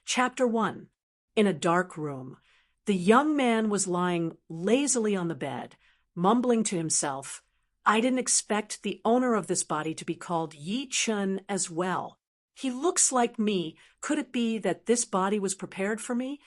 Chapter 1. In a dark room, the young man was lying lazily on the bed, mumbling to himself, "I didn't expect the owner of this body to be called Yi Chun as well. He looks like me. Could it be that this body was prepared for me?"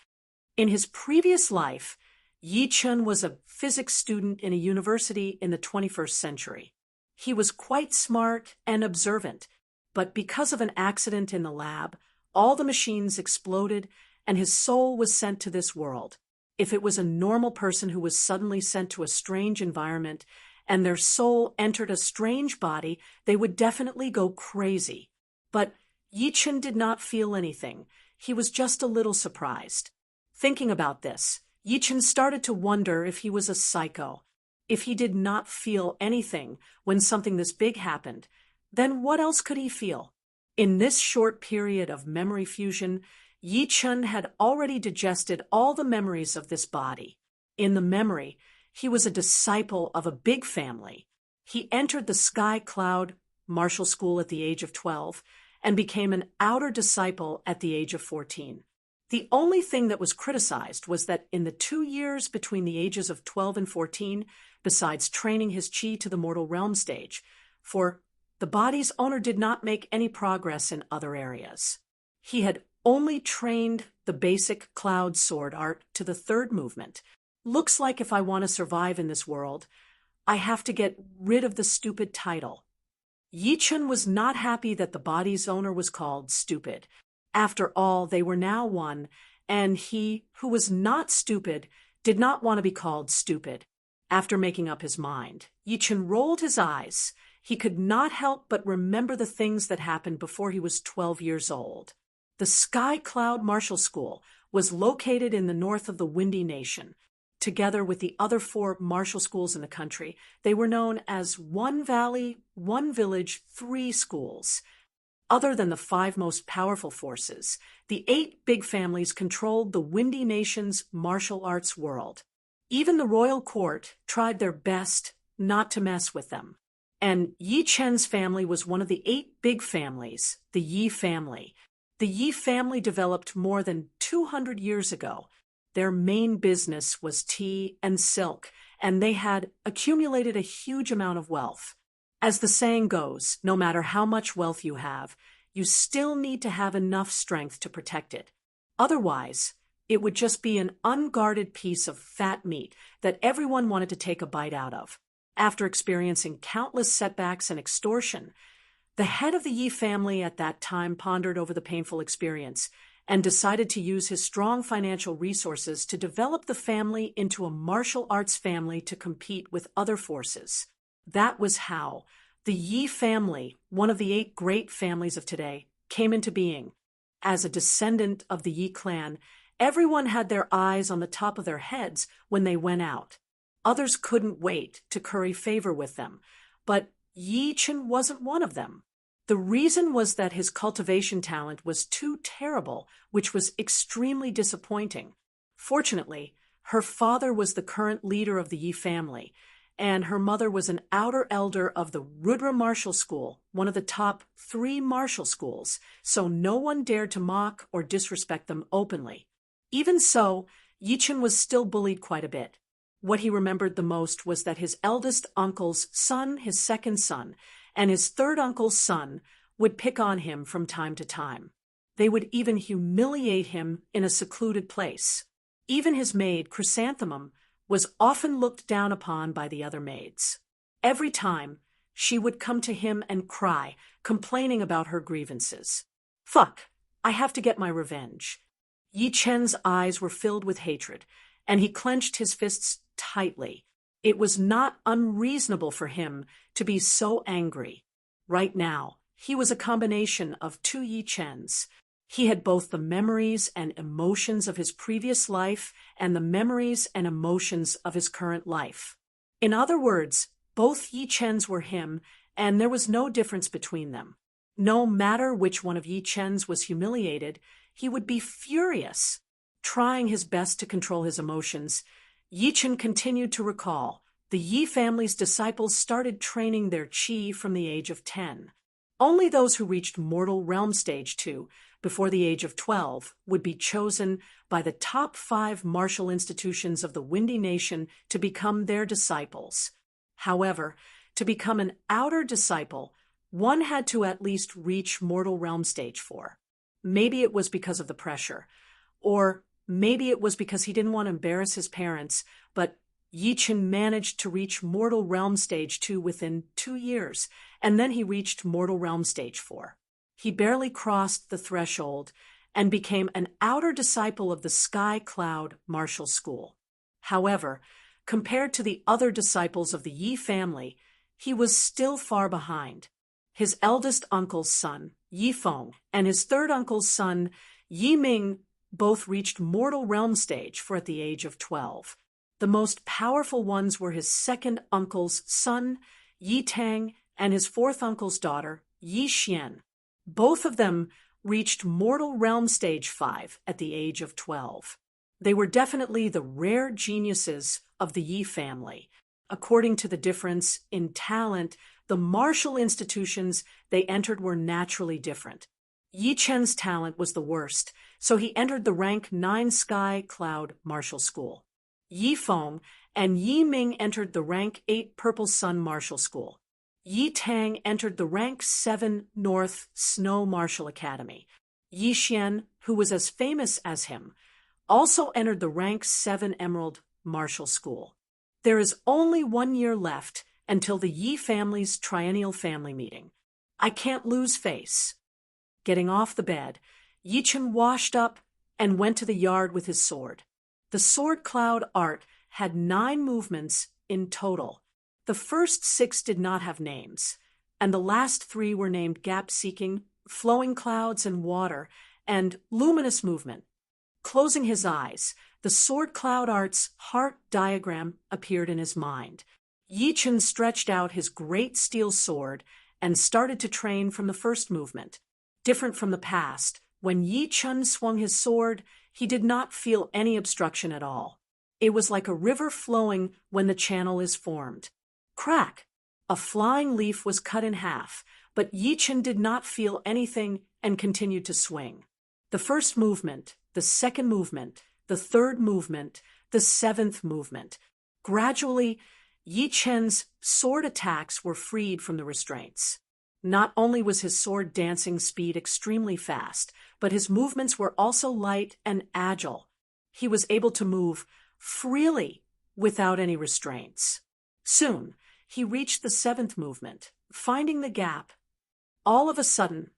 In his previous life, Yi Chun was a physics student in a university in the 21st century. He was quite smart and observant, but because of an accident in the lab, all the machines exploded and his soul was sent to this world. If it was a normal person who was suddenly sent to a strange environment and their soul entered a strange body, they would definitely go crazy. But Yi Chun did not feel anything. He was just a little surprised. Thinking about this, Yi Chun started to wonder if he was a psycho. If he did not feel anything when something this big happened, then what else could he feel? In this short period of memory fusion, Yi Chun had already digested all the memories of this body. In the memory, he was a disciple of a big family. He entered the Sky Cloud Martial School at the age of 12 and became an outer disciple at the age of 14. The only thing that was criticized was that in the 2 years between the ages of 12 and 14, besides training his chi to the mortal realm stage, for the body's owner did not make any progress in other areas. He had only trained the basic cloud sword art to the third movement. Looks like if I want to survive in this world, I have to get rid of the stupid title. Yi Chun was not happy that the body's owner was called stupid. After all, they were now one, and he, who was not stupid, did not want to be called stupid. After making up his mind, Yi Chun rolled his eyes. He could not help but remember the things that happened before he was 12 years old. The Sky Cloud Martial School was located in the north of the Windy Nation. Together with the other 4 martial schools in the country, they were known as One Valley, One Village, 3 schools. Other than the 5 most powerful forces, the 8 big families controlled the Windy Nation's martial arts world. Even the royal court tried their best not to mess with them. And Yi Chen's family was one of the 8 big families, the Yi family. The Yi family developed more than 200 years ago. Their main business was tea and silk, and they had accumulated a huge amount of wealth. As the saying goes, no matter how much wealth you have, you still need to have enough strength to protect it. Otherwise, it would just be an unguarded piece of fat meat that everyone wanted to take a bite out of. After experiencing countless setbacks and extortion, the head of the Yi family at that time pondered over the painful experience and decided to use his strong financial resources to develop the family into a martial arts family to compete with other forces. That was how the Yi family, one of the 8 great families of today, came into being. As a descendant of the Yi clan, everyone had their eyes on the top of their heads when they went out. Others couldn't wait to curry favor with them, but Yi Chun wasn't one of them. The reason was that his cultivation talent was too terrible, which was extremely disappointing. Fortunately, her father was the current leader of the Yi family, and her mother was an outer elder of the Rudra Martial School, one of the top 3 martial schools, so no one dared to mock or disrespect them openly. Even so, Yi Chun was still bullied quite a bit. What he remembered the most was that his eldest uncle's son, his second son, and his third uncle's son would pick on him from time to time. They would even humiliate him in a secluded place. Even his maid, Chrysanthemum, was often looked down upon by the other maids. Every time, she would come to him and cry, complaining about her grievances. Fuck, I have to get my revenge. Yi Chen's eyes were filled with hatred, and he clenched his fists tightly. It was not unreasonable for him to be so angry. Right now, he was a combination of 2 Yi Chens. He had both the memories and emotions of his previous life and the memories and emotions of his current life. In other words, both Yi Chens were him, and there was no difference between them. No matter which one of Yi Chens was humiliated, he would be furious. Trying his best to control his emotions, Yi Chen continued to recall, the Yi family's disciples started training their chi from the age of 10. Only those who reached mortal realm stage 2, before the age of 12 would be chosen by the top 5 martial institutions of the Windy Nation to become their disciples. However, to become an outer disciple, one had to at least reach Mortal Realm Stage 4. Maybe it was because of the pressure, or maybe it was because he didn't want to embarrass his parents, but Yi Chen managed to reach Mortal Realm Stage 2 within 2 years, and then he reached Mortal Realm Stage 4. He barely crossed the threshold and became an outer disciple of the Sky Cloud Martial School. However, compared to the other disciples of the Yi family, he was still far behind. His eldest uncle's son, Yi Feng, and his third uncle's son, Yi Ming, both reached Mortal Realm Stage 4 at the age of 12. The most powerful ones were his second uncle's son, Yi Tang, and his fourth uncle's daughter, Yi Xian. Both of them reached Mortal Realm Stage 5 at the age of 12. They were definitely the rare geniuses of the Yi family. According to the difference in talent, the martial institutions they entered were naturally different. Yi Chen's talent was the worst, so he entered the rank 9 Sky Cloud Martial School. Yi Feng and Yi Ming entered the rank 8 Purple Sun Martial School. Yi Tang entered the rank 7 North Snow Martial Academy. Yi Xian, who was as famous as him, also entered the rank 7 Emerald Martial School. There is only 1 year left until the Yi family's triennial family meeting. I can't lose face. Getting off the bed, Yi Chen washed up and went to the yard with his sword. The sword cloud art had 9 movements in total. The first 6 did not have names, and the last 3 were named gap-seeking, flowing clouds and water, and luminous movement. Closing his eyes, the sword cloud art's heart diagram appeared in his mind. Yi Chen stretched out his great steel sword and started to train from the first movement. Different from the past, when Yi Chen swung his sword, he did not feel any obstruction at all. It was like a river flowing when the channel is formed. Crack! A flying leaf was cut in half, but Yi Chen did not feel anything and continued to swing. The first movement, the second movement, the third movement, the 7th movement. Gradually, Yi Chen's sword attacks were freed from the restraints. Not only was his sword dancing speed extremely fast, but his movements were also light and agile. He was able to move freely without any restraints. Soon, he reached the 7th movement, finding the gap. All of a sudden,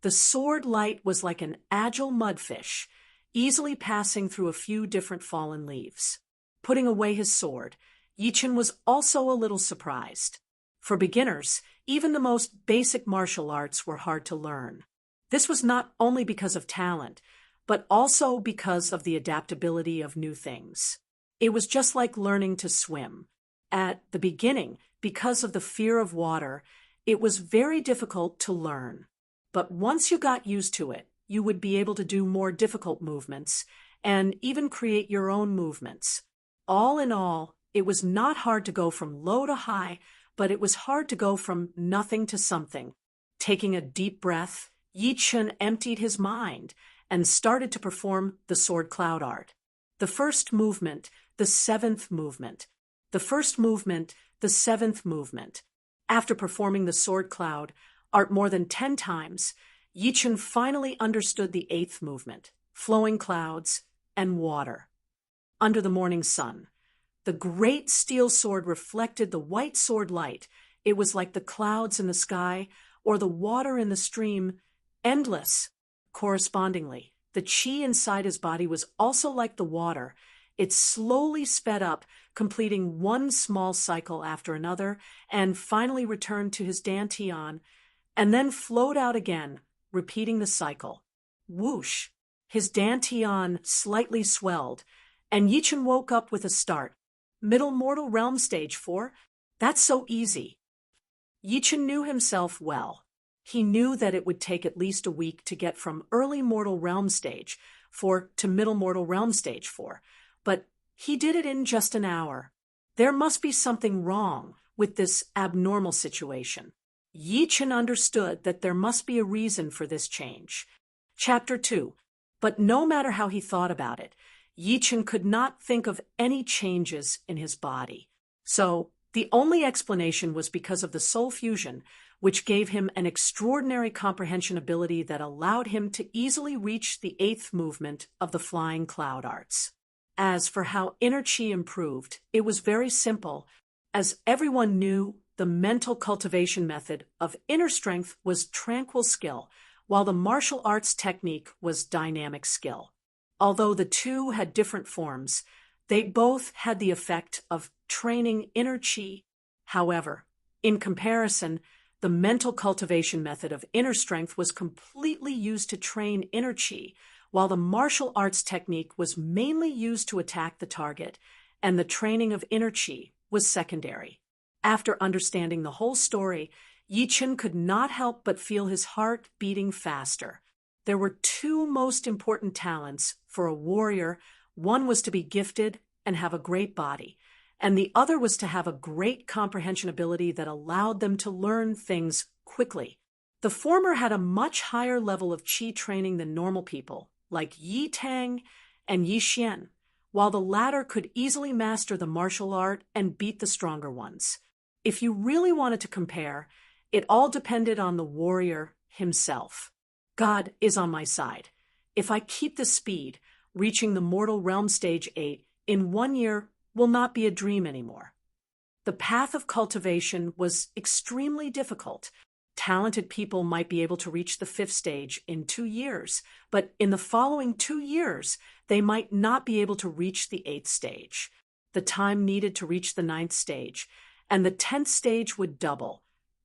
the sword light was like an agile mudfish, easily passing through a few different fallen leaves. Putting away his sword, Yi Chen was also a little surprised. For beginners, even the most basic martial arts were hard to learn. This was not only because of talent, but also because of the adaptability of new things. It was just like learning to swim. At the beginning, because of the fear of water, it was very difficult to learn. But once you got used to it, you would be able to do more difficult movements and even create your own movements. All in all, it was not hard to go from low to high, but it was hard to go from nothing to something. Taking a deep breath, Yi Chen emptied his mind and started to perform the sword cloud art. The first movement, the 7th movement. The first movement, the 7th movement. After performing the sword cloud art more than 10 times, Yi Chen finally understood the 8th movement, flowing clouds and water. Under the morning sun, the great steel sword reflected the white sword light. It was like the clouds in the sky or the water in the stream, endless. Correspondingly, the qi inside his body was also like the water. It slowly sped up, completing one small cycle after another, and finally returned to his dantian, and then flowed out again, repeating the cycle. Whoosh! His dantian slightly swelled, and Yi Chen woke up with a start. Middle Mortal Realm Stage 4? That's so easy. Yi Chen knew himself well. He knew that it would take at least a week to get from early Mortal Realm Stage 4 to Middle Mortal Realm Stage 4, but he did it in just an hour. There must be something wrong with this abnormal situation. Yi Chen understood that there must be a reason for this change. Chapter 2. But no matter how he thought about it, Yichen could not think of any changes in his body. So, the only explanation was because of the soul fusion, which gave him an extraordinary comprehension ability that allowed him to easily reach the 8th movement of the flying cloud arts. As for how inner chi improved, it was very simple. As everyone knew, the mental cultivation method of inner strength was tranquil skill, while the martial arts technique was dynamic skill. Although the two had different forms, they both had the effect of training inner chi. However, in comparison, the mental cultivation method of inner strength was completely used to train inner chi, while the martial arts technique was mainly used to attack the target, and the training of inner chi was secondary. After understanding the whole story, Yichen could not help but feel his heart beating faster. There were two most important talents for a warrior. One was to be gifted and have a great body, and the other was to have a great comprehension ability that allowed them to learn things quickly. The former had a much higher level of qi training than normal people, like Yi Tang and Yi Xian, while the latter could easily master the martial art and beat the stronger ones. If you really wanted to compare, it all depended on the warrior himself. God is on my side. If I keep the speed, reaching the mortal realm stage 8 in 1 year will not be a dream anymore. The path of cultivation was extremely difficult. Talented people might be able to reach the 5th stage in 2 years, but in the following 2 years, they might not be able to reach the 8th stage. The time needed to reach the 9th stage, and the 10th stage would double.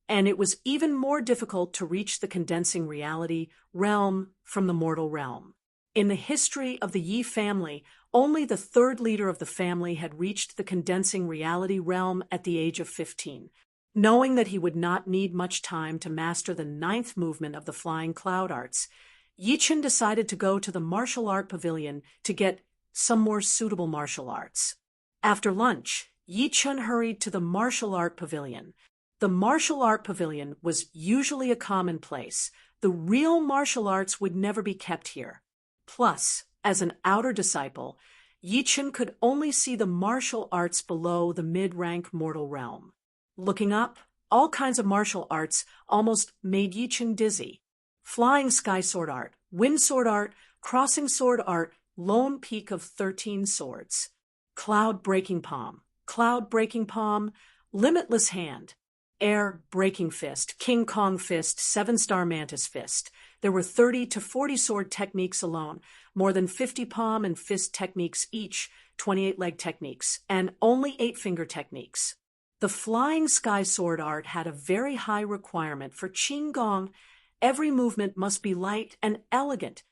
And it was even more difficult to reach the condensing reality realm from the mortal realm. In the history of the Yi family, only the 3rd leader of the family had reached the condensing reality realm at the age of 15. Knowing that he would not need much time to master the 9th movement of the flying cloud arts, Yichen decided to go to the martial art pavilion to get some more suitable martial arts. After lunch, Yichen hurried to the martial art pavilion. The martial art pavilion was usually a commonplace. The real martial arts would never be kept here. Plus, as an outer disciple, Yichen could only see the martial arts below the mid-rank mortal realm. Looking up, all kinds of martial arts almost made Yichen dizzy. Flying sky sword art, wind sword art, crossing sword art, lone peak of 13 swords. Cloud breaking palm, limitless hand, air breaking fist, King Kong fist, 7-star mantis fist. There were 30 to 40 sword techniques alone, more than 50 palm and fist techniques each, 28 leg techniques, and only 8-finger techniques. The flying sky sword art had a very high requirement for Qinggong. Every movement must be light and elegant.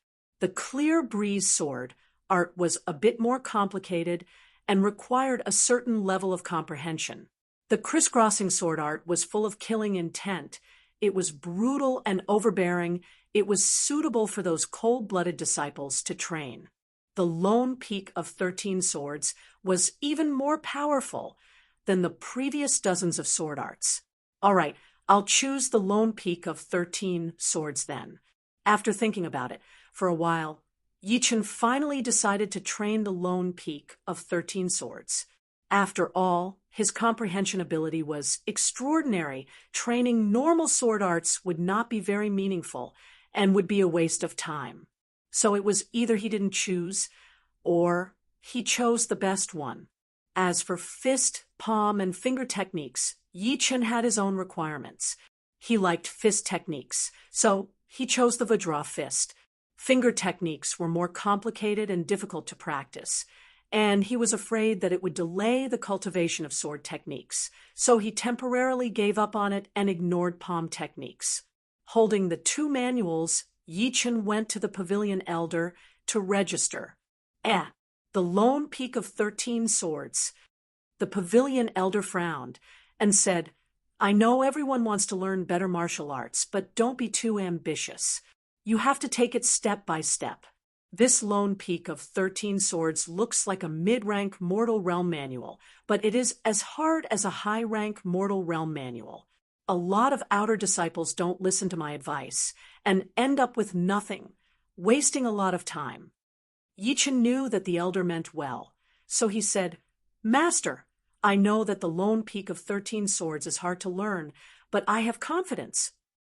The clear breeze sword art was a bit more complicated and required a certain level of comprehension. The crisscrossing sword art was full of killing intent. It was brutal and overbearing. It was suitable for those cold-blooded disciples to train. The lone peak of 13 swords was even more powerful than the previous dozens of sword arts. All right, I'll choose the lone peak of 13 swords then. After thinking about it for a while, Yichen finally decided to train the lone peak of 13 swords. After all, his comprehension ability was extraordinary. Training normal sword arts would not be very meaningful and would be a waste of time. So it was either he didn't choose or he chose the best one. As for fist, palm, and finger techniques, Yichen had his own requirements. He liked fist techniques, so he chose the Vajra fist. Finger techniques were more complicated and difficult to practice, and he was afraid that it would delay the cultivation of sword techniques, so he temporarily gave up on it and ignored palm techniques. Holding the 2 manuals, Yichen went to the pavilion elder to register. The lone peak of 13 swords. The pavilion elder frowned and said, I know everyone wants to learn better martial arts, but don't be too ambitious. You have to take it step by step. This lone peak of 13 swords looks like a mid-rank mortal realm manual, but it is as hard as a high-rank mortal realm manual. A lot of outer disciples don't listen to my advice and end up with nothing. wasting a lot of time. Yi Chen knew that the elder meant well, so he said, "Master, I know that the lone peak of 13 swords is hard to learn, but I have confidence."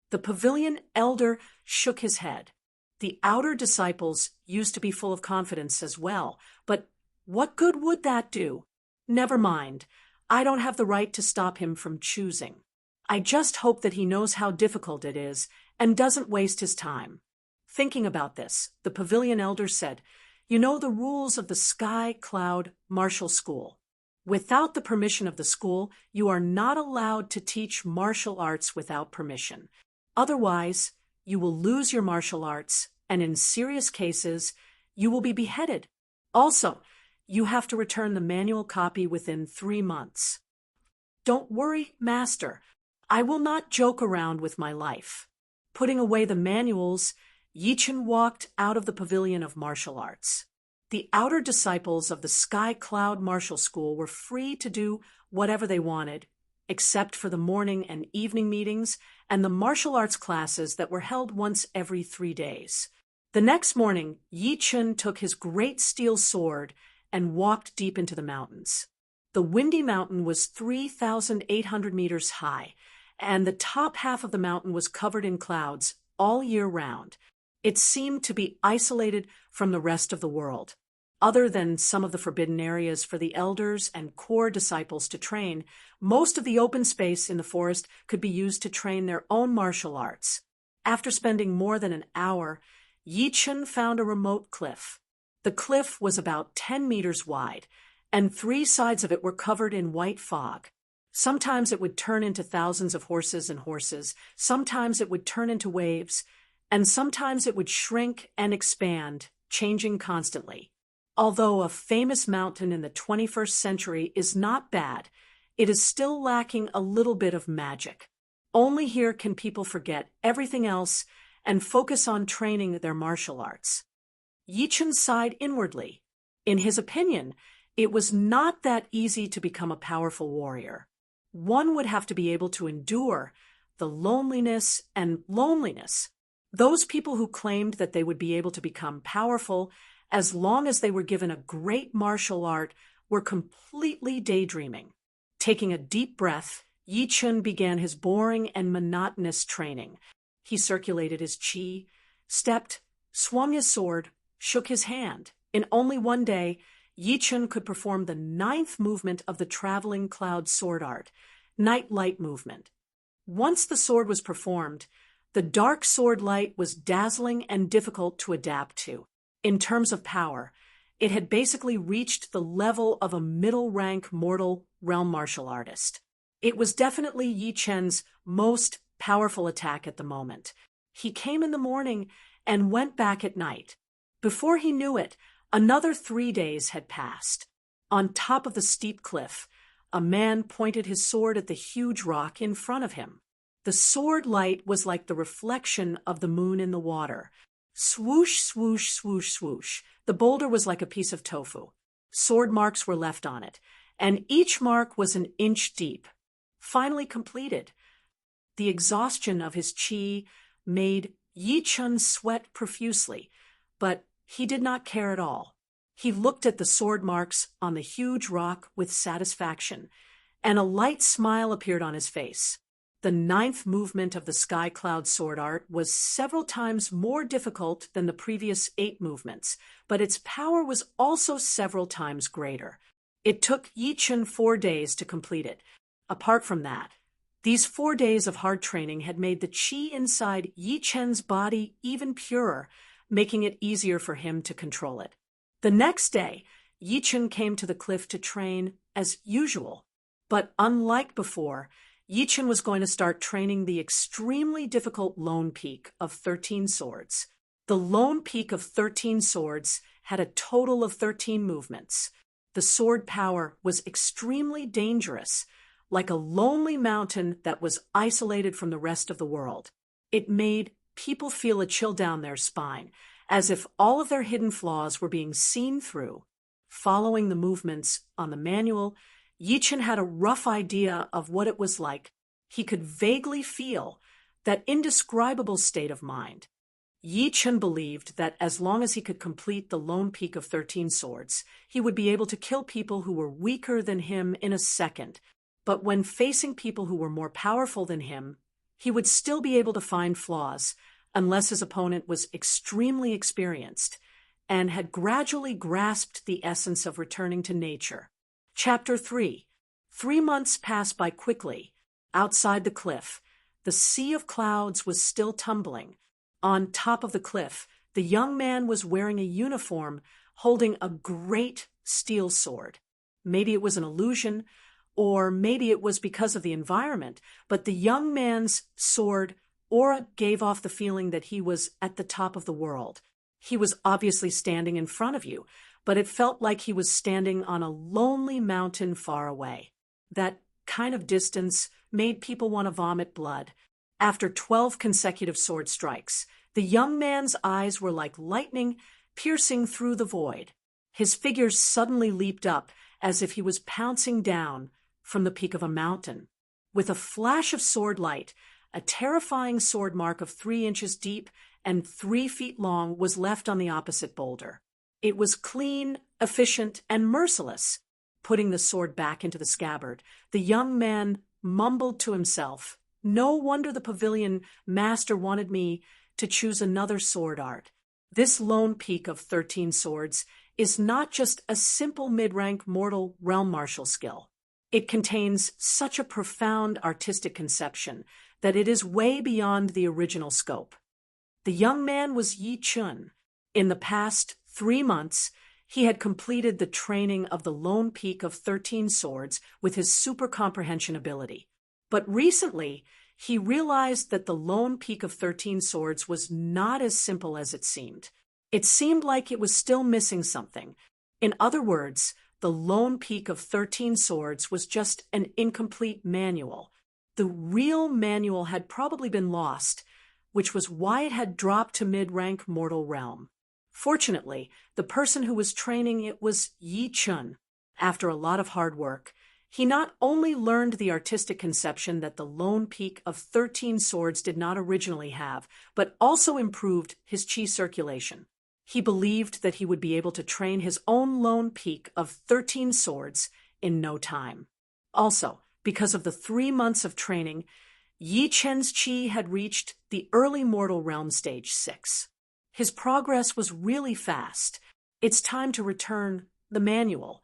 The pavilion elder shook his head. The outer disciples used to be full of confidence as well, but what good would that do? Never mind. I don't have the right to stop him from choosing. I just hope that he knows how difficult it is and doesn't waste his time. Thinking about this, the pavilion elder said, "You know the rules of the Sky Cloud Martial School. Without the permission of the school, you are not allowed to teach martial arts without permission. Otherwise, you will lose your martial arts, and in serious cases, you will be beheaded. Also, you have to return the manual copy within 3 months." "Don't worry, Master. I will not joke around with my life." Putting away the manuals, Yi Chen walked out of the pavilion of martial arts. The outer disciples of the Sky Cloud Martial School were free to do whatever they wanted, except for the morning and evening meetings and the martial arts classes that were held once every 3 days. The next morning, Yi Chen took his great steel sword and walked deep into the mountains. The windy mountain was 3,800 meters high, and the top half of the mountain was covered in clouds all year round. It seemed to be isolated from the rest of the world. Other than some of the forbidden areas for the elders and core disciples to train, most of the open space in the forest could be used to train their own martial arts. After spending more than an hour, Yi Chen found a remote cliff. The cliff was about 10 meters wide, and 3 sides of it were covered in white fog. Sometimes it would turn into thousands of horses and horses, sometimes it would turn into waves, and sometimes it would shrink and expand, changing constantly. Although a famous mountain in the 21st century is not bad, it is still lacking a little bit of magic. Only here can people forget everything else and focus on training their martial arts. Yi Chen sighed inwardly. In his opinion, it was not that easy to become a powerful warrior. One would have to be able to endure the loneliness and loneliness. Those people who claimed that they would be able to become powerful as long as they were given a great martial art were completely daydreaming. Taking a deep breath, Yi Chen began his boring and monotonous training. He circulated his qi, stepped, swung his sword, shook his hand. In only one day, Yi Chen could perform the 9th movement of the traveling cloud sword art, Night Light movement. Once the sword was performed, the dark sword light was dazzling and difficult to adapt to. In terms of power, it had basically reached the level of a middle-rank mortal realm martial artist. It was definitely Yi Chen's most powerful attack at the moment. He came in the morning and went back at night. Before he knew it, another 3 days had passed. On top of the steep cliff, a man pointed his sword at the huge rock in front of him. The sword light was like the reflection of the moon in the water. Swoosh, swoosh, swoosh, swoosh. The boulder was like a piece of tofu. Sword marks were left on it, and each mark was an inch deep. Finally completed, the exhaustion of his qi made Yi Chen sweat profusely, but he did not care at all. He looked at the sword marks on the huge rock with satisfaction, and a light smile appeared on his face. The 9th movement of the Sky Cloud sword art was several times more difficult than the previous 8 movements, but its power was also several times greater. It took Yi Chen 4 days to complete it. Apart from that, these 4 days of hard training had made the qi inside Yi Chen's body even purer, making it easier for him to control it. The next day, Yi Chen came to the cliff to train as usual, but unlike before, Yi Chen was going to start training the extremely difficult Lone Peak of 13 swords. The Lone Peak of 13 swords had a total of 13 movements. The sword power was extremely dangerous, like a lonely mountain that was isolated from the rest of the world. It made people feel a chill down their spine, as if all of their hidden flaws were being seen through. Following the movements on the manual, Yi Chen had a rough idea of what it was like. He could vaguely feel that indescribable state of mind. Yi Chun believed that as long as he could complete the Lone Peak of 13 Swords, he would be able to kill people who were weaker than him in a second. But when facing people who were more powerful than him, he would still be able to find flaws, unless his opponent was extremely experienced and had gradually grasped the essence of returning to nature. Chapter 3. 3 months passed by quickly. Outside the cliff, the sea of clouds was still tumbling. On top of the cliff, the young man was wearing a uniform, holding a great steel sword. Maybe it was an illusion, or maybe it was because of the environment, but the young man's sword aura gave off the feeling that he was at the top of the world. He was obviously standing in front of you, but it felt like he was standing on a lonely mountain far away. That kind of distance made people want to vomit blood. After 12 consecutive sword strikes, the young man's eyes were like lightning piercing through the void. His figure suddenly leaped up as if he was pouncing down from the peak of a mountain. With a flash of sword light, a terrifying sword mark of 3 inches deep and 3 feet long was left on the opposite boulder. It was clean, efficient, and merciless. Putting the sword back into the scabbard, the young man mumbled to himself, "No wonder the pavilion master wanted me to choose another sword art. This Lone Peak of 13 Swords is not just a simple mid-rank mortal realm martial skill. It contains such a profound artistic conception that it is way beyond the original scope." The young man was Yi Chun. In the past 3 months, he had completed the training of the Lone Peak of 13 Swords with his super comprehension ability. But recently, he realized that the Lone Peak of 13 Swords was not as simple as it seemed. It seemed like it was still missing something. In other words, the Lone Peak of 13 Swords was just an incomplete manual. The real manual had probably been lost, which was why it had dropped to mid-rank mortal realm. Fortunately, the person who was training it was Yi Chun. After a lot of hard work, he not only learned the artistic conception that the Lone Peak of 13 Swords did not originally have, but also improved his chi circulation. He believed that he would be able to train his own Lone Peak of 13 Swords in no time. Also, because of the 3 months of training, Yi Chen's chi had reached the early mortal realm stage 6. His progress was really fast. It's time to return the manual.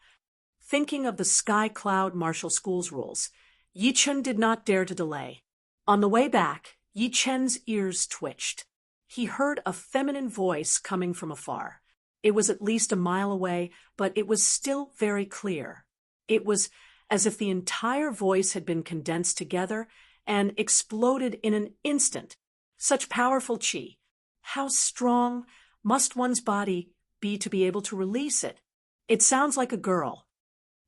Thinking of the Sky Cloud Martial School's rules, Yi Chen did not dare to delay. On the way back, Yi Chen's ears twitched. He heard a feminine voice coming from afar. It was at least a mile away, but it was still very clear. It was as if the entire voice had been condensed together and exploded in an instant. Such powerful chi. How strong must one's body be to be able to release it? It sounds like a girl.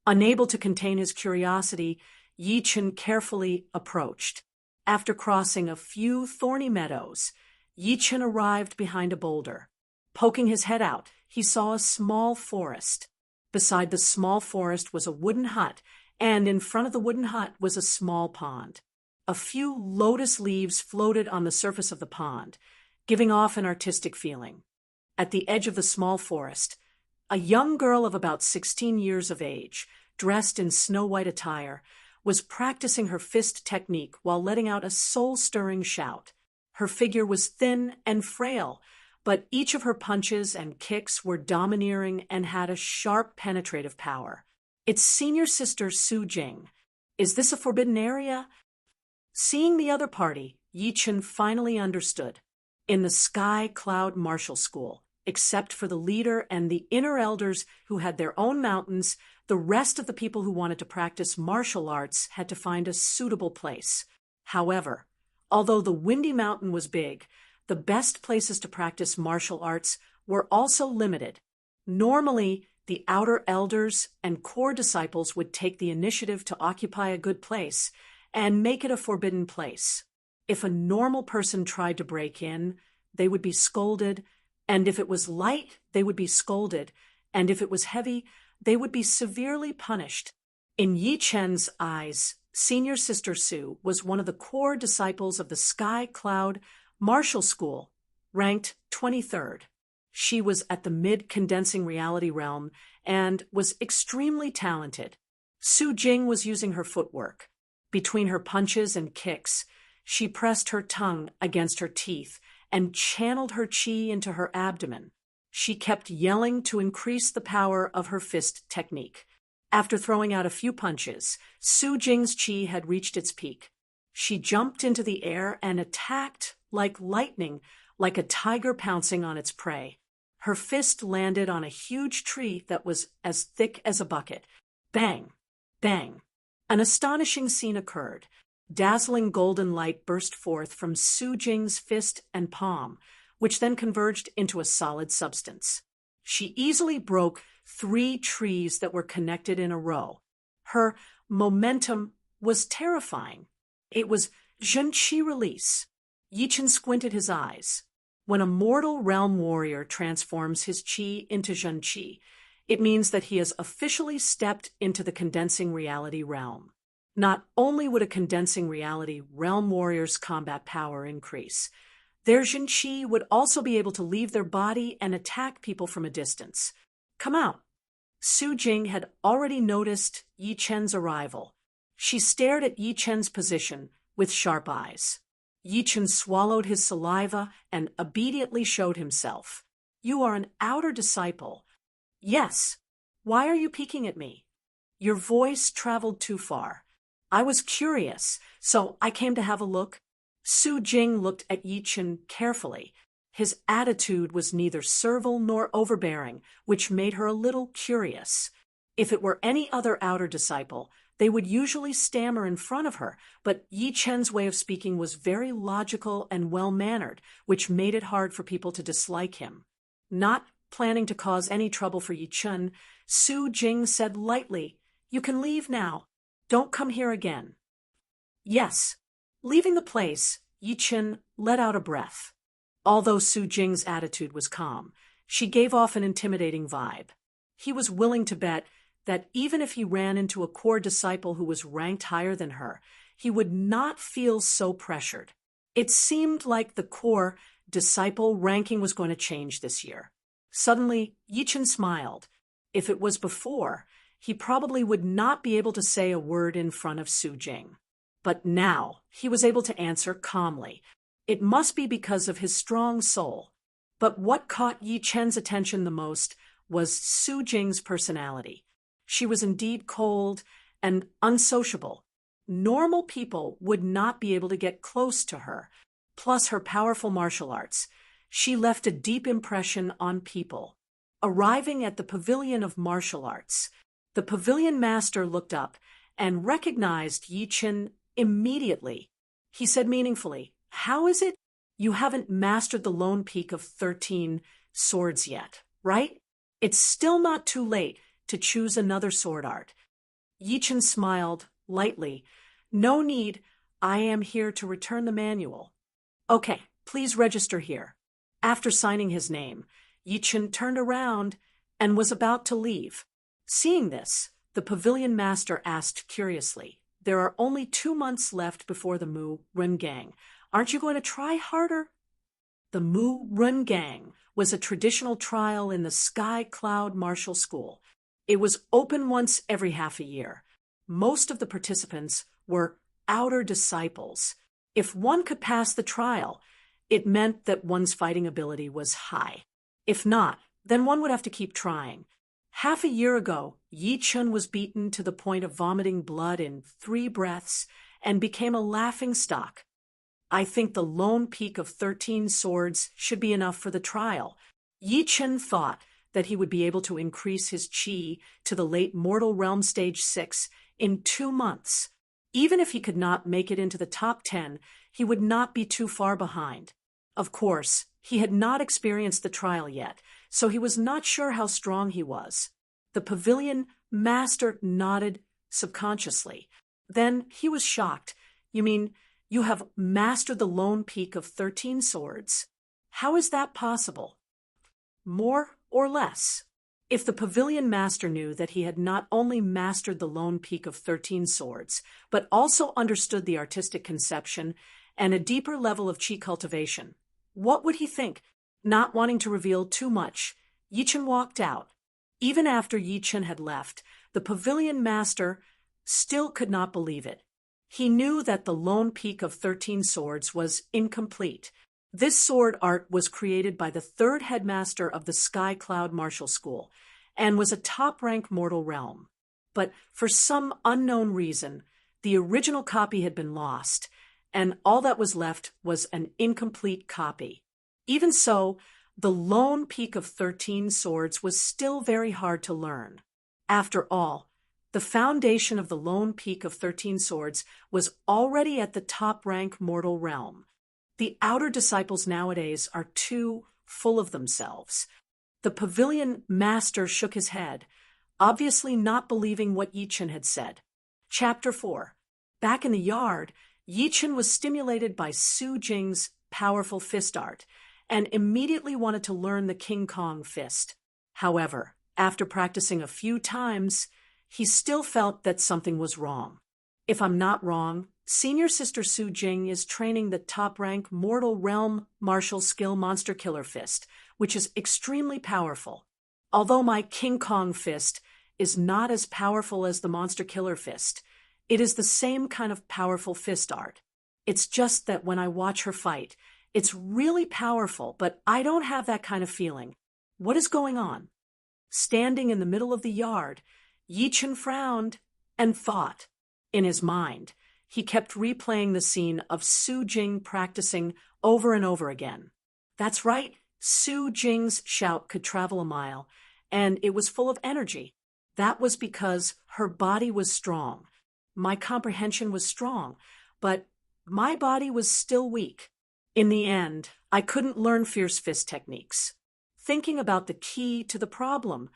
Unable to contain his curiosity, Yi Chen carefully approached. After crossing a few thorny meadows, Yi Chen arrived behind a boulder. Poking his head out, he saw a small forest. Beside the small forest was a wooden hut, and in front of the wooden hut was a small pond. A few lotus leaves floated on the surface of the pond, giving off an artistic feeling. At the edge of the small forest, a young girl of about 16 years of age, dressed in snow-white attire, was practicing her fist technique while letting out a soul-stirring shout. Her figure was thin and frail, but each of her punches and kicks were domineering and had a sharp, penetrative power. It's senior sister Su Jing. Is this a forbidden area? Seeing the other party, Yi Chen finally understood. In the Sky Cloud Martial School, except for the leader and the inner elders who had their own mountains, the rest of the people who wanted to practice martial arts had to find a suitable place. However, although the Windy Mountain was big, the best places to practice martial arts were also limited. Normally, the outer elders and core disciples would take the initiative to occupy a good place and make it a forbidden place. If a normal person tried to break in, they would be scolded, and if it was light, they would be scolded, and if it was heavy, they would be severely punished. In Yi Chen's eyes, senior sister Su was one of the core disciples of the Sky Cloud Martial School, ranked 23rd. She was at the mid-condensing reality realm and was extremely talented. Su Jing was using her footwork. Between her punches and kicks, she pressed her tongue against her teeth and channeled her chi into her abdomen. She kept yelling to increase the power of her fist technique. After throwing out a few punches, Su Jing's chi had reached its peak. She jumped into the air and attacked like lightning, like a tiger pouncing on its prey. Her fist landed on a huge tree that was as thick as a bucket. Bang! Bang! An astonishing scene occurred. Dazzling golden light burst forth from Su Jing's fist and palm, which then converged into a solid substance. She easily broke 3 trees that were connected in a row. Her momentum was terrifying. It was Zhenqi release. Yichen squinted his eyes. When a mortal realm warrior transforms his chi into Zhenqi, it means that he has officially stepped into the condensing reality realm. Not only would a condensing reality realm warrior's combat power increase, their Zhenqi would also be able to leave their body and attack people from a distance. Come out. Su Jing had already noticed Yi Chen's arrival. She stared at Yi Chen's position with sharp eyes. Yi Chen swallowed his saliva and obediently showed himself. You are an outer disciple. Yes. Why are you peeking at me? Your voice traveled too far. I was curious, so I came to have a look. Su Jing looked at Yi Chen carefully. His attitude was neither servile nor overbearing, which made her a little curious. If it were any other outer disciple, they would usually stammer in front of her, but Yi Chen's way of speaking was very logical and well-mannered, which made it hard for people to dislike him. Not planning to cause any trouble for Yi Chen, Su Jing said lightly, "You can leave now. Don't come here again." Yes. Leaving the place, Yi Chen let out a breath. Although Su Jing's attitude was calm, she gave off an intimidating vibe. He was willing to bet that even if he ran into a core disciple who was ranked higher than her, he would not feel so pressured. It seemed like the core disciple ranking was going to change this year. Suddenly, Yi Chen smiled. If it was before, he probably would not be able to say a word in front of Su Jing. But now, he was able to answer calmly. It must be because of his strong soul. But what caught Yi Chen's attention the most was Su Jing's personality. She was indeed cold and unsociable. Normal people would not be able to get close to her. Plus her powerful martial arts, she left a deep impression on people. Arriving at the Pavilion of Martial Arts, the pavilion master looked up and recognized Yi Chen immediately. He said meaningfully, "How is it you haven't mastered the lone peak of 13 swords yet, right? It's still not too late to choose another sword art." Yi Chen smiled lightly. "No need. I am here to return the manual." "Okay, please register here." After signing his name, Yi Chen turned around and was about to leave. Seeing this, the pavilion master asked curiously, "There are only 2 months left before the Mu Run Gang. Aren't you going to try harder?" The Mu Run Gang was a traditional trial in the Sky Cloud Martial School. It was open once every half a year. Most of the participants were outer disciples. If one could pass the trial, it meant that one's fighting ability was high. If not, then one would have to keep trying. Half a year ago, Yi Chen was beaten to the point of vomiting blood in 3 breaths and became a laughingstock. I think the lone peak of 13 swords should be enough for the trial. Yi Chen thought that he would be able to increase his chi to the late mortal realm stage 6 in 2 months. Even if he could not make it into the top 10, he would not be too far behind. Of course, he had not experienced the trial yet, so he was not sure how strong he was. The pavilion master nodded subconsciously. Then he was shocked. "You mean you have mastered the lone peak of 13 swords? How is that possible?" "More or less." If the pavilion master knew that he had not only mastered the lone peak of 13 swords, but also understood the artistic conception and a deeper level of chi cultivation, What would he think? Not wanting to reveal too much, Yichen walked out. Even after Yichen had left, the pavilion master still could not believe it. He knew that the lone peak of 13 swords was incomplete. This sword art was created by the third headmaster of the Sky Cloud Martial School and was a top-rank mortal realm. But for some unknown reason, the original copy had been lost, and all that was left was an incomplete copy. Even so, the lone peak of 13 swords was still very hard to learn. After all, the foundation of the lone peak of 13 swords was already at the top-rank mortal realm. The outer disciples nowadays are too full of themselves. The pavilion master shook his head, obviously not believing what Yichen had said. Chapter 4. Back in the yard, Yichen was stimulated by Su Jing's powerful fist art and immediately wanted to learn the King Kong fist. However, after practicing a few times, he still felt that something was wrong. If I'm not wrong, Senior Sister Su Jing is training the top-rank Mortal Realm Martial Skill Monster Killer Fist, which is extremely powerful. Although my King Kong fist is not as powerful as the Monster Killer Fist, it is the same kind of powerful fist art. It's just that when I watch her fight, it's really powerful, but I don't have that kind of feeling. What is going on? Standing in the middle of the yard, Yichen frowned and thought. In his mind, he kept replaying the scene of Su Jing practicing over and over again. That's right, Su Jing's shout could travel a mile, and it was full of energy. That was because her body was strong. My comprehension was strong, but my body was still weak. In the end, I couldn't learn fierce fist techniques. Thinking about the key to the problem,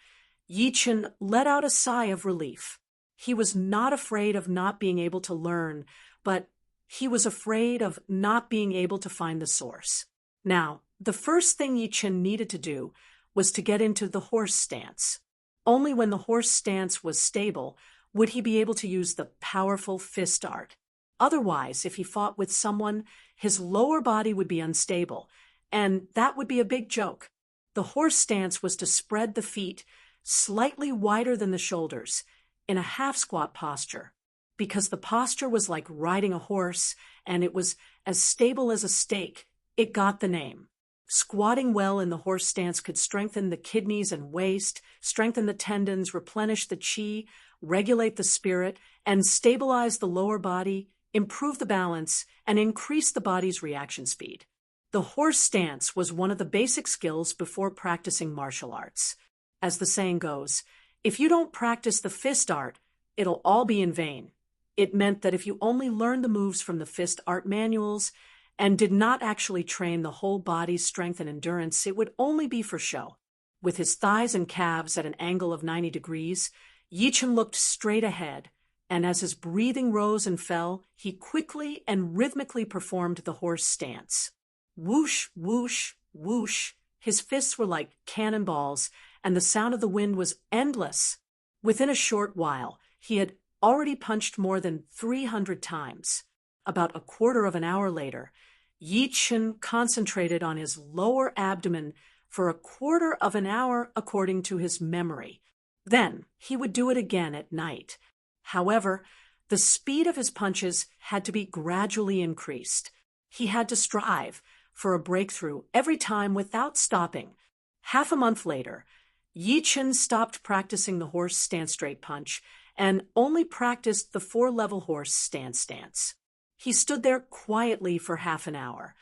Yichen let out a sigh of relief. He was not afraid of not being able to learn, but he was afraid of not being able to find the source. Now, the first thing Yichen needed to do was to get into the horse stance. Only when the horse stance was stable would he be able to use the powerful fist art. Otherwise, if he fought with someone, his lower body would be unstable, and that would be a big joke. The horse stance was to spread the feet slightly wider than the shoulders, in a half-squat posture. Because the posture was like riding a horse, and it was as stable as a stake, it got the name. Squatting well in the horse stance could strengthen the kidneys and waist, strengthen the tendons, replenish the qi, regulate the spirit, and stabilize the lower body, improve the balance, and increase the body's reaction speed. The horse stance was one of the basic skills before practicing martial arts. As the saying goes, if you don't practice the fist art, it'll all be in vain. It meant that if you only learned the moves from the fist art manuals and did not actually train the whole body's strength and endurance, it would only be for show. With his thighs and calves at an angle of 90 degrees, Yichen looked straight ahead, and as his breathing rose and fell, he quickly and rhythmically performed the horse stance. Whoosh, whoosh, whoosh. His fists were like cannonballs, and the sound of the wind was endless. Within a short while, he had already punched more than 300 times. About a quarter of an hour later, Yichen concentrated on his lower abdomen for a quarter of an hour according to his memory. Then he would do it again at night. However, the speed of his punches had to be gradually increased. He had to strive for a breakthrough every time without stopping. Half a month later, Yichen stopped practicing the horse stance straight punch and only practiced the 4-level horse stance. He stood there quietly for half an hour.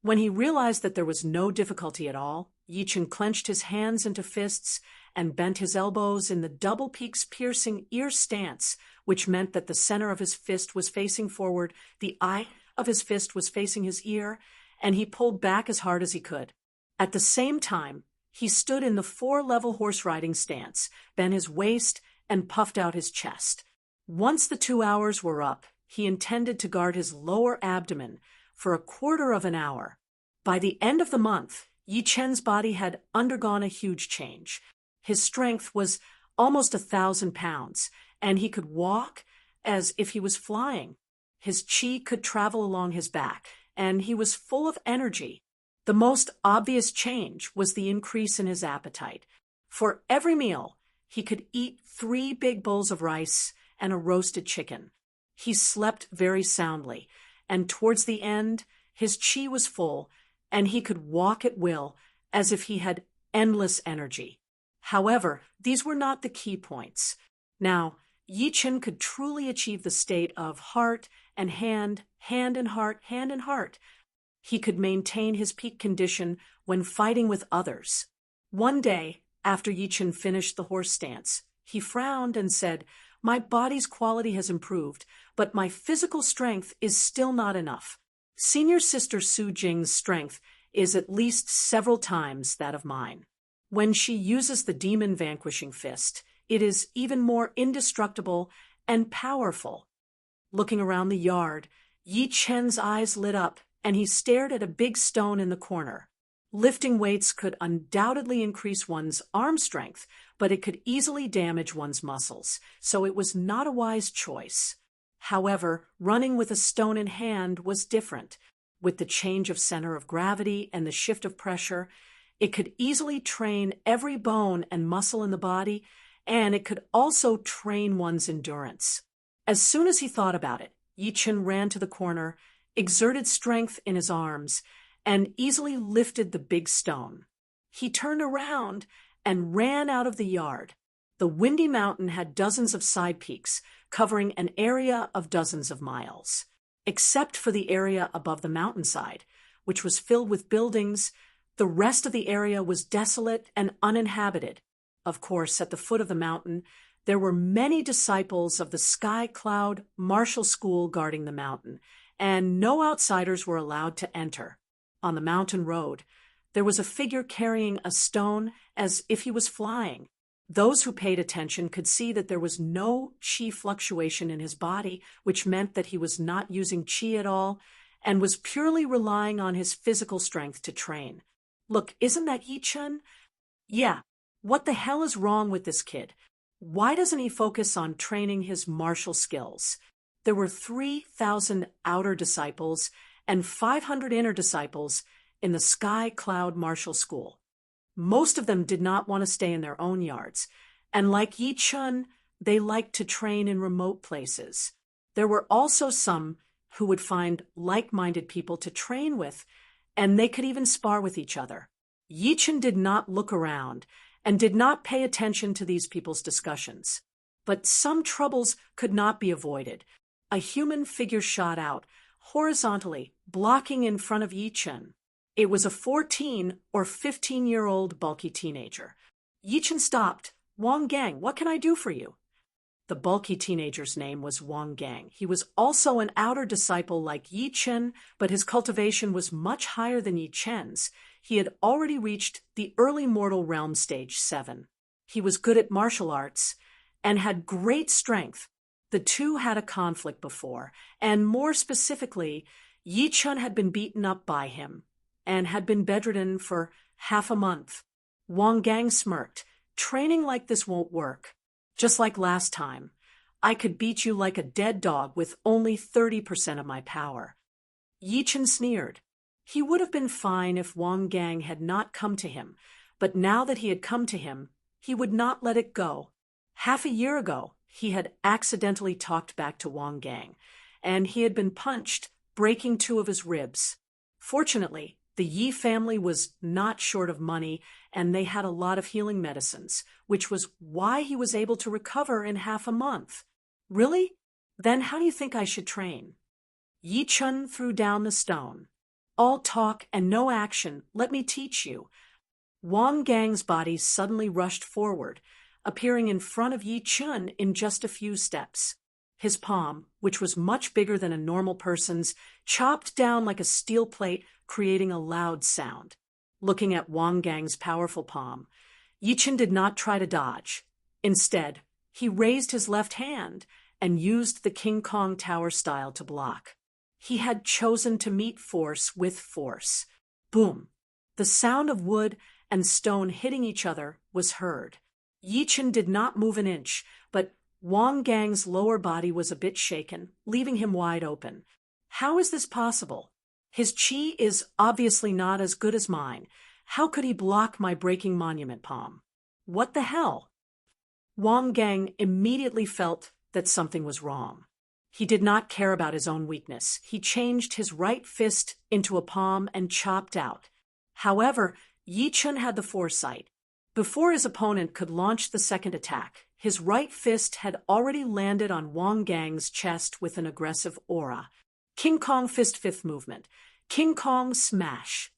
When he realized that there was no difficulty at all, Yichen clenched his hands into fists and bent his elbows in the double peaks piercing ear stance, which meant that the center of his fist was facing forward, the eye of his fist was facing his ear, and he pulled back as hard as he could. At the same time, he stood in the 4-level horse riding stance, bent his waist, and puffed out his chest. Once the 2 hours were up, he intended to guard his lower abdomen for a quarter of an hour. By the end of the month, Yichen's body had undergone a huge change. His strength was almost 1,000 pounds, and he could walk as if he was flying. His qi could travel along his back, and he was full of energy. The most obvious change was the increase in his appetite. For every meal, he could eat 3 big bowls of rice and a roasted chicken. He slept very soundly, and towards the end, his chi was full, and he could walk at will as if he had endless energy. However, these were not the key points. Now, Yi Chen could truly achieve the state of heart and hand, hand and heart, hand and heart. He could maintain his peak condition when fighting with others. One day, after Yi Chen finished the horse stance, he frowned and said, "My body's quality has improved, but my physical strength is still not enough. Senior Sister Su Jing's strength is at least several times that of mine. When she uses the demon vanquishing fist, it is even more indestructible and powerful." Looking around the yard, Yi Chen's eyes lit up, and he stared at a big stone in the corner. Lifting weights could undoubtedly increase one's arm strength, but it could easily damage one's muscles, so it was not a wise choice. However, running with a stone in hand was different. With the change of center of gravity and the shift of pressure, it could easily train every bone and muscle in the body, and it could also train one's endurance. As soon as he thought about it, Yi Chen ran to the corner, exerted strength in his arms, and easily lifted the big stone. He turned around and ran out of the yard. The windy mountain had dozens of side peaks, covering an area of dozens of miles. Except for the area above the mountainside, which was filled with buildings, the rest of the area was desolate and uninhabited. Of course, at the foot of the mountain, there were many disciples of the Sky Cloud Martial School guarding the mountain, and no outsiders were allowed to enter. On the mountain road, there was a figure carrying a stone as if he was flying. Those who paid attention could see that there was no chi fluctuation in his body, which meant that he was not using chi at all and was purely relying on his physical strength to train. Look, isn't that Yi Chen? Yeah, what the hell is wrong with this kid? Why doesn't he focus on training his martial skills? There were 3,000 outer disciples and 500 inner disciples in the Sky Cloud Martial School. Most of them did not want to stay in their own yards, and like Yi Chen, they liked to train in remote places. There were also some who would find like-minded people to train with, and they could even spar with each other. Yi Chen did not look around and did not pay attention to these people's discussions. But some troubles could not be avoided. A human figure shot out, horizontally, blocking in front of Yi Chen. It was a 14 or 15-year-old bulky teenager. Yi Chen stopped. "Wang Gang, what can I do for you?" The bulky teenager's name was Wang Gang. He was also an outer disciple like Yi Chen, but his cultivation was much higher than Yi Chen's. He had already reached the early mortal realm stage 7. He was good at martial arts and had great strength. The two had a conflict before, and more specifically, Yi Chen had been beaten up by him and had been bedridden for half a month. Wang Gang smirked. "Training like this won't work. Just like last time, I could beat you like a dead dog with only 30% of my power." Yi Chen sneered. He would have been fine if Wang Gang had not come to him, but now that he had come to him, he would not let it go. Half a year ago, he had accidentally talked back to Wang Gang, and he had been punched, breaking 2 of his ribs. Fortunately, the Yi family was not short of money, and they had a lot of healing medicines, which was why he was able to recover in half a month. "Really? Then how do you think I should train?" Yi Chen threw down the stone. "All talk and no action. Let me teach you." Wang Gang's body suddenly rushed forward, appearing in front of Yi Chen in just a few steps. His palm, which was much bigger than a normal person's, chopped down like a steel plate, creating a loud sound. Looking at Wang Gang's powerful palm, Yi Chen did not try to dodge. Instead, he raised his left hand and used the King Kong Tower style to block. He had chosen to meet force with force. Boom! The sound of wood and stone hitting each other was heard. Yi Chen did not move an inch, but Wang Gang's lower body was a bit shaken, leaving him wide open. How is this possible? His chi is obviously not as good as mine. How could he block my breaking monument palm? What the hell? Wang Gang immediately felt that something was wrong. He did not care about his own weakness. He changed his right fist into a palm and chopped out. However, Yi Chun had the foresight. Before his opponent could launch the second attack, his right fist had already landed on Wang Gang's chest with an aggressive aura. King Kong fist fifth movement. King Kong smash.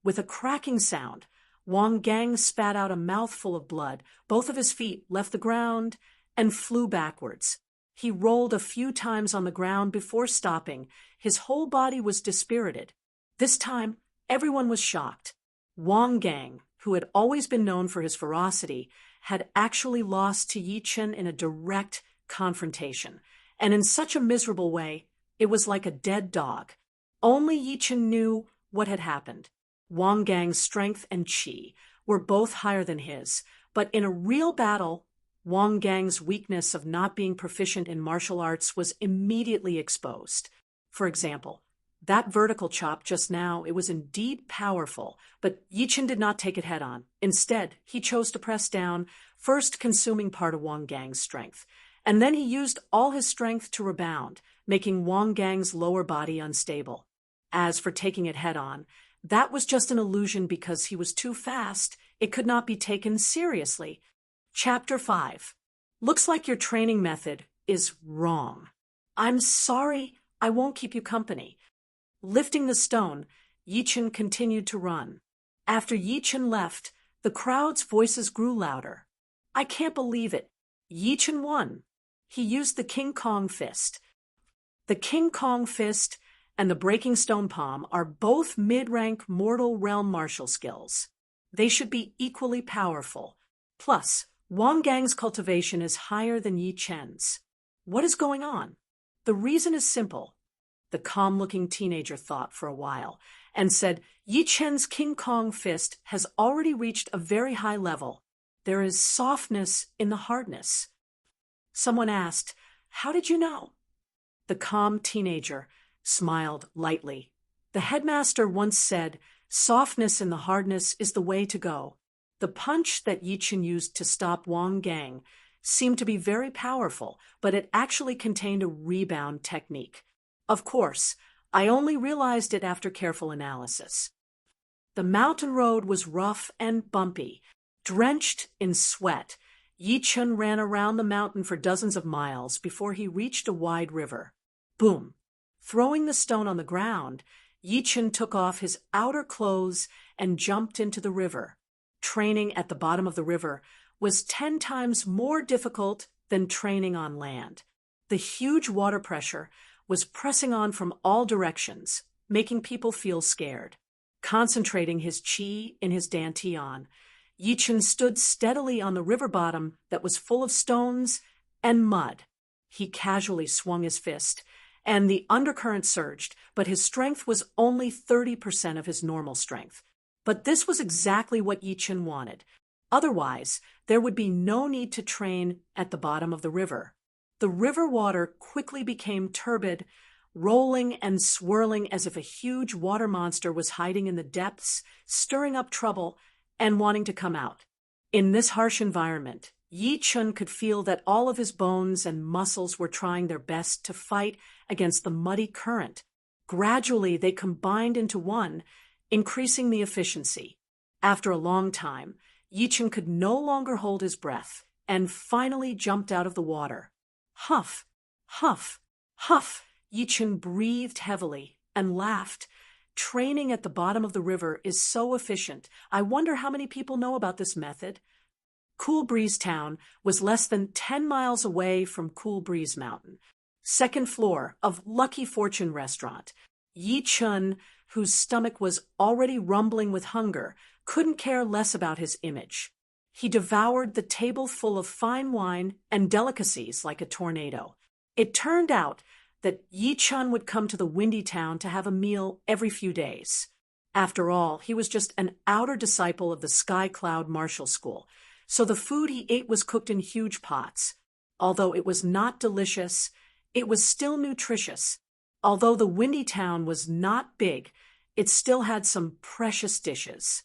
With a cracking sound, Wang Gang spat out a mouthful of blood. Both of his feet left the ground and flew backwards. He rolled a few times on the ground before stopping. His whole body was dispirited. This time, everyone was shocked. Wang Gang, who had always been known for his ferocity, had actually lost to Yi Chun in a direct confrontation. And in such a miserable way, it was like a dead dog. Only Yi Chun knew what had happened. Wang Gang's strength and chi were both higher than his, but in a real battle, Wang Gang's weakness of not being proficient in martial arts was immediately exposed. For example, that vertical chop just now, it was indeed powerful, but Yi Chun did not take it head-on. Instead, he chose to press down, first consuming part of Wang Gang's strength, and then he used all his strength to rebound, making Wang Gang's lower body unstable. As for taking it head-on, that was just an illusion because he was too fast. It could not be taken seriously. Chapter 5. Looks like your training method is wrong. I'm sorry, I won't keep you company. Lifting the stone, Yi Chun continued to run. After Yi Chun left, the crowd's voices grew louder. I can't believe it. Yi Chun won. He used the King Kong fist. The King Kong fist and the Breaking Stone Palm are both mid-rank mortal realm martial skills. They should be equally powerful. Plus, Wang Gang's cultivation is higher than Yi Chen's. What is going on? The reason is simple. The calm-looking teenager thought for a while and said, Yi Chen's King Kong fist has already reached a very high level. There is softness in the hardness. Someone asked, how did you know? The calm teenager smiled lightly. The headmaster once said, softness in the hardness is the way to go. The punch that Yi Chun used to stop Wang Gang seemed to be very powerful, but it actually contained a rebound technique. Of course, I only realized it after careful analysis. The mountain road was rough and bumpy. Drenched in sweat, Yi Chun ran around the mountain for dozens of miles before he reached a wide river. Boom! Throwing the stone on the ground, Yi Chun took off his outer clothes and jumped into the river. Training at the bottom of the river was 10 times more difficult than training on land. The huge water pressure was pressing on from all directions, making people feel scared. Concentrating his chi in his dantian, Yi Chun stood steadily on the river bottom that was full of stones and mud. He casually swung his fist, and the undercurrent surged, but his strength was only 30% of his normal strength. But this was exactly what Yi Chun wanted. Otherwise, there would be no need to train at the bottom of the river. The river water quickly became turbid, rolling and swirling as if a huge water monster was hiding in the depths, stirring up trouble and wanting to come out. In this harsh environment, Yi Chun could feel that all of his bones and muscles were trying their best to fight against the muddy current. Gradually, they combined into one, increasing the efficiency. After a long time, Yi Chun could no longer hold his breath and finally jumped out of the water. Huff, huff, huff. Yi Chun breathed heavily and laughed. Training at the bottom of the river is so efficient. I wonder how many people know about this method. Cool Breeze Town was less than 10 miles away from Cool Breeze Mountain. Second floor of Lucky Fortune restaurant. Yi Chun, whose stomach was already rumbling with hunger, couldn't care less about his image. He devoured the table full of fine wine and delicacies like a tornado. It turned out that Yi Chun would come to the windy town to have a meal every few days. After all, he was just an outer disciple of the Sky Cloud Martial School, so the food he ate was cooked in huge pots. Although it was not delicious, it was still nutritious. Although the windy town was not big, it still had some precious dishes.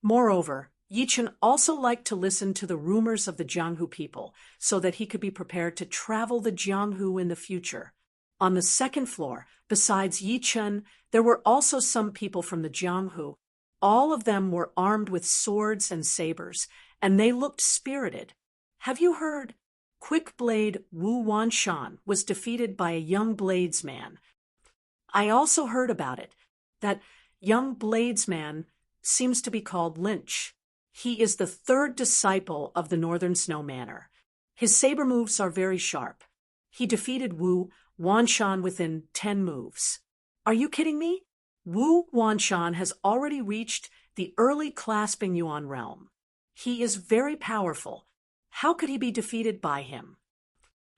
Moreover, Yichen also liked to listen to the rumors of the Jianghu people so that he could be prepared to travel the Jianghu in the future. On the second floor, besides Yichen, there were also some people from the Jianghu. All of them were armed with swords and sabers, and they looked spirited. Have you heard? Quick Blade Wu Wanshan was defeated by a young bladesman. I also heard about it. That young bladesman seems to be called Lynch. He is the third disciple of the Northern Snow Manor. His saber moves are very sharp. He defeated Wu Wanshan within 10 moves. Are you kidding me? Wu Wanshan has already reached the early clasping Yuan realm. He is very powerful. How could he be defeated by him?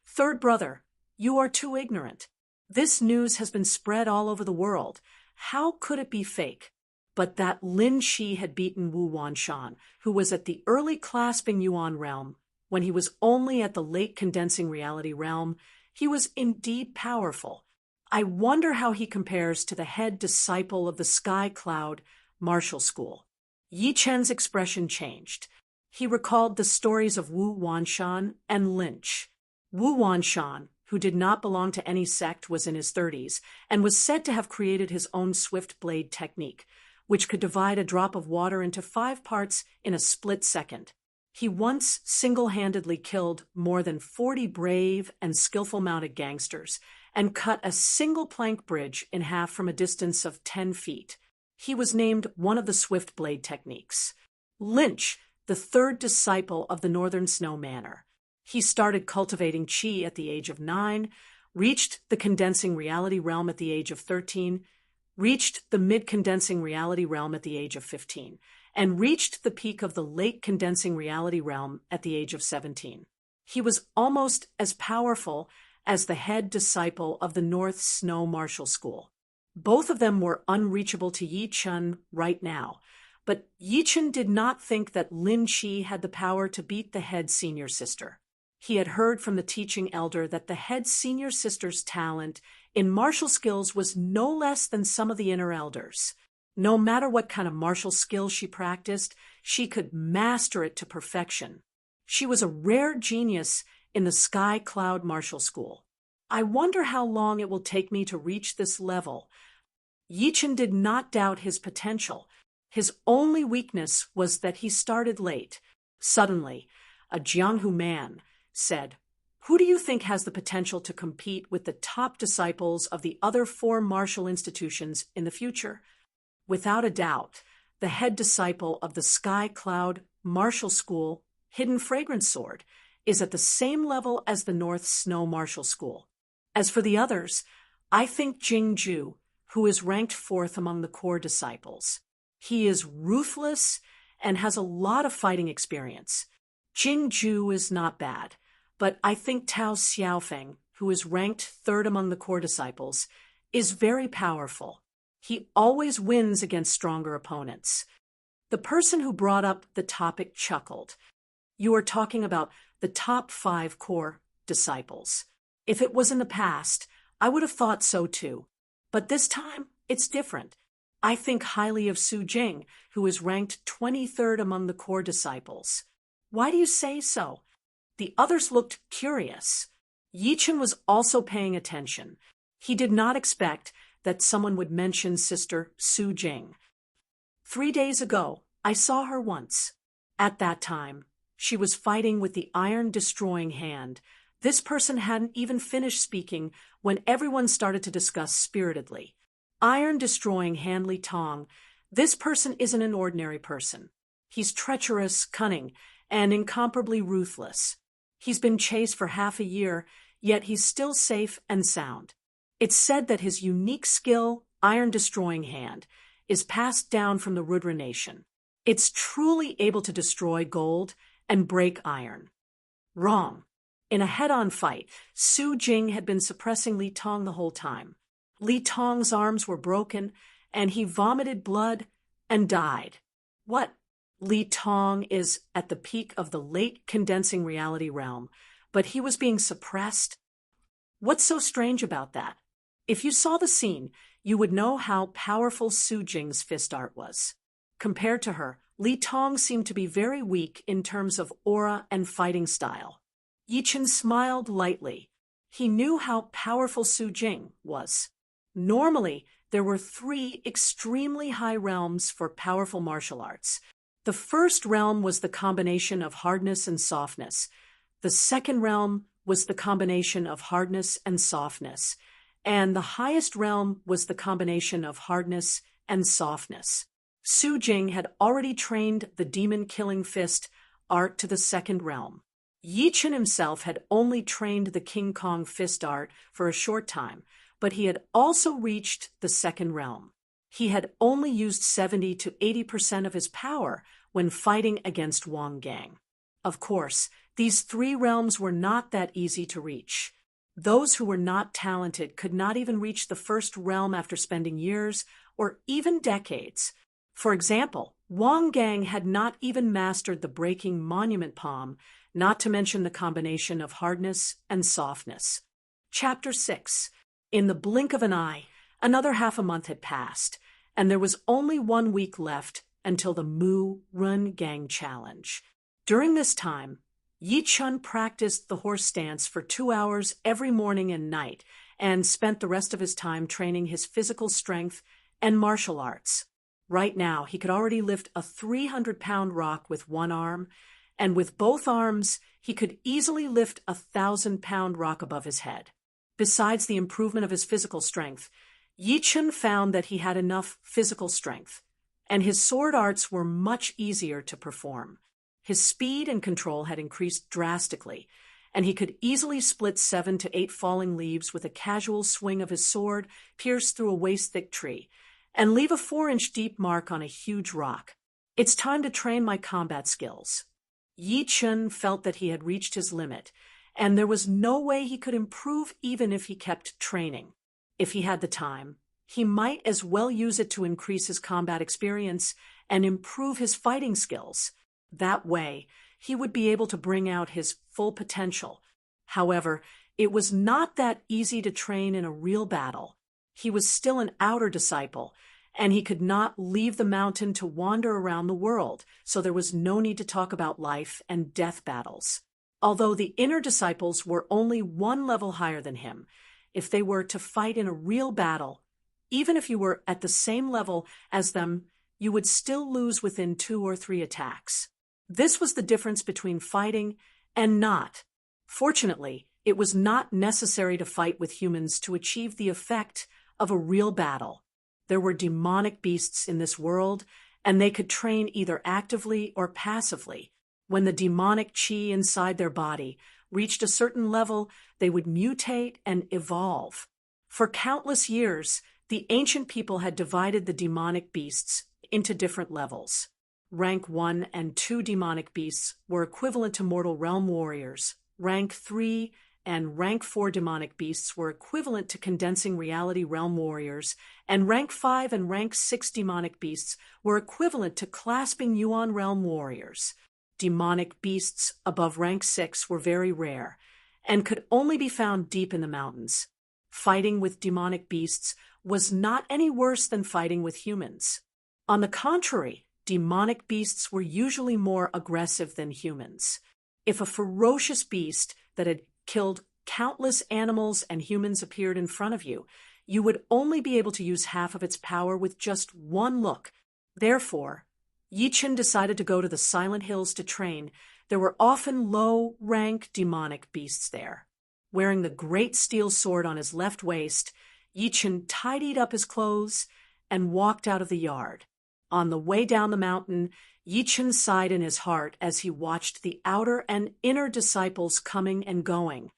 Third brother, you are too ignorant. This news has been spread all over the world. How could it be fake? But that Lin Shi had beaten Wu Wanshan, who was at the early clasping Yuan realm, when he was only at the late condensing reality realm. He was indeed powerful. I wonder how he compares to the head disciple of the Sky Cloud Martial School. Yi Chen's expression changed. He recalled the stories of Wu Wanshan and Lynch. Wu Wanshan, who did not belong to any sect, was in his 30s and was said to have created his own swift blade technique, which could divide a drop of water into 5 parts in a split second. He once single-handedly killed more than 40 brave and skillful mounted gangsters and cut a single plank bridge in half from a distance of 10 feet. He was named one of the swift blade techniques. Lynch, the third disciple of the Northern Snow Manor. He started cultivating qi at the age of 9, reached the condensing reality realm at the age of 13, reached the mid-condensing reality realm at the age of 15, and reached the peak of the late condensing reality realm at the age of 17. He was almost as powerful as the head disciple of the North Snow Martial School. Both of them were unreachable to Yi Chen right now, but Yi Chen did not think that Lin Shi had the power to beat the head senior sister. He had heard from the teaching elder that the head senior sister's talent in martial skills was no less than some of the inner elders. No matter what kind of martial skill she practiced, she could master it to perfection. She was a rare genius in the Sky Cloud Martial School. I wonder how long it will take me to reach this level. Yi Chen did not doubt his potential. His only weakness was that he started late. Suddenly, a Jianghu man said, "Who do you think has the potential to compete with the top disciples of the other 4 martial institutions in the future?" Without a doubt, the head disciple of the Sky Cloud Martial School, Hidden Fragrance Sword, is at the same level as the North Snow Martial School. As for the others, I think Jing Ju, who is ranked 4th among the core disciples. He is ruthless and has a lot of fighting experience. Jing Ju is not bad, but I think Tao Xiaofeng, who is ranked 3rd among the core disciples, is very powerful. He always wins against stronger opponents. The person who brought up the topic chuckled. You are talking about the top 5 core disciples. If it was in the past, I would have thought so too. But this time, it's different. I think highly of Su Jing, who is ranked 23rd among the core disciples. Why do you say so? The others looked curious. Yi Chen was also paying attention. He did not expect that someone would mention Sister Su Jing. 3 days ago, I saw her once. At that time, she was fighting with the iron-destroying hand. This person hadn't even finished speaking when everyone started to discuss spiritedly. Iron-destroying hand Li Tong. This person isn't an ordinary person. He's treacherous, cunning, and incomparably ruthless. He's been chased for half a year, yet he's still safe and sound. It's said that his unique skill, iron-destroying hand, is passed down from the Rudra nation. It's truly able to destroy gold and break iron. Wrong. In a head-on fight, Su Jing had been suppressing Li Tong the whole time. Li Tong's arms were broken, and he vomited blood and died. What? Li Tong is at the peak of the late condensing reality realm, but he was being suppressed? What's so strange about that? If you saw the scene, you would know how powerful Su Jing's fist art was. Compared to her, Li Tong seemed to be very weak in terms of aura and fighting style. Yi Chen smiled lightly. He knew how powerful Su Jing was. Normally, there were 3 extremely high realms for powerful martial arts. The first realm was the combination of hardness and softness. The second realm was the combination of hardness and softness. And the highest realm was the combination of hardness and softness. Su Jing had already trained the demon-killing fist art to the second realm. Yi Chen himself had only trained the King Kong fist art for a short time, but he had also reached the second realm. He had only used 70 to 80% of his power when fighting against Wang Gang. Of course, these 3 realms were not that easy to reach. Those who were not talented could not even reach the first realm after spending years or even decades. For example, Wang Gang had not even mastered the breaking monument palm, not to mention the combination of hardness and softness. Chapter 6. In the blink of an eye, another half a month had passed, and there was only 1 week left until the Mu Run Gang Challenge. During this time, Yi Chen practiced the horse stance for 2 hours every morning and night, and spent the rest of his time training his physical strength and martial arts. Right now, he could already lift a 300-pound rock with one arm, and with both arms, he could easily lift a 1,000-pound rock above his head. Besides the improvement of his physical strength, Yi Chen found that he had enough physical strength, and his sword arts were much easier to perform. His speed and control had increased drastically, and he could easily split 7 to 8 falling leaves with a casual swing of his sword pierced through a waist-thick tree, and leave a 4-inch deep mark on a huge rock. It's time to train my combat skills. Yi Chen felt that he had reached his limit, and there was no way he could improve even if he kept training. If he had the time, he might as well use it to increase his combat experience and improve his fighting skills. That way, he would be able to bring out his full potential. However, it was not that easy to train in a real battle. He was still an outer disciple, and he could not leave the mountain to wander around the world, so there was no need to talk about life and death battles. Although the inner disciples were only 1 level higher than him, if they were to fight in a real battle, even if you were at the same level as them, you would still lose within 2 or 3 attacks. This was the difference between fighting and not. Fortunately, it was not necessary to fight with humans to achieve the effect of a real battle. There were demonic beasts in this world, and they could train either actively or passively. When the demonic chi inside their body reached a certain level, they would mutate and evolve. For countless years, the ancient people had divided the demonic beasts into different levels. Rank 1 and 2 demonic beasts were equivalent to mortal realm warriors. Rank 3 and Rank 4 demonic beasts were equivalent to condensing reality realm warriors, and Rank 5 and Rank 6 demonic beasts were equivalent to clasping Yuan realm warriors. Demonic beasts above Rank 6 were very rare, and could only be found deep in the mountains. Fighting with demonic beasts was not any worse than fighting with humans. On the contrary, demonic beasts were usually more aggressive than humans. If a ferocious beast that had killed countless animals and humans appeared in front of you, you would only be able to use half of its power with just 1 look. Therefore, Yi Chen decided to go to the Silent Hills to train. There were often low-rank demonic beasts there. Wearing the great steel sword on his left waist, Yi Chen tidied up his clothes and walked out of the yard. On the way down the mountain, Yi Chen sighed in his heart as he watched the outer and inner disciples coming and going.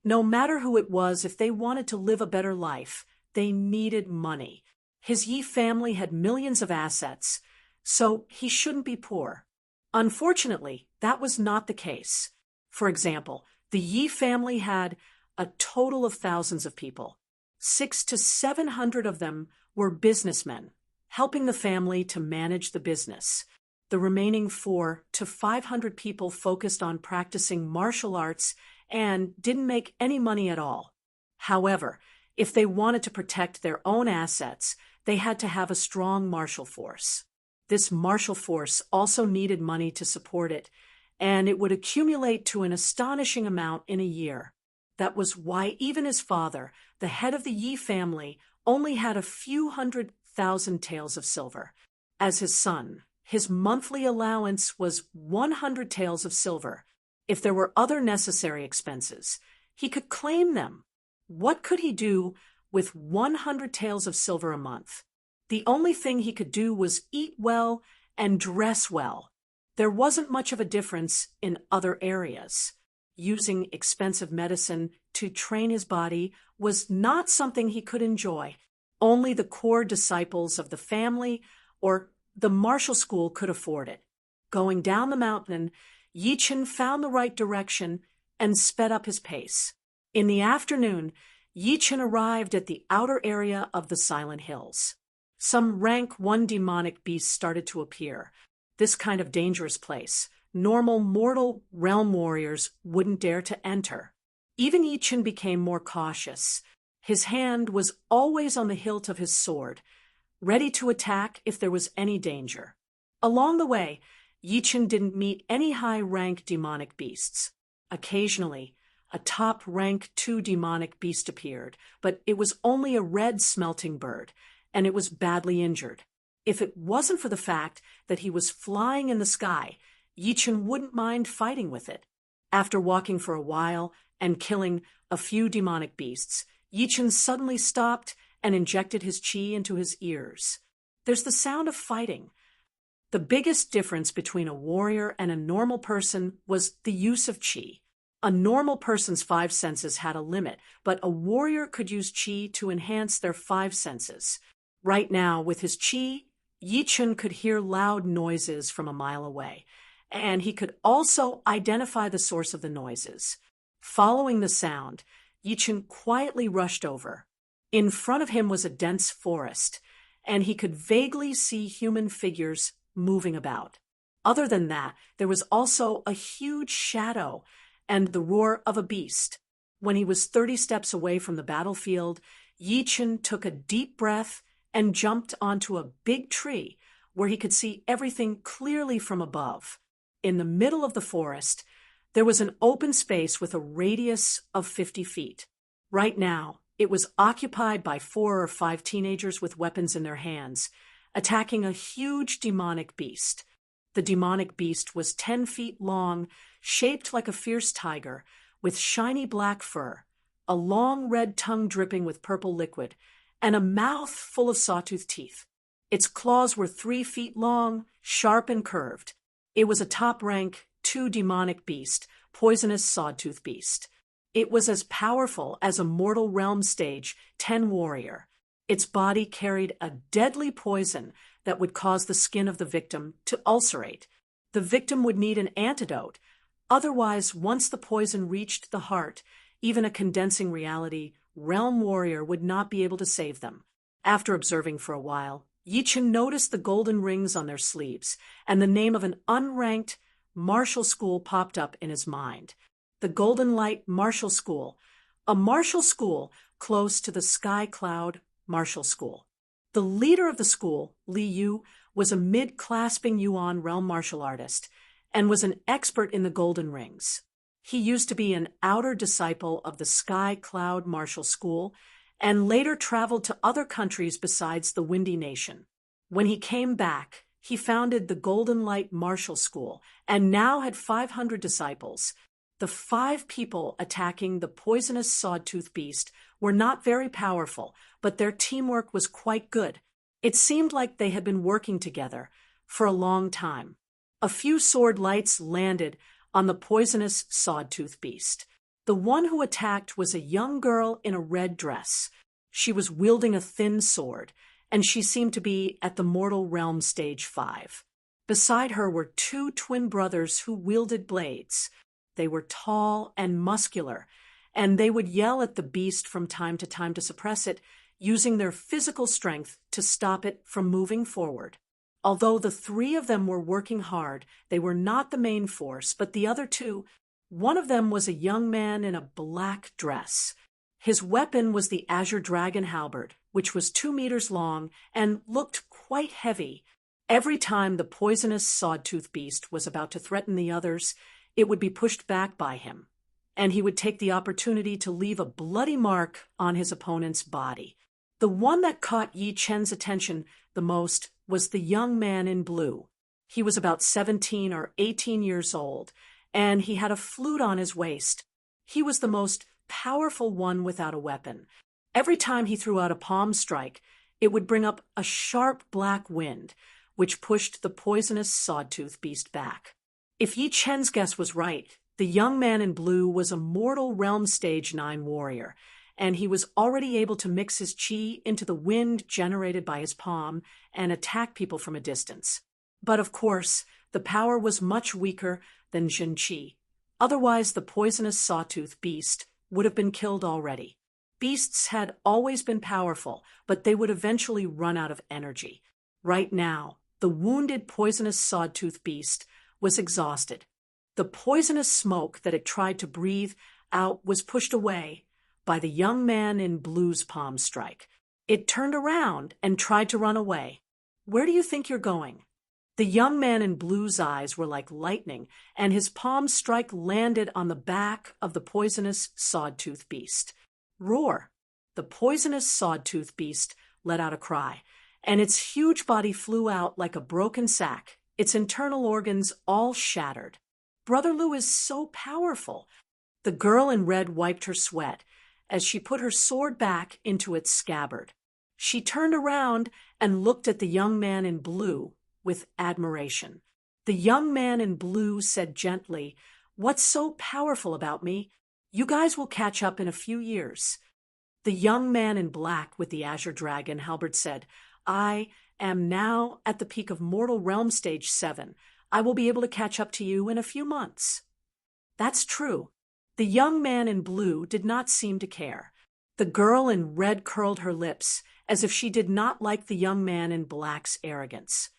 No matter who it was, if they wanted to live a better life, they needed money. His Yi family had millions of assets, so he shouldn't be poor. Unfortunately, that was not the case. For example, the Yi family had a total of thousands of people. 600 to 700 of them were businessmen, helping the family to manage the business. The remaining 400 to 500 people focused on practicing martial arts and didn't make any money at all. However, If they wanted to protect their own assets, they had to have a strong martial force. This martial force also needed money to support it, and it would accumulate to an astonishing amount in a year. That was why even his father, the head of the Yi family, only had a few 100,000 taels of silver. As his son, his monthly allowance was 100 taels of silver. If there were other necessary expenses, he could claim them. What could he do with 100 taels of silver a month? The only thing he could do was eat well and dress well. There wasn't much of a difference in other areas. Using expensive medicine to train his body was not something he could enjoy. Only the core disciples of the family or the martial school could afford it. Going down the mountain, Yichen found the right direction and sped up his pace. In the afternoon, Yichen arrived at the outer area of the Silent Hills. Some rank 1 demonic beasts started to appear. This kind of dangerous place, normal mortal realm warriors wouldn't dare to enter. Even Yichen became more cautious. His hand was always on the hilt of his sword, ready to attack if there was any danger. Along the way, Yichen didn't meet any high-rank demonic beasts. Occasionally, a top-rank 2 demonic beast appeared, but it was only a red smelting bird, and it was badly injured. If it wasn't for the fact that he was flying in the sky, Yichen wouldn't mind fighting with it. After walking for a while and killing a few demonic beasts, Yichen suddenly stopped and injected his qi into his ears. There's the sound of fighting. The biggest difference between a warrior and a normal person was the use of qi. A normal person's 5 senses had a limit, but a warrior could use qi to enhance their 5 senses. Right now, with his qi, Yichen could hear loud noises from a mile away, and he could also identify the source of the noises. Following the sound, Yichen quietly rushed over. In front of him was a dense forest, and he could vaguely see human figures moving about. Other than that, there was also a huge shadow and the roar of a beast. When he was 30 steps away from the battlefield, Yichen took a deep breath and jumped onto a big tree where he could see everything clearly from above. In the middle of the forest, there was an open space with a radius of 50 feet. Right now, it was occupied by 4 or 5 teenagers with weapons in their hands, attacking a huge demonic beast. The demonic beast was 10 feet long, shaped like a fierce tiger, with shiny black fur, a long red tongue dripping with purple liquid, and a mouth full of sawtooth teeth. Its claws were 3 feet long, sharp and curved. It was a top-rank 2 demonic beast, poisonous sawtooth beast. It was as powerful as a mortal realm stage 10 warrior. Its body carried a deadly poison that would cause the skin of the victim to ulcerate. The victim would need an antidote. Otherwise, once the poison reached the heart, even a condensing reality realm warrior would not be able to save them. After observing for a while, Yichen noticed the golden rings on their sleeves, and the name of an unranked martial school popped up in his mind. The Golden Light Martial School, a martial school close to the Sky Cloud Martial School. The leader of the school, Li Yu, was a mid-clasping Yuan realm martial artist and was an expert in the golden rings. He used to be an outer disciple of the Sky Cloud Martial School and later traveled to other countries besides the Windy Nation. When he came back, he founded the Golden Light Martial School and now had 500 disciples. The 5 people attacking the poisonous sawtooth beast were not very powerful, but their teamwork was quite good. It seemed like they had been working together for a long time. A few sword lights landed on the poisonous sawtooth beast. The one who attacked was a young girl in a red dress. She was wielding a thin sword, and she seemed to be at the mortal realm stage 5. Beside her were 2 twin brothers who wielded blades. They were tall and muscular, and they would yell at the beast from time to suppress it, using their physical strength to stop it from moving forward. Although the 3 of them were working hard, they were not the main force, but the other 2. One of them was a young man in a black dress. His weapon was the azure dragon halberd, which was 2 meters long and looked quite heavy. Every time the poisonous sawtooth beast was about to threaten the others, it would be pushed back by him, and he would take the opportunity to leave a bloody mark on his opponent's body. The one that caught Yi Chen's attention the most was the young man in blue. He was about 17 or 18 years old, and he had a flute on his waist. He was the most powerful one without a weapon. Every time he threw out a palm strike, it would bring up a sharp black wind, which pushed the poisonous sawtooth beast back. If Yi Chen's guess was right, the young man in blue was a mortal realm stage 9 warrior, and he was already able to mix his chi into the wind generated by his palm and attack people from a distance. But of course, the power was much weaker than Jin Qi. Otherwise, the poisonous sawtooth beast would have been killed already. Beasts had always been powerful, but they would eventually run out of energy. Right now, the wounded poisonous sawtooth beast was exhausted. The poisonous smoke that it tried to breathe out was pushed away by the young man in blue's palm strike. It turned around and tried to run away. Where do you think you're going? The young man in blue's eyes were like lightning, and his palm strike landed on the back of the poisonous sawtooth beast. Roar! The poisonous sawtooth beast let out a cry, and its huge body flew out like a broken sack, its internal organs all shattered. Brother Lu is so powerful. The girl in red wiped her sweat as she put her sword back into its scabbard. She turned around and looked at the young man in blue with admiration. The young man in blue said gently, "What's so powerful about me? You guys will catch up in a few years." The young man in black with the azure dragon halberd said, "I am now at the peak of mortal realm stage 7. I will be able to catch up to you in a few months." That's true. The young man in blue did not seem to care. The girl in red curled her lips as if she did not like the young man in black's arrogance.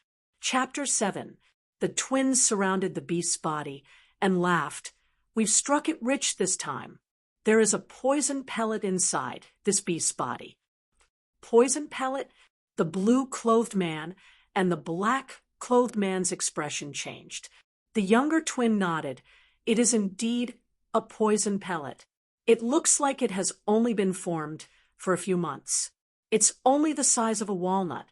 Chapter 7. The twins surrounded the beast's body and laughed. "We've struck it rich this time. There is a poison pellet inside this beast's body." Poison pellet? The blue-clothed man and the black-clothed man's expression changed. The younger twin nodded. "It is indeed a poison pellet. It looks like it has only been formed for a few months. It's only the size of a walnut.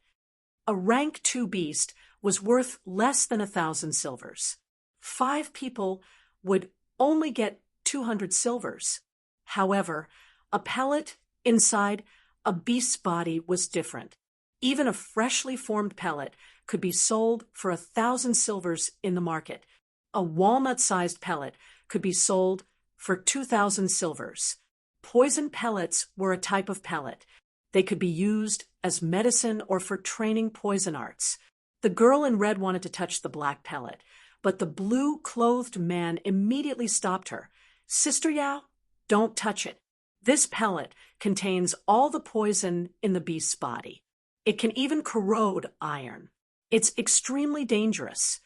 A rank 2 beast was worth less than 1,000 silvers. 5 people would only get 200 silvers. However, a pellet inside a beast's body was different. Even a freshly formed pellet could be sold for 1,000 silvers in the market. A walnut-sized pellet could be sold for 2,000 silvers. Poison pellets were a type of pellet. They could be used as medicine or for training poison arts. The girl in red wanted to touch the black pellet, but the blue-clothed man immediately stopped her. "Sister Yao, don't touch it. This pellet contains all the poison in the beast's body. It can even corrode iron. It's extremely dangerous."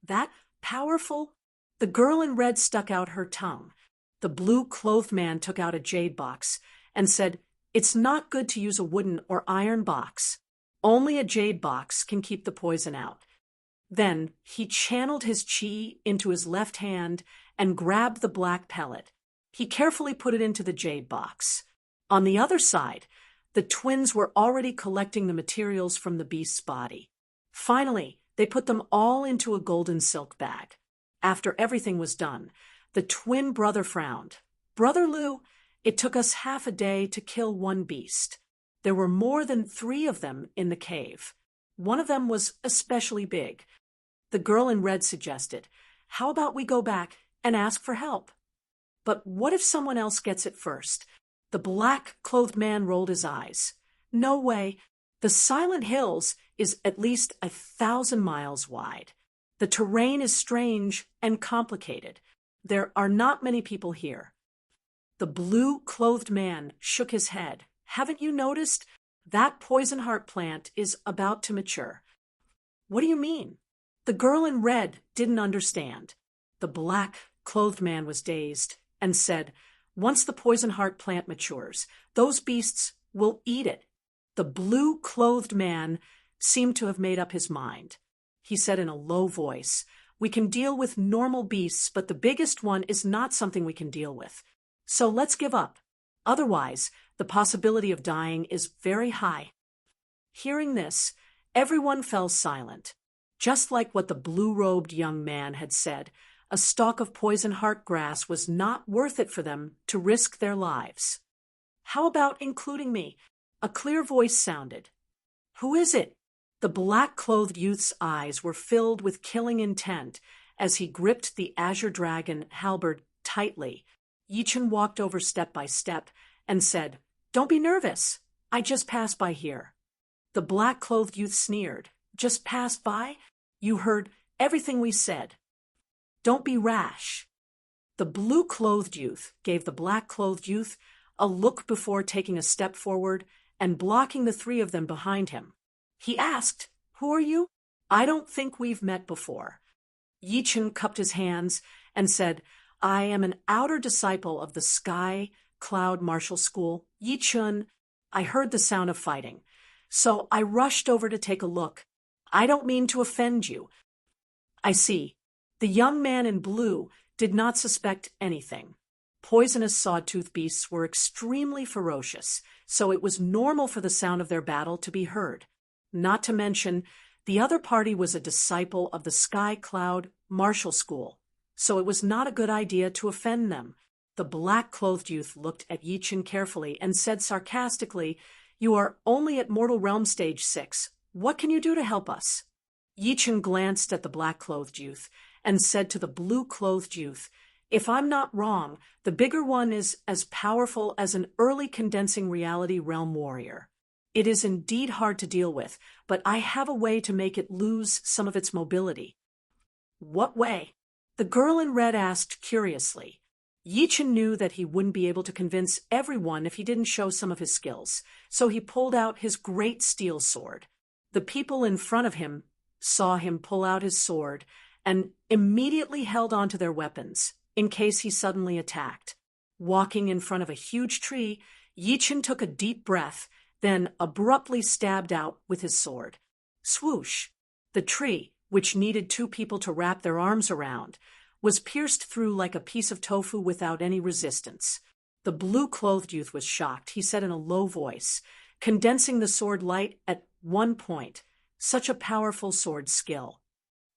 "That powerful?" The girl in red stuck out her tongue. The blue-clothed man took out a jade box and said, "It's not good to use a wooden or iron box. Only a jade box can keep the poison out." Then he channeled his chi into his left hand and grabbed the black pellet. He carefully put it into the jade box. On the other side, the twins were already collecting the materials from the beast's body. Finally, they put them all into a golden silk bag. After everything was done, the twin brother frowned. "Brother Lu, it took us half a day to kill one beast. There were more than 3 of them in the cave. One of them was especially big." The girl in red suggested, "How about we go back and ask for help?" "But what if someone else gets it first?" The black-clothed man rolled his eyes. "No way. The Silent Hills is at least 1,000 miles wide. The terrain is strange and complicated. There are not many people here." The blue-clothed man shook his head. "Haven't you noticed? That poison heart plant is about to mature." "What do you mean?" The girl in red didn't understand. The black-clothed man was dazed and said, Once the poison heart plant matures, those beasts will eat it. The blue-clothed man seemed to have made up his mind. He said in a low voice, "We can deal with normal beasts, but the biggest one is not something we can deal with. So let's give up. Otherwise, the possibility of dying is very high." Hearing this, everyone fell silent. Just like what the blue-robed young man had said, a stalk of poison heart grass was not worth it for them to risk their lives. "How about including me?" A clear voice sounded. "Who is it?" The black-clothed youth's eyes were filled with killing intent as he gripped the azure dragon halberd tightly. Yichen walked over step by step and said, "Don't be nervous. I just passed by here." The black-clothed youth sneered. "Just passed by? You heard everything we said. Don't be rash." The blue-clothed youth gave the black-clothed youth a look before taking a step forward and blocking the three of them behind him. He asked, "Who are you?" "I don't think we've met before." Yichen cupped his hands and said, "I am an outer disciple of the Sky Cloud Martial School. Yichen." I heard the sound of fighting, so I rushed over to take a look. "I don't mean to offend you." "I see." The young man in blue did not suspect anything. Poisonous sawtooth beasts were extremely ferocious, so it was normal for the sound of their battle to be heard. Not to mention, the other party was a disciple of the Sky Cloud Martial School, so it was not a good idea to offend them. The black-clothed youth looked at Yichen carefully and said sarcastically, "You are only at Mortal Realm Stage 6. What can you do to help us?" Yichen glanced at the black-clothed youth and said to the blue-clothed youth, "If I'm not wrong, the bigger one is as powerful as an early condensing reality realm warrior. It is indeed hard to deal with, but I have a way to make it lose some of its mobility." "What way?" the girl in red asked curiously. Yichen knew that he wouldn't be able to convince everyone if he didn't show some of his skills, so he pulled out his great steel sword. The people in front of him saw him pull out his sword and immediately held onto their weapons in case he suddenly attacked. Walking in front of a huge tree, Yichen took a deep breath, then abruptly stabbed out with his sword. Swoosh! The tree, which needed two people to wrap their arms around, was pierced through like a piece of tofu without any resistance. The blue-clothed youth was shocked. He said in a low voice, condensing the sword light at one point. Such a powerful sword skill.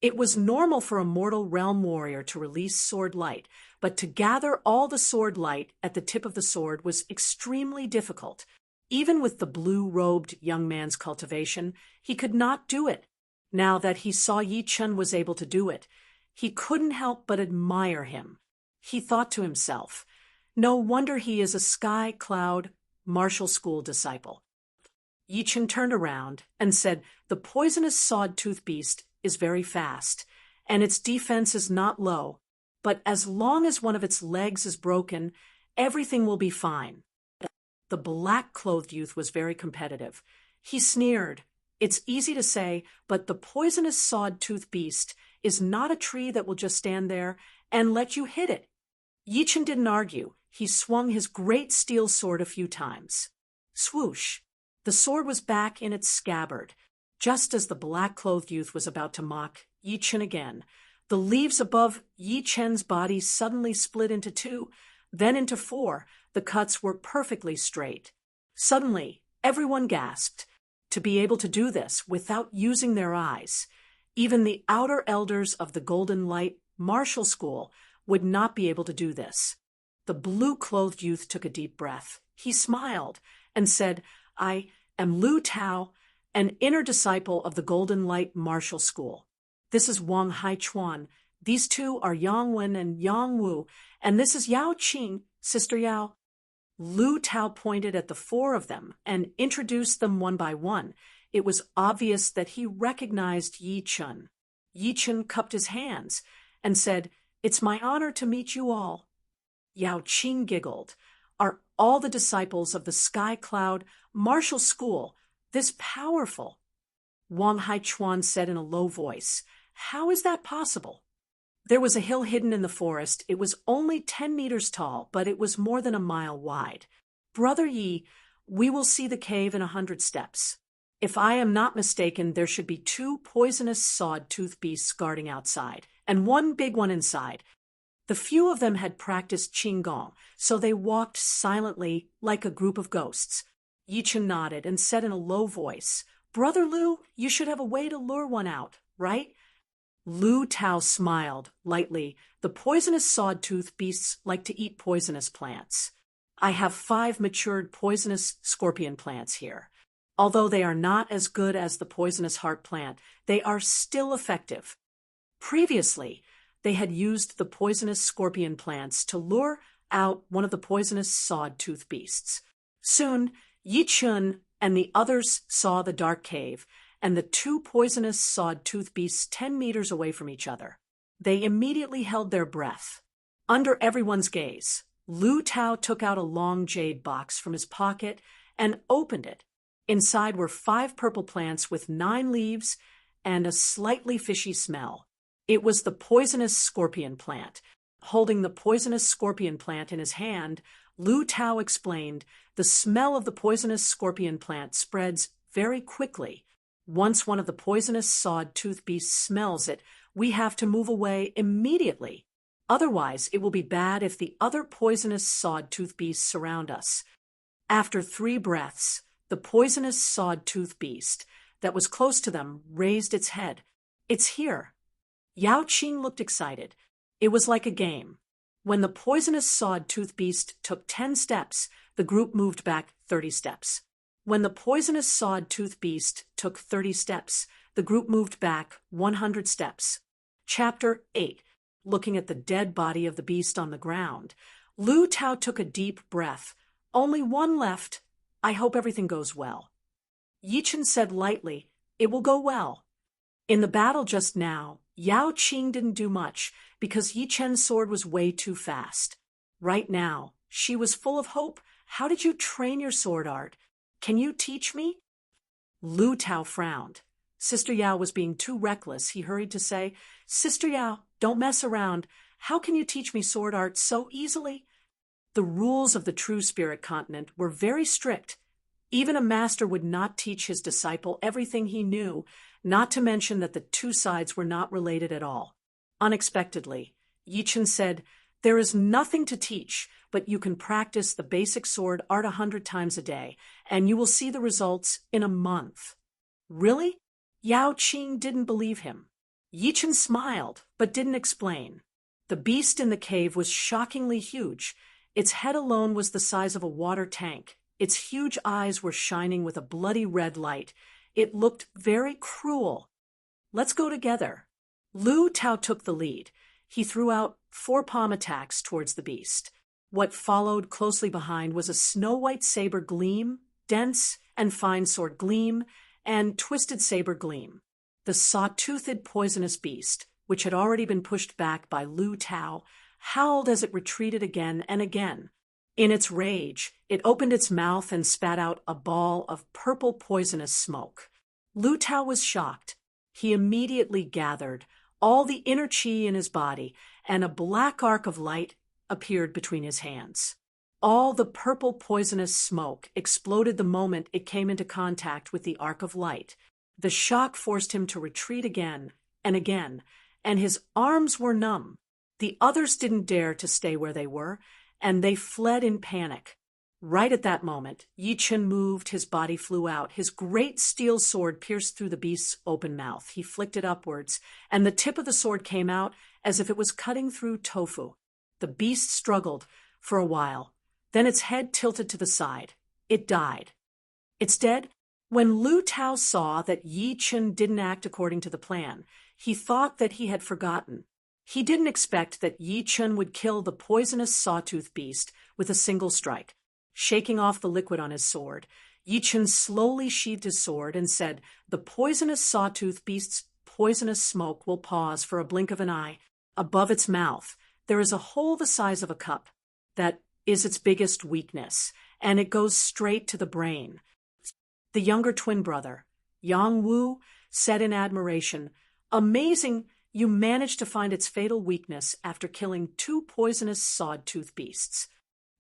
It was normal for a mortal realm warrior to release sword light, but to gather all the sword light at the tip of the sword was extremely difficult. Even with the blue-robed young man's cultivation, he could not do it. Now that he saw Yichen was able to do it, he couldn't help but admire him. He thought to himself, "No wonder he is a Sky Cloud Martial School disciple." Yichen turned around and said, "The poisonous sawtooth beast is very fast, and its defense is not low, but as long as one of its legs is broken, everything will be fine." The black-clothed youth was very competitive. He sneered, "It's easy to say, but the poisonous sawtooth beast is not a tree that will just stand there and let you hit it." Yichen didn't argue. He swung his great steel sword a few times. Swoosh! The sword was back in its scabbard. Just as the black-clothed youth was about to mock Yichen again, the leaves above Yichen's body suddenly split into two, then into four. The cuts were perfectly straight. Suddenly, everyone gasped. To be able to do this without using their eyes, even the outer elders of the Golden Light Martial School would not be able to do this. The blue-clothed youth took a deep breath. He smiled and said, "I am Lu Tao, an inner disciple of the Golden Light Martial School. This is Wang Haichuan. These two are Yang Wen and Yang Wu, and this is Yao Qing, Sister Yao." Lu Tao pointed at the four of them and introduced them one by one. It was obvious that he recognized Yichen. Yichen cupped his hands and said, "It's my honor to meet you all." Yao Qing giggled. "Are all the disciples of the Sky Cloud Martial School this powerful?" Wang Haichuan said in a low voice, "How is that possible?" There was a hill hidden in the forest. It was only 10 meters tall, but it was more than a mile wide. Brother Yi, we will see the cave in 100 steps. If I am not mistaken, there should be 2 poisonous sawed-tooth beasts guarding outside, and 1 big one inside. The few of them had practiced Qigong, so they walked silently like a group of ghosts. Yichen nodded and said in a low voice, Brother Lu, you should have a way to lure one out, right? Lu Tao smiled lightly. The poisonous sawed-tooth beasts like to eat poisonous plants. I have 5 matured poisonous scorpion plants here. Although they are not as good as the poisonous heart plant, they are still effective. Previously, they had used the poisonous scorpion plants to lure out one of the poisonous sawed-tooth beasts. Soon, Yi Chun and the others saw the dark cave and the 2 poisonous sawed-tooth beasts 10 meters away from each other. They immediately held their breath. Under everyone's gaze, Lu Tao took out a long jade box from his pocket and opened it. Inside were 5 purple plants with 9 leaves and a slightly fishy smell. It was the poisonous scorpion plant. Holding the poisonous scorpion plant in his hand, Lu Tao explained, the smell of the poisonous scorpion plant spreads very quickly. Once one of the poisonous sawed-tooth beasts smells it, we have to move away immediately. Otherwise, it will be bad if the other poisonous sawed-tooth beasts surround us. After 3 breaths, the poisonous sawed-tooth beast that was close to them raised its head. It's here. Yao Qing looked excited. It was like a game. When the poisonous sawed-tooth beast took 10 steps, the group moved back 30 steps. When the poisonous sawed-tooth beast took 30 steps, the group moved back 100 steps. Chapter 8. Looking at the dead body of the beast on the ground, Lu Tao took a deep breath. Only 1 left. I hope everything goes well. Yichen said lightly, It will go well. In the battle just now, Yao Qing didn't do much because Yichen's sword was way too fast. Right now, she was full of hope. How did you train your sword art? Can you teach me? Lu Tao frowned. Sister Yao was being too reckless. He hurried to say, Sister Yao, don't mess around. How can you teach me sword art so easily? The rules of the True Spirit Continent were very strict. Even a master would not teach his disciple everything he knew, not to mention that the 2 sides were not related at all. Unexpectedly, Yichen said, There is nothing to teach, but you can practice the basic sword art 100 times a day, and you will see the results in a month. Really? Yao Qing didn't believe him. Yichen smiled, but didn't explain. The beast in the cave was shockingly huge. Its head alone was the size of a water tank. Its huge eyes were shining with a bloody red light. It looked very cruel. Let's go together. Lu Tao took the lead. He threw out 4 palm attacks towards the beast. What followed closely behind was a snow-white saber gleam, dense and fine sword gleam, and twisted saber gleam. The saw-toothed poisonous beast, which had already been pushed back by Lu Tao, howled as it retreated again and again. In its rage, it opened its mouth and spat out a ball of purple poisonous smoke. Lu Tao was shocked. He immediately gathered all the inner qi in his body, and a black arc of light appeared between his hands. All the purple poisonous smoke exploded the moment it came into contact with the arc of light. The shock forced him to retreat again, and his arms were numb. The others didn't dare to stay where they were, and they fled in panic. Right at that moment, Yichen moved, his body flew out. His great steel sword pierced through the beast's open mouth. He flicked it upwards, and the tip of the sword came out as if it was cutting through tofu. The beast struggled for a while. Then its head tilted to the side. It died. It's dead? When Lu Tao saw that Yichen didn't act according to the plan, he thought that he had forgotten. He didn't expect that Yichen would kill the poisonous sawtooth beast with a single strike. Shaking off the liquid on his sword, Yichen slowly sheathed his sword and said, The poisonous sawtooth beast's poisonous smoke will pause for a blink of an eye. Above its mouth, there is a hole the size of a cup. That is its biggest weakness, and it goes straight to the brain. The younger twin brother, Yang Wu, said in admiration, Amazing, You managed to find its fatal weakness after killing 2 poisonous sawtooth beasts.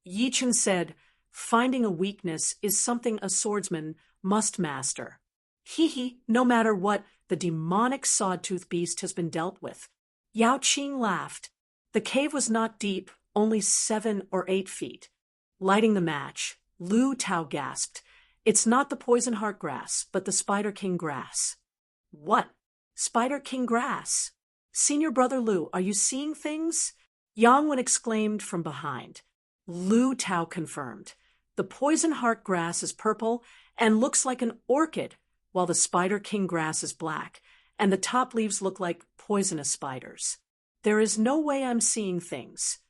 Yi Chen said, finding a weakness is something a swordsman must master. Hee, no matter what the demonic sawtooth beast has been dealt with. Yao Qing laughed. The cave was not deep, only 7 or 8 feet. Lighting the match, Lu Tao gasped, "It's not the poison heart grass, but the Spider King grass." "What? Spider King grass? Senior brother Lu, are you seeing things?" Yang Wen exclaimed from behind. Lu Tao confirmed. "The poison heart grass is purple and looks like an orchid, while the Spider King grass is black, and the top leaves look like poisonous spiders. There is no way I'm seeing things."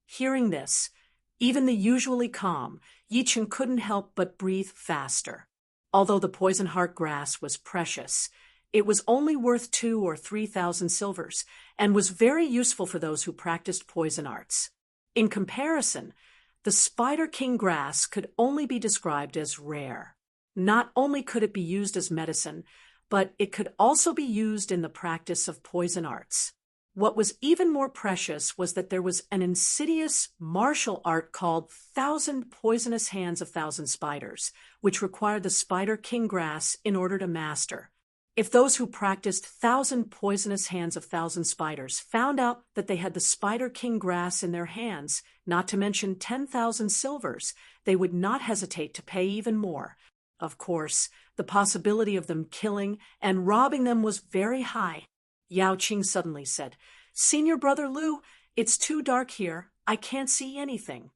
Hearing this, even the usually calm Yi Chen couldn't help but breathe faster. Although the poison heart grass was precious, it was only worth 2,000 or 3,000 silvers and was very useful for those who practiced poison arts. In comparison, the Spider King grass could only be described as rare. Not only could it be used as medicine, but it could also be used in the practice of poison arts. What was even more precious was that there was an insidious martial art called 1,000 Poisonous Hands of 1,000 Spiders, which required the Spider King grass in order to master. If those who practiced 1,000 Poisonous Hands of 1,000 Spiders found out that they had the Spider King grass in their hands, not to mention 10,000 silvers, they would not hesitate to pay even more. Of course, the possibility of them killing and robbing them was very high. Yao Qing suddenly said, "Senior brother Lu, it's too dark here. I can't see anything."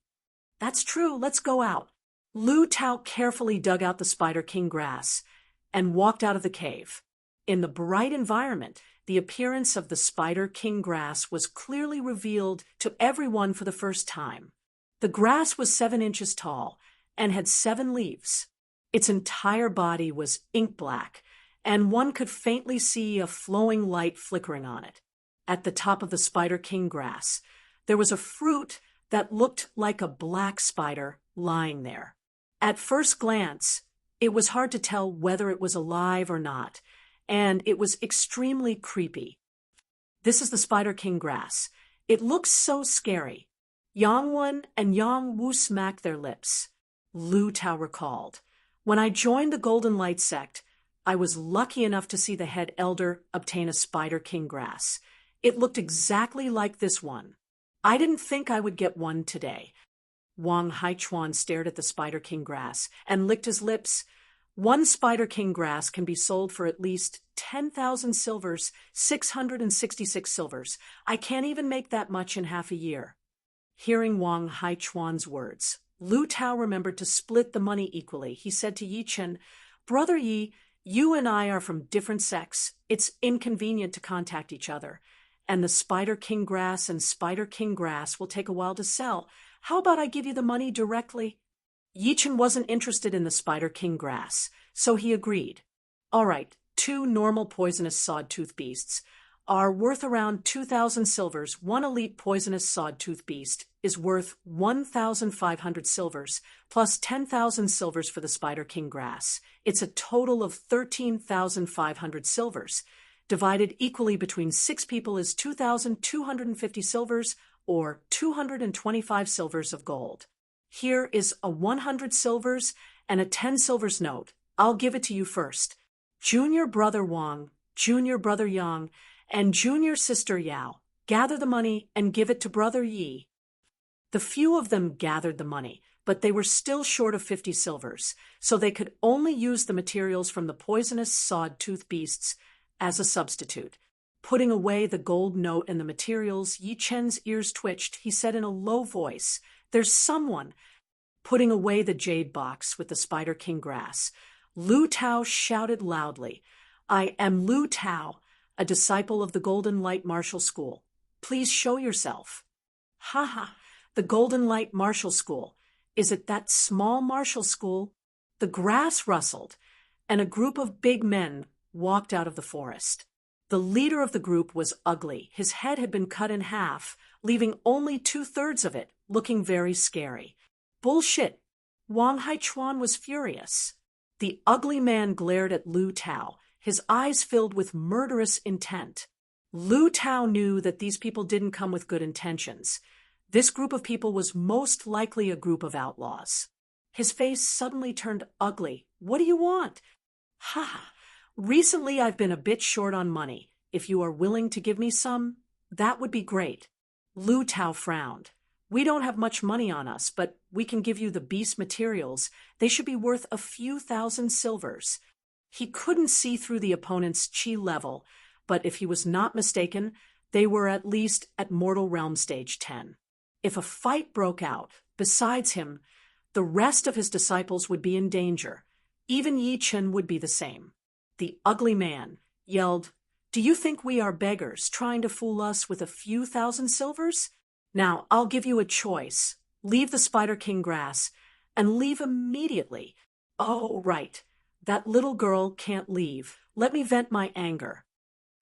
"That's true. Let's go out." Lu Tao carefully dug out the Spider King grass and walked out of the cave. In the bright environment, the appearance of the Spider King grass was clearly revealed to everyone for the first time. The grass was 7 inches tall and had 7 leaves. Its entire body was ink black, and one could faintly see a flowing light flickering on it. At the top of the Spider King grass, there was a fruit that looked like a black spider lying there. At first glance, it was hard to tell whether it was alive or not, and it was extremely creepy. "This is the Spider King grass. It looks so scary." Yang Wen and Yang Wu smacked their lips. Lu Tao recalled, "When I joined the Golden Light sect, I was lucky enough to see the head elder obtain a Spider King grass. It looked exactly like this one. I didn't think I would get one today." Wang Haichuan stared at the Spider King grass and licked his lips. "One Spider King grass can be sold for at least 10,000 silvers, 666 silvers. I can't even make that much in half a year." Hearing Wang Haichuan's words, Lu Tao remembered to split the money equally. He said to Yi Chen, "Brother Yi, you and I are from different sects. It's inconvenient to contact each other. And the Spider King grass and Spider King grass will take a while to sell. How about I give you the money directly?" Yi Chen wasn't interested in the Spider King grass, so he agreed. "All right, 2 normal poisonous sawtooth beasts are worth around 2,000 silvers. 1 elite poisonous sawtooth beast is worth 1,500 silvers, plus 10,000 silvers for the Spider King grass. It's a total of 13,500 silvers. Divided equally between 6 people is 2,250 silvers, or 225 silvers of gold. Here is a 100 silvers and a 10 silvers note. I'll give it to you first. Junior brother Wang, junior brother Yang, and junior sister Yao, gather the money and give it to brother Yi." The few of them gathered the money, but they were still short of 50 silvers, so they could only use the materials from the poisonous sawtooth beasts as a substitute. Putting away the gold note and the materials, Yi Chen's ears twitched. He said in a low voice, "There's someone." Putting away the jade box with the Spider King grass, Lu Tao shouted loudly, "I am Lu Tao, a disciple of the Golden Light Martial School. Please show yourself." "Ha ha, the Golden Light Martial School. Is it that small martial school?" The grass rustled, and a group of big men walked out of the forest. The leader of the group was ugly. His head had been cut in half, leaving only 2/3 of it, looking very scary. "Bullshit!" Wang Haichuan was furious. The ugly man glared at Lu Tao, his eyes filled with murderous intent. Lu Tao knew that these people didn't come with good intentions. This group of people was most likely a group of outlaws. His face suddenly turned ugly. What do you want? Ha! Recently I've been a bit short on money. If you are willing to give me some, that would be great. Lu Tao frowned. We don't have much money on us, but we can give you the beast materials. They should be worth a few thousand silvers. He couldn't see through the opponent's chi level, but if he was not mistaken, they were at least at Mortal Realm Stage 10. If a fight broke out, besides him, the rest of his disciples would be in danger. Even Yi Chen would be the same. The ugly man yelled, "Do you think we are beggars trying to fool us with a few thousand silvers? Now, I'll give you a choice. Leave the Spider King grass, and leave immediately. Oh, right. That little girl can't leave. Let me vent my anger."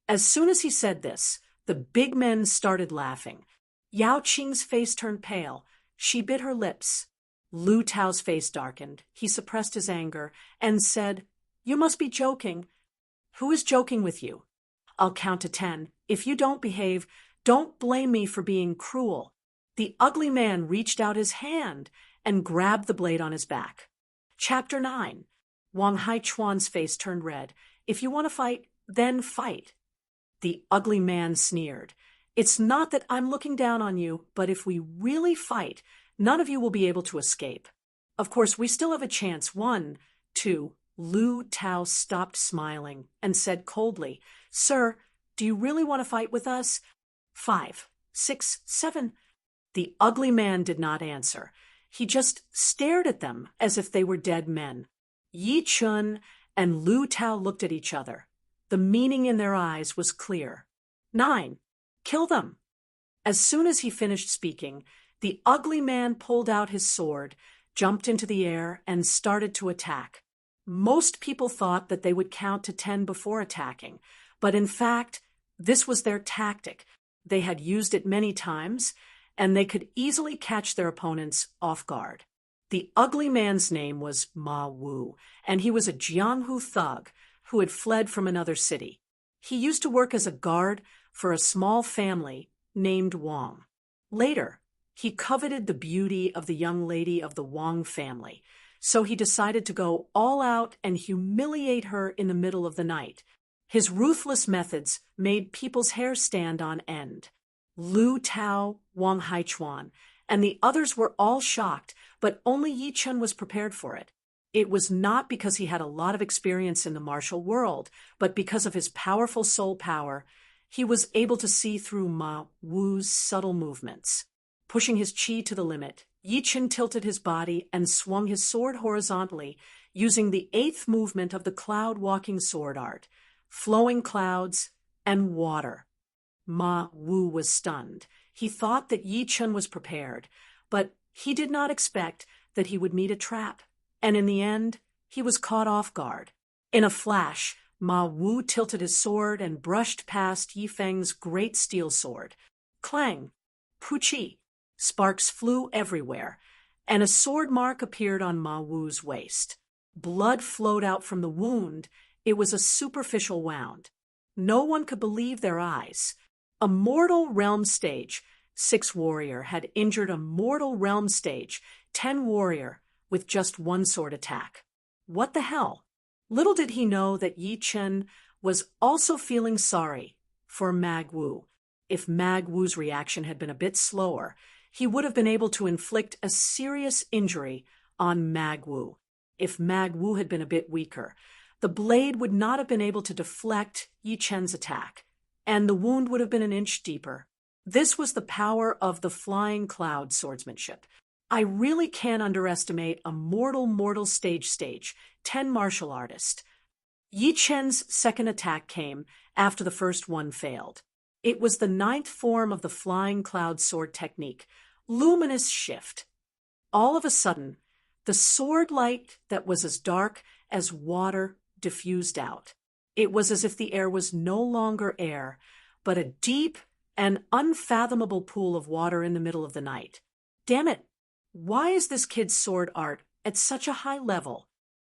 As soon as he said this, the big men started laughing. Yao Qing's face turned pale. She bit her lips. Lu Tao's face darkened. He suppressed his anger and said, "You must be joking." "Who is joking with you?" "I'll count to 10. If you don't behave, don't blame me for being cruel." The ugly man reached out his hand and grabbed the blade on his back. Chapter 9. Wang Haichuan's face turned red. "If you want to fight, then fight." The ugly man sneered. "It's not that I'm looking down on you, but if we really fight, none of you will be able to escape. Of course, we still have a chance. 1, 2. Lu Tao stopped smiling and said coldly, "Sir, do you really want to fight with us?" 5, 6, 7. The ugly man did not answer. He just stared at them as if they were dead men. Yi Chen and Lu Tao looked at each other. The meaning in their eyes was clear. 9. Kill them. As soon as he finished speaking, the ugly man pulled out his sword, jumped into the air, and started to attack. Most people thought that they would count to 10 before attacking, but in fact, this was their tactic. They had used it many times, and they could easily catch their opponents off guard. The ugly man's name was Ma Wu, and he was a Jianghu thug who had fled from another city. He used to work as a guard for a small family named Wang. Later, he coveted the beauty of the young lady of the Wang family, so he decided to go all out and humiliate her in the middle of the night. His ruthless methods made people's hair stand on end. Lu Tao, Wang Haichuan, and the others were all shocked, but only Yi Chen was prepared for it. It was not because he had a lot of experience in the martial world, but because of his powerful soul power, he was able to see through Ma Wu's subtle movements. Pushing his chi to the limit, Yi Chen tilted his body and swung his sword horizontally, using the 8th movement of the cloud-walking sword art, flowing clouds and water. Ma Wu was stunned. He thought that Yi Chen was prepared, but he did not expect that he would meet a trap, and in the end, he was caught off guard. In a flash, Ma Wu tilted his sword and brushed past Yi Feng's great steel sword. Clang! Puchi! Sparks flew everywhere, and a sword mark appeared on Ma Wu's waist. Blood flowed out from the wound. It was a superficial wound. No one could believe their eyes. A Mortal Realm Stage 6 warrior had injured a Mortal Realm Stage 10 warrior with just one sword attack. What the hell? Little did he know that Yi Chen was also feeling sorry for Mag Wu. If Mag Wu's reaction had been a bit slower, he would have been able to inflict a serious injury on Mag Wu. If Mag Wu had been a bit weaker, the blade would not have been able to deflect Yi Chen's attack, and the wound would have been an inch deeper. This was the power of the flying cloud swordsmanship. I really can't underestimate a mortal stage 10 martial artist. Yi Chen's second attack came after the first one failed. It was the 9th form of the flying cloud sword technique, luminous shift. All of a sudden, the sword light that was as dark as water diffused out. It was as if the air was no longer air, but a deep and unfathomable pool of water in the middle of the night. Damn it! Why is this kid's sword art at such a high level?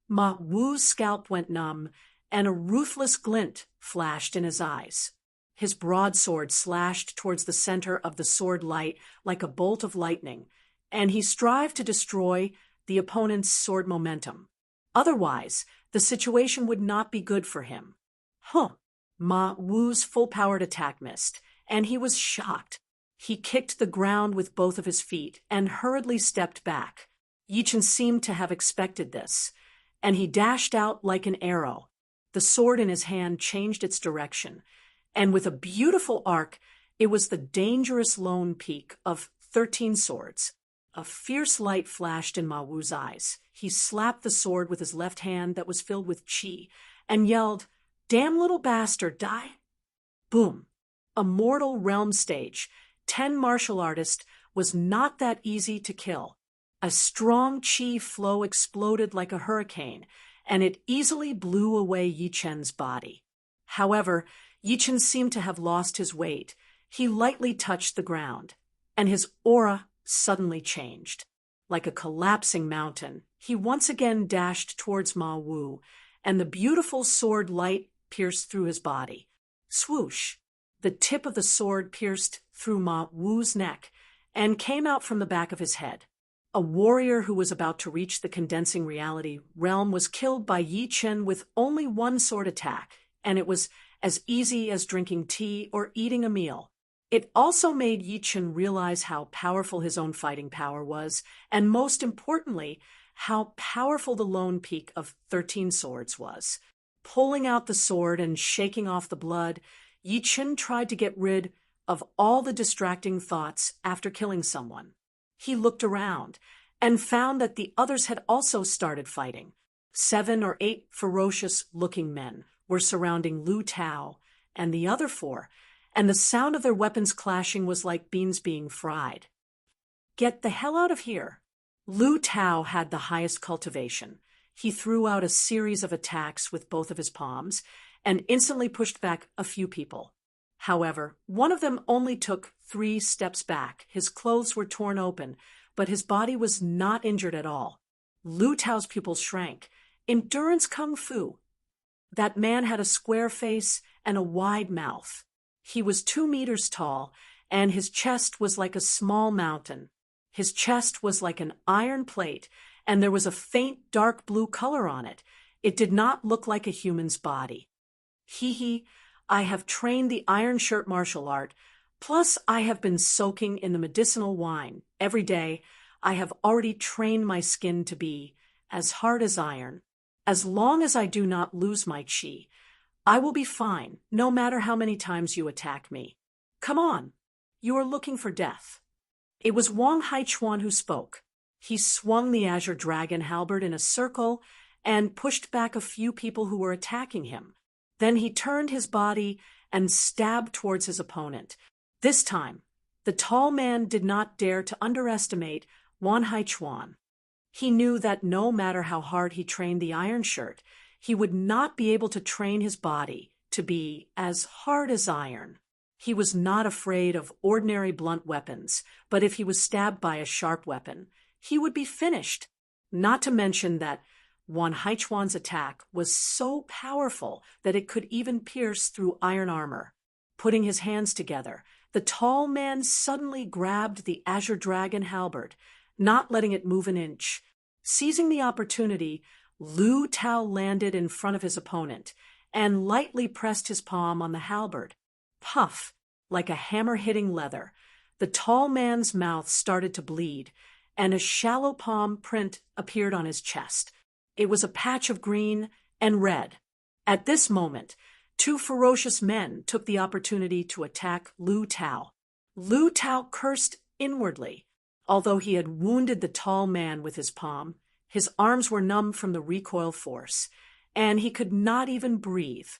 Ma Wu's scalp went numb, and a ruthless glint flashed in his eyes. His broadsword slashed towards the center of the sword light like a bolt of lightning, and he strived to destroy the opponent's sword momentum. Otherwise, the situation would not be good for him. Ma Wu's full-powered attack missed, and he was shocked. He kicked the ground with both of his feet and hurriedly stepped back. Yi Chen seemed to have expected this, and he dashed out like an arrow. The sword in his hand changed its direction, and with a beautiful arc, it was the dangerous lone peak of 13 swords. A fierce light flashed in Ma Wu's eyes. He slapped the sword with his left hand that was filled with qi and yelled, "Damn little bastard, die!" Boom. Immortal realm stage. 10 martial artists was not that easy to kill. A strong qi flow exploded like a hurricane, and it easily blew away Yi Chen's body. However, Yi Chen seemed to have lost his weight. He lightly touched the ground, and his aura suddenly changed. Like a collapsing mountain, he once again dashed towards Ma Wu, and the beautiful sword light pierced through his body. Swoosh! The tip of the sword pierced through Ma Wu's neck and came out from the back of his head. A warrior who was about to reach the condensing reality realm was killed by Yi Chen with only one sword attack, and it was as easy as drinking tea or eating a meal. It also made Yi Chen realize how powerful his own fighting power was, and most importantly, how powerful the lone peak of 13 swords was. Pulling out the sword and shaking off the blood, Yi Chen tried to get rid of all the distracting thoughts after killing someone. He looked around and found that the others had also started fighting. 7 or 8 ferocious-looking men were surrounding Lu Tao and the other 4, and the sound of their weapons clashing was like beans being fried. "Get the hell out of here!" Lu Tao had the highest cultivation. He threw out a series of attacks with both of his palms and instantly pushed back a few people. However, one of them only took 3 steps back. His clothes were torn open, but his body was not injured at all. Lu Tao's pupils shrank. Endurance kung fu. That man had a square face and a wide mouth. He was 2 meters tall, and his chest was like a small mountain. His chest was like an iron plate, and there was a faint dark blue color on it. It did not look like a human's body. I have trained the iron shirt martial art, plus I have been soaking in the medicinal wine. Every day, I have already trained my skin to be as hard as iron. As long as I do not lose my qi, I will be fine, no matter how many times you attack me. Come on, you are looking for death. It was Wang Haichuan who spoke. He swung the azure dragon halberd in a circle and pushed back a few people who were attacking him. Then he turned his body and stabbed towards his opponent. This time, the tall man did not dare to underestimate Wang Haichuan. He knew that no matter how hard he trained the iron shirt, he would not be able to train his body to be as hard as iron. He was not afraid of ordinary blunt weapons, but if he was stabbed by a sharp weapon, he would be finished. Not to mention that Wang Haichuan's attack was so powerful that it could even pierce through iron armor. Putting his hands together, the tall man suddenly grabbed the azure dragon halberd, not letting it move an inch. Seizing the opportunity, Lu Tao landed in front of his opponent and lightly pressed his palm on the halberd. Puff! Like a hammer hitting leather, the tall man's mouth started to bleed, and a shallow palm print appeared on his chest. It was a patch of green and red. At this moment, 2 ferocious men took the opportunity to attack Lu Tao. Lu Tao cursed inwardly. Although he had wounded the tall man with his palm, his arms were numb from the recoil force, and he could not even breathe.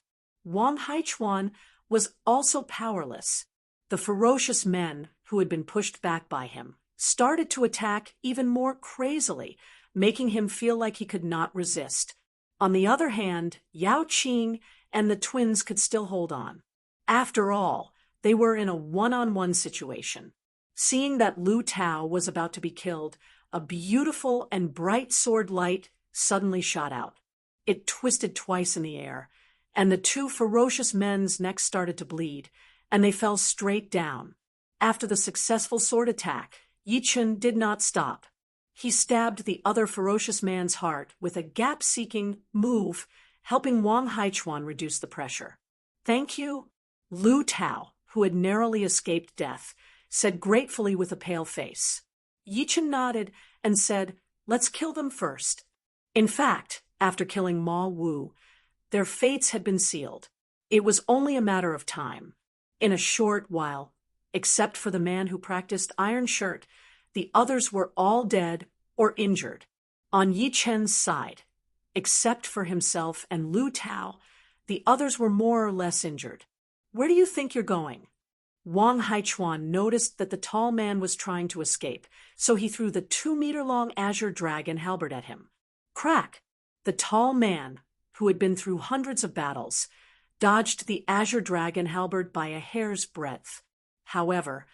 Wang Haichuan was also powerless. The ferocious men, who had been pushed back by him, started to attack even more crazily, making him feel like he could not resist. On the other hand, Yao Qing and the twins could still hold on. After all, they were in a one-on-one situation. Seeing that Lu Tao was about to be killed, a beautiful and bright sword light suddenly shot out. It twisted twice in the air, and the 2 ferocious men's necks started to bleed, and they fell straight down. After the successful sword attack, Yi Chun did not stop. He stabbed the other ferocious man's heart with a gap-seeking move, helping Wang Haichuan reduce the pressure. "Thank you," Lu Tao, who had narrowly escaped death, said gratefully with a pale face. Yi Chun nodded and said, "Let's kill them first." In fact, after killing Ma Wu, their fates had been sealed. It was only a matter of time. In a short while, except for the man who practiced iron shirt, the others were all dead or injured. On Yi Chen's side, except for himself and Lu Tao, the others were more or less injured. "Where do you think you're going?" Wang Haichuan noticed that the tall man was trying to escape, so he threw the 2-meter-long azure dragon halberd at him. Crack! The tall man, who had been through hundreds of battles, dodged the azure dragon halberd by a hair's breadth. However,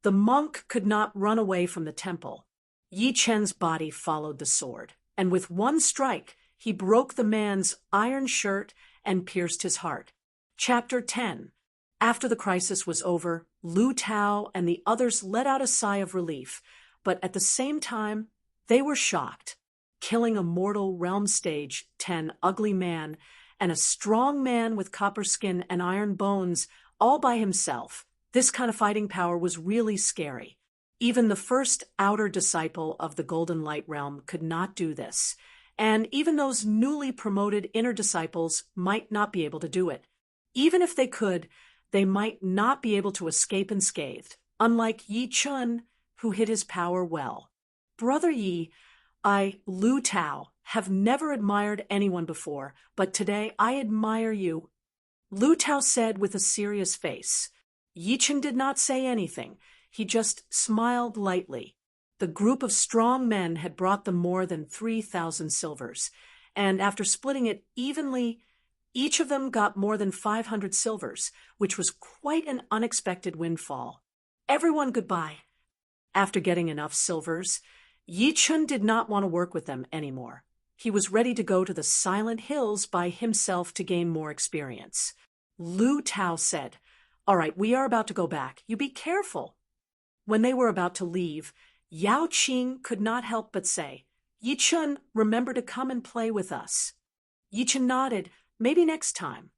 the monk could not run away from the temple. Yi Chen's body followed the sword, and with one strike, he broke the man's iron shirt and pierced his heart. Chapter 10. After the crisis was over, Lu Tao and the others let out a sigh of relief, but at the same time, they were shocked. Killing a mortal realm stage 10 ugly man and a strong man with copper skin and iron bones all by himself, this kind of fighting power was really scary. Even the first outer disciple of the Golden Light Realm could not do this, and even those newly promoted inner disciples might not be able to do it. Even if they could, they might not be able to escape unscathed, unlike Yi Chun, who hid his power well. "Brother Yi, I, Lu Tao, have never admired anyone before, but today I admire you," Lu Tao said with a serious face. Yi Chun did not say anything. He just smiled lightly. The group of strong men had brought them more than 3,000 silvers, and after splitting it evenly, each of them got more than 500 silvers, which was quite an unexpected windfall. Everyone goodbye. After getting enough silvers, Yi Chun did not want to work with them anymore. He was ready to go to the Silent Hills by himself to gain more experience. Lu Tao said, "All right, we are about to go back. You be careful." When they were about to leave, Yao Qing could not help but say, "Yi Chun, remember to come and play with us." Yi Chun nodded, "Maybe next time."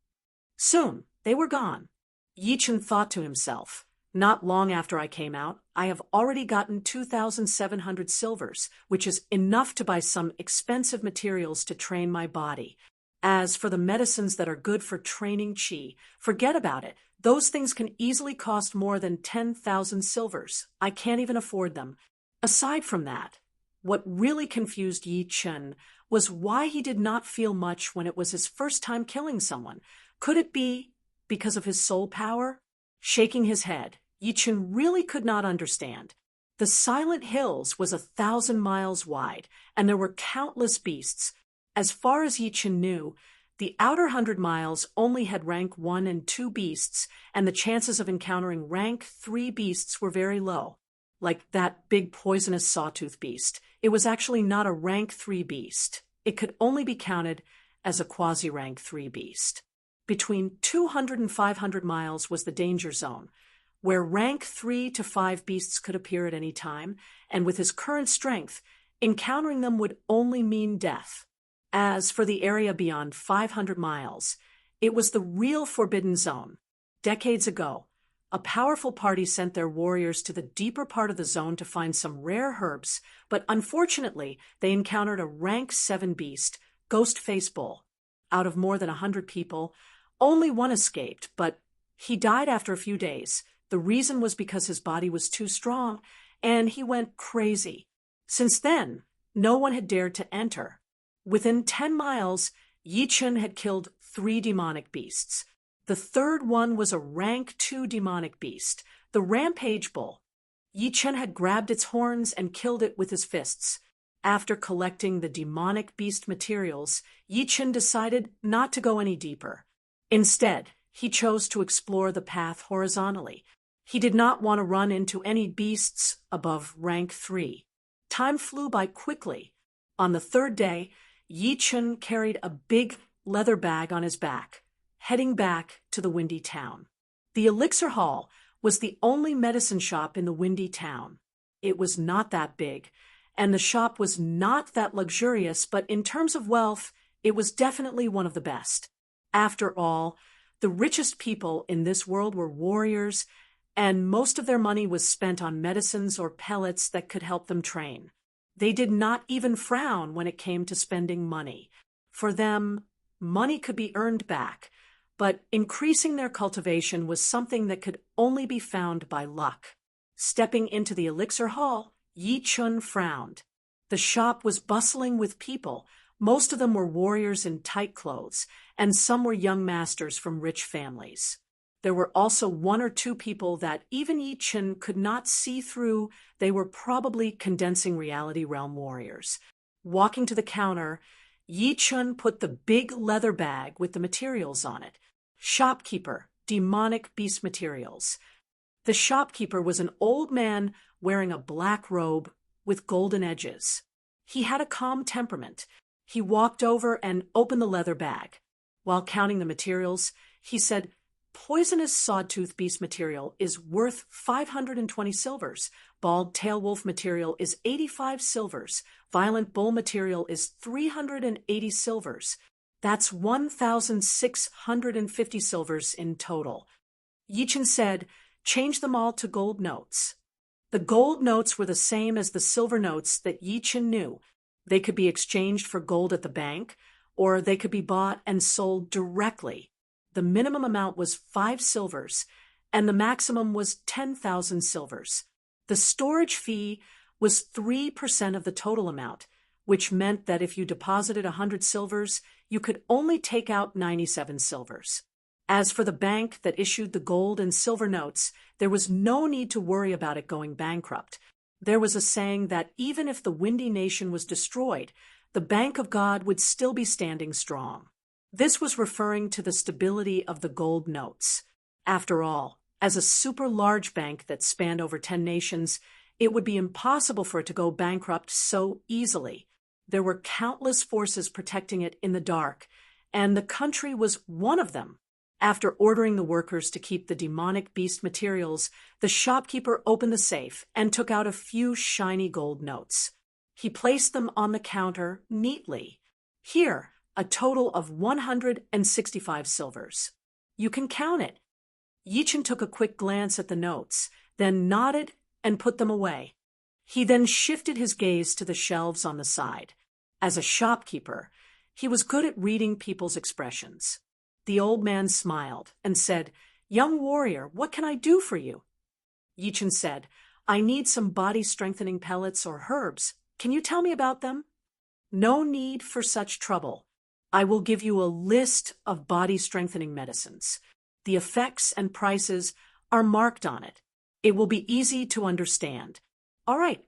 Soon, they were gone. Yi Chun thought to himself, "Not long after I came out, I have already gotten 2,700 silvers, which is enough to buy some expensive materials to train my body. As for the medicines that are good for training qi, forget about it. Those things can easily cost more than 10,000 silvers. I can't even afford them." Aside from that, what really confused Yi Chun was why he did not feel much when it was his first time killing someone. Could it be because of his soul power? Shaking his head, Yi Chun really could not understand. The Silent Hills was 1,000 miles wide, and there were countless beasts. As far as Yi Chun knew, the outer 100 miles only had rank 1 and 2 beasts, and the chances of encountering rank 3 beasts were very low. Like that big poisonous sawtooth beast, it was actually not a rank 3 beast. It could only be counted as a quasi-rank 3 beast. Between 200 and 500 miles was the danger zone, where rank 3 to 5 beasts could appear at any time, and with his current strength, encountering them would only mean death. As for the area beyond 500 miles, it was the real forbidden zone. Decades ago, a powerful party sent their warriors to the deeper part of the zone to find some rare herbs, but unfortunately, they encountered a rank 7 beast, Ghostface Bull. Out of more than 100 people, only one escaped, but he died after a few days. The reason was because his body was too strong, and he went crazy. Since then, no one had dared to enter. Within 10 miles, Yi Chun had killed 3 demonic beasts. The third one was a rank 2 demonic beast, the Rampage Bull. Yi Chun had grabbed its horns and killed it with his fists. After collecting the demonic beast materials, Yi Chun decided not to go any deeper. Instead, he chose to explore the path horizontally. He did not want to run into any beasts above rank 3. Time flew by quickly. On the third day, Yi Chun carried a big leather bag on his back, heading back to the windy town. The Elixir Hall was the only medicine shop in the windy town. It was not that big, and the shop was not that luxurious, but in terms of wealth, it was definitely one of the best. After all, the richest people in this world were warriors, and most of their money was spent on medicines or pellets that could help them train. They did not even frown when it came to spending money. For them, money could be earned back, but increasing their cultivation was something that could only be found by luck. Stepping into the Elixir Hall, Yi Chun frowned. The shop was bustling with people. Most of them were warriors in tight clothes, and some were young masters from rich families. There were also one or two people that even Yi Chun could not see through. They were probably condensing reality realm warriors. Walking to the counter, Yi Chun put the big leather bag with the materials on it. Shopkeeper, demonic beast materials. The shopkeeper was an old man wearing a black robe with golden edges. He had a calm temperament. He walked over and opened the leather bag. While counting the materials, he said, "Poisonous sawtooth beast material is worth 520 silvers. Bald tail wolf material is 85 silvers. Violent bull material is 380 silvers. That's 1,650 silvers in total." Yi Chun said, "Change them all to gold notes." The gold notes were the same as the silver notes that Yi Chun knew. They could be exchanged for gold at the bank, or they could be bought and sold directly. The minimum amount was 5 silvers, and the maximum was 10,000 silvers. The storage fee was 3% of the total amount, which meant that if you deposited 100 silvers, you could only take out 97 silvers. As for the bank that issued the gold and silver notes, there was no need to worry about it going bankrupt. There was a saying that even if the Windy Nation was destroyed, the Bank of God would still be standing strong. This was referring to the stability of the gold notes. After all, as a super large bank that spanned over 10 nations, it would be impossible for it to go bankrupt so easily. There were countless forces protecting it in the dark, and the country was one of them. After ordering the workers to keep the demonic beast materials, the shopkeeper opened the safe and took out a few shiny gold notes. He placed them on the counter neatly. "Here, a total of 165 silvers. You can count it." Yi Chun took a quick glance at the notes, then nodded and put them away. He then shifted his gaze to the shelves on the side. As a shopkeeper, he was good at reading people's expressions. The old man smiled and said, "Young warrior, what can I do for you?" Yi Chun said, "I need some body-strengthening pellets or herbs. Can you tell me about them?" "No need for such trouble. I will give you a list of body-strengthening medicines. The effects and prices are marked on it. It will be easy to understand." "All right."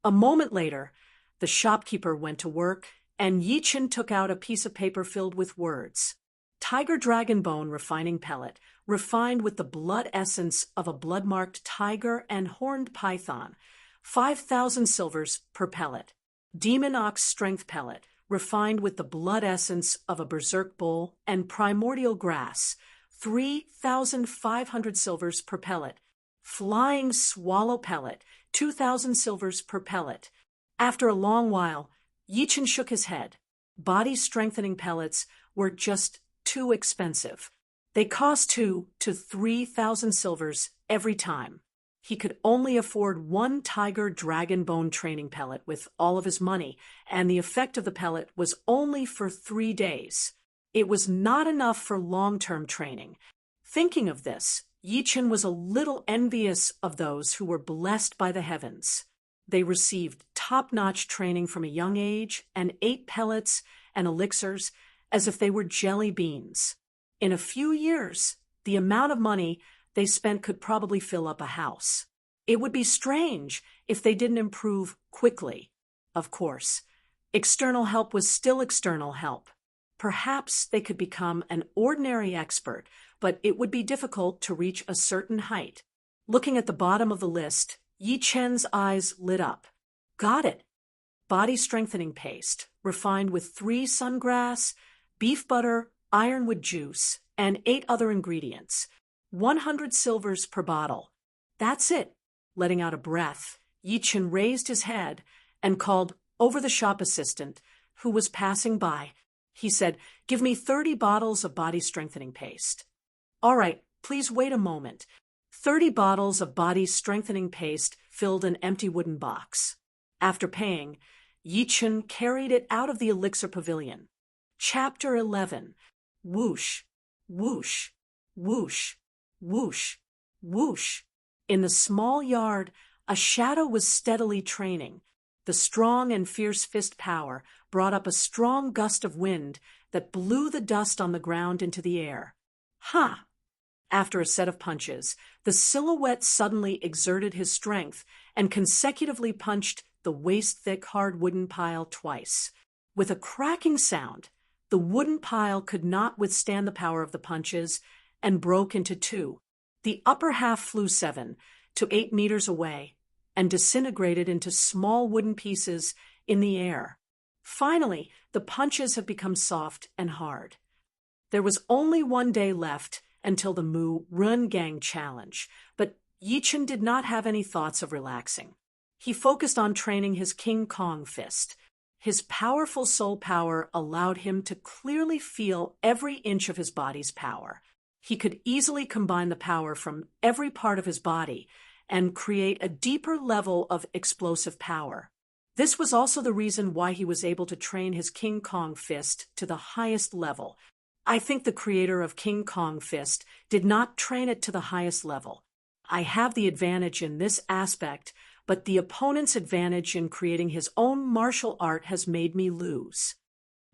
A moment later, the shopkeeper went to work, and Yi Chun took out a piece of paper filled with words. Tiger dragon bone refining pellet, refined with the blood essence of a blood-marked tiger and horned python, 5,000 silvers per pellet. Demon ox strength pellet, refined with the blood essence of a berserk bull and primordial grass, 3,500 silvers per pellet. Flying swallow pellet, 2,000 silvers per pellet. After a long while, Yi Chun shook his head. Body-strengthening pellets were just too expensive. They cost 2,000 to 3,000 silvers every time. He could only afford one tiger dragon bone training pellet with all of his money, and the effect of the pellet was only for 3 days. It was not enough for long-term training. Thinking of this, Yi Chun was a little envious of those who were blessed by the heavens. They received top-notch training from a young age and ate pellets and elixirs as if they were jelly beans. In a few years, the amount of money they spent could probably fill up a house. It would be strange if they didn't improve quickly. Of course, external help was still external help. Perhaps they could become an ordinary expert, but it would be difficult to reach a certain height. Looking at the bottom of the list, Yi Chun's eyes lit up. Got it. Body strengthening paste, refined with 3 sungrass, beef butter, ironwood juice, and 8 other ingredients. 100 silvers per bottle. That's it. Letting out a breath, Yichen raised his head and called over the shop assistant, who was passing by. He said, "Give me 30 bottles of body strengthening paste." "All right, please wait a moment." 30 bottles of body strengthening paste filled an empty wooden box. After paying, Yichen carried it out of the elixir pavilion. Chapter 11. Whoosh, whoosh, whoosh, whoosh, whoosh. In the small yard, a shadow was steadily training. The strong and fierce fist power brought up a strong gust of wind that blew the dust on the ground into the air. Ha! After a set of punches, the silhouette suddenly exerted his strength and consecutively punched the waist-thick hard wooden pile twice. With a cracking sound, the wooden pile could not withstand the power of the punches and broke into two. The upper half flew 7 to 8 meters away and disintegrated into small wooden pieces in the air. Finally, the punches have become soft and hard. There was only one day left until the Mu Run Gang challenge, but Yichen did not have any thoughts of relaxing. He focused on training his King Kong fist. His powerful soul power allowed him to clearly feel every inch of his body's power. He could easily combine the power from every part of his body and create a deeper level of explosive power. This was also the reason why he was able to train his King Kong fist to the highest level. I think the creator of King Kong Fist did not train it to the highest level. I have the advantage in this aspect, but the opponent's advantage in creating his own martial art has made me lose.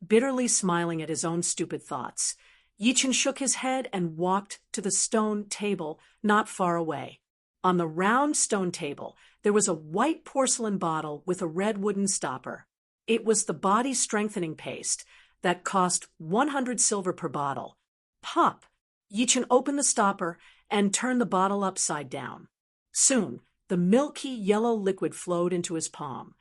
Bitterly smiling at his own stupid thoughts, Yichen shook his head and walked to the stone table not far away. On the round stone table, there was a white porcelain bottle with a red wooden stopper. It was the body strengthening paste that cost 100 silver per bottle. Pop! Yichen opened the stopper and turned the bottle upside down. Soon, the milky yellow liquid flowed into his palm,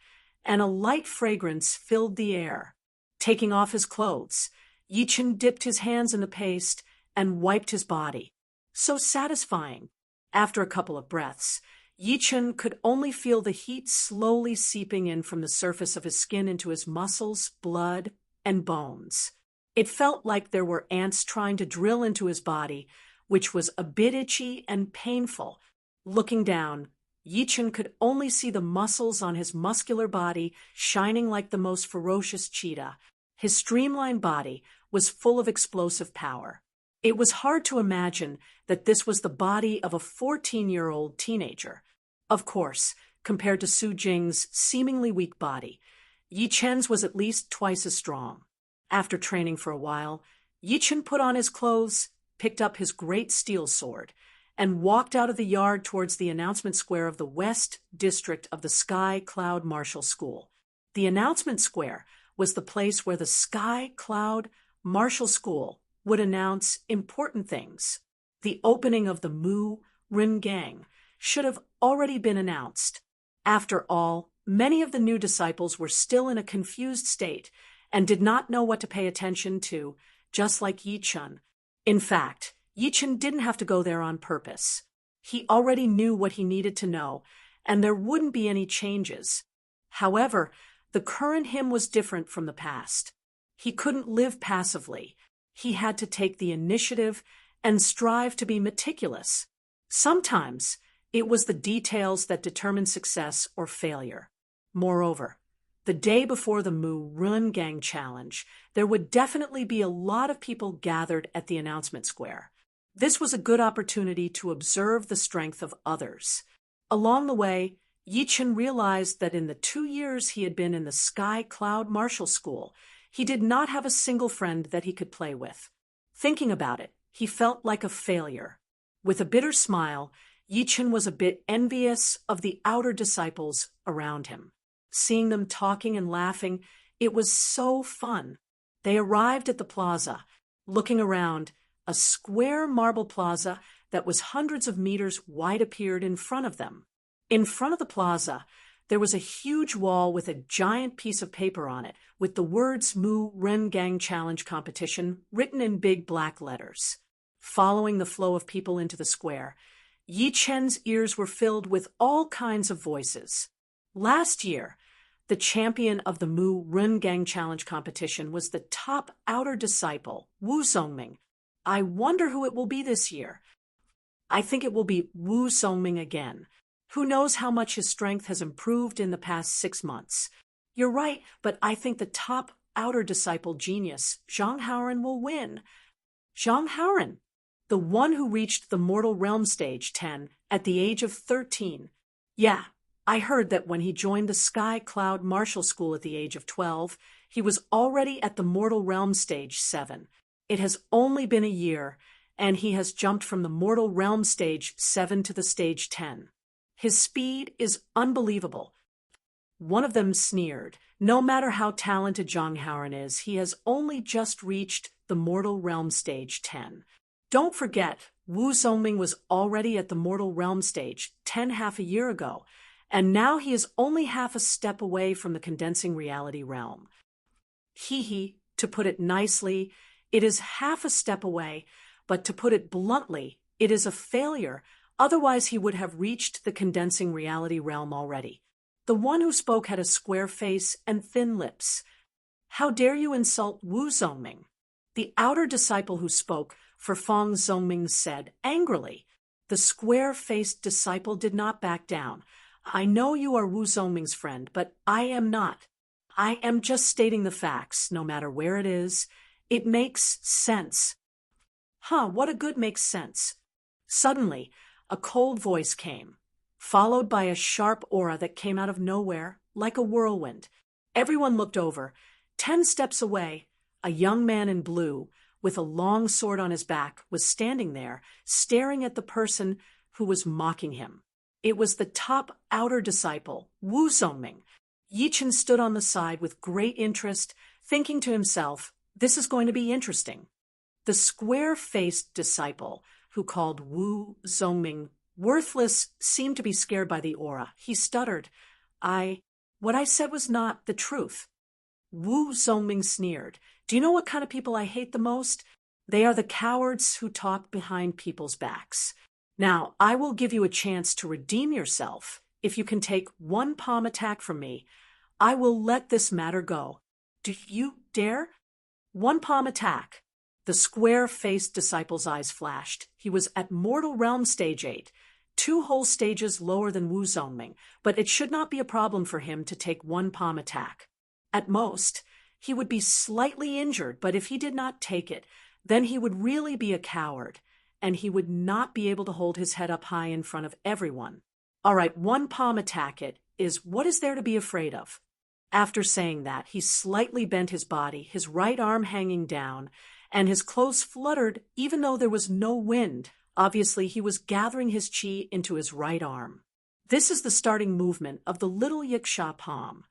and a light fragrance filled the air. Taking off his clothes, Yichen dipped his hands in the paste and wiped his body. So satisfying. After a couple of breaths, Yichen could only feel the heat slowly seeping in from the surface of his skin into his muscles, blood, and bones. It felt like there were ants trying to drill into his body, which was a bit itchy and painful. Looking down, Yichen could only see the muscles on his muscular body shining like the most ferocious cheetah. His streamlined body was full of explosive power. It was hard to imagine that this was the body of a 14-year-old teenager. Of course, compared to Su Jing's seemingly weak body, Yichen's was at least twice as strong. After training for a while, Yichen put on his clothes, picked up his great steel sword, and walked out of the yard towards the announcement square of the West District of the Sky Cloud Martial School. The announcement square was the place where the Sky Cloud Martial School would announce important things. The opening of the Mu Rin Gang should have already been announced. After all, many of the new disciples were still in a confused state and did not know what to pay attention to, just like Yichen. In fact, Yichen didn't have to go there on purpose. He already knew what he needed to know, and there wouldn't be any changes. However, the current him was different from the past. He couldn't live passively. He had to take the initiative and strive to be meticulous. Sometimes it was the details that determined success or failure. Moreover, the day before the Mu Run Gang challenge, there would definitely be a lot of people gathered at the announcement square. This was a good opportunity to observe the strength of others. Along the way, Yichen realized that in the 2 years he had been in the Sky Cloud Martial School, he did not have a single friend that he could play with. Thinking about it, he felt like a failure. With a bitter smile, Yichen was a bit envious of the outer disciples around him. Seeing them talking and laughing, it was so fun. They arrived at the plaza. Looking around, a square marble plaza that was hundreds of meters wide appeared in front of them. In front of the plaza, there was a huge wall with a giant piece of paper on it with the words Mu Ren Gang Challenge Competition written in big black letters. following the flow of people into the square. Yi Chen's ears were filled with all kinds of voices. Last year, the champion of the Mu Run Gang Challenge competition was the top outer disciple, Wu Zongming. I wonder who it will be this year. I think it will be Wu Zongming again. Who knows how much his strength has improved in the past 6 months. You're right, but I think the top outer disciple genius, Zhang Haoren, will win. Zhang Haoren, the one who reached the mortal realm stage 10 at the age of 13. Yeah, I heard that when he joined the Sky Cloud Martial School at the age of 12, he was already at the mortal realm stage 7. It has only been a year, and he has jumped from the mortal realm stage 7 to the stage 10. His speed is unbelievable. One of them sneered. No matter how talented Zhang Haoren is, he has only just reached the mortal realm stage 10. Don't forget, Wu Zongming was already at the mortal realm stage 10 half a year ago, and now he is only half a step away from the condensing reality realm. To put it nicely, it is half a step away, but to put it bluntly, it is a failure. Otherwise, he would have reached the condensing reality realm already. The one who spoke had a square face and thin lips. How dare you insult Wu Zongming? The outer disciple who spoke for Fang Zongming said angrily. The square-faced disciple did not back down. I know you are Wu Zongming's friend, but I am not. I am just stating the facts, no matter where it is. It makes sense. What a good makes sense. Suddenly, a cold voice came, followed by a sharp aura that came out of nowhere, like a whirlwind. Everyone looked over. 10 steps away, a young man in blue, with a long sword on his back, was standing there, staring at the person who was mocking him. It was the top outer disciple, Wu Zongming. Yi Chen stood on the side with great interest, thinking to himself, this is going to be interesting. The square-faced disciple, who called Wu Zongming worthless, seemed to be scared by the aura. He stuttered. What I said was not the truth. Wu Zongming sneered. Do you know what kind of people I hate the most? They are the cowards who talk behind people's backs. Now, I will give you a chance to redeem yourself. If you can take one palm attack from me, I will let this matter go. Do you dare? One palm attack. The square-faced disciple's eyes flashed. He was at Mortal Realm Stage 8, 2 whole stages lower than Wu Zongming, but it should not be a problem for him to take one palm attack. At most, he would be slightly injured, but if he did not take it, then he would really be a coward, and he would not be able to hold his head up high in front of everyone. All right, one palm attack it is what is there to be afraid of? After saying that, he slightly bent his body, his right arm hanging down, and his clothes fluttered even though there was no wind. Obviously, he was gathering his chi into his right arm. This is the starting movement of the little yiksha palm.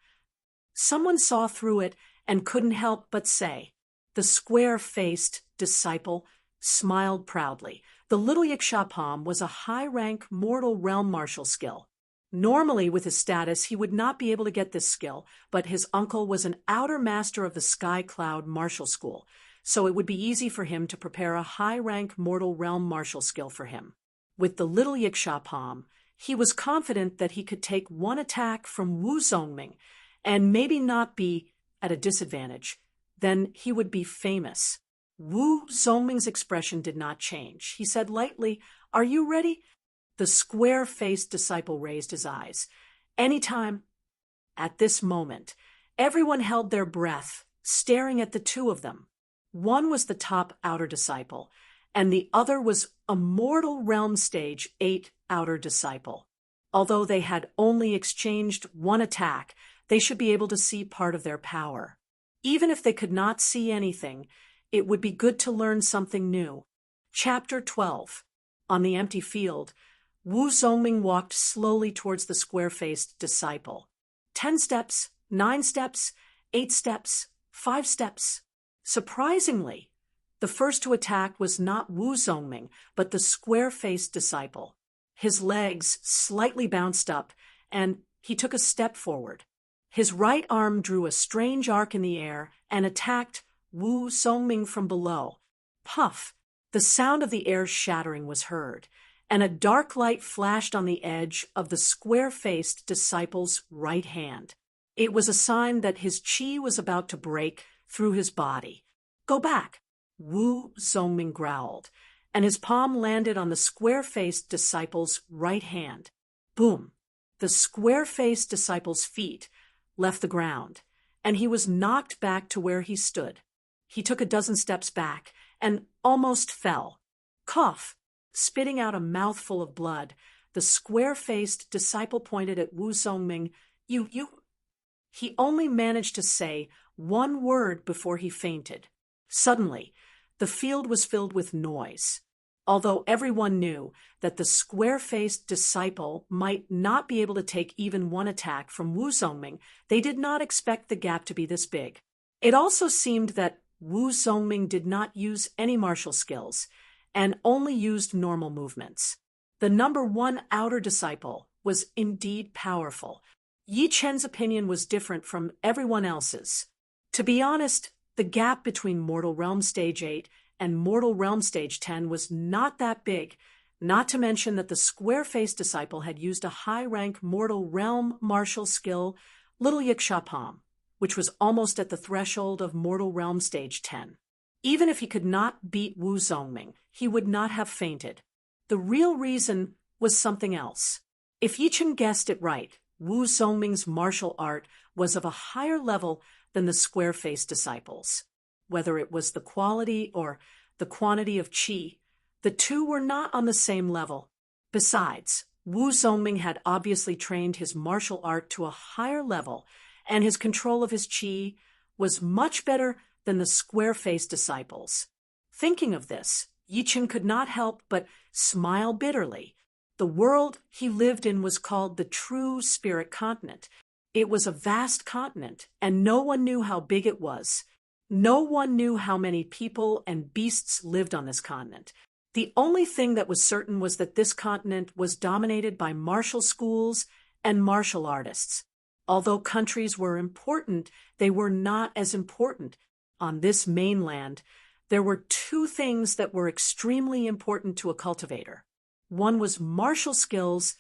Someone saw through it and couldn't help but say. The square-faced disciple smiled proudly. The little yiksha palm was a high-rank mortal realm martial skill. Normally, with his status, he would not be able to get this skill, but his uncle was an outer master of the Sky Cloud Martial School, so it would be easy for him to prepare a high-rank mortal realm martial skill for him. With the little yiksha palm, he was confident that he could take one attack from Wu Zongming and maybe not be at a disadvantage. Then he would be famous. Wu Zongming's expression did not change. He said lightly, "Are you ready?" The square-faced disciple raised his eyes. Anytime. At this moment, everyone held their breath, staring at the two of them. One was the top outer disciple, and the other was a mortal realm stage 8 outer disciple. Although they had only exchanged one attack, they should be able to see part of their power. Even if they could not see anything, it would be good to learn something new. Chapter 12. On the empty field, Wu Zongming walked slowly towards the square-faced disciple. 10 steps, 9 steps, 8 steps, 5 steps. Surprisingly, the first to attack was not Wu Zongming, but the square-faced disciple. His legs slightly bounced up, and he took a step forward. His right arm drew a strange arc in the air and attacked Wu Zongming from below. Puff! The sound of the air shattering was heard, and a dark light flashed on the edge of the square-faced disciple's right hand. It was a sign that his chi was about to break through his body. "Go back," Wu Zongming growled, and his palm landed on the square-faced disciple's right hand. Boom! The square-faced disciple's feet left the ground, and he was knocked back to where he stood. He took a dozen steps back and almost fell. Cough! Spitting out a mouthful of blood, the square-faced disciple pointed at Wu Zongming. You. He only managed to say one word before he fainted. Suddenly, the field was filled with noise. Although everyone knew that the square-faced disciple might not be able to take even one attack from Wu Zongming, they did not expect the gap to be this big. It also seemed that Wu Zongming did not use any martial skills and only used normal movements. The number one outer disciple was indeed powerful. Yi Chen's opinion was different from everyone else's. To be honest, the gap between Mortal Realm Stage 8 and Mortal Realm Stage 10 was not that big, not to mention that the square-faced disciple had used a high-rank Mortal Realm martial skill, Little Yikshapam, which was almost at the threshold of Mortal Realm Stage 10. Even if he could not beat Wu Zongming, he would not have fainted. The real reason was something else. If Yi Chen guessed it right, Wu Zongming's martial art was of a higher level than the square-faced disciples. Whether it was the quality or the quantity of qi, the two were not on the same level. Besides, Wu Zongming had obviously trained his martial art to a higher level, and his control of his qi was much better than the square-faced disciples. Thinking of this, Yi Chen could not help but smile bitterly. The world he lived in was called the True Spirit Continent. It was a vast continent, and no one knew how big it was. No one knew how many people and beasts lived on this continent. The only thing that was certain was that this continent was dominated by martial schools and martial artists. Although countries were important, they were not as important. On this mainland, there were two things that were extremely important to a cultivator. One was martial skills,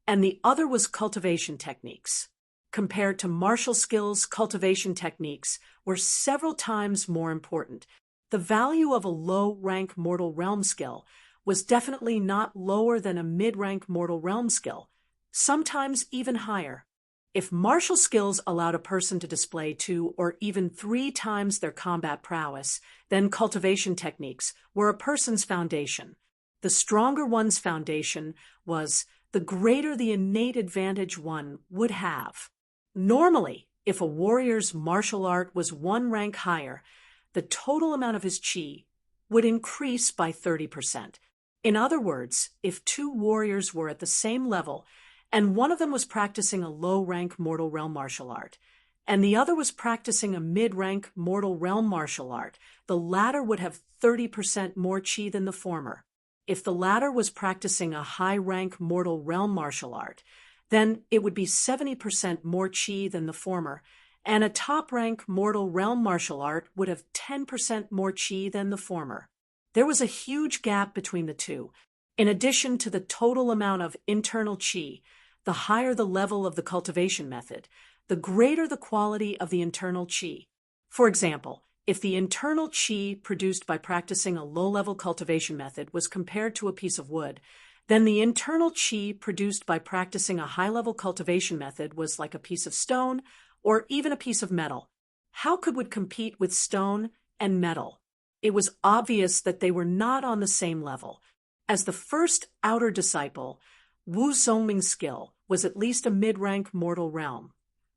and the other was cultivation techniques. Compared to martial skills, cultivation techniques were several times more important. The value of a low-rank Mortal Realm skill was definitely not lower than a mid-rank Mortal Realm skill, sometimes even higher. If martial skills allowed a person to display 2 or even 3 times their combat prowess, then cultivation techniques were a person's foundation. The stronger one's foundation was, the greater the innate advantage one would have. Normally, if a warrior's martial art was 1 rank higher, the total amount of his qi would increase by 30%. In other words, if 2 warriors were at the same level, and one of them was practicing a low-rank Mortal Realm martial art, and the other was practicing a mid-rank Mortal Realm martial art, the latter would have 30% more qi than the former. If the latter was practicing a high-rank Mortal Realm martial art, then it would be 70% more qi than the former, and a top-rank Mortal Realm martial art would have 10% more qi than the former. There was a huge gap between the two. In addition to the total amount of internal qi, the higher the level of the cultivation method, the greater the quality of the internal qi. For example, if the internal qi produced by practicing a low-level cultivation method was compared to a piece of wood, then the internal qi produced by practicing a high-level cultivation method was like a piece of stone or even a piece of metal. How could wood compete with stone and metal? It was obvious that they were not on the same level. As the first outer disciple, Wu Zongming's skill was at least a mid-rank Mortal Realm,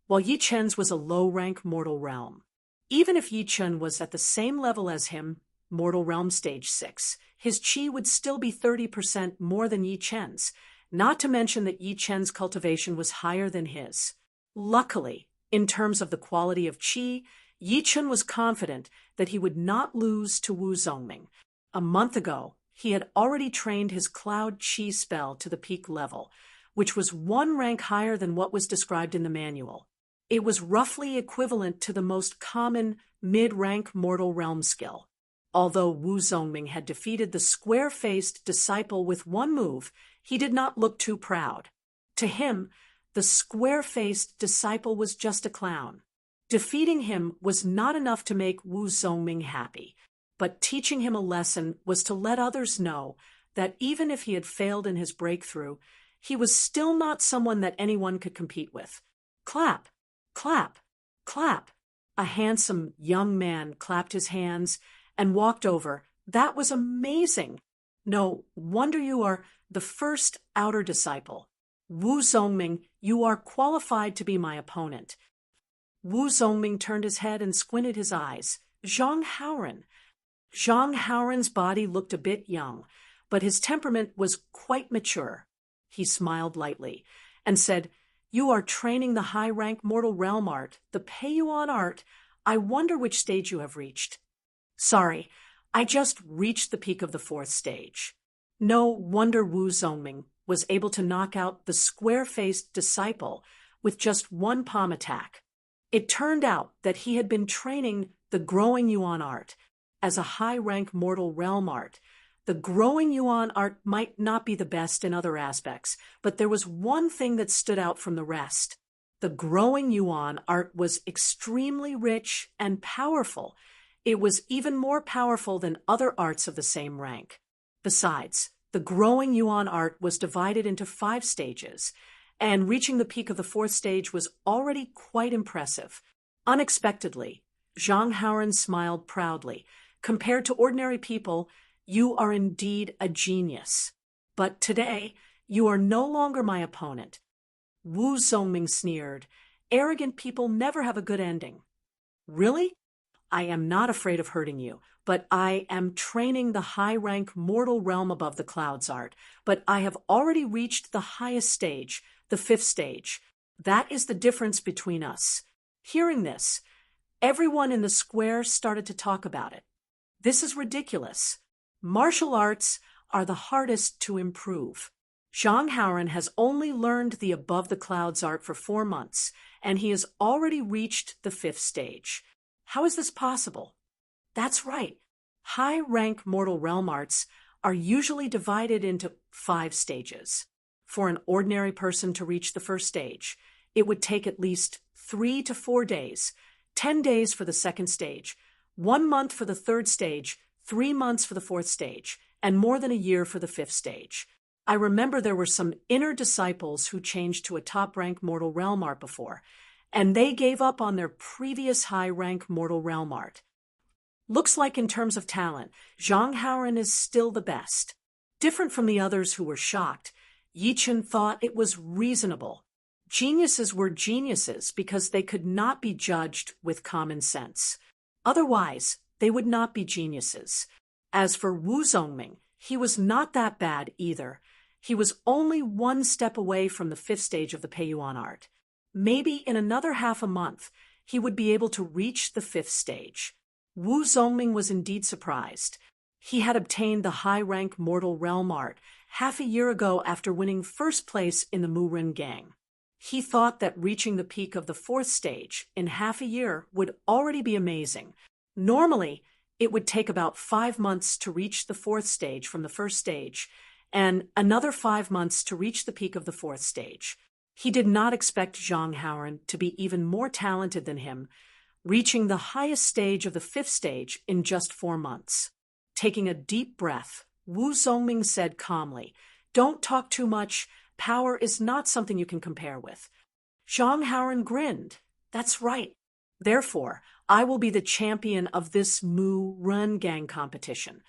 while Yi Chen's was a low-rank Mortal Realm. Even if Yi Chen was at the same level as him, Mortal Realm Stage 6, his qi would still be 30% more than Yi Chen's, not to mention that Yi Chen's cultivation was higher than his. Luckily, in terms of the quality of qi, Yi Chen was confident that he would not lose to Wu Zongming. A month ago, he had already trained his Cloud Qi spell to the peak level, which was 1 rank higher than what was described in the manual. It was roughly equivalent to the most common mid-rank Mortal Realm skill. Although Wu Zongming had defeated the square-faced disciple with one move, he did not look too proud. To him, the square-faced disciple was just a clown. Defeating him was not enough to make Wu Zongming happy, but teaching him a lesson was to let others know that even if he had failed in his breakthrough, he was still not someone that anyone could compete with. Clap, clap, clap. A handsome young man clapped his hands and walked over. That was amazing. No wonder you are the first outer disciple. Wu Zongming, you are qualified to be my opponent. Wu Zongming turned his head and squinted his eyes. Zhang Haoran. Zhang Haoran's body looked a bit young, but his temperament was quite mature. He smiled lightly and said, "You are training the high-rank mortal realm art, the Peiyuan art. I wonder which stage you have reached." "Sorry, I just reached the peak of the 4th stage." No wonder Wu Zongming was able to knock out the square-faced disciple with just one palm attack. It turned out that he had been training the growing Yuan art as a high-rank mortal realm art. The growing Yuan art might not be the best in other aspects, but there was one thing that stood out from the rest. The growing Yuan art was extremely rich and powerful. It was even more powerful than other arts of the same rank. Besides, the growing Yuan art was divided into 5 stages, and reaching the peak of the 4th stage was already quite impressive. Unexpectedly, Zhang Haoran smiled proudly. Compared to ordinary people, you are indeed a genius. But today, you are no longer my opponent. Wu Zongming sneered. Arrogant people never have a good ending. Really? I am not afraid of hurting you, but I am training the high-rank mortal realm above the clouds art, but I have already reached the highest stage, the 5th stage. That is the difference between us. Hearing this, everyone in the square started to talk about it. This is ridiculous. Martial arts are the hardest to improve. Zhang Haoran has only learned the above the clouds art for 4 months, and he has already reached the 5th stage. How is this possible? That's right. High-rank mortal realm arts are usually divided into 5 stages. For an ordinary person to reach the 1st stage, it would take at least 3 to 4 days, 10 days for the 2nd stage, 1 month for the 3rd stage, 3 months for the 4th stage, and more than a year for the 5th stage. I remember there were some inner disciples who changed to a top-rank mortal realm art before, and they gave up on their previous high-rank mortal realm art. Looks like in terms of talent, Zhang Haoran is still the best. Different from the others who were shocked, Yichen thought it was reasonable. Geniuses were geniuses because they could not be judged with common sense. Otherwise, they would not be geniuses. As for Wu Zongming, he was not that bad either. He was only 1 step away from the 5th stage of the Peiyuan art. Maybe in another half a month, he would be able to reach the 5th stage. Wu Zongming was indeed surprised. He had obtained the high-rank mortal realm art half a year ago after winning 1st place in the Muren gang. He thought that reaching the peak of the 4th stage in half a year would already be amazing. Normally, it would take about 5 months to reach the 4th stage from the 1st stage, and another 5 months to reach the peak of the 4th stage. He did not expect Zhang Haoran to be even more talented than him, reaching the highest stage of the 5th stage in just 4 months. Taking a deep breath, Wu Zongming said calmly, "Don't talk too much. Power is not something you can compare with." Zhang Haoran grinned. "That's right. Therefore, I will be the champion of this Muren gang competition."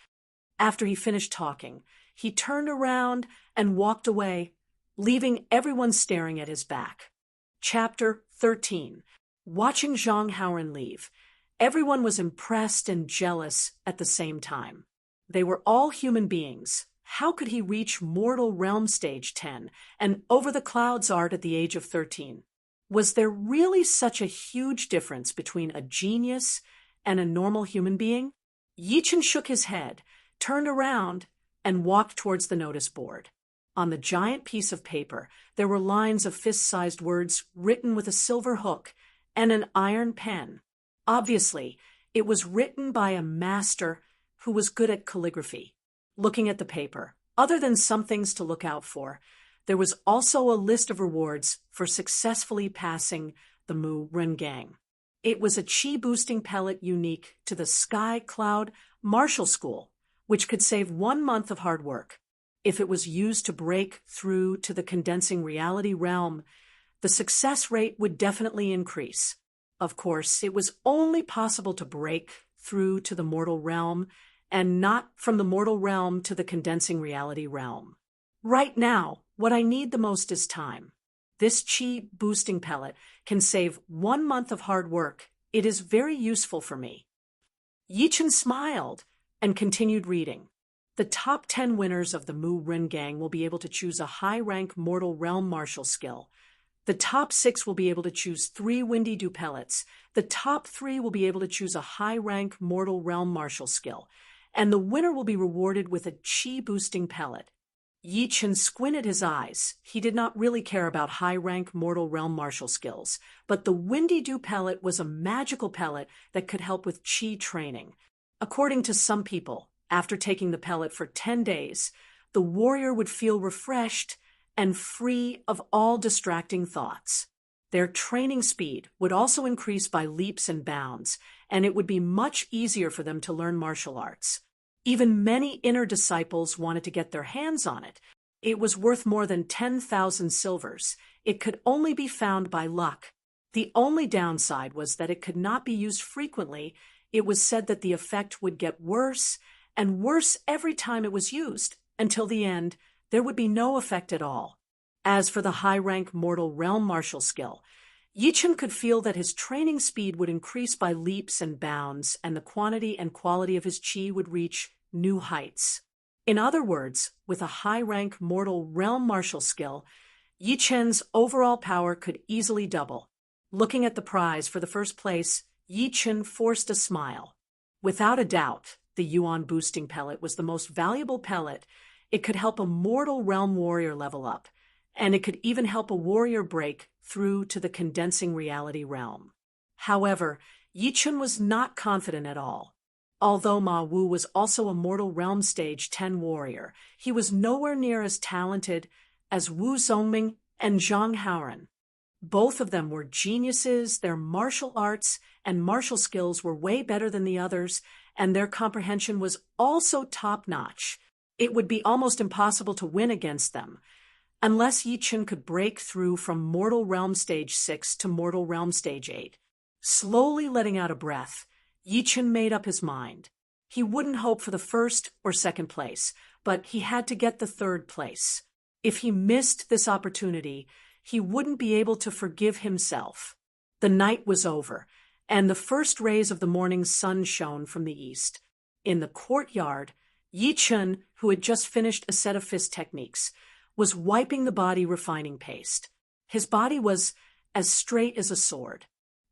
After he finished talking, he turned around and walked away, leaving everyone staring at his back. Chapter 13. Watching Zhang Haoran leave, everyone was impressed and jealous at the same time. They were all human beings. How could he reach Mortal Realm Stage 10 and Over the Clouds art at the age of 13? Was there really such a huge difference between a genius and a normal human being? Yichen shook his head, turned around, and walked towards the notice board. On the giant piece of paper, there were lines of fist-sized words written with a silver hook and an iron pen. Obviously, it was written by a master who was good at calligraphy. Looking at the paper, other than some things to look out for, there was also a list of rewards for successfully passing the Mu Rengang. It was a chi-boosting pellet unique to the Sky Cloud Martial School, which could save 1 month of hard work. If it was used to break through to the condensing reality realm, the success rate would definitely increase. Of course, it was only possible to break through to the mortal realm and not from the mortal realm to the condensing reality realm. Right now, what I need the most is time. This chi boosting pellet can save 1 month of hard work. It is very useful for me. Yichen smiled and continued reading. The top 10 winners of the Mu Rengang will be able to choose a high-rank mortal realm martial skill. The top 6 will be able to choose 3 Windy Dew pellets. The top 3 will be able to choose a high-rank mortal realm martial skill. And the winner will be rewarded with a chi-boosting pellet. Yichen squinted his eyes. He did not really care about high-rank mortal realm martial skills, but the Windy Dew pellet was a magical pellet that could help with chi training. According to some people, after taking the pellet for 10 days, the warrior would feel refreshed and free of all distracting thoughts. Their training speed would also increase by leaps and bounds, and it would be much easier for them to learn martial arts. Even many inner disciples wanted to get their hands on it. It was worth more than 10,000 silvers. It could only be found by luck. The only downside was that it could not be used frequently. It was said that the effect would get worse and worse every time it was used, until the end, there would be no effect at all. As for the high-rank mortal realm martial skill, Yichen could feel that his training speed would increase by leaps and bounds, and the quantity and quality of his chi would reach new heights. In other words, with a high-rank mortal realm martial skill, Yichen's overall power could easily double. Looking at the prize for the first place, Yichen forced a smile. Without a doubt, the Yuan boosting pellet was the most valuable pellet. It could help a mortal realm warrior level up, and it could even help a warrior break through to the condensing reality realm. However, Yichen was not confident at all. Although Ma Wu was also a mortal realm stage 10 warrior, he was nowhere near as talented as Wu Zongming and Zhang Haoren. Both of them were geniuses. Their martial arts and martial skills were way better than the others, and their comprehension was also top-notch. It would be almost impossible to win against them, unless Yichen could break through from Mortal Realm Stage 6 to Mortal Realm Stage 8. Slowly letting out a breath, Yichen made up his mind. He wouldn't hope for the first or second place, but he had to get the third place. If he missed this opportunity, he wouldn't be able to forgive himself. The night was over, and the first rays of the morning sun shone from the east. In the courtyard, Yichen, who had just finished a set of fist techniques, was wiping the body refining paste. His body was as straight as a sword.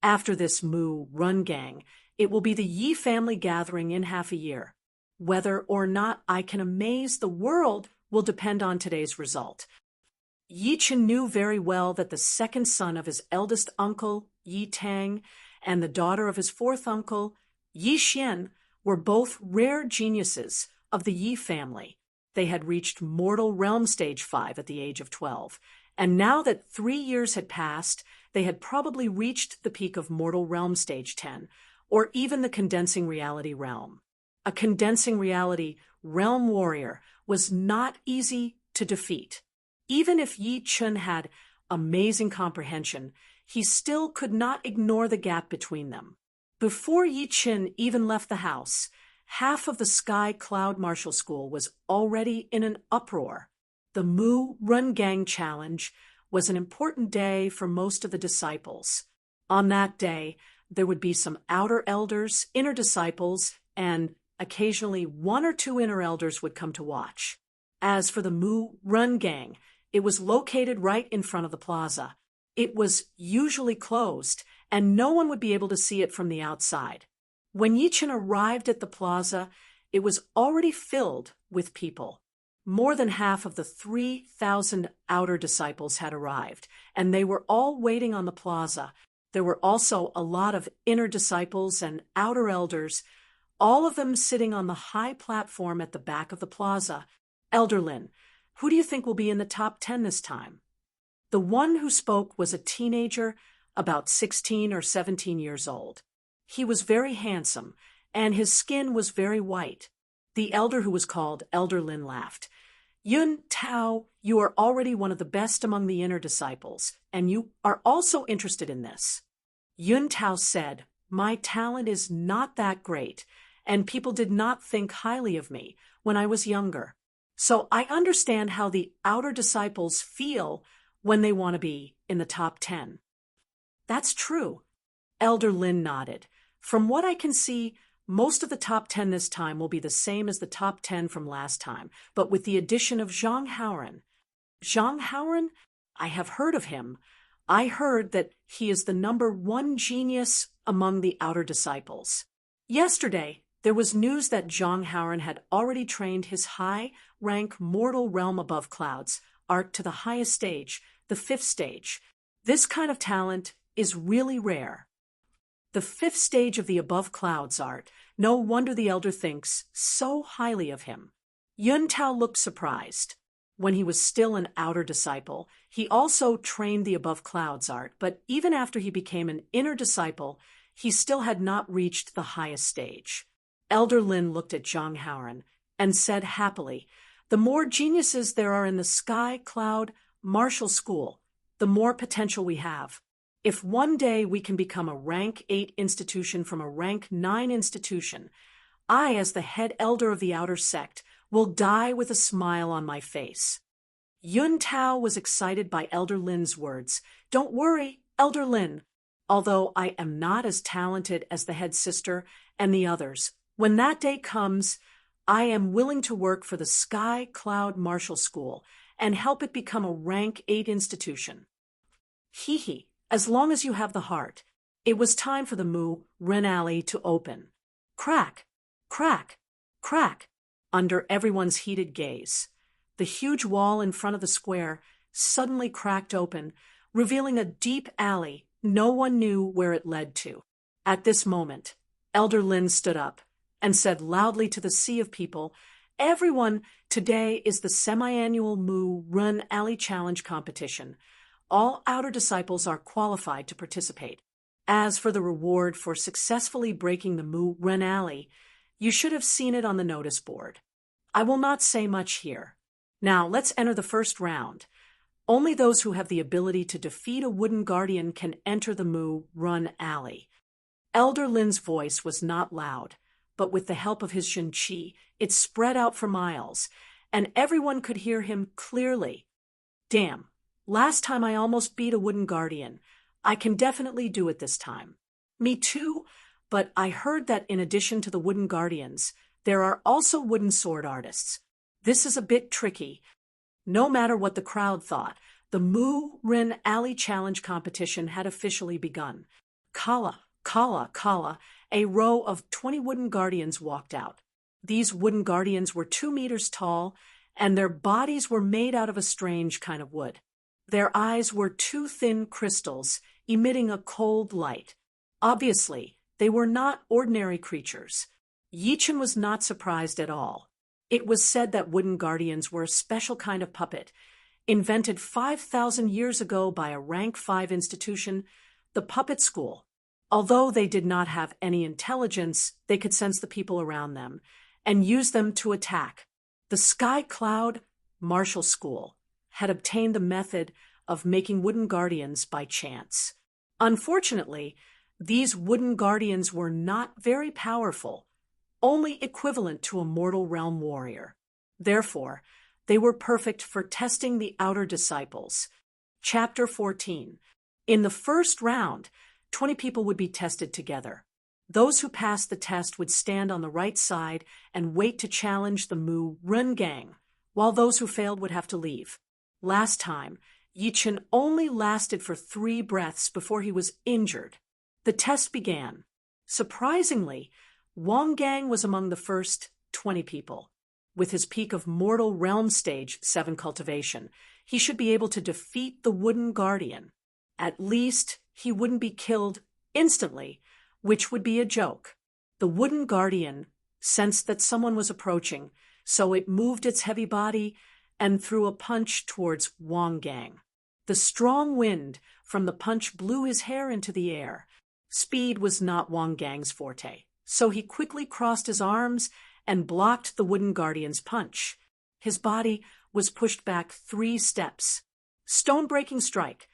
After this Mu Rengang, it will be the Yi family gathering in half a year. Whether or not I can amaze the world will depend on today's result. Yichen knew very well that the second son of his eldest uncle, Yi Tang, and the daughter of his fourth uncle, Yi Xian, were both rare geniuses of the Yi family. They had reached Mortal Realm Stage 5 at the age of 12, and now that 3 years had passed, they had probably reached the peak of Mortal Realm Stage 10, or even the Condensing Reality realm. A Condensing Reality realm warrior was not easy to defeat. Even if Yi Chen had amazing comprehension, he still could not ignore the gap between them. Before Yi Chen even left the house, half of the Sky Cloud Martial School was already in an uproar. The Mu Rengang Challenge was an important day for most of the disciples. On that day, there would be some outer elders, inner disciples, and occasionally 1 or 2 inner elders would come to watch. As for the Mu Rengang, it was located right in front of the plaza. It was usually closed, and no one would be able to see it from the outside. When Yichen arrived at the plaza, it was already filled with people. More than half of the 3,000 outer disciples had arrived, and they were all waiting on the plaza. There were also a lot of inner disciples and outer elders all of them sitting on the high platform at the back of the plaza. Elder Lin, who do you think will be in the top 10 this time? The one who spoke was a teenager, about 16 or 17 years old. He was very handsome, and his skin was very white. The elder who was called Elder Lin laughed. Yun Tao, you are already one of the best among the inner disciples, and you are also interested in this. Yun Tao said, my talent is not that great, and people did not think highly of me when I was younger. So I understand how the outer disciples feel when they want to be in the top 10. That's true. Elder Lin nodded. From what I can see, most of the top 10 this time will be the same as the top 10 from last time, but with the addition of Zhang Haoren. Zhang Haoren? I have heard of him. I heard that he is the #1 genius among the outer disciples. Yesterday, there was news that Zhang Haoren had already trained his high-rank mortal realm above clouds art to the highest stage, the 5th stage. This kind of talent is really rare. The 5th stage of the above clouds art. No wonder the elder thinks so highly of him. Yun Tao looked surprised. When he was still an outer disciple, he also trained the above clouds art, but even after he became an inner disciple, he still had not reached the highest stage. Elder Lin looked at Zhang Haoren and said happily, the more geniuses there are in the Sky Cloud Martial School, the more potential we have. If one day we can become a rank 8 institution from a rank 9 institution, I, as the head elder of the outer sect, will die with a smile on my face. Yun Tao was excited by Elder Lin's words. Don't worry, Elder Lin. Although I am not as talented as the head sister and the others, when that day comes, I am willing to work for the Sky Cloud Martial School and help it become a rank 8 institution. Hee hee, as long as you have the heart. It was time for the Mu Ren Alley to open. Crack, crack, crack, under everyone's heated gaze. The huge wall in front of the square suddenly cracked open, revealing a deep alley no one knew where it led to. At this moment, Elder Lin stood up and said loudly to the sea of people, everyone, today is the semi-annual Mu Ren Alley Challenge competition. All outer disciples are qualified to participate. As for the reward for successfully breaking the Mu Ren Alley, you should have seen it on the notice board. I will not say much here. Now let's enter the first round. Only those who have the ability to defeat a wooden guardian can enter the Mu Ren Alley. Elder Lin's voice was not loud, but with the help of his Xunqi, it spread out for miles, and everyone could hear him clearly. Damn, last time I almost beat a wooden guardian. I can definitely do it this time. Me too, but I heard that in addition to the wooden guardians, there are also wooden sword artists. This is a bit tricky. No matter what the crowd thought, the Mu Ren Alley Challenge competition had officially begun. Kala, Kala, Kala, a row of 20 wooden guardians walked out. These wooden guardians were 2 meters tall, and their bodies were made out of a strange kind of wood. Their eyes were 2 thin crystals, emitting a cold light. Obviously, they were not ordinary creatures. Yichen was not surprised at all. It was said that wooden guardians were a special kind of puppet, invented 5,000 years ago by a rank 5 institution, the puppet school. Although they did not have any intelligence, they could sense the people around them and use them to attack. The Sky Cloud Martial School had obtained the method of making wooden guardians by chance. Unfortunately, these wooden guardians were not very powerful, only equivalent to a mortal realm warrior. Therefore, they were perfect for testing the outer disciples. Chapter 14. In the first round, 20 people would be tested together. Those who passed the test would stand on the right side and wait to challenge the Mu Ren gang, while those who failed would have to leave. Last time, Yichen only lasted for 3 breaths before he was injured. The test began. Surprisingly, Wang Gang was among the first 20 people. With his peak of Mortal Realm Stage 7 cultivation, he should be able to defeat the Wooden Guardian. At least, he wouldn't be killed instantly, which would be a joke. The wooden guardian sensed that someone was approaching, so it moved its heavy body and threw a punch towards Wang Gang. The strong wind from the punch blew his hair into the air. Speed was not Wang Gang's forte, so he quickly crossed his arms and blocked the wooden guardian's punch. His body was pushed back 3 steps. Stone-breaking strike.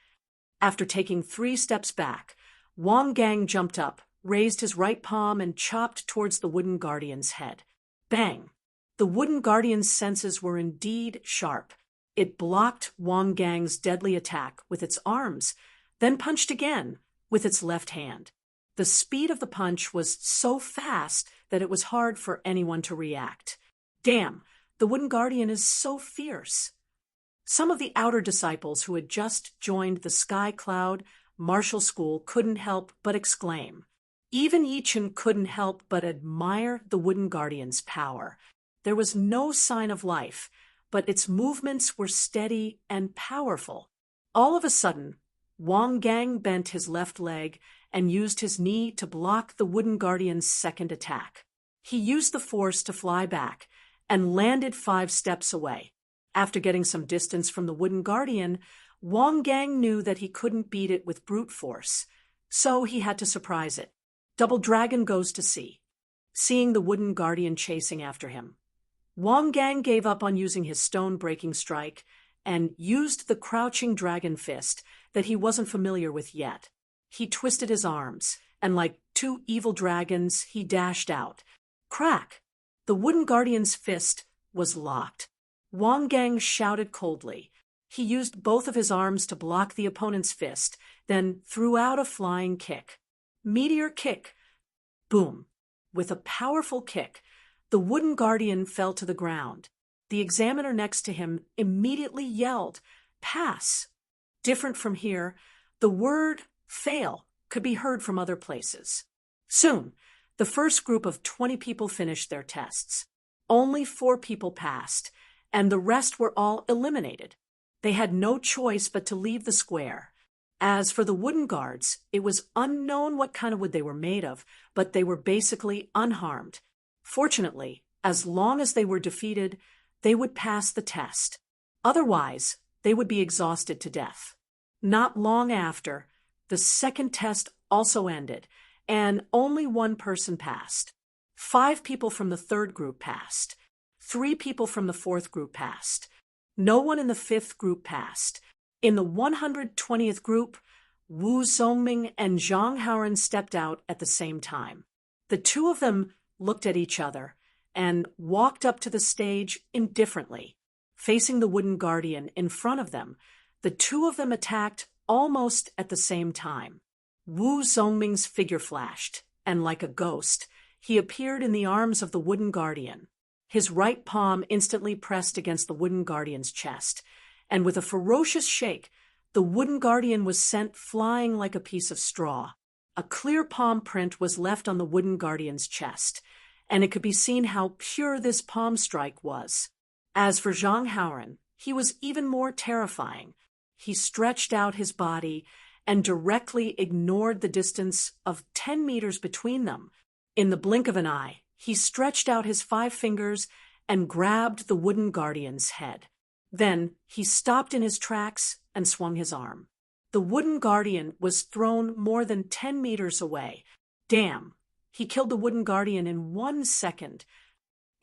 After taking 3 steps back, Wang Gang jumped up, raised his right palm, and chopped towards the wooden guardian's head. Bang! The wooden guardian's senses were indeed sharp. It blocked Wang Gang's deadly attack with its arms, then punched again with its left hand. The speed of the punch was so fast that it was hard for anyone to react. Damn, the wooden guardian is so fierce. Some of the outer disciples who had just joined the Sky Cloud Martial School couldn't help but exclaim. Even Yichen couldn't help but admire the wooden guardian's power. There was no sign of life, but its movements were steady and powerful. All of a sudden, Wang Gang bent his left leg and used his knee to block the wooden guardian's second attack. He used the force to fly back and landed 5 steps away. After getting some distance from the wooden guardian, Wang Gang knew that he couldn't beat it with brute force, so he had to surprise it. Double Dragon goes to sea. Seeing the wooden guardian chasing after him, Wang Gang gave up on using his stone-breaking strike and used the crouching dragon fist that he wasn't familiar with yet. He twisted his arms, and like 2 evil dragons, he dashed out. Crack! The wooden guardian's fist was locked. Wang Gang shouted coldly. He used both of his arms to block the opponent's fist, then threw out a flying kick. Meteor kick. Boom! With a powerful kick, the wooden guardian fell to the ground. The examiner next to him immediately yelled, "Pass!" Different from here, the word fail could be heard from other places. Soon, the first group of 20 people finished their tests. Only 4 people passed, and the rest were all eliminated. They had no choice but to leave the square. As for the wooden guards, it was unknown what kind of wood they were made of, but they were basically unharmed. Fortunately, as long as they were defeated, they would pass the test. Otherwise, they would be exhausted to death. Not long after, the second test also ended, and only 1 person passed. 5 people from the 3rd group passed. 3 people from the 4th group passed. No one in the 5th group passed. In the 120th group, Wu Zongming and Zhang Haoren stepped out at the same time. The 2 of them looked at each other and walked up to the stage indifferently. Facing the wooden guardian in front of them, the 2 of them attacked almost at the same time. Wu Zongming's figure flashed, and like a ghost, he appeared in the arms of the wooden guardian. His right palm instantly pressed against the wooden guardian's chest, and with a ferocious shake, the wooden guardian was sent flying like a piece of straw. A clear palm print was left on the wooden guardian's chest, and it could be seen how pure this palm strike was. As for Zhang Haoren, he was even more terrifying. He stretched out his body and directly ignored the distance of 10 meters between them. In the blink of an eye, he stretched out his 5 fingers and grabbed the wooden guardian's head. Then he stopped in his tracks and swung his arm. The wooden guardian was thrown more than 10 meters away. Damn, he killed the wooden guardian in 1 second.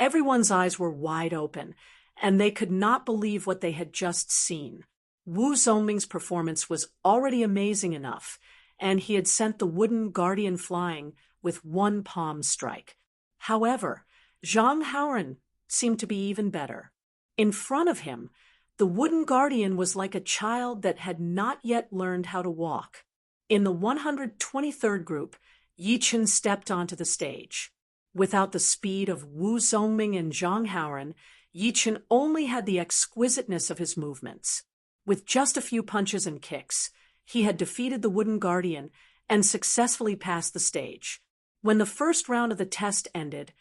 Everyone's eyes were wide open, and they could not believe what they had just seen. Wu Zongming's performance was already amazing enough, and he had sent the wooden guardian flying with 1 palm strike. However, Zhang Haoren seemed to be even better. In front of him, the wooden guardian was like a child that had not yet learned how to walk. In the 123rd group, Yichen stepped onto the stage. Without the speed of Wu Zongming and Zhang Haoren, Yichen only had the exquisiteness of his movements. With just a few punches and kicks, he had defeated the wooden guardian and successfully passed the stage. When the first round of the test ended,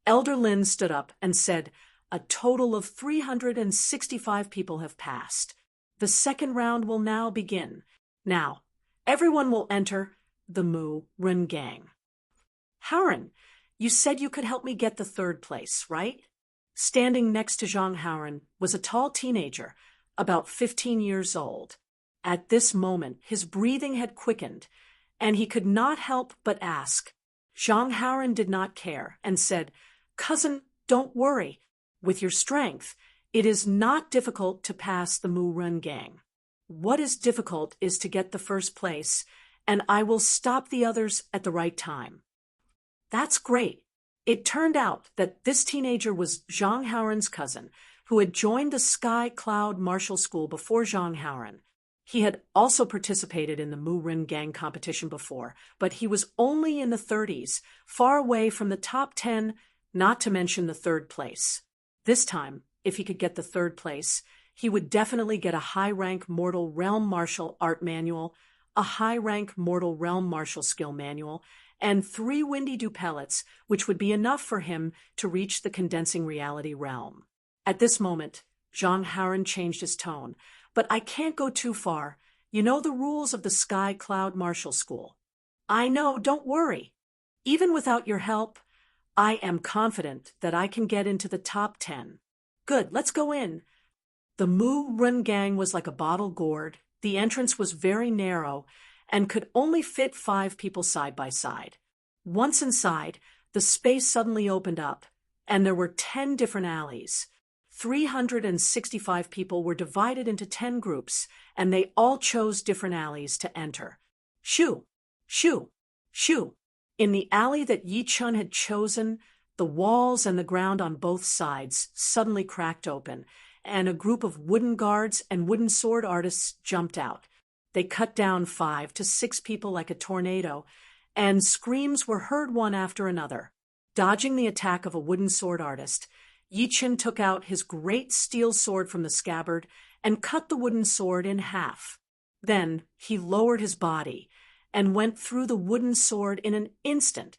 Elder Lin stood up and said, "A total of 365 people have passed. The second round will now begin. Now, everyone will enter the Mu Ren Gang." "Haoren, You said you could help me get the third place, right? Standing next to Zhang Haoren was a tall teenager, about 15 years old. At this moment, his breathing had quickened, and he could not help but ask. Zhang Haoren did not care and said, "Cousin, don't worry. With your strength, it is not difficult to pass the Mu Run gang. What is difficult is to get the first place, and I will stop the others at the right time." That's great. It turned out that this teenager was Zhang Haoren's cousin, who had joined the Sky Cloud Martial School before Zhang Haoren. He had also participated in the Mu Rin gang competition before, but he was only in the 30s, far away from the top 10, not to mention the third place. This time, if he could get the third place, he would definitely get a high-rank Mortal Realm Martial Art Manual, a high-rank Mortal Realm Martial Skill Manual, and 3 Windy Dew pellets, which would be enough for him to reach the condensing reality realm. At this moment, Zhang Haoren changed his tone. "But I can't go too far. You know the rules of the Sky Cloud Martial School." "I know, don't worry. Even without your help, I am confident that I can get into the top 10. Good, let's go in." The Mu Run gang was like a bottle gourd. The entrance was very narrow and could only fit 5 people side by side. Once inside, the space suddenly opened up, and there were 10 different alleys. 365 people were divided into 10 groups, and they all chose different alleys to enter. Shoo! Shoo! Shoo! In the alley that Yi Chun had chosen, the walls and the ground on both sides suddenly cracked open, and a group of wooden guards and wooden sword artists jumped out. They cut down 5 to 6 people like a tornado, and screams were heard one after another. Dodging the attack of a wooden sword artist, Yi Chun took out his great steel sword from the scabbard and cut the wooden sword in half. Then he lowered his body and went through the wooden sword in an instant.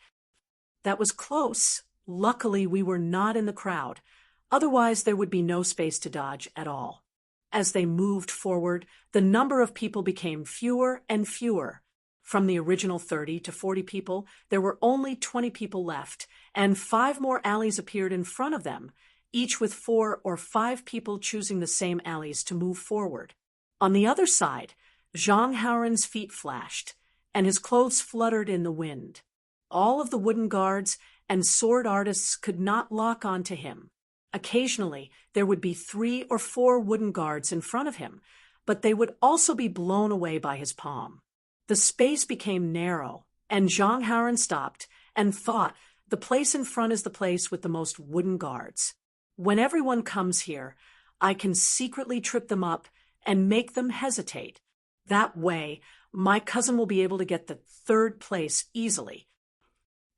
That was close. Luckily, we were not in the crowd. Otherwise, there would be no space to dodge at all. As they moved forward, the number of people became fewer and fewer. From the original 30 to 40 people, there were only 20 people left, and 5 more alleys appeared in front of them, each with 4 or 5 people choosing the same alleys to move forward. On the other side, Zhang Haoren's feet flashed, and his clothes fluttered in the wind. All of the wooden guards and sword artists could not lock onto him. Occasionally, there would be 3 or 4 wooden guards in front of him, but they would also be blown away by his palm. The space became narrow, and Zhang Haoren stopped and thought, the place in front is the place with the most wooden guards. When everyone comes here, I can secretly trip them up and make them hesitate. That way, my cousin will be able to get the third place easily.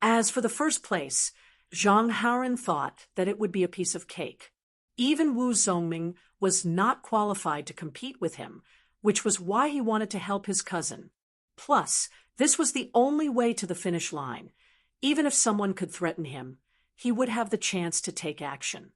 As for the first place, Zhang Haoren thought that it would be a piece of cake. Even Wu Zongming was not qualified to compete with him, which was why he wanted to help his cousin. Plus, this was the only way to the finish line. Even if someone could threaten him, he would have the chance to take action.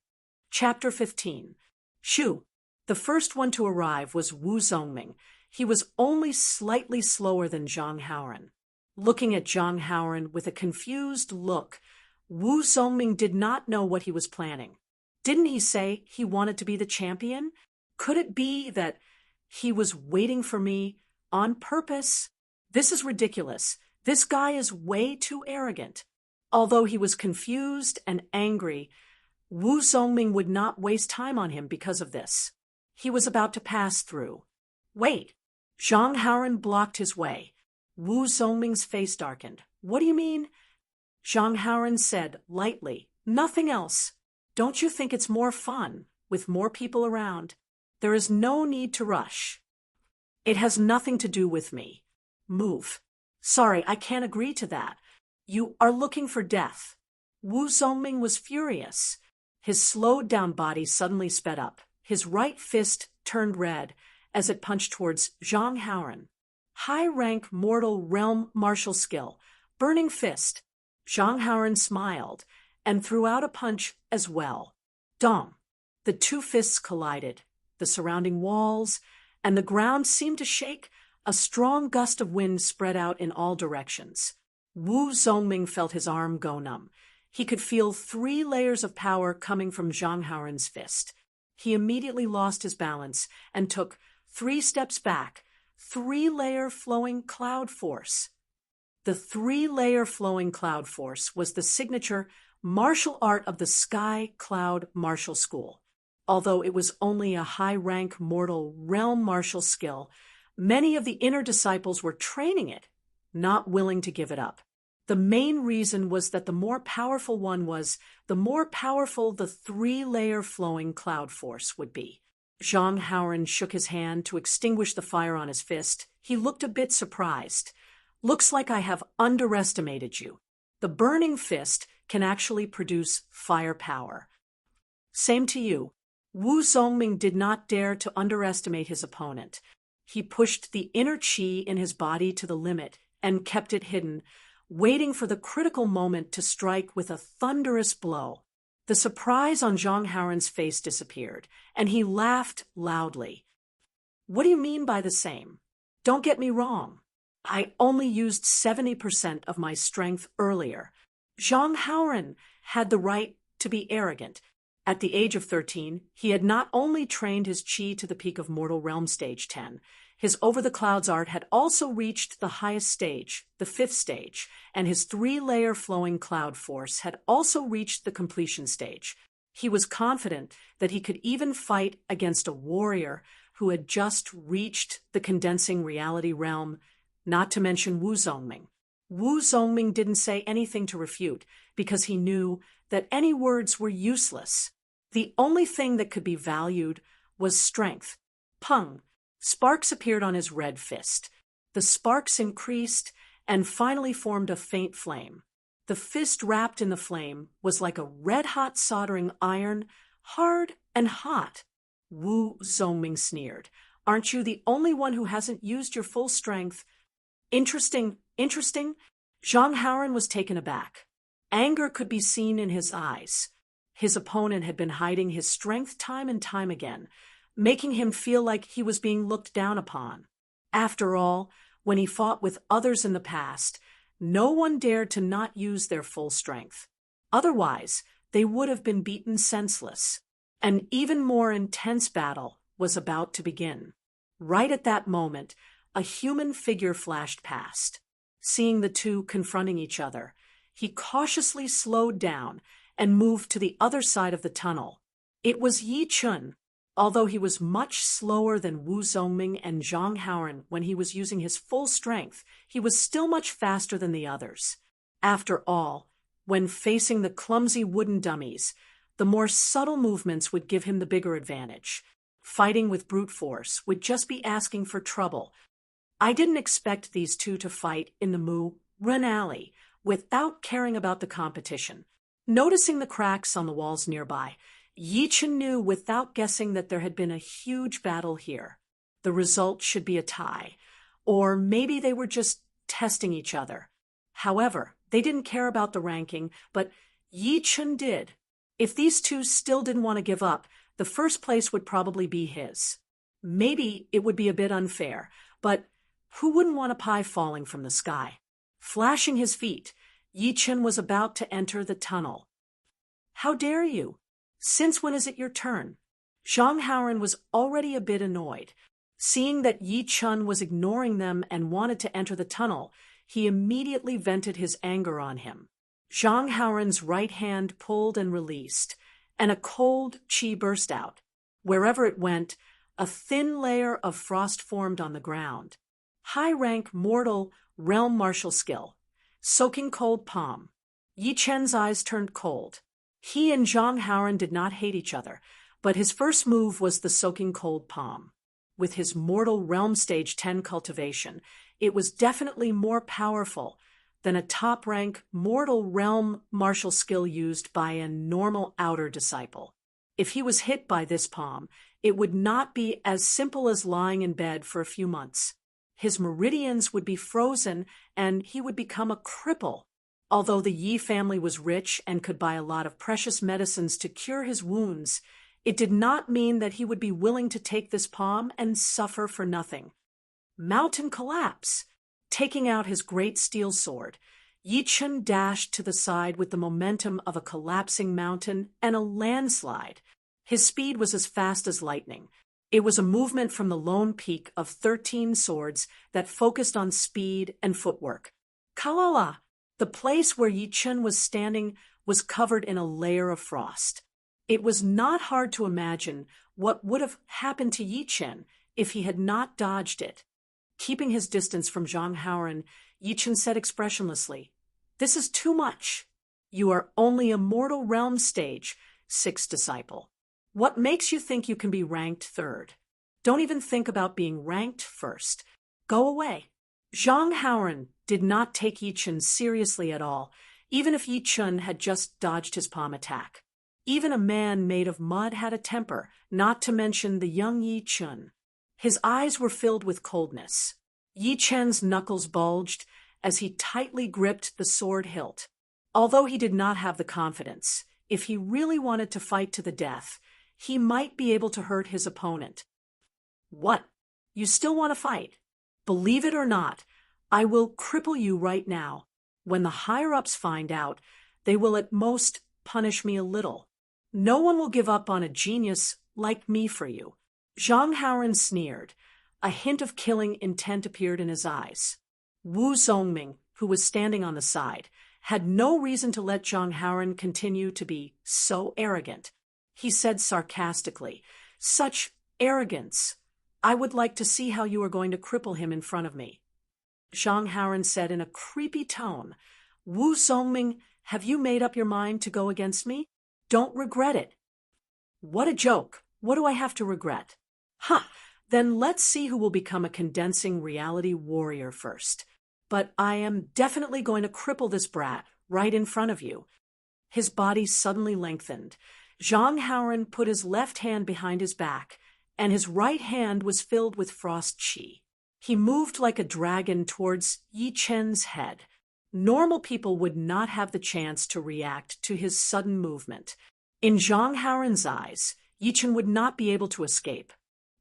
Chapter 15. Shu. The first one to arrive was Wu Zongming. He was only slightly slower than Zhang Haoren. Looking at Zhang Haoren with a confused look, Wu Zongming did not know what he was planning. Didn't he say he wanted to be the champion? Could it be that he was waiting for me on purpose? This is ridiculous. This guy is way too arrogant. Although he was confused and angry, Wu Zongming would not waste time on him because of this. He was about to pass through. Wait! Zhang Haoren blocked his way. Wu Zongming's face darkened. What do you mean? Zhang Haoren said lightly, nothing else. Don't you think it's more fun with more people around? There is no need to rush. It has nothing to do with me. Move. Sorry, I can't agree to that. You are looking for death. Wu Zongming was furious. His slowed-down body suddenly sped up. His right fist turned red as it punched towards Zhang Haoren. High-rank Mortal Realm Martial Skill. Burning Fist. Zhang Haoren smiled and threw out a punch as well. Dong! The 2 fists collided. The surrounding walls and the ground seemed to shake. A strong gust of wind spread out in all directions. Wu Zongming felt his arm go numb. He could feel 3 layers of power coming from Zhang Haoren's fist. He immediately lost his balance and took 3 steps back, 3-layer flowing cloud force. The 3-layer flowing cloud force was the signature martial art of the Sky Cloud Martial School. Although it was only a high-rank mortal realm martial skill, many of the inner disciples were training it, not willing to give it up. The main reason was that the more powerful one was, the more powerful the 3-layer flowing cloud force would be. Zhang Haoren shook his hand to extinguish the fire on his fist. He looked a bit surprised. "Looks like I have underestimated you. The burning fist can actually produce firepower." "Same to you." Wu Zongming did not dare to underestimate his opponent. He pushed the inner qi in his body to the limit and kept it hidden, waiting for the critical moment to strike with a thunderous blow. The surprise on Zhang Haoren's face disappeared, and he laughed loudly. "What do you mean by the same? Don't get me wrong. I only used 70% of my strength earlier." Zhang Haoren had the right to be arrogant. At the age of 13, he had not only trained his qi to the peak of Mortal Realm Stage 10, his Over the Clouds art had also reached the highest stage, the 5th stage, and his 3-layer flowing cloud force had also reached the completion stage. He was confident that he could even fight against a warrior who had just reached the condensing reality realm, not to mention Wu Zongming. Wu Zongming didn't say anything to refute, because he knew that any words were useless. The only thing that could be valued was strength. Pung! Sparks appeared on his red fist. The sparks increased and finally formed a faint flame. The fist wrapped in the flame was like a red-hot soldering iron, hard and hot. Wu Zongming sneered. "Aren't you the only one who hasn't used your full strength?" Interesting. Zhang Haoren was taken aback. Anger could be seen in his eyes. His opponent had been hiding his strength time and time again, making him feel like he was being looked down upon. After all, when he fought with others in the past, no one dared to not use their full strength. Otherwise, they would have been beaten senseless. An even more intense battle was about to begin. Right at that moment, a human figure flashed past. Seeing the two confronting each other, he cautiously slowed down and moved to the other side of the tunnel. It was Yi Chun. Although he was much slower than Wu Zongming and Zhang Haoren when he was using his full strength, he was still much faster than the others. After all, when facing the clumsy wooden dummies, the more subtle movements would give him the bigger advantage. Fighting with brute force would just be asking for trouble. I didn't expect these two to fight in the Mu Ren Alley without caring about the competition. Noticing the cracks on the walls nearby, Yi Chun knew without guessing that there had been a huge battle here. The result should be a tie, or maybe they were just testing each other. However, they didn't care about the ranking, but Yi Chun did. If these two still didn't want to give up, the first place would probably be his. Maybe it would be a bit unfair, but who wouldn't want a pie falling from the sky? Flashing his feet, Yi Chun was about to enter the tunnel. "How dare you? Since when is it your turn?" Zhang Haoren was already a bit annoyed. Seeing that Yi Chun was ignoring them and wanted to enter the tunnel, he immediately vented his anger on him. Zhang Haoren's right hand pulled and released, and a cold qi burst out. Wherever it went, a thin layer of frost formed on the ground. High-rank mortal realm martial skill. Soaking cold palm. Yi Chen's eyes turned cold. He and Zhang Haoren did not hate each other, but his first move was the soaking cold palm. With his Mortal Realm Stage 10 cultivation, it was definitely more powerful than a top-rank Mortal Realm martial skill used by a normal outer disciple. If he was hit by this palm, it would not be as simple as lying in bed for a few months. His meridians would be frozen, and he would become a cripple. Although the Yi family was rich and could buy a lot of precious medicines to cure his wounds, it did not mean that he would be willing to take this palm and suffer for nothing. Mountain collapse. Taking out his great steel sword, Yi Chun dashed to the side with the momentum of a collapsing mountain and a landslide. His speed was as fast as lightning. It was a movement from the lone peak of 13 swords that focused on speed and footwork. Kalala! The place where Yi Chun was standing was covered in a layer of frost. It was not hard to imagine what would have happened to Yi Chun if he had not dodged it. Keeping his distance from Zhang Haoren, Yi Chun said expressionlessly, "This is too much. You are only Immortal Realm stage, sixth disciple. What makes you think you can be ranked third? Don't even think about being ranked first. Go away." Zhang Haoren did not take Yi Chun seriously at all, even if Yi Chun had just dodged his palm attack. Even a man made of mud had a temper, not to mention the young Yi Chun. His eyes were filled with coldness. Yi Chun's knuckles bulged as he tightly gripped the sword hilt. Although he did not have the confidence, if he really wanted to fight to the death, he might be able to hurt his opponent. "What? You still want to fight? Believe it or not, I will cripple you right now. When the higher-ups find out, they will at most punish me a little. No one will give up on a genius like me for you." Zhang Haoren sneered. A hint of killing intent appeared in his eyes. Wu Zongming, who was standing on the side, had no reason to let Zhang Haoren continue to be so arrogant. He said sarcastically, "Such arrogance! I would like to see how you are going to cripple him in front of me." Zhang Haoren said in a creepy tone, "Wu Zongming, have you made up your mind to go against me? Don't regret it." "What a joke! What do I have to regret?" "Ha! Then let's see who will become a condensing reality warrior first. But I am definitely going to cripple this brat right in front of you." His body suddenly lengthened. Zhang Haoren put his left hand behind his back, and his right hand was filled with frost chi. He moved like a dragon towards Yi Chun's head. Normal people would not have the chance to react to his sudden movement. In Zhang Haoren's eyes, Yi Chun would not be able to escape.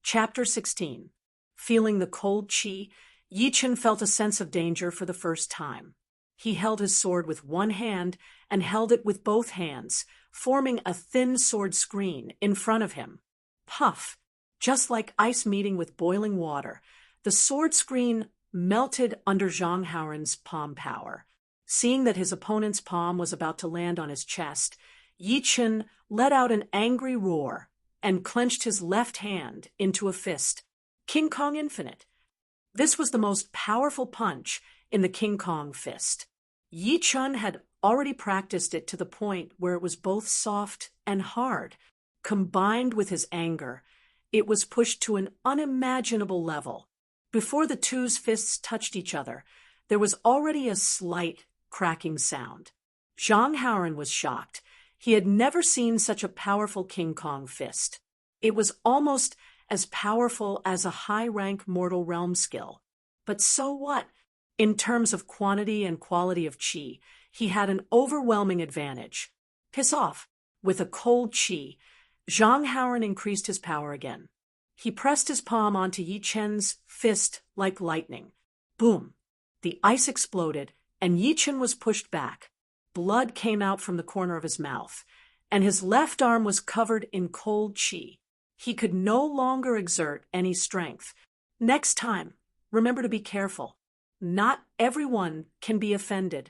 Chapter 16. Feeling the cold chi, Yi Chun felt a sense of danger for the first time. He held his sword with one hand and held it with both hands, forming a thin sword screen in front of him. Puff! Just like ice meeting with boiling water, the sword screen melted under Zhang Haoren's palm power. Seeing that his opponent's palm was about to land on his chest, Yi Chun let out an angry roar and clenched his left hand into a fist. King Kong Infinite. This was the most powerful punch in the King Kong fist. Yi Chun had already practiced it to the point where it was both soft and hard. Combined with his anger, it was pushed to an unimaginable level. Before the two's fists touched each other, there was already a slight cracking sound. Zhang Haoren was shocked. He had never seen such a powerful King Kong fist. It was almost as powerful as a high-rank Mortal Realm skill. But so what? In terms of quantity and quality of chi, he had an overwhelming advantage. Piss off! With a cold chi, Zhang Haoren increased his power again. He pressed his palm onto Yi Chun's fist like lightning. Boom! The ice exploded, and Yi Chun was pushed back. Blood came out from the corner of his mouth, and his left arm was covered in cold chi. He could no longer exert any strength. Next time, remember to be careful. Not everyone can be offended.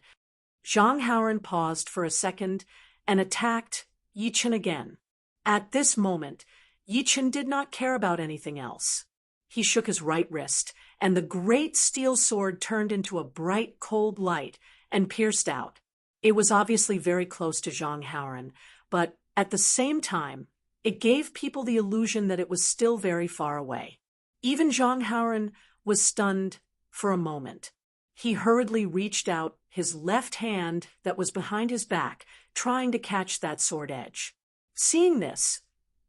Zhang Haoren paused for a second and attacked Yi Chun again. At this moment, Yi Chun did not care about anything else. He shook his right wrist, and the great steel sword turned into a bright, cold light and pierced out. It was obviously very close to Zhang Haoren, but at the same time, it gave people the illusion that it was still very far away. Even Zhang Haoren was stunned for a moment. He hurriedly reached out his left hand that was behind his back, trying to catch that sword edge. Seeing this,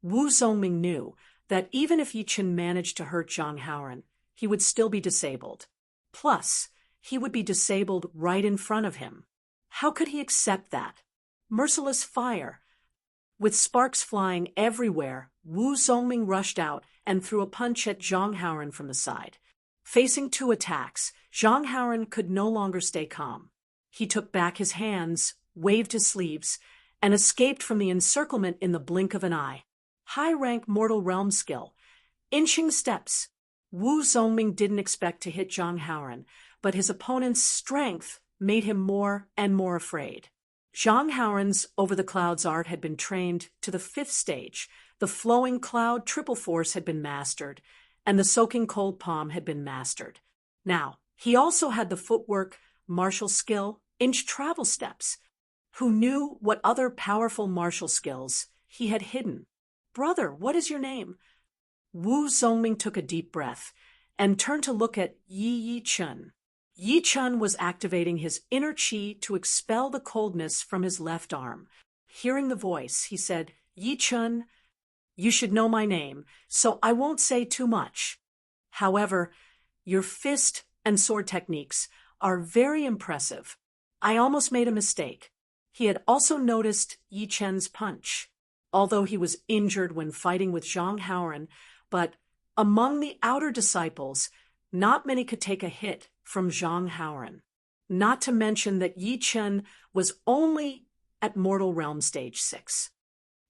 Wu Zongming knew that even if Yi Chun managed to hurt Zhang Haoren, he would still be disabled. Plus, he would be disabled right in front of him. How could he accept that? Merciless fire. With sparks flying everywhere, Wu Zongming rushed out and threw a punch at Zhang Haoren from the side. Facing two attacks, Zhang Haoren could no longer stay calm. He took back his hands, waved his sleeves, and escaped from the encirclement in the blink of an eye. High-rank mortal realm skill. Inching steps. Wu Zongming didn't expect to hit Zhang Haoren, but his opponent's strength made him more and more afraid. Zhang Haoren's over-the-clouds art had been trained to the 5th stage, the flowing cloud triple force had been mastered, and the soaking cold palm had been mastered. Now, he also had the footwork, martial skill, inch travel steps. Who knew what other powerful martial skills he had hidden? "Brother, what is your name?" Wu Zongming took a deep breath and turned to look at Yi Chun. Yi Chun was activating his inner qi to expel the coldness from his left arm. Hearing the voice, he said, "Yi Chun, you should know my name, so I won't say too much. However, your fist and sword techniques are very impressive. I almost made a mistake." He had also noticed Yi Chen's punch, although he was injured when fighting with Zhang Haoren, but among the outer disciples, not many could take a hit from Zhang Haoren. Not to mention that Yi Chen was only at Mortal Realm Stage 6.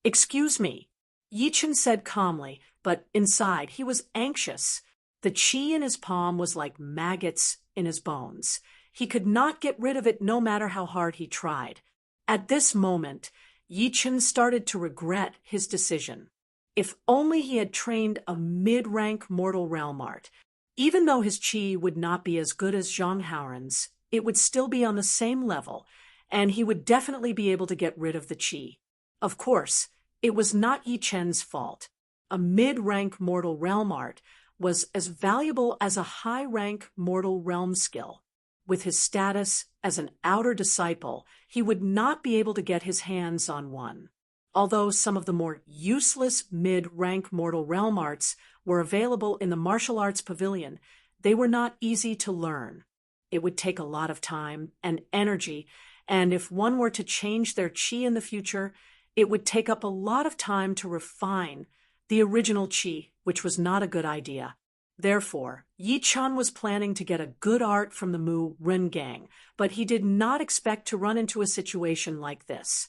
"Excuse me," Yi Chen said calmly, but inside he was anxious. The qi in his palm was like maggots in his bones. He could not get rid of it no matter how hard he tried. At this moment, Yi Chen started to regret his decision. If only he had trained a mid-rank mortal realm art. Even though his qi would not be as good as Zhang Haoren's, it would still be on the same level, and he would definitely be able to get rid of the qi. Of course, it was not Yi Chen's fault. A mid-rank mortal realm art was as valuable as a high-rank mortal realm skill. With his status as an outer disciple, he would not be able to get his hands on one. Although some of the more useless mid-rank mortal realm arts were available in the martial arts pavilion, they were not easy to learn. It would take a lot of time and energy, and if one were to change their qi in the future, it would take up a lot of time to refine the original qi, which was not a good idea. Therefore, Yi Chen was planning to get a good art from the Mu Ren gang, but he did not expect to run into a situation like this.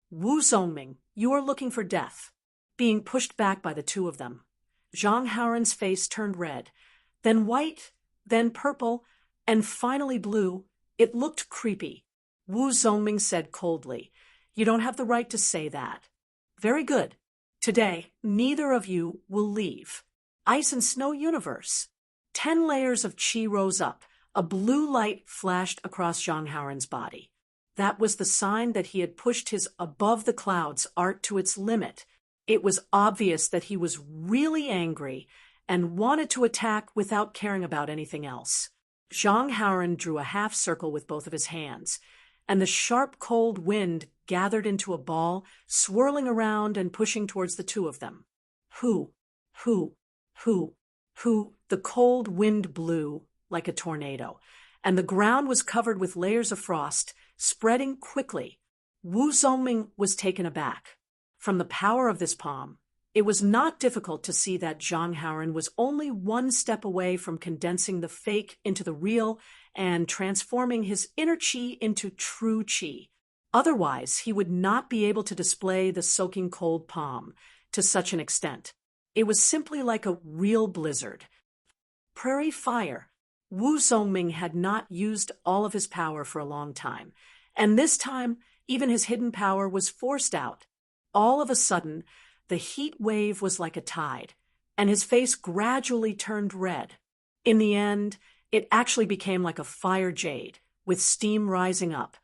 "Wu Zongming, you are looking for death." Being pushed back by the two of them, Zhang Haoren's face turned red, then white, then purple, and finally blue. It looked creepy. Wu Zongming said coldly, "You don't have the right to say that." "Very good. Today, neither of you will leave. Ice and Snow Universe." 10 layers of qi rose up. A blue light flashed across Zhang Haoren's body. That was the sign that he had pushed his above the clouds art to its limit. It was obvious that he was really angry and wanted to attack without caring about anything else. Zhang Haoren drew a half circle with both of his hands, and the sharp cold wind gathered into a ball, swirling around and pushing towards the two of them. Who? The cold wind blew like a tornado, and the ground was covered with layers of frost, spreading quickly. Wu Zongming was taken aback. From the power of this palm, it was not difficult to see that Zhang Haoren was only one step away from condensing the fake into the real and transforming his inner qi into true qi. Otherwise, he would not be able to display the soaking cold palm to such an extent. It was simply like a real blizzard. Prairie fire. Wu Zongming had not used all of his power for a long time, and this time even his hidden power was forced out. All of a sudden, the heat wave was like a tide, and his face gradually turned red. In the end, it actually became like a fire jade, with steam rising up,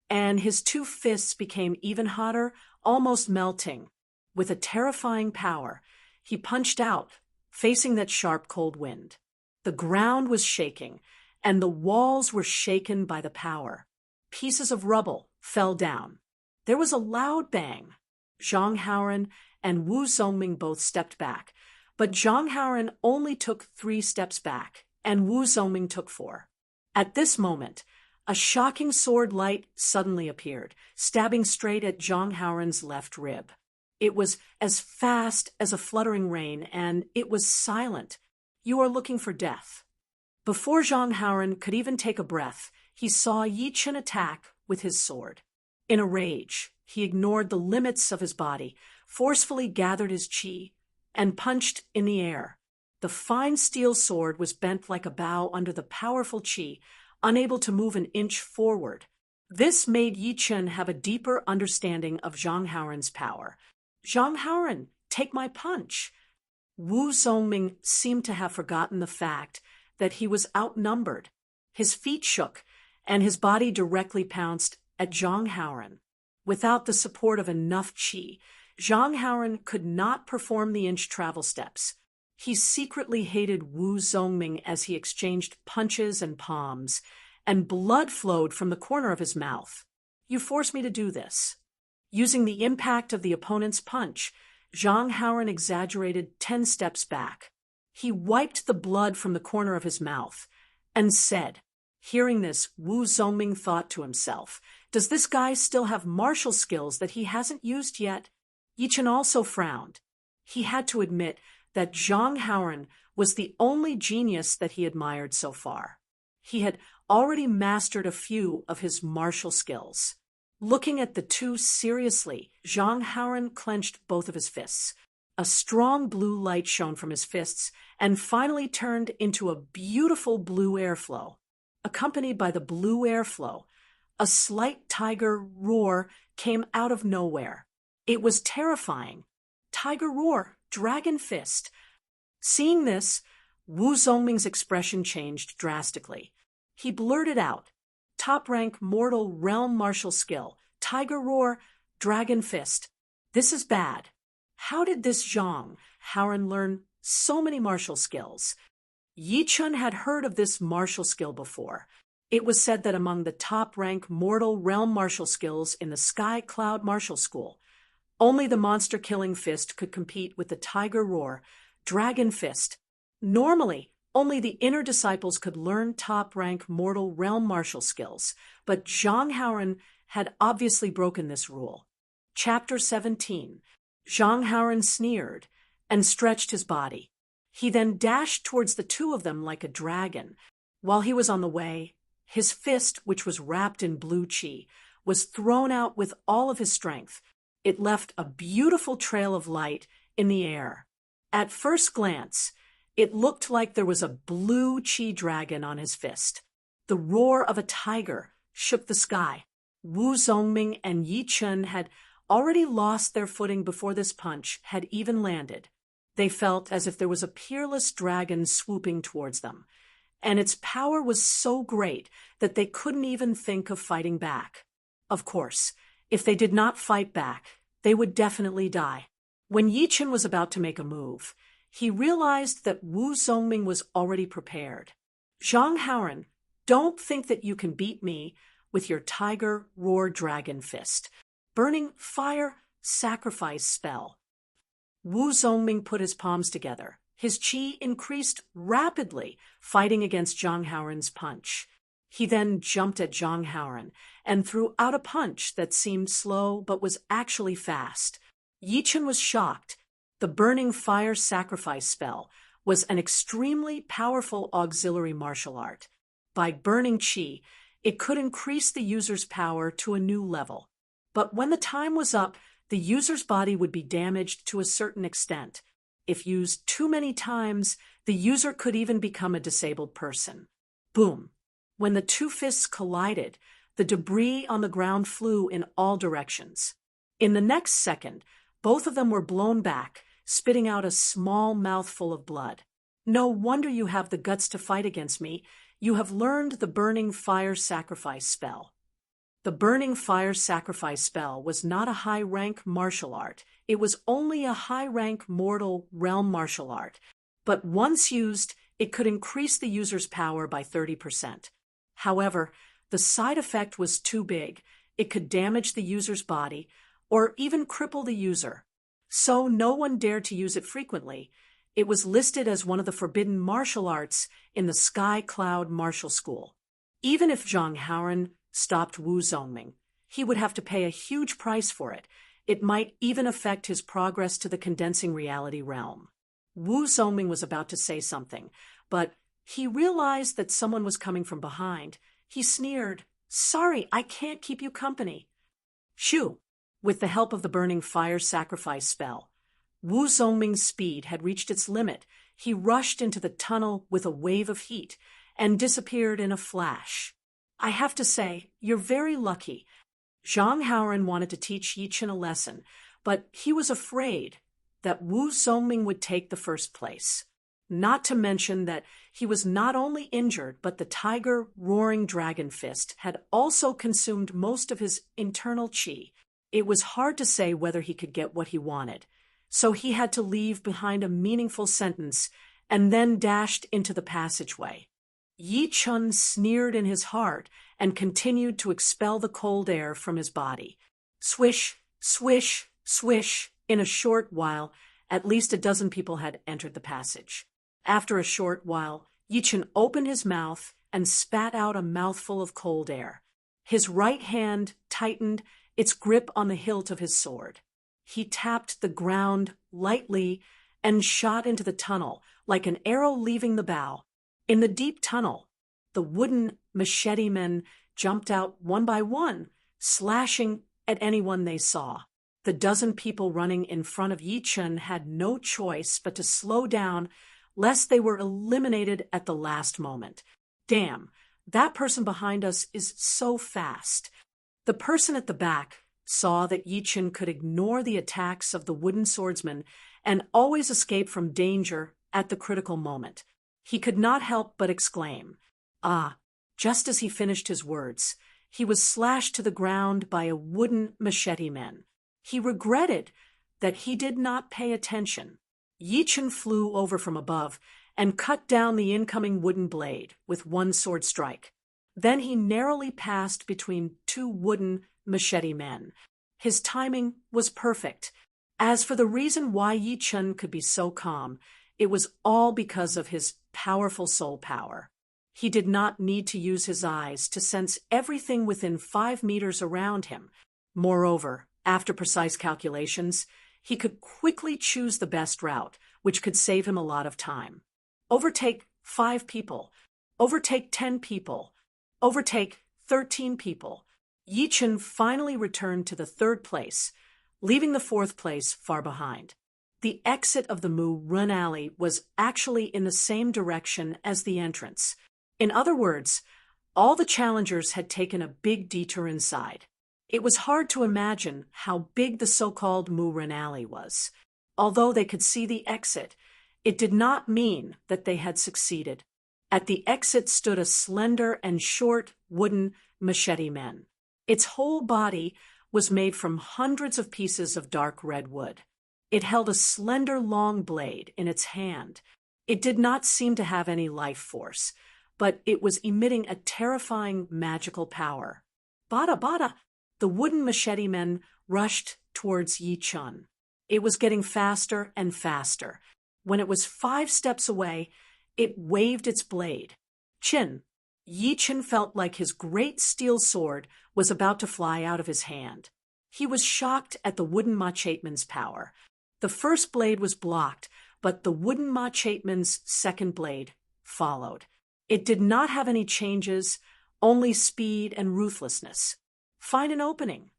and his two fists became even hotter, almost melting. With a terrifying power, he punched out, facing that sharp cold wind. The ground was shaking, and the walls were shaken by the power. Pieces of rubble fell down. There was a loud bang. Zhang Haoren and Wu Zongming both stepped back, but Zhang Haoren only took 3 steps back, and Wu Zongming took 4. At this moment, a shocking sword light suddenly appeared, stabbing straight at Zhang Haoren's left rib. It was as fast as a fluttering rain, and it was silent. "You are looking for death." Before Zhang Haoren could even take a breath, he saw Yi Chen attack with his sword. In a rage, he ignored the limits of his body, forcefully gathered his chi, and punched in the air. The fine steel sword was bent like a bow under the powerful chi, unable to move an inch forward. This made Yi Chen have a deeper understanding of Zhang Haoren's power. "Zhang Haoren, take my punch." Wu Zongming seemed to have forgotten the fact that he was outnumbered. His feet shook, and his body directly pounced at Zhang Haoren. Without the support of enough chi, Zhang Haoren could not perform the inch travel steps. He secretly hated Wu Zongming as he exchanged punches and palms, and blood flowed from the corner of his mouth. "You force me to do this." Using the impact of the opponent's punch, Zhang Haoren exaggerated 10 steps back. He wiped the blood from the corner of his mouth and said, hearing this, Wu Zongming thought to himself, "Does this guy still have martial skills that he hasn't used yet?" Yi Chen also frowned. He had to admit that Zhang Haoren was the only genius that he admired so far. He had already mastered a few of his martial skills. Looking at the two seriously, Zhang Haoren clenched both of his fists. A strong blue light shone from his fists and finally turned into a beautiful blue airflow. Accompanied by the blue airflow, a slight tiger roar came out of nowhere. It was terrifying. Tiger roar, dragon fist. Seeing this, Wu Zongming's expression changed drastically. He blurted out, "Top-rank mortal realm martial skill, tiger roar, dragon fist. This is bad. How did this Zhang Haoren learn so many martial skills?" Yi Chen had heard of this martial skill before. It was said that among the top-rank mortal realm martial skills in the Sky Cloud Martial School, only the monster-killing fist could compete with the tiger roar, dragon fist. Normally, only the inner disciples could learn top-rank mortal realm martial skills, but Zhang Haoren had obviously broken this rule. Chapter 17. Zhang Haoren sneered and stretched his body. He then dashed towards the two of them like a dragon. While he was on the way, his fist, which was wrapped in blue chi, was thrown out with all of his strength. It left a beautiful trail of light in the air. At first glance, it looked like there was a blue chi dragon on his fist. The roar of a tiger shook the sky. Wu Zongming and Yi Chen had already lost their footing before this punch had even landed. They felt as if there was a peerless dragon swooping towards them, and its power was so great that they couldn't even think of fighting back. Of course, if they did not fight back, they would definitely die. When Yi Chen was about to make a move, he realized that Wu Zongming was already prepared. "Zhang Haoren, don't think that you can beat me with your tiger roar dragon fist. Burning fire sacrifice spell." Wu Zongming put his palms together. His chi increased rapidly, fighting against Zhang Haoren's punch. He then jumped at Zhang Haoren and threw out a punch that seemed slow but was actually fast. Yi Chen was shocked. The burning fire sacrifice spell was an extremely powerful auxiliary martial art. By burning chi, it could increase the user's power to a new level. But when the time was up, the user's body would be damaged to a certain extent. If used too many times, the user could even become a disabled person. Boom! When the two fists collided, the debris on the ground flew in all directions. In the next second, both of them were blown back, spitting out a small mouthful of blood. "No wonder you have the guts to fight against me. You have learned the burning fire sacrifice spell." The burning fire sacrifice spell was not a high-rank martial art. It was only a high-rank mortal realm martial art. But once used, it could increase the user's power by 30%. However, the side effect was too big. It could damage the user's body or even cripple the user. So no one dared to use it frequently. It was listed as one of the forbidden martial arts in the Sky Cloud Martial School. Even if Zhang Haoren stopped Wu Zongming, he would have to pay a huge price for it. It might even affect his progress to the condensing reality realm. Wu Zongming was about to say something, but he realized that someone was coming from behind. He sneered, "Sorry, I can't keep you company." Shoo! With the help of the burning fire sacrifice spell, Wu Zongming's speed had reached its limit. He rushed into the tunnel with a wave of heat and disappeared in a flash. I have to say, you're very lucky. Zhang Haoren wanted to teach Yi Chen a lesson, but he was afraid that Wu Zongming would take the first place. Not to mention that he was not only injured, but the tiger roaring dragon fist had also consumed most of his internal qi. It was hard to say whether he could get what he wanted, so he had to leave behind a meaningful sentence and then dashed into the passageway. Yi Chen sneered in his heart and continued to expel the cold air from his body. Swish, swish, swish. In a short while, at least a dozen people had entered the passage. After a short while, Yi Chen opened his mouth and spat out a mouthful of cold air. His right hand tightened its grip on the hilt of his sword. He tapped the ground lightly and shot into the tunnel like an arrow leaving the bow. In the deep tunnel, the wooden machete men jumped out one by one, slashing at anyone they saw. The dozen people running in front of Yi Chen had no choice but to slow down, lest they were eliminated at the last moment. Damn, that person behind us is so fast. The person at the back saw that Yi Chen could ignore the attacks of the wooden swordsman and always escape from danger at the critical moment. He could not help but exclaim, "Ah!" Just as he finished his words, he was slashed to the ground by a wooden machete man. He regretted that he did not pay attention. Yi Chen flew over from above and cut down the incoming wooden blade with one sword strike. Then he narrowly passed between two wooden machete men. His timing was perfect. As for the reason why Yi Chen could be so calm, it was all because of his powerful soul power. He did not need to use his eyes to sense everything within 5 meters around him. Moreover, after precise calculations, he could quickly choose the best route, which could save him a lot of time. Overtake 5 people. Overtake 10 people. Overtake 13 people. Yi Chen finally returned to the 3rd place, leaving the 4th place far behind. The exit of the Mu Run Alley was actually in the same direction as the entrance. In other words, all the challengers had taken a big detour inside. It was hard to imagine how big the so-called Mu Run Alley was. Although they could see the exit, it did not mean that they had succeeded. At the exit stood a slender and short wooden machete man. Its whole body was made from hundreds of pieces of dark red wood. It held a slender long blade in its hand. It did not seem to have any life force, but it was emitting a terrifying magical power. Bada bada! The wooden machete men rushed towards Yi Chen. It was getting faster and faster. When it was 5 steps away, it waved its blade. Chin! Yi Chen felt like his great steel sword was about to fly out of his hand. He was shocked at the wooden macheteman's power. The first blade was blocked, but the wooden macheteman's second blade followed. It did not have any changes, only speed and ruthlessness. Find an opening.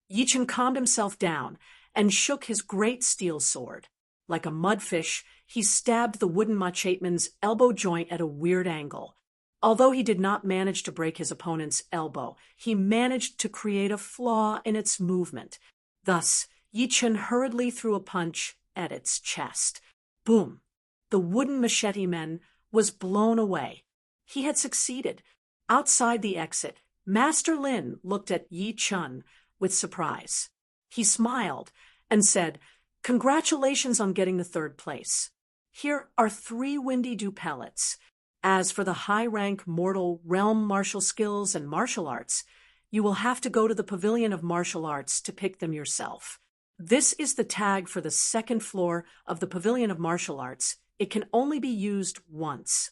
Yi Chen calmed himself down and shook his great steel sword. Like a mudfish, he stabbed the wooden macheteman's elbow joint at a weird angle. Although he did not manage to break his opponent's elbow, he managed to create a flaw in its movement. Thus, Yi Chen hurriedly threw a punch at its chest. Boom! The wooden machete man was blown away. He had succeeded. Outside the exit, Master Lin looked at Yi Chen with surprise. He smiled and said, "Congratulations on getting the 3rd place. Here are 3 Windy Dew pellets. As for the high-rank mortal realm martial skills and martial arts, you will have to go to the Pavilion of Martial Arts to pick them yourself. This is the tag for the 2nd floor of the Pavilion of Martial Arts. It can only be used once."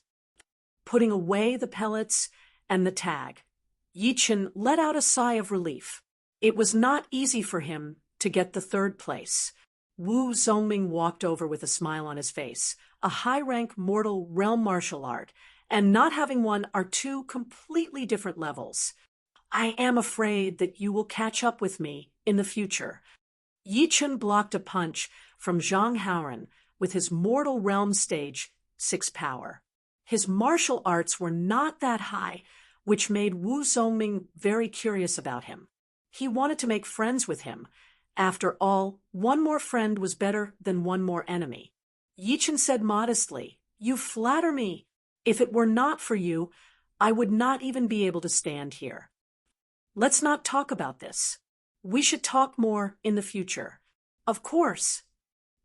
Putting away the pellets and the tag, Yi Chen let out a sigh of relief. It was not easy for him to get the 3rd place. Wu Zongming walked over with a smile on his face, a high-rank mortal realm martial art, and not having one are two completely different levels. I am afraid that you will catch up with me in the future. Yi Chun blocked a punch from Zhang Haoren with his Mortal Realm Stage 6 power. His martial arts were not that high, which made Wu Zongming very curious about him. He wanted to make friends with him. After all, one more friend was better than one more enemy. Yi Chun said modestly, "You flatter me. If it were not for you, I would not even be able to stand here. Let's not talk about this. We should talk more in the future." "Of course."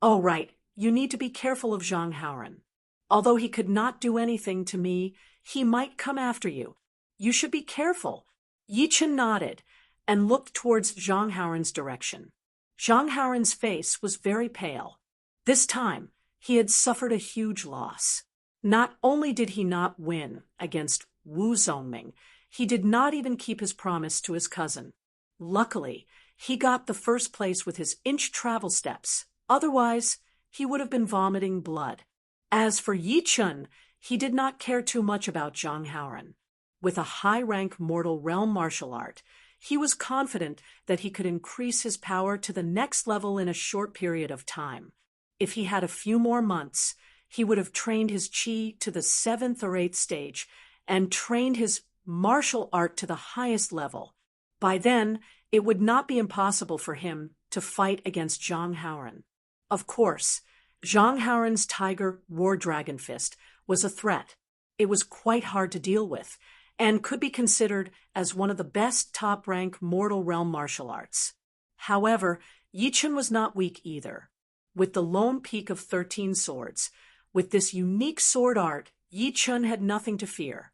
"Oh, right. You need to be careful of Zhang Haoren. Although he could not do anything to me, he might come after you. You should be careful." Yi Chun nodded and looked towards Zhang Haoren's direction. Zhang Haoren's face was very pale. This time, he had suffered a huge loss. Not only did he not win against Wu Zongming, he did not even keep his promise to his cousin. Luckily, he got the first place with his inch travel steps. Otherwise, he would have been vomiting blood. As for Yi Chun, he did not care too much about Zhang Haoren. With a high-rank mortal realm martial art, he was confident that he could increase his power to the next level in a short period of time. If he had a few more months, he would have trained his chi to the 7th or 8th stage and trained his martial art to the highest level. By then, it would not be impossible for him to fight against Zhang Haoren. Of course, Zhang Haoren's Tiger War Dragon Fist was a threat. It was quite hard to deal with, and could be considered as one of the best top-rank mortal realm martial arts. However, Yi Chun was not weak either. With the lone peak of 13 swords, with this unique sword art, Yi Chun had nothing to fear.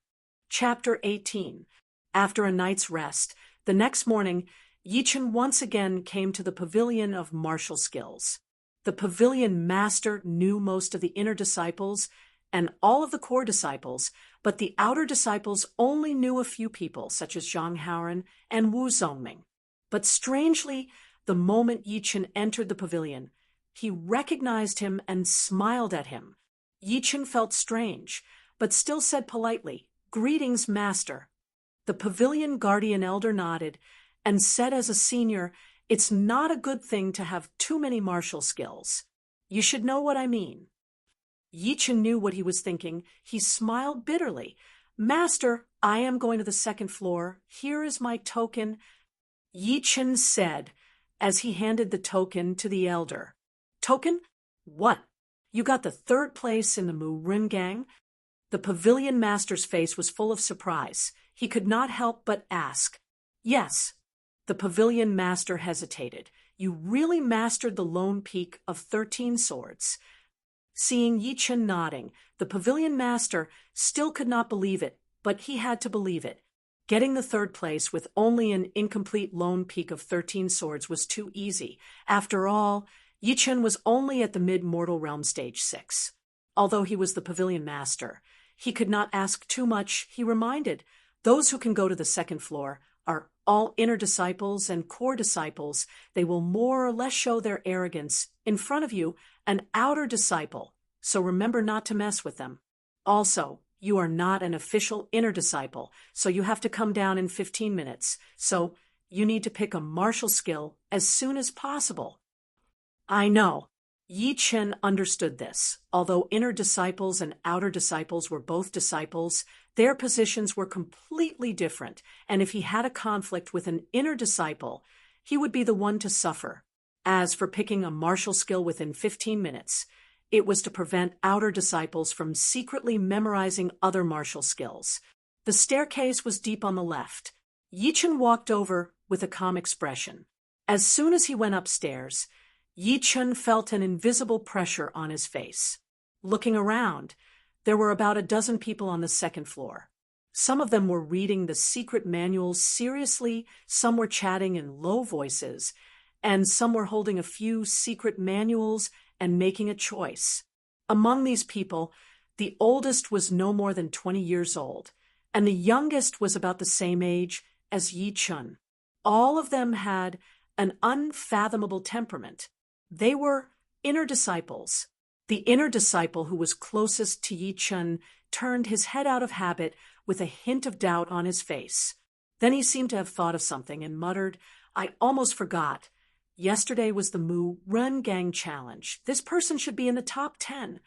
Chapter 18. After a night's rest, the next morning, Yi Chun once again came to the Pavilion of Martial Skills. The Pavilion Master knew most of the inner disciples and all of the core disciples, but the outer disciples only knew a few people, such as Zhang Haoren and Wu Zongming. But strangely, the moment Yi Chun entered the pavilion, he recognized him and smiled at him. Yi Chun felt strange, but still said politely, "Greetings, Master." The pavilion guardian elder nodded and said as a senior, "It's not a good thing to have too many martial skills. You should know what I mean." Yi Chun knew what he was thinking. He smiled bitterly. "Master, I am going to the 2nd floor. Here is my token," Yi Chun said as he handed the token to the elder. "Token? What? You got the 3rd place in the Mu Gang?" The pavilion master's face was full of surprise. He could not help but ask. "Yes." The pavilion master hesitated. "You really mastered the lone peak of 13 swords." Seeing Yi Chun nodding, the pavilion master still could not believe it, but he had to believe it. Getting the 3rd place with only an incomplete lone peak of 13 swords was too easy. After all, Yi Chun was only at the mid-mortal realm stage 6. Although he was the pavilion master, he could not ask too much. He reminded, "Those who can go to the 2nd floor are all inner disciples and core disciples. They will more or less show their arrogance in front of you, an outer disciple, so remember not to mess with them. Also, you are not an official inner disciple, so you have to come down in 15 minutes, so you need to pick a martial skill as soon as possible." "I know." Yi Chun understood this. Although inner disciples and outer disciples were both disciples, their positions were completely different, and if he had a conflict with an inner disciple, he would be the one to suffer. As for picking a martial skill within 15 minutes, it was to prevent outer disciples from secretly memorizing other martial skills. The staircase was deep on the left. Yi Chun walked over with a calm expression. As soon as he went upstairs, Yi Chun felt an invisible pressure on his face. Looking around, there were about a dozen people on the 2nd floor. Some of them were reading the secret manuals seriously, some were chatting in low voices, and some were holding a few secret manuals and making a choice. Among these people, the oldest was no more than 20 years old, and the youngest was about the same age as Yi Chun. All of them had an unfathomable temperament. They were inner disciples. The inner disciple who was closest to Yi Chun turned his head out of habit with a hint of doubt on his face. Then he seemed to have thought of something and muttered, "I almost forgot. Yesterday was the Mu Run Gang Challenge. This person should be in the top 10.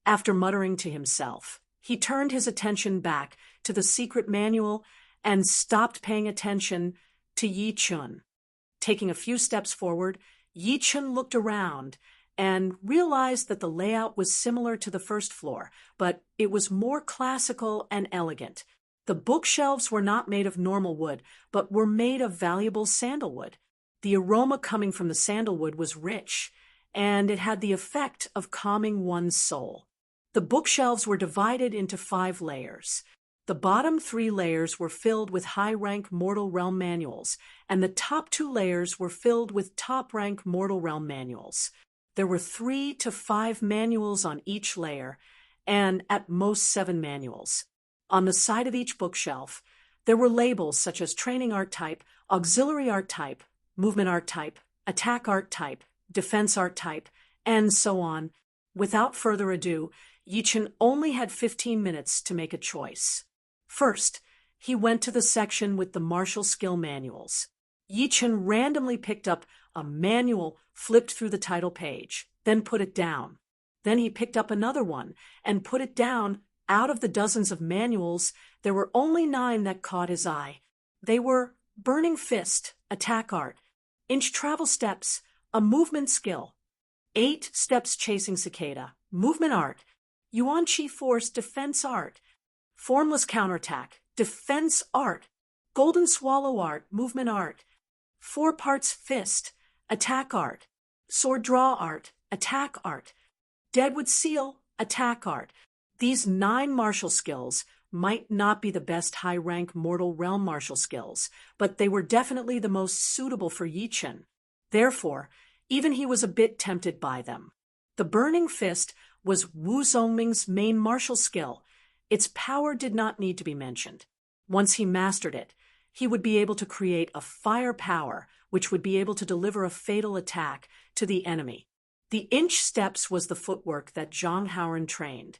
After muttering to himself, he turned his attention back to the secret manual and stopped paying attention to Yi Chun. Taking a few steps forward, Yi Chun looked around and realized that the layout was similar to the first floor, but it was more classical and elegant. The bookshelves were not made of normal wood, but were made of valuable sandalwood. The aroma coming from the sandalwood was rich, and it had the effect of calming one's soul. The bookshelves were divided into 5 layers. The bottom 3 layers were filled with high-rank Mortal Realm manuals, and the top 2 layers were filled with top-rank Mortal Realm manuals. There were 3 to 5 manuals on each layer, and at most 7 manuals. On the side of each bookshelf, there were labels such as Training Art Type, Auxiliary Art Type, Movement Art Type, Attack Art Type, Defense Art Type, and so on. Without further ado, Yi Chun only had 15 minutes to make a choice. First, he went to the section with the martial skill manuals. Yi Chun randomly picked up a manual, flipped through the title page, then put it down. Then he picked up another one and put it down. Out of the dozens of manuals, there were only 9 that caught his eye. They were Burning Fist, Attack Art, Inch Travel Steps, a Movement Skill, 8 Steps Chasing Cicada, Movement Art, Yuan Chi Force, Defense Art, Formless Counterattack, Defense Art, Golden Swallow Art, Movement Art, 4 Parts Fist, Attack Art, Sword Draw Art, Attack Art, Deadwood Seal, Attack Art. These 9 martial skills might not be the best high-rank Mortal Realm martial skills, but they were definitely the most suitable for Yi Chun. Therefore, even he was a bit tempted by them. The Burning Fist was Wu Zongming's main martial skill. Its power did not need to be mentioned. Once he mastered it, he would be able to create a fire power which would be able to deliver a fatal attack to the enemy. The Inch Steps was the footwork that Zhang Haoren trained.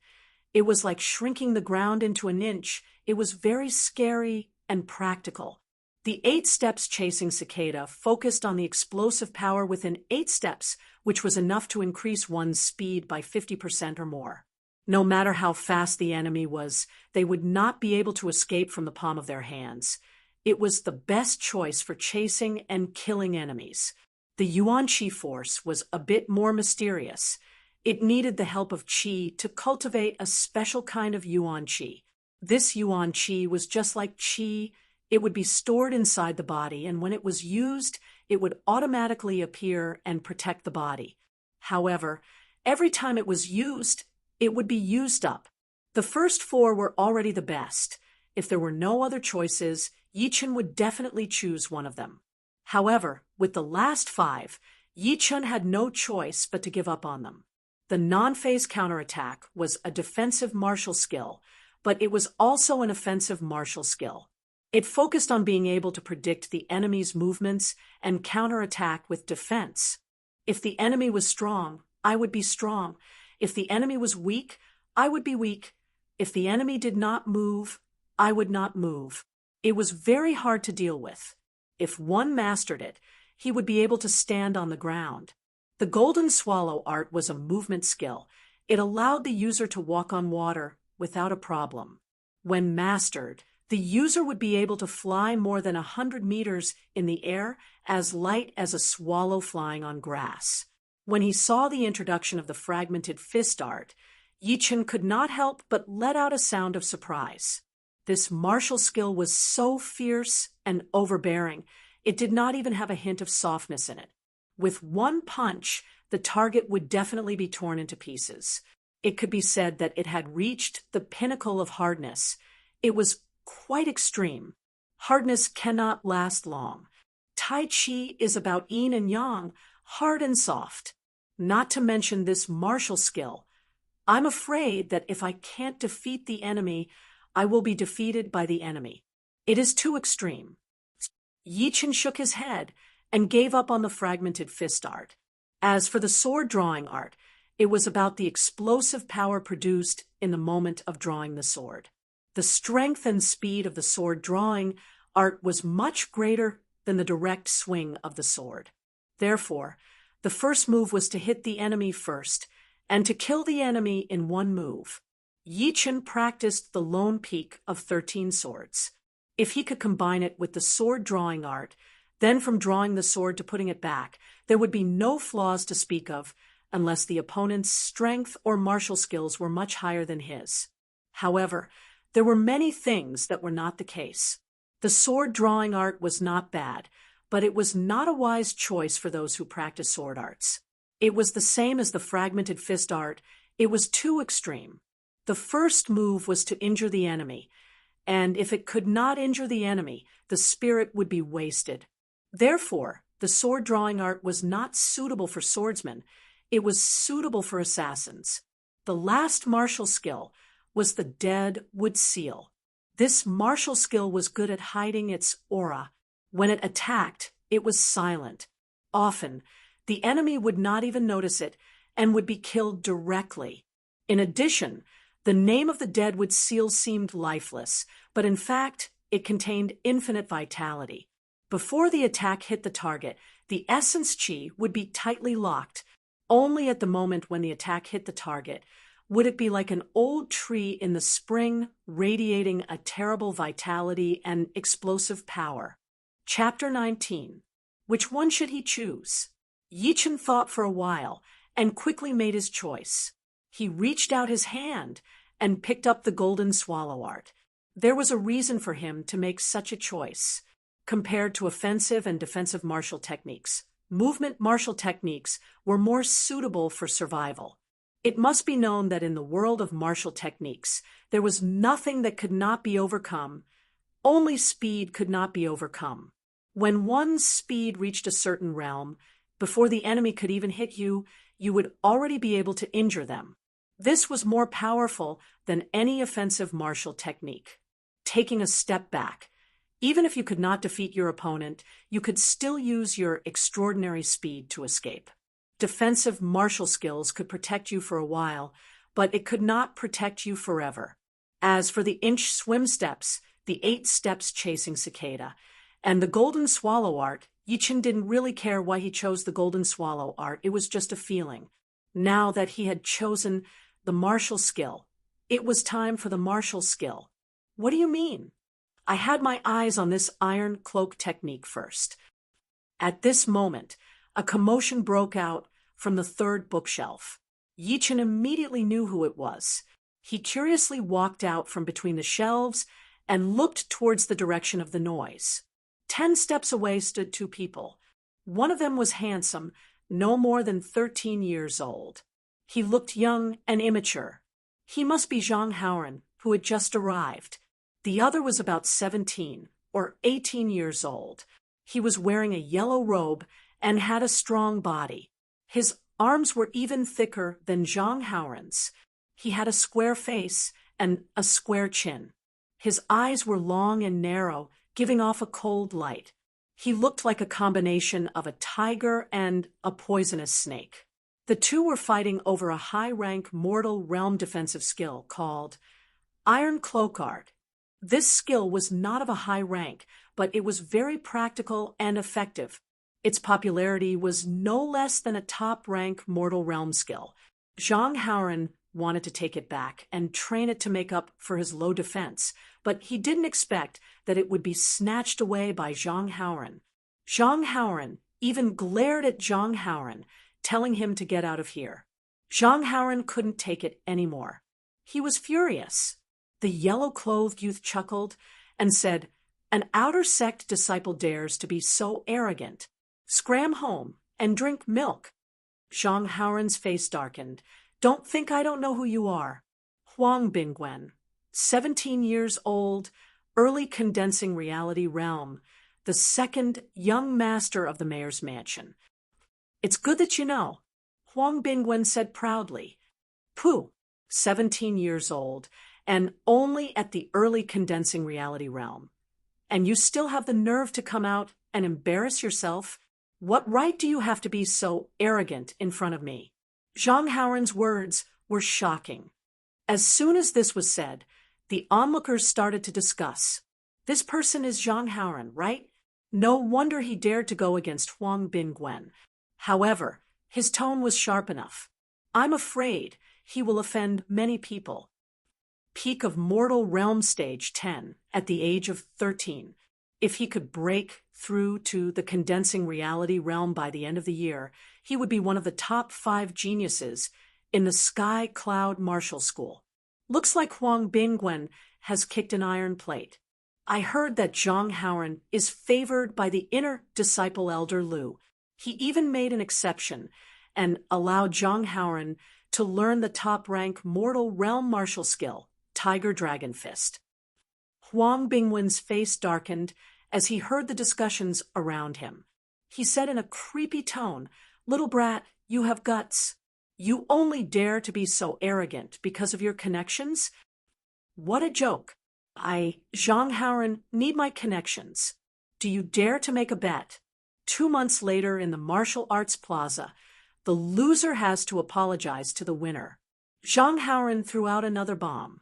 It was like shrinking the ground into an inch. It was very scary and practical. The 8 Steps Chasing Cicada focused on the explosive power within 8 steps, which was enough to increase one's speed by 50% or more. No matter how fast the enemy was, they would not be able to escape from the palm of their hands. It was the best choice for chasing and killing enemies. The Yuan Chi Force was a bit more mysterious. It needed the help of Qi to cultivate a special kind of Yuan Qi. This Yuan Qi was just like Qi. It would be stored inside the body, and when it was used, it would automatically appear and protect the body. However, every time it was used, it would be used up. The first 4 were already the best. If there were no other choices, Yi Chun would definitely choose one of them. However, with the last 5, Yi Chun had no choice but to give up on them. The non-phase counterattack was a defensive martial skill, but it was also an offensive martial skill. It focused on being able to predict the enemy's movements and counterattack with defense. If the enemy was strong, I would be strong. If the enemy was weak, I would be weak. If the enemy did not move, I would not move. It was very hard to deal with. If one mastered it, he would be able to stand on the ground. The Golden Swallow Art was a movement skill. It allowed the user to walk on water without a problem. When mastered, the user would be able to fly more than 100 meters in the air, as light as a swallow flying on grass. When he saw the introduction of the Fragmented Fist Art, Yi Chun could not help but let out a sound of surprise. This martial skill was so fierce and overbearing, it did not even have a hint of softness in it. With one punch, the target would definitely be torn into pieces. It could be said that it had reached the pinnacle of hardness. It was quite extreme. Hardness cannot last long. Tai Chi is about yin and yang, hard and soft. Not to mention this martial skill. I'm afraid that if I can't defeat the enemy, I will be defeated by the enemy. It is too extreme. Yi Chun shook his head and gave up on the Fragmented Fist Art. As for the sword drawing art, It was about the explosive power produced in the moment of drawing the sword. The strength and speed of the sword drawing art was much greater than the direct swing of the sword. Therefore, the first move was to hit the enemy first, and to kill the enemy in one move. Yi Chen practiced the lone peak of 13 swords. If he could combine it with the sword drawing art, then from drawing the sword to putting it back, there would be no flaws to speak of, unless the opponent's strength or martial skills were much higher than his. However, there were many things that were not the case. The sword drawing art was not bad, but it was not a wise choice for those who practice sword arts. It was the same as the fragmented fist art. It was too extreme. The first move was to injure the enemy, and if it could not injure the enemy, the spirit would be wasted. Therefore, the sword drawing art was not suitable for swordsmen. It was suitable for assassins. The last martial skill was the dead wood seal. This martial skill was good at hiding its aura. When it attacked, it was silent. Often, the enemy would not even notice it and would be killed directly. In addition, the name of the deadwood seal seemed lifeless, but in fact, it contained infinite vitality. Before the attack hit the target, the essence chi would be tightly locked. Only at the moment when the attack hit the target would it be like an old tree in the spring, radiating a terrible vitality and explosive power. Chapter 19. Which one should he choose? Yi Chen thought for a while and quickly made his choice. He reached out his hand and picked up the golden swallow art. There was a reason for him to make such a choice. Compared to offensive and defensive martial techniques, movement martial techniques were more suitable for survival. It must be known that in the world of martial techniques, there was nothing that could not be overcome. Only speed could not be overcome. When one's speed reached a certain realm, before the enemy could even hit you, you would already be able to injure them. This was more powerful than any offensive martial technique. Taking a step back. Even if you could not defeat your opponent, you could still use your extraordinary speed to escape. Defensive martial skills could protect you for a while, but it could not protect you forever. As for the inch swim steps, the 8 steps chasing cicada, and the golden swallow art, Yi Chen didn't really care why he chose the golden swallow art. It was just a feeling. Now that he had chosen the martial skill, it was time for the martial skill. What do you mean? I had my eyes on this iron cloak technique first. At this moment, a commotion broke out from the third bookshelf. Yi Chen immediately knew who it was. He curiously walked out from between the shelves and looked towards the direction of the noise. 10 steps away stood 2 people. One of them was handsome, no more than 13 years old. He looked young and immature. He must be Zhang Haoren, who had just arrived. The other was about 17 or 18 years old. He was wearing a yellow robe and had a strong body. His arms were even thicker than Zhang Haoren's. He had a square face and a square chin. His eyes were long and narrow, giving off a cold light. He looked like a combination of a tiger and a poisonous snake. The two were fighting over a high-rank mortal realm defensive skill called Iron Cloak Art. This skill was not of a high rank, but it was very practical and effective. Its popularity was no less than a top-rank mortal realm skill. Zhang Haoren wanted to take it back and train it to make up for his low defense, but he didn't expect that it would be snatched away by Zhang Haoren. Zhang Haoren even glared at Zhang Haoren, telling him to get out of here. Zhang Haoren couldn't take it anymore. He was furious. The yellow-clothed youth chuckled and said, "An outer sect disciple dares to be so arrogant. Scram home and drink milk." Zhang Haoren's face darkened. "Don't think I don't know who you are. Huang Bingwen, 17 years old, early condensing reality realm, the second young master of the mayor's mansion." "It's good that you know," Huang Bingwen said proudly. "Pooh, 17 years old, and only at the early condensing reality realm. And you still have the nerve to come out and embarrass yourself? What right do you have to be so arrogant in front of me?" Zhang Haoren's words were shocking. As soon as this was said, the onlookers started to discuss. This person is Zhang Haoren, right? No wonder he dared to go against Huang Bingwen. However, his tone was sharp enough. I'm afraid he will offend many people. Peak of Mortal Realm Stage 10 at the age of 13. If he could break through to the condensing reality realm by the end of the year, he would be one of the top 5 geniuses in the Sky Cloud Martial School. Looks like Huang Bingwen has kicked an iron plate. I heard that Zhang Haoren is favored by the inner disciple Elder Lu. He even made an exception and allowed Zhang Haoren to learn the top-rank Mortal Realm martial skill, Tiger Dragon Fist. Huang Bingwen's face darkened as he heard the discussions around him. He said in a creepy tone, "Little brat, you have guts. You only dare to be so arrogant because of your connections? What a joke. Zhang Haoren, need my connections. Do you dare to make a bet? 2 months later in the Martial Arts Plaza, the loser has to apologize to the winner." Zhang Haoren threw out another bomb.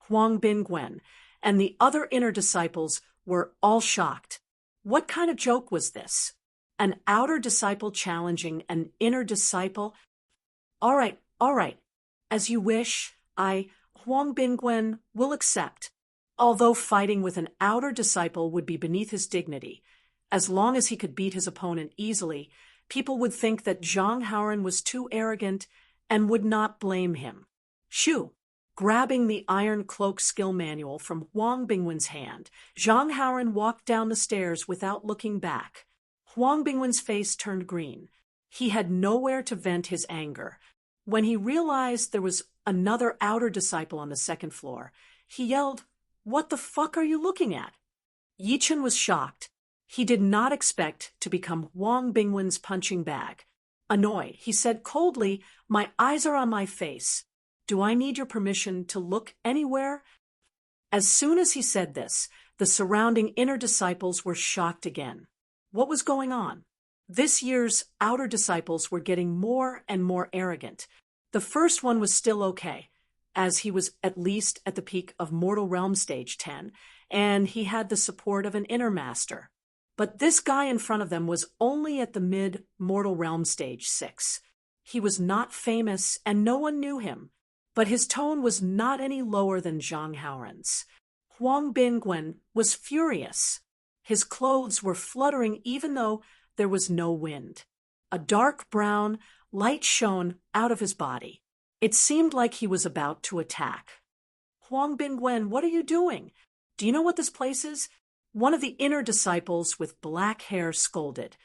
Huang Bingwen and the other inner disciples were all shocked. What kind of joke was this? An outer disciple challenging an inner disciple? All right. As you wish, Huang Bingwen, will accept. Although fighting with an outer disciple would be beneath his dignity, as long as he could beat his opponent easily, people would think that Zhang Haoren was too arrogant and would not blame him. Shoo! Grabbing the Iron Cloak skill manual from Huang Bingwen's hand, Zhang Haoren walked down the stairs without looking back. Huang Bingwen's face turned green. He had nowhere to vent his anger. When he realized there was another outer disciple on the second floor, he yelled, "What the fuck are you looking at?" Yichen was shocked. He did not expect to become Huang Bingwen's punching bag. Annoyed, he said coldly, "My eyes are on my face. Do I need your permission to look anywhere?" As soon as he said this, the surrounding inner disciples were shocked again. What was going on? This year's outer disciples were getting more and more arrogant. The first one was still okay, as he was at least at the peak of Mortal Realm Stage 10, and he had the support of an inner master. But this guy in front of them was only at the mid-Mortal Realm Stage 6. He was not famous, and no one knew him, but his tone was not any lower than Zhang Haoren's. Huang Bingwen was furious. His clothes were fluttering even though there was no wind. A dark brown light shone out of his body. It seemed like he was about to attack. "Huang Bingwen, what are you doing? Do you know what this place is?" One of the inner disciples with black hair scolded.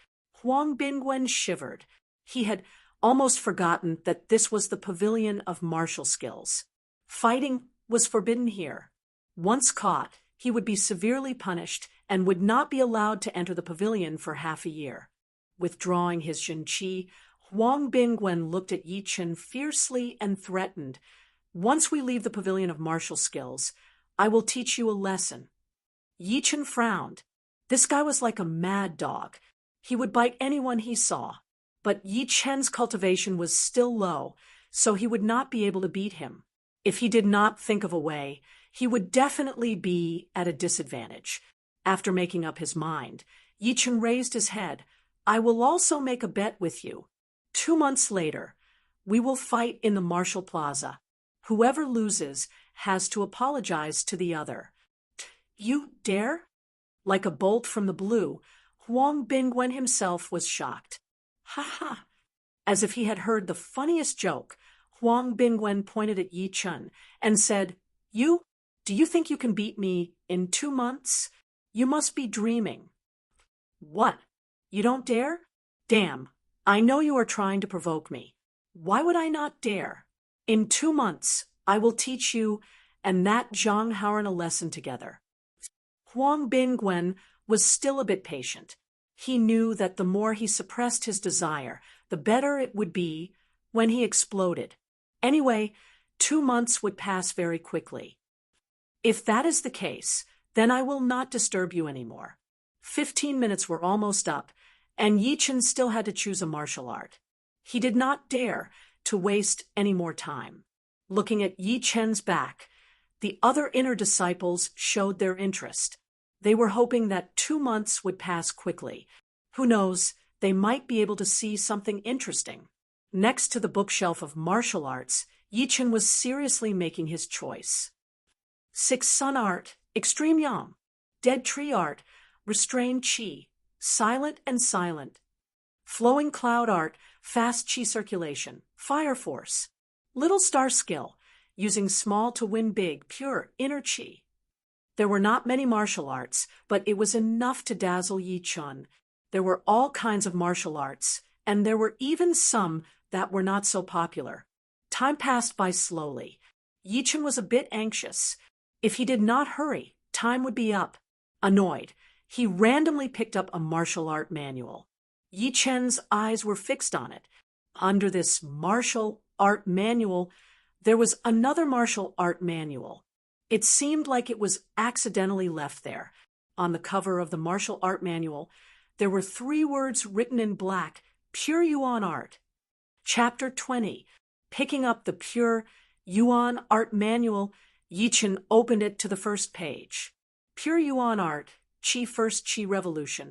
Huang Bingwen shivered. He had almost forgotten that this was the pavilion of martial skills. Fighting was forbidden here. Once caught, he would be severely punished and would not be allowed to enter the pavilion for half a year. Withdrawing his Jinqi, Huang Bingwen looked at Yichen fiercely and threatened. "Once we leave the pavilion of martial skills, I will teach you a lesson." Yichen frowned. This guy was like a mad dog. He would bite anyone he saw. But Yichen's cultivation was still low, so he would not be able to beat him. If he did not think of a way, he would definitely be at a disadvantage. After making up his mind, Yichen raised his head. "I will also make a bet with you. 2 months later, we will fight in the Martial Plaza. Whoever loses has to apologize to the other." "You dare?" Like a bolt from the blue, Huang Bingwen himself was shocked. "Ha ha!" As if he had heard the funniest joke, Huang Bingwen pointed at Yichen and said, Do you think you can beat me in 2 months? You must be dreaming." "What? You don't dare? Damn, I know you are trying to provoke me. Why would I not dare? In 2 months, I will teach you and that Zhang Haoren a lesson together." Huang Bingwen was still a bit patient. He knew that the more he suppressed his desire, the better it would be when he exploded. Anyway, 2 months would pass very quickly. "If that is the case, then I will not disturb you anymore." 15 minutes were almost up, and Yichen still had to choose a martial art. He did not dare to waste any more time. Looking at Yi Chen's back, the other inner disciples showed their interest. They were hoping that 2 months would pass quickly. Who knows, they might be able to see something interesting. Next to the bookshelf of martial arts, Yi Chen was seriously making his choice. 6 Sun Art, Extreme Yang. Dead Tree Art, Restrained Qi, Silent and Silent. Flowing Cloud Art, Fast Qi Circulation, Fire Force. Little Star Skill, using small to win big, pure inner Qi. There were not many martial arts, but it was enough to dazzle Yi Chen. There were all kinds of martial arts, and there were even some that were not so popular. Time passed by slowly. Yi Chen was a bit anxious. If he did not hurry, time would be up. Annoyed, he randomly picked up a martial art manual. Yi Chen's eyes were fixed on it. Under this martial art manual, there was another martial art manual. It seemed like it was accidentally left there. On the cover of the martial art manual, there were 3 words written in black, Pure Yuan Art. Chapter 20. Picking up the Pure Yuan Art Manual, Yi Chen opened it to the first page. Pure Yuan Art, Qi First Qi Revolution,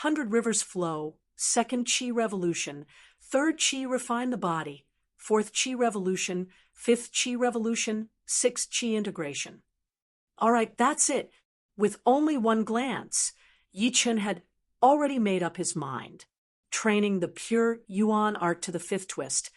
100 Rivers Flow, Second Qi Revolution, Third Qi Refine the Body, Fourth Qi Revolution, Fifth Qi Revolution, Sixth Qi Integration. All right, that's it. With only one glance, Yi Chen had already made up his mind. Training the Pure Yuan Art to the 5th twist,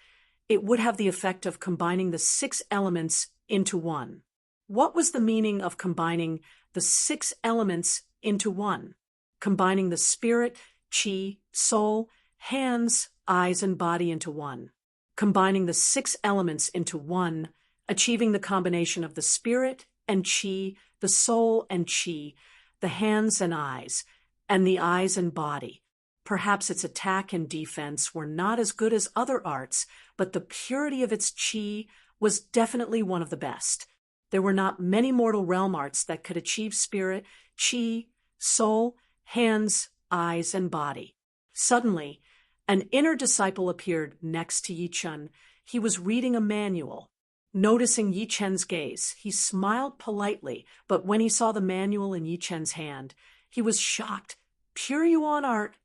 it would have the effect of combining the 6 elements into one. What was the meaning of combining the 6 elements into one? Combining the spirit, qi, soul, hands, eyes, and body into one. Combining the 6 elements into one, achieving the combination of the spirit and qi, the soul and qi, the hands and eyes, and the eyes and body. Perhaps its attack and defense were not as good as other arts, but the purity of its qi was definitely one of the best. There were not many mortal realm arts that could achieve spirit, qi, soul, hands, eyes, and body. Suddenly, an inner disciple appeared next to Yi Chen. He was reading a manual. Noticing Yi Chen's gaze, he smiled politely, but when he saw the manual in Yi Chen's hand, he was shocked. Pure Yuan Art?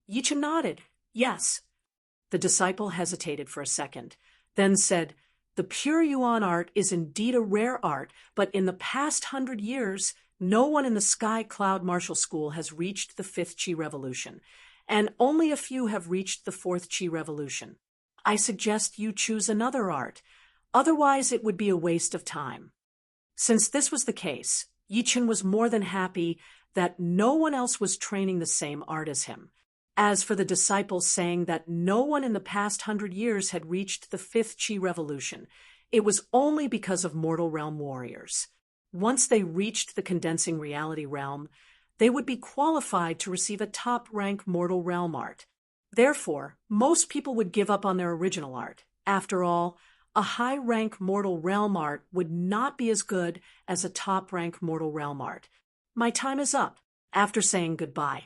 Yi Chen nodded. Yes. The disciple hesitated for a second, then said, The Pure Yuan Art is indeed a rare art, but in the past 100 years, no one in the Sky Cloud Martial School has reached the 5th Qi Revolution, and only a few have reached the 4th Qi Revolution. I suggest you choose another art. Otherwise, it would be a waste of time. Since this was the case, Yi Chen was more than happy that no one else was training the same art as him. As for the disciples saying that no one in the past 100 years had reached the 5th Qi Revolution, it was only because of mortal realm warriors. Once they reached the condensing reality realm, they would be qualified to receive a top-rank mortal realm art. Therefore, most people would give up on their original art. After all, a high-rank mortal realm art would not be as good as a top-rank mortal realm art. My time is up. After saying goodbye,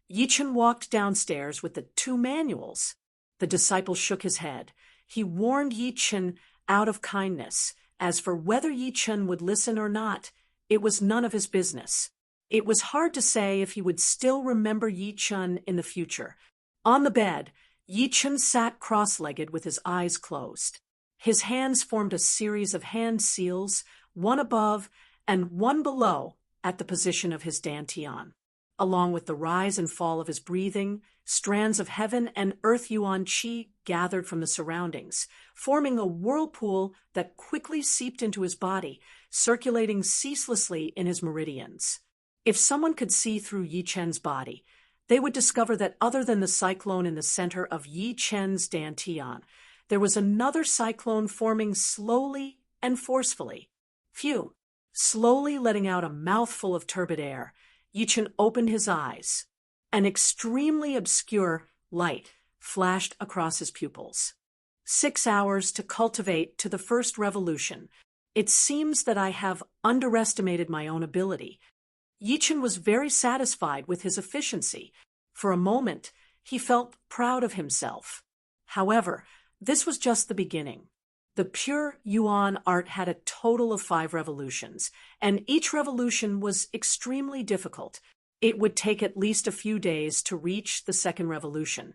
Yi Chen walked downstairs with the 2 manuals. The disciple shook his head. He warned Yi Chen out of kindness. As for whether Yi Chen would listen or not, it was none of his business. It was hard to say if he would still remember Yi Chen in the future. On the bed, Yi Chen sat cross-legged with his eyes closed. His hands formed a series of hand seals, one above and one below at the position of his dantian. Along with the rise and fall of his breathing, strands of heaven and earth yuan qi gathered from the surroundings, forming a whirlpool that quickly seeped into his body, circulating ceaselessly in his meridians. If someone could see through Yi Chen's body, they would discover that other than the cyclone in the center of Yi Chen's dantian, there was another cyclone forming slowly and forcefully. Phew! Slowly letting out a mouthful of turbid air, Yi Chen opened his eyes. An extremely obscure light flashed across his pupils. 6 hours to cultivate to the 1st revolution. It seems that I have underestimated my own ability. Yi Chen was very satisfied with his efficiency. For a moment, he felt proud of himself. However, this was just the beginning. The pure Yuan art had a total of 5 revolutions, and each revolution was extremely difficult. It would take at least a few days to reach the second revolution,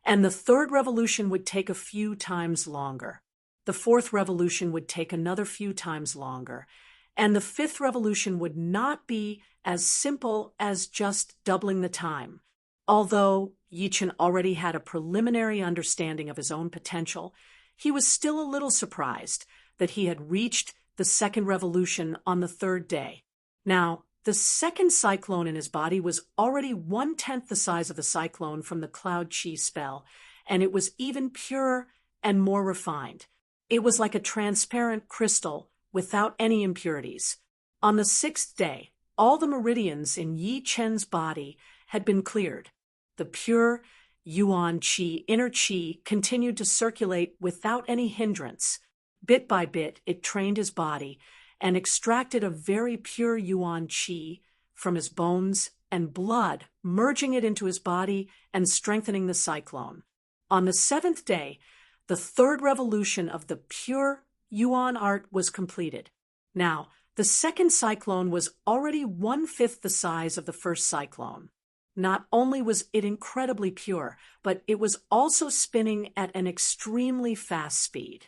and the third revolution would take a few times longer. The fourth revolution would take another few times longer, and the fifth revolution would not be as simple as just doubling the time. Although Yichen already had a preliminary understanding of his own potential, he was still a little surprised that he had reached the second revolution on the third day. Now, the second cyclone in his body was already 1/10 the size of the cyclone from the Cloud Chi spell, and it was even purer and more refined. It was like a transparent crystal without any impurities. On the 6th day, all the meridians in Yi Chen's body had been cleared. The pure Yuan Qi, inner Qi, continued to circulate without any hindrance. Bit by bit, it trained his body and extracted a very pure Yuan Qi from his bones and blood, merging it into his body and strengthening the cyclone. On the 7th day, the third revolution of the pure Yuan art was completed. Now, the second cyclone was already 1/5 the size of the first cyclone. Not only was it incredibly pure, but it was also spinning at an extremely fast speed.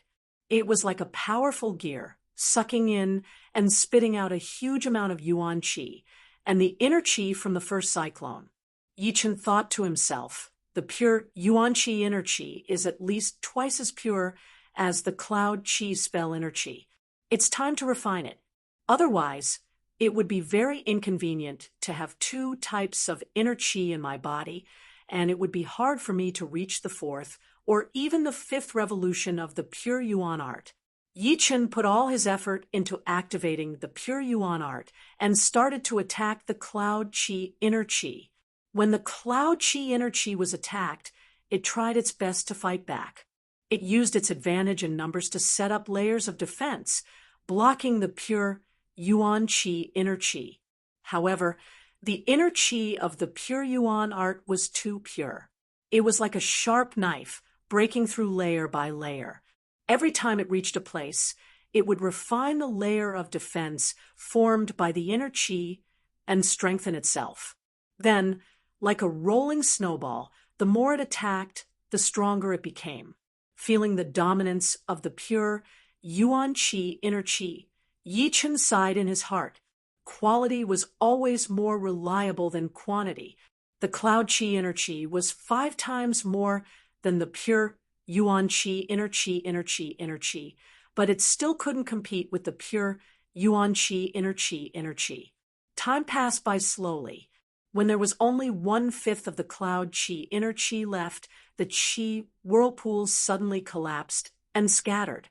It was like a powerful gear, sucking in and spitting out a huge amount of Yuan Qi, and the inner Qi from the first cyclone. Yichen thought to himself, the pure Yuan Qi inner Qi is at least twice as pure as the Cloud Qi spell inner Qi. It's time to refine it. Otherwise, it would be very inconvenient to have 2 types of inner Qi in my body, and it would be hard for me to reach the 4th or even the 5th revolution of the pure Yuan art. Yichen put all his effort into activating the pure Yuan art and started to attack the Cloud Qi inner Qi. When the Cloud Qi inner Qi was attacked, it tried its best to fight back. It used its advantage in numbers to set up layers of defense, blocking the pure Yuan Qi inner Qi. However, the inner Qi of the pure Yuan art was too pure. It was like a sharp knife, breaking through layer by layer. Every time it reached a place, it would refine the layer of defense formed by the inner Qi and strengthen itself. Then, like a rolling snowball, the more it attacked, the stronger it became. Feeling the dominance of the pure Yuan Qi inner Qi, Yichen sighed in his heart. Quality was always more reliable than quantity. The Cloud Qi inner Qi was 5 times more than the pure Yuan Qi inner Qi inner Qi inner Qi, but it still couldn't compete with the pure Yuan Qi inner Qi inner Qi. Time passed by slowly. When there was only 1/5 of the Cloud Qi inner Qi left, the Qi whirlpools suddenly collapsed and scattered.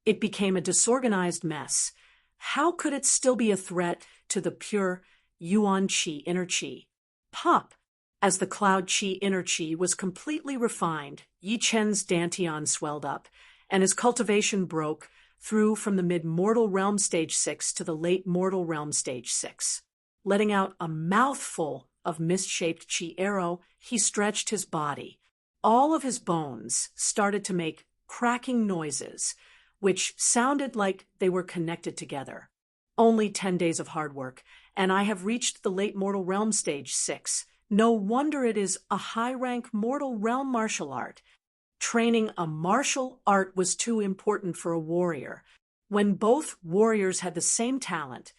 It became a disorganized mess. How could it still be a threat to the pure Yuan Qi inner Qi? Pop! As the Cloud Qi inner Qi was completely refined, Yi Chen's dantian swelled up, and his cultivation broke through from the mid-mortal realm stage 6 to the late mortal realm stage 6. Letting out a mouthful of mist-shaped Qi arrow, he stretched his body. All of his bones started to make cracking noises, which sounded like they were connected together. Only 10 days of hard work, and I have reached the late mortal realm stage 6. No wonder it is a high-rank mortal realm martial art. Training a martial art was too important for a warrior. When both warriors had the same talent,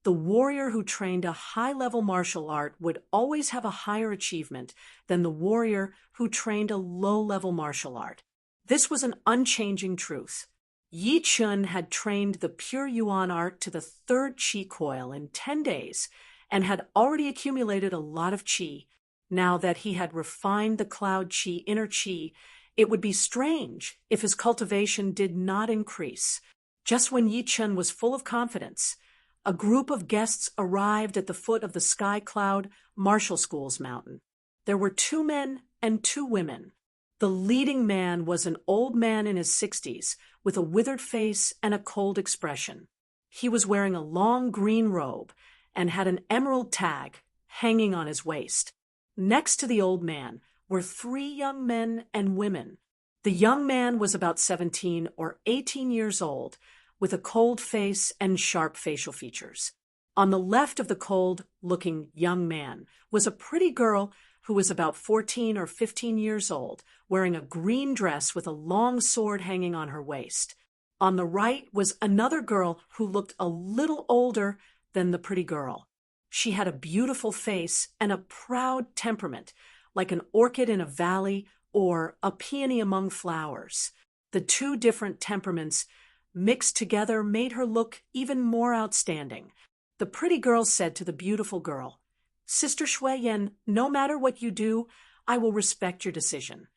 the warrior who trained a high-level martial art would always have a higher achievement than the warrior who trained a low-level martial art. This was an unchanging truth. Yi Chen had trained the pure Yuan art to the 3rd Qi coil in 10 days and had already accumulated a lot of Qi. Now that he had refined the Cloud Qi inner Qi, it would be strange if his cultivation did not increase. Just when Yi Chen was full of confidence, a group of guests arrived at the foot of the Sky Cloud Martial School's mountain. There were 2 men and 2 women. The leading man was an old man in his 60s, with a withered face and a cold expression. He was wearing a long green robe and had an emerald tag hanging on his waist. Next to the old man were 3 young men and women. The young man was about 17 or 18 years old, with a cold face and sharp facial features. On the left of the cold-looking young man was a pretty girl who was about 14 or 15 years old, wearing a green dress with a long sword hanging on her waist. On the right was another girl who looked a little older than the pretty girl. She had a beautiful face and a proud temperament, like an orchid in a valley or a peony among flowers. The two different temperaments mixed together made her look even more outstanding. The pretty girl said to the beautiful girl, "Sister Shuiyan, no matter what you do, I will respect your decision.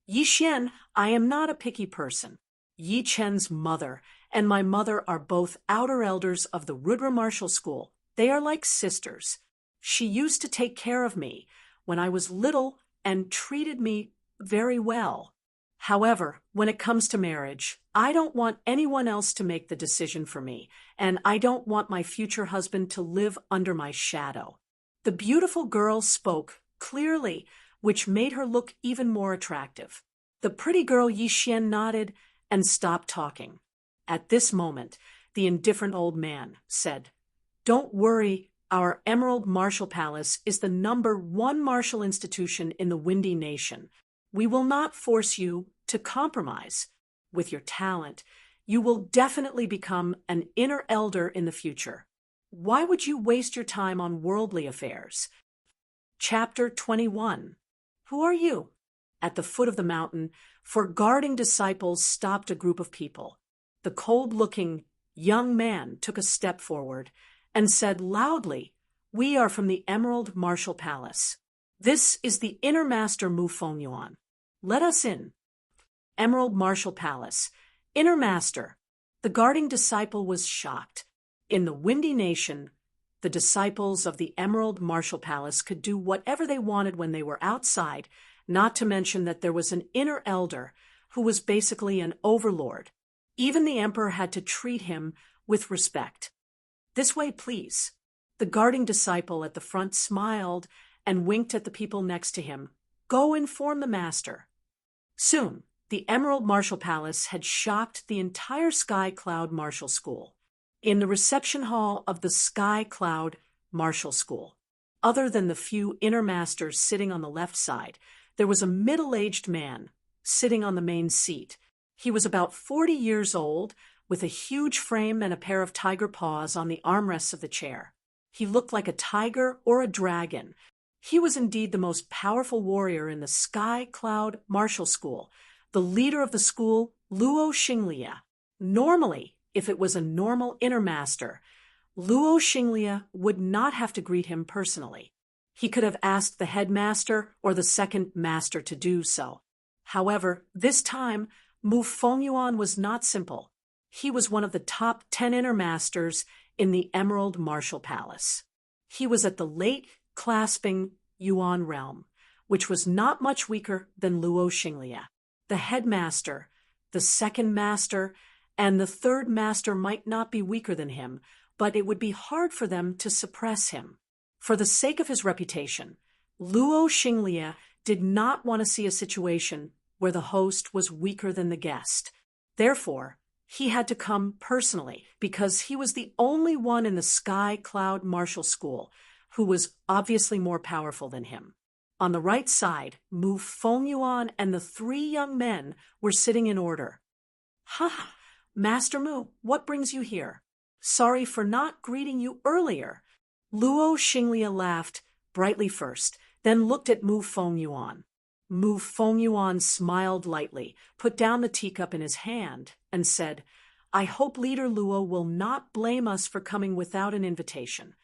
Yi Xian, I am not a picky person. Yi Chen's mother and my mother are both outer elders of the Rudra Martial School. They are like sisters. She used to take care of me when I was little and treated me very well. However, when it comes to marriage, I don't want anyone else to make the decision for me, and I don't want my future husband to live under my shadow." The beautiful girl spoke clearly, which made her look even more attractive. The pretty girl Yi Xian nodded and stopped talking. At this moment, the indifferent old man said, "Don't worry, our Emerald Martial Palace is the #1 martial institution in the Windy Nation. We will not force you to compromise. With your talent, you will definitely become an inner elder in the future. Why would you waste your time on worldly affairs?" Chapter 21. Who are you? At the foot of the mountain, four guarding disciples stopped a group of people. The cold-looking young man took a step forward and said loudly, "We are from the Emerald Martial Palace. This is the Inner Master Mu Fengyuan. Let us in." Emerald Martial Palace. Inner Master. The guarding disciple was shocked. In the Windy Nation, the disciples of the Emerald Martial Palace could do whatever they wanted when they were outside, not to mention that there was an inner elder who was basically an overlord. Even the emperor had to treat him with respect. "This way, please." The guarding disciple at the front smiled and winked at the people next to him. "Go inform the master." Soon, the Emerald Martial Palace had shocked the entire Sky Cloud Martial School. In the reception hall of the Sky Cloud Martial School, other than the few inner masters sitting on the left side, there was a middle-aged man sitting on the main seat. He was about 40 years old, with a huge frame and a pair of tiger paws on the armrests of the chair. He looked like a tiger or a dragon. He was indeed the most powerful warrior in the Sky Cloud Martial School, the leader of the school, Luo Xinglia. Normally, if it was a normal inner master, Luo Xinglia would not have to greet him personally. He could have asked the headmaster or the second master to do so. However, this time, Mu Fengyuan was not simple. He was one of the top 10 inner masters in the Emerald Martial Palace. He was at the late clasping Yuan realm, which was not much weaker than Luo Xinglia. The headmaster, the second master, and the third master might not be weaker than him, but it would be hard for them to suppress him. For the sake of his reputation, Luo Xinglia did not want to see a situation where the host was weaker than the guest. Therefore, he had to come personally because he was the only one in the Sky Cloud Martial School who was obviously more powerful than him. On the right side, Mu Fengyuan and the three young men were sitting in order. "Ha! Master Mu, what brings you here? Sorry for not greeting you earlier." Luo Xinglia laughed brightly first, then looked at Mu Fengyuan. Mu Fengyuan smiled lightly, put down the teacup in his hand, and said, "I hope Leader Luo will not blame us for coming without an invitation."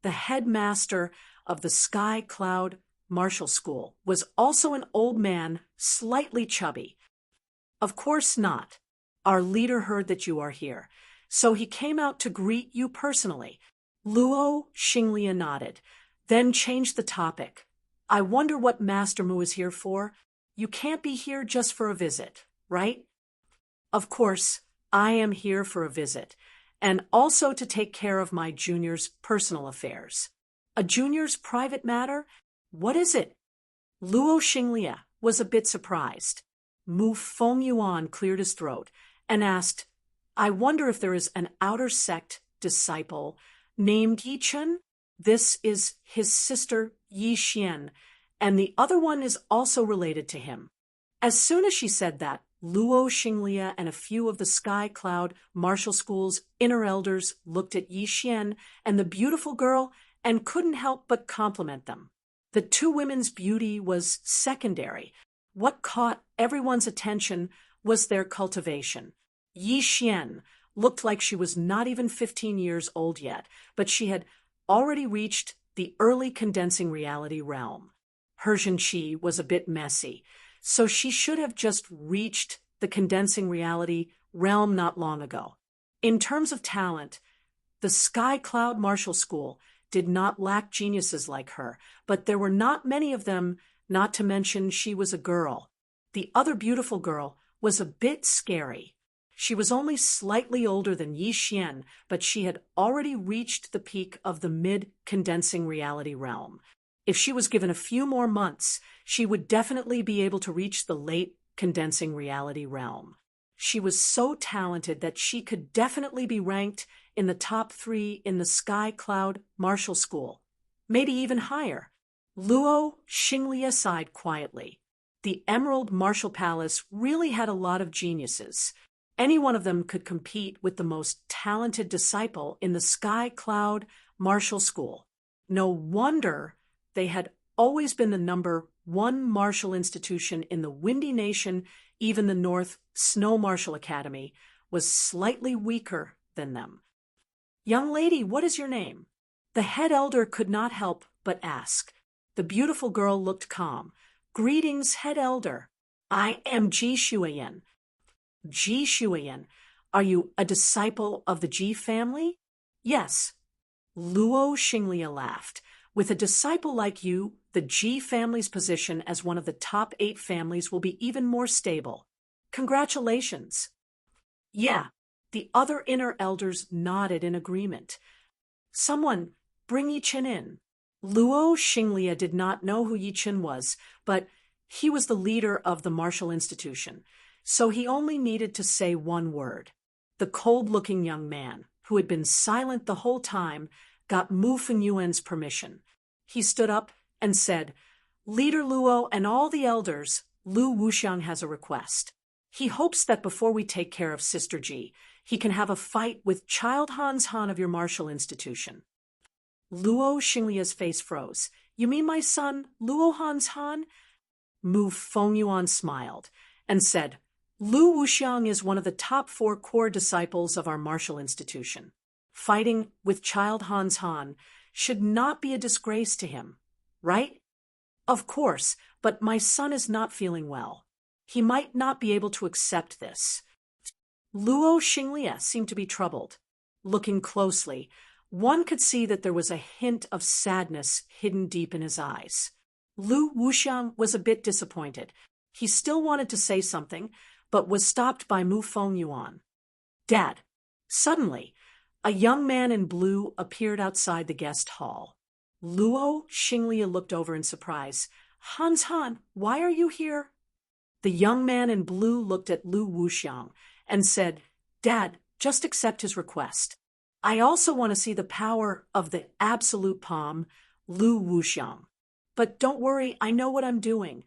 The headmaster of the Sky Cloud Martial School was also an old man, slightly chubby. "Of course not. Our leader heard that you are here, so he came out to greet you personally." Luo Xinglia nodded, then changed the topic. "I wonder what Master Mu is here for. You can't be here just for a visit, right?" "Of course, I am here for a visit, and also to take care of my junior's personal affairs." "A junior's private matter? What is it?" Luo Xinglia was a bit surprised. Mu Feng Yuan cleared his throat and asked, I wonder if there is an outer sect disciple named Yi Chen? This is his sister Yi Xian, and the other one is also related to him. As soon as she said that, Luo Xinglia and a few of the Sky Cloud Martial School's inner elders looked at Yi Xian and the beautiful girl and couldn't help but compliment them. The two women's beauty was secondary. What caught everyone's attention was their cultivation. Yi Xian looked like she was not even 15 years old yet, but she had already reached the early condensing reality realm. Her Zhenqi was a bit messy, so she should have just reached the condensing reality realm not long ago. In terms of talent, the Sky Cloud Martial School did not lack geniuses like her, but there were not many of them, not to mention she was a girl. The other beautiful girl was a bit scary. She was only slightly older than Yi Xian, but she had already reached the peak of the mid-condensing reality realm. If she was given a few more months, she would definitely be able to reach the late condensing reality realm. She was so talented that she could definitely be ranked in the top 3 in the Sky Cloud Martial School, maybe even higher. Luo Xinglia sighed quietly. The Emerald Martial Palace really had a lot of geniuses. Any one of them could compete with the most talented disciple in the Sky Cloud Martial School. No wonder they had always been the #1 martial institution in the Windy Nation. Even the North Snow Martial Academy was slightly weaker than them. Young lady, what is your name? The head elder could not help but ask. The beautiful girl looked calm. Greetings, head elder. I am Ji Shuiyan. Ji Shuiyan, are you a disciple of the Ji family? Yes. Luo Xinglia laughed. With a disciple like you, the Ji family's position as one of the top 8 families will be even more stable. Congratulations. Yeah, the other inner elders nodded in agreement. Someone, bring Yi Chen in. Luo Xinglia did not know who Yi Chen was, but he was the leader of the martial institution, so he only needed to say one word. The cold-looking young man, who had been silent the whole time, got Mu Fengyuan's permission. He stood up and said, Leader Luo and all the elders, Lu Wuxiang has a request. He hopes that before we take care of Sister Ji, he can have a fight with Child Hans Han of your martial institution. Luo Xinglia's face froze. You mean my son, Luo Hans Han? Mu Fengyuan smiled and said, Lu Wuxiang is one of the top 4 core disciples of our martial institution. Fighting with Child Hans Han should not be a disgrace to him, right? Of course, but my son is not feeling well. He might not be able to accept this. Luo Xinglia seemed to be troubled. Looking closely, one could see that there was a hint of sadness hidden deep in his eyes. Lu Wuxiang was a bit disappointed. He still wanted to say something, but was stopped by Mu Fengyuan. Dad. Suddenly, a young man in blue appeared outside the guest hall. Luo Xinglia looked over in surprise. Hans Han, why are you here? The young man in blue looked at Lu Wuxiang and said, Dad, just accept his request. I also want to see the power of the absolute palm, Lu Wuxiang. But don't worry, I know what I'm doing.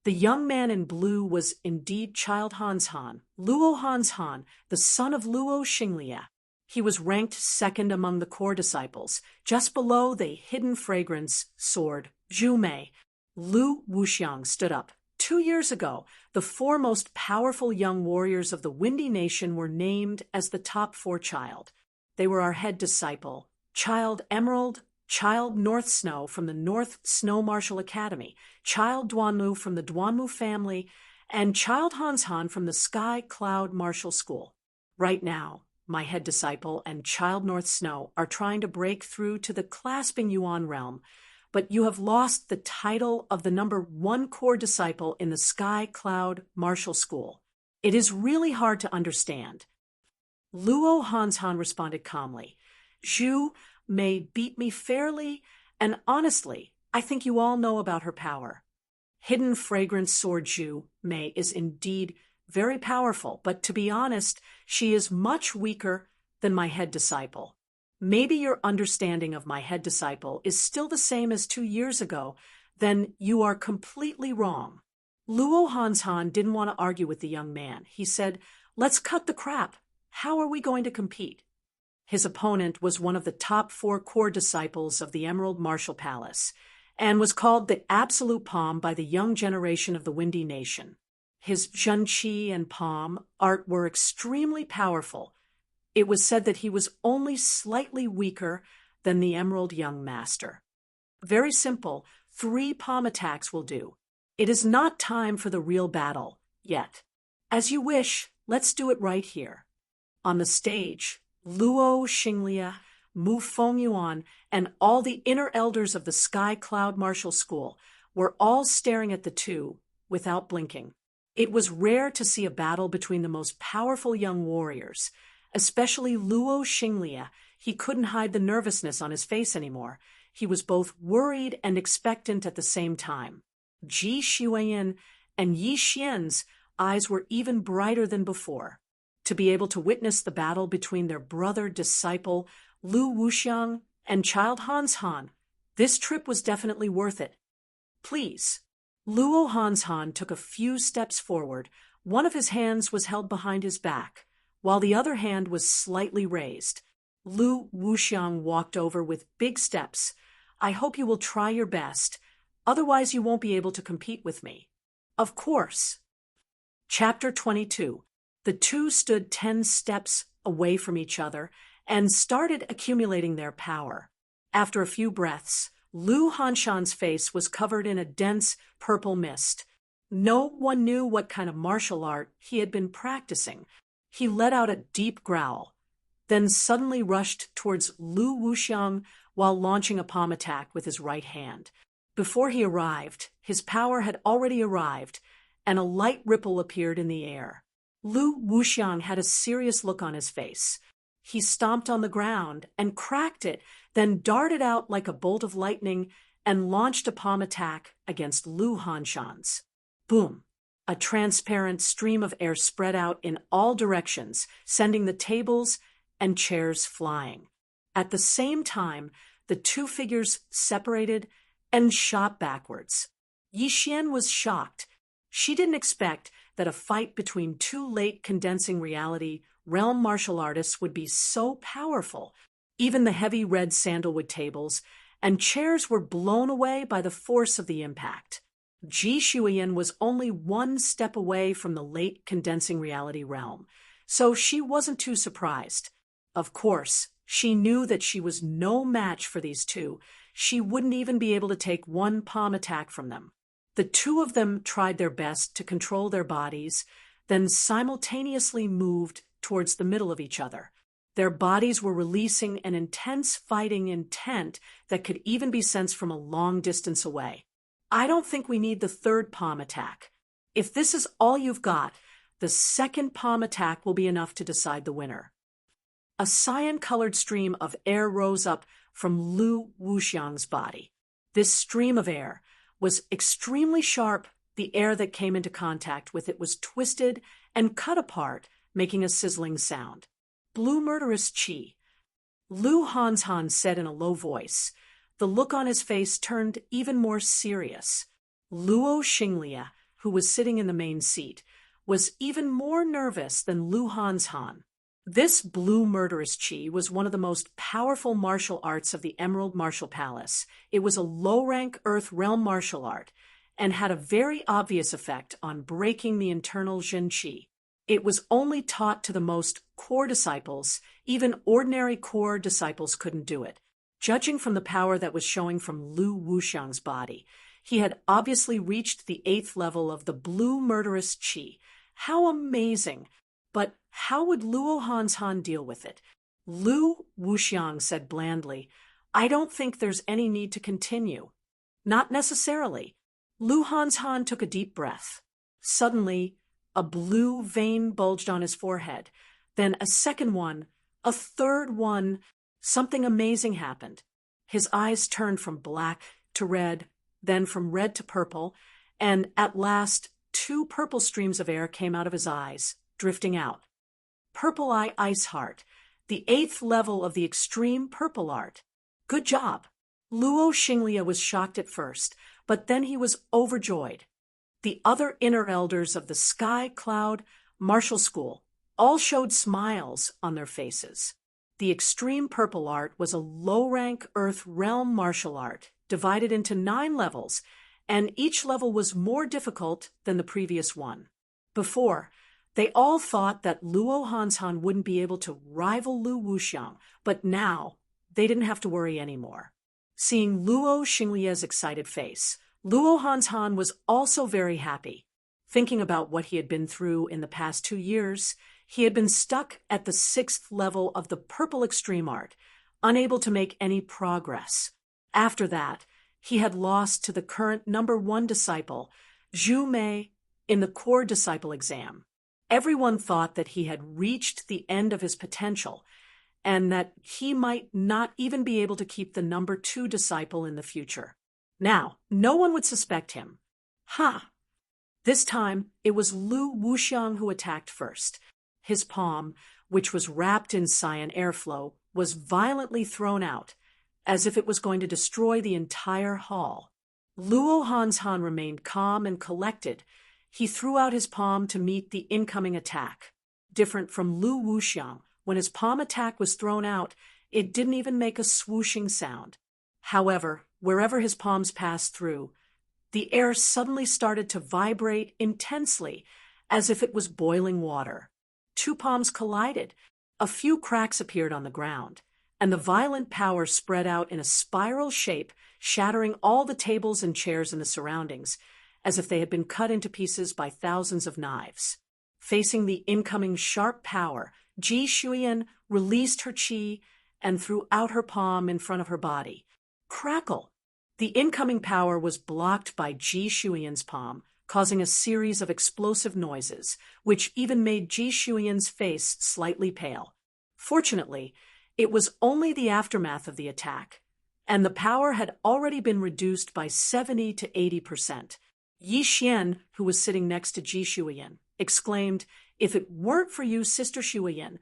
The young man in blue was indeed Child Hans Han, Luo Hans Han, the son of Luo Xinglia. He was ranked 2nd among the core disciples, just below the hidden fragrance sword, Zhu Mei. Lu Wuxiang stood up. 2 years ago, the 4 most powerful young warriors of the Windy Nation were named as the top 4 child. They were our head disciple, Child Emerald, Child North Snow from the North Snow Martial Academy, Child Duanmu from the Duanmu family, and Child Hans Han from the Sky Cloud Martial School. Right now, my head disciple and Child North Snow are trying to break through to the Clasping Yuan realm, but you have lost the title of the #1 core disciple in the Sky Cloud Martial School. It is really hard to understand. Luo Hans Han responded calmly. Zhu Mei beat me fairly, and honestly, I think you all know about her power. Hidden Fragrance Sword Ju Mei is indeed very powerful, but to be honest, she is much weaker than my head disciple. Maybe your understanding of my head disciple is still the same as 2 years ago, then you are completely wrong. Luo Hanshan didn't want to argue with the young man. He said, "Let's cut the crap. How are we going to compete?" His opponent was one of the top 4 core disciples of the Emerald Martial Palace, and was called the Absolute Palm by the young generation of the Windy Nation. His Zhenqi and Palm art were extremely powerful. It was said that he was only slightly weaker than the Emerald Young Master. Very simple, 3 palm attacks will do. It is not time for the real battle yet. As you wish, let's do it right here. On the stage, Luo Xinglia, Mu Fengyuan, and all the inner elders of the Sky Cloud Martial School were all staring at the two without blinking. It was rare to see a battle between the most powerful young warriors, especially Luo Xinglia. He couldn't hide the nervousness on his face anymore. He was both worried and expectant at the same time. Ji Xueyin and Yi Xian's eyes were even brighter than before. To be able to witness the battle between their brother-disciple Lu Wuxiang and child Hanshan, this trip was definitely worth it. Please. Luo Hanshan took a few steps forward. One of his hands was held behind his back, while the other hand was slightly raised. Lu Wuxiang walked over with big steps. "I hope you will try your best. Otherwise you won't be able to compete with me." "Of course." Chapter 22. The two stood 10 steps away from each other and started accumulating their power. After a few breaths, Lu Hanshan's face was covered in a dense purple mist. No one knew what kind of martial art he had been practicing. He let out a deep growl, then suddenly rushed towards Lu Wuxiang while launching a palm attack with his right hand. Before he arrived, his power had already arrived, and a light ripple appeared in the air. Lu Wuxiang had a serious look on his face. He stomped on the ground and cracked it, then darted out like a bolt of lightning and launched a palm attack against Lu Hanshan's. Boom! A transparent stream of air spread out in all directions, sending the tables and chairs flying. At the same time, the two figures separated and shot backwards. Yi Xian was shocked. She didn't expect that a fight between two late condensing reality realm martial artists would be so powerful. Even the heavy red sandalwood tables and chairs were blown away by the force of the impact. Ji Xueyin was only 1 step away from the late condensing reality realm, so she wasn't too surprised. Of course, she knew that she was no match for these two. She wouldn't even be able to take 1 palm attack from them. The two of them tried their best to control their bodies, then simultaneously moved towards the middle of each other. Their bodies were releasing an intense fighting intent that could even be sensed from a long distance away. I don't think we need the 3rd palm attack. If this is all you've got, the 2nd palm attack will be enough to decide the winner. A cyan-colored stream of air rose up from Lu Wuxiang's body. This stream of air was extremely sharp. The air that came into contact with it was twisted and cut apart, making a sizzling sound. "Blue murderous chi," Lu Hanshan said in a low voice. The look on his face turned even more serious. Luo Xinglia, who was sitting in the main seat, was even more nervous than Lu Hanshan. This blue murderous chi was one of the most powerful martial arts of the Emerald Martial Palace. It was a low-rank Earth realm martial art and had a very obvious effect on breaking the internal Jin Qi. It was only taught to the most core disciples. Even ordinary core disciples couldn't do it. Judging from the power that was showing from Lu Wuxiang's body, he had obviously reached the 8th level of the blue murderous chi. How amazing! But how would Luo Hanshan deal with it? Lu Wuxiang said blandly, "I don't think there's any need to continue." "Not necessarily." Lu Hanshan took a deep breath. Suddenly, a blue vein bulged on his forehead. Then a second one, a third one. Something amazing happened. His eyes turned from black to red, then from red to purple, and at last 2 purple streams of air came out of his eyes, drifting out. Purple Eye Ice Heart, the 8th level of the extreme purple art. Good job. Luo Xinglia was shocked at first, but then he was overjoyed. The other inner elders of the Sky Cloud Martial School all showed smiles on their faces. The extreme purple art was a low-rank Earth realm martial art, divided into 9 levels, and each level was more difficult than the previous one. Before, they all thought that Luo Hanshan wouldn't be able to rival Lu Wuxiang, but now they didn't have to worry anymore. Seeing Luo Xinglia's excited face, Luo Hanshan was also very happy. Thinking about what he had been through in the past 2 years, he had been stuck at the 6th level of the purple extreme art, unable to make any progress. After that, he had lost to the current number 1 disciple, Zhu Mei, in the core disciple exam. Everyone thought that he had reached the end of his potential, and that he might not even be able to keep the number 2 disciple in the future. Now, no one would suspect him. This time, it was Lu Wuxiang who attacked first. His palm, which was wrapped in cyan airflow, was violently thrown out, as if it was going to destroy the entire hall. Luo Hanshan remained calm and collected. He threw out his palm to meet the incoming attack. Different from Lu Wuxiang, when his palm attack was thrown out, it didn't even make a swooshing sound. However, wherever his palms passed through, the air suddenly started to vibrate intensely, as if it was boiling water. 2 palms collided, a few cracks appeared on the ground, and the violent power spread out in a spiral shape, shattering all the tables and chairs in the surroundings, as if they had been cut into pieces by thousands of knives. Facing the incoming sharp power, Ji Shuyan released her qi and threw out her palm in front of her body. Crackle! The incoming power was blocked by Ji Shuyan's palm, causing a series of explosive noises, which even made Ji Shuyan's face slightly pale. Fortunately, it was only the aftermath of the attack, and the power had already been reduced by 70 to 80%. Yi Xian, who was sitting next to Ji Shuyan, exclaimed, "If it weren't for you, Sister Shuyan,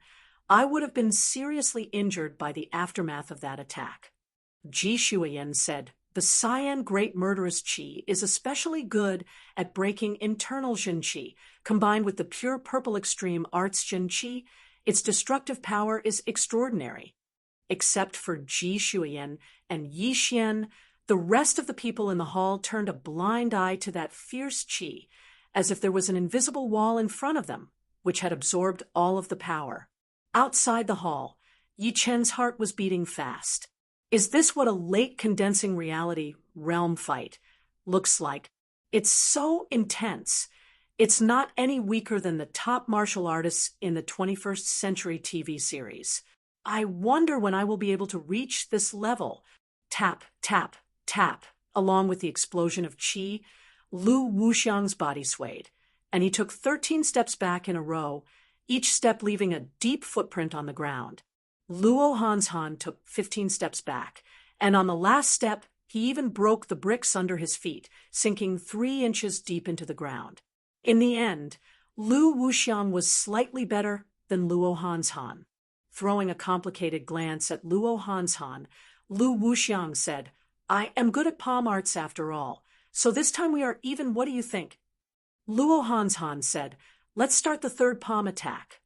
I would have been seriously injured by the aftermath of that attack." Ji Shuyan said, "The cyan great murderous qi is especially good at breaking internal Jin qi. Combined with the pure purple extreme arts Jin qi, its destructive power is extraordinary." Except for Ji Shuyan and Yi Xian, the rest of the people in the hall turned a blind eye to that fierce qi, as if there was an invisible wall in front of them, which had absorbed all of the power. Outside the hall, Yi Chen's heart was beating fast. Is this what a late condensing reality realm fight looks like? It's so intense. It's not any weaker than the top martial artists in the 21st century TV series. I wonder when I will be able to reach this level. Tap, tap, tap. Along with the explosion of qi, Lu Wuxiang's body swayed, and he took 13 steps back in a row, each step leaving a deep footprint on the ground. Luo Hanshan took 15 steps back, and on the last step, he even broke the bricks under his feet, sinking 3 inches deep into the ground. In the end, Lu Wuxiang was slightly better than Luo Hanshan. Throwing a complicated glance at Luo Hanshan, Lu Wuxiang said, "I am good at palm arts after all, so this time we are even. What do you think?" Luo Hanshan said, "Let's start the 3rd palm attack."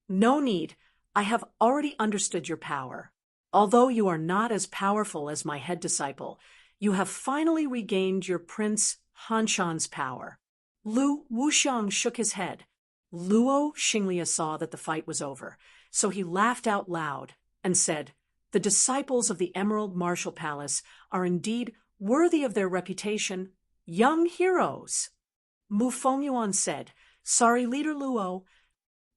"No need. I have already understood your power. Although you are not as powerful as my head disciple, you have finally regained your Prince Hanshan's power." Lu Wuxiang shook his head. Luo Xinglia saw that the fight was over, so he laughed out loud and said, "The disciples of the Emerald Martial Palace are indeed worthy of their reputation, young heroes." Mu Fengyuan said, "Sorry, Leader Luo.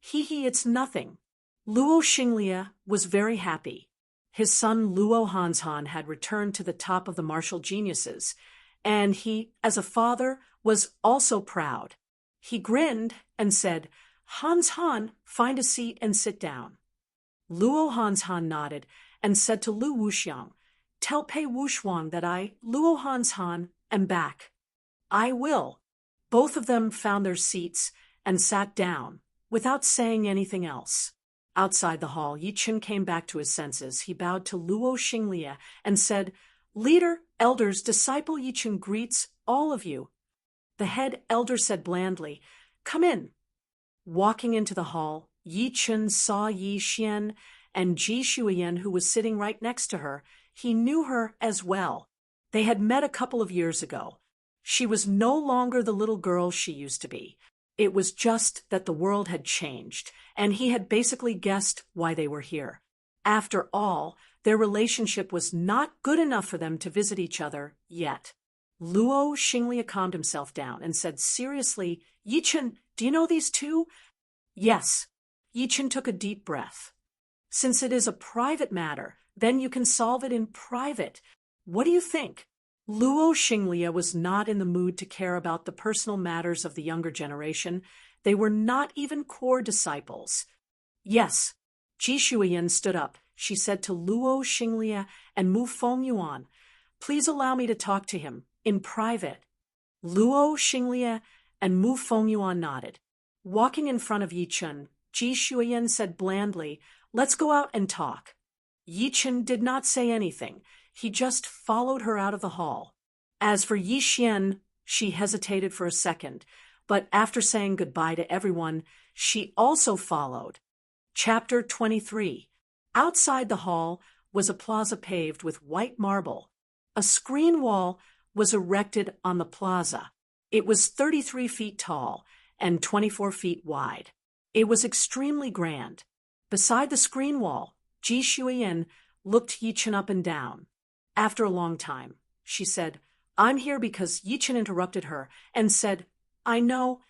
It's nothing." Luo Xinglia was very happy. His son Luo Hanshan had returned to the top of the martial geniuses, and he, as a father, was also proud. He grinned and said, "Hanshan, find a seat and sit down." Luo Hanshan nodded and said to Lu Wuxiang, "Tell Pei Wuxuang that I, Luo Hanshan, am back." "I will," Both of them found their seats and sat down, without saying anything else. Outside the hall, Yi Chen came back to his senses. He bowed to Luo Xinglie and said, "Leader, elders, disciple Yi Chen greets all of you." The head elder said blandly, "Come in." Walking into the hall, Yi Chen saw Yi Xian and Ji Shuiyan, who was sitting right next to her. He knew her as well. They had met a couple of years ago. She was no longer the little girl she used to be. It was just that the world had changed, and he had basically guessed why they were here. After all, their relationship was not good enough for them to visit each other yet. Luo Xinglie calmed himself down and said seriously, "Yi Chen, do you know these two?" "Yes." Yi Chen took a deep breath. "Since it is a private matter, then you can solve it in private. What do you think?" Luo Xinglie was not in the mood to care about the personal matters of the younger generation. They were not even core disciples. "Yes." Ji Shuiyan stood up. She said to Luo Xinglie and Mu Fengyuan, "Please allow me to talk to him, in private." Luo Xinglie and Mu Fengyuan nodded. Walking in front of Yi Chen, Ji Shuiyan said blandly, "Let's go out and talk." Yi Chen did not say anything. He just followed her out of the hall. As for Yi Xian, she hesitated for a second, but after saying goodbye to everyone, she also followed. Chapter 23. Outside the hall was a plaza paved with white marble. A screen wall was erected on the plaza. It was 33 feet tall and 24 feet wide. It was extremely grand. Beside the screen wall, Ji Shuiyan looked Yi Chen up and down. After a long time, she said, "I'm here because..." Yi Chen interrupted her and said, "I know."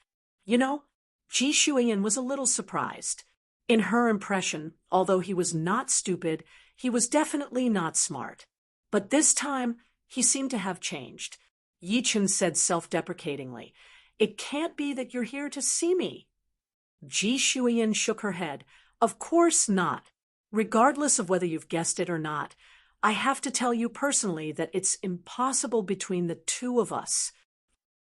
You know, Ji Shuiyan was a little surprised. In her impression, although he was not stupid, he was definitely not smart. But this time, he seemed to have changed. Yi Chen said self-deprecatingly, "It can't be that you're here to see me." Ji Shuiyan shook her head. "Of course not. Regardless of whether you've guessed it or not, I have to tell you personally that it's impossible between the two of us.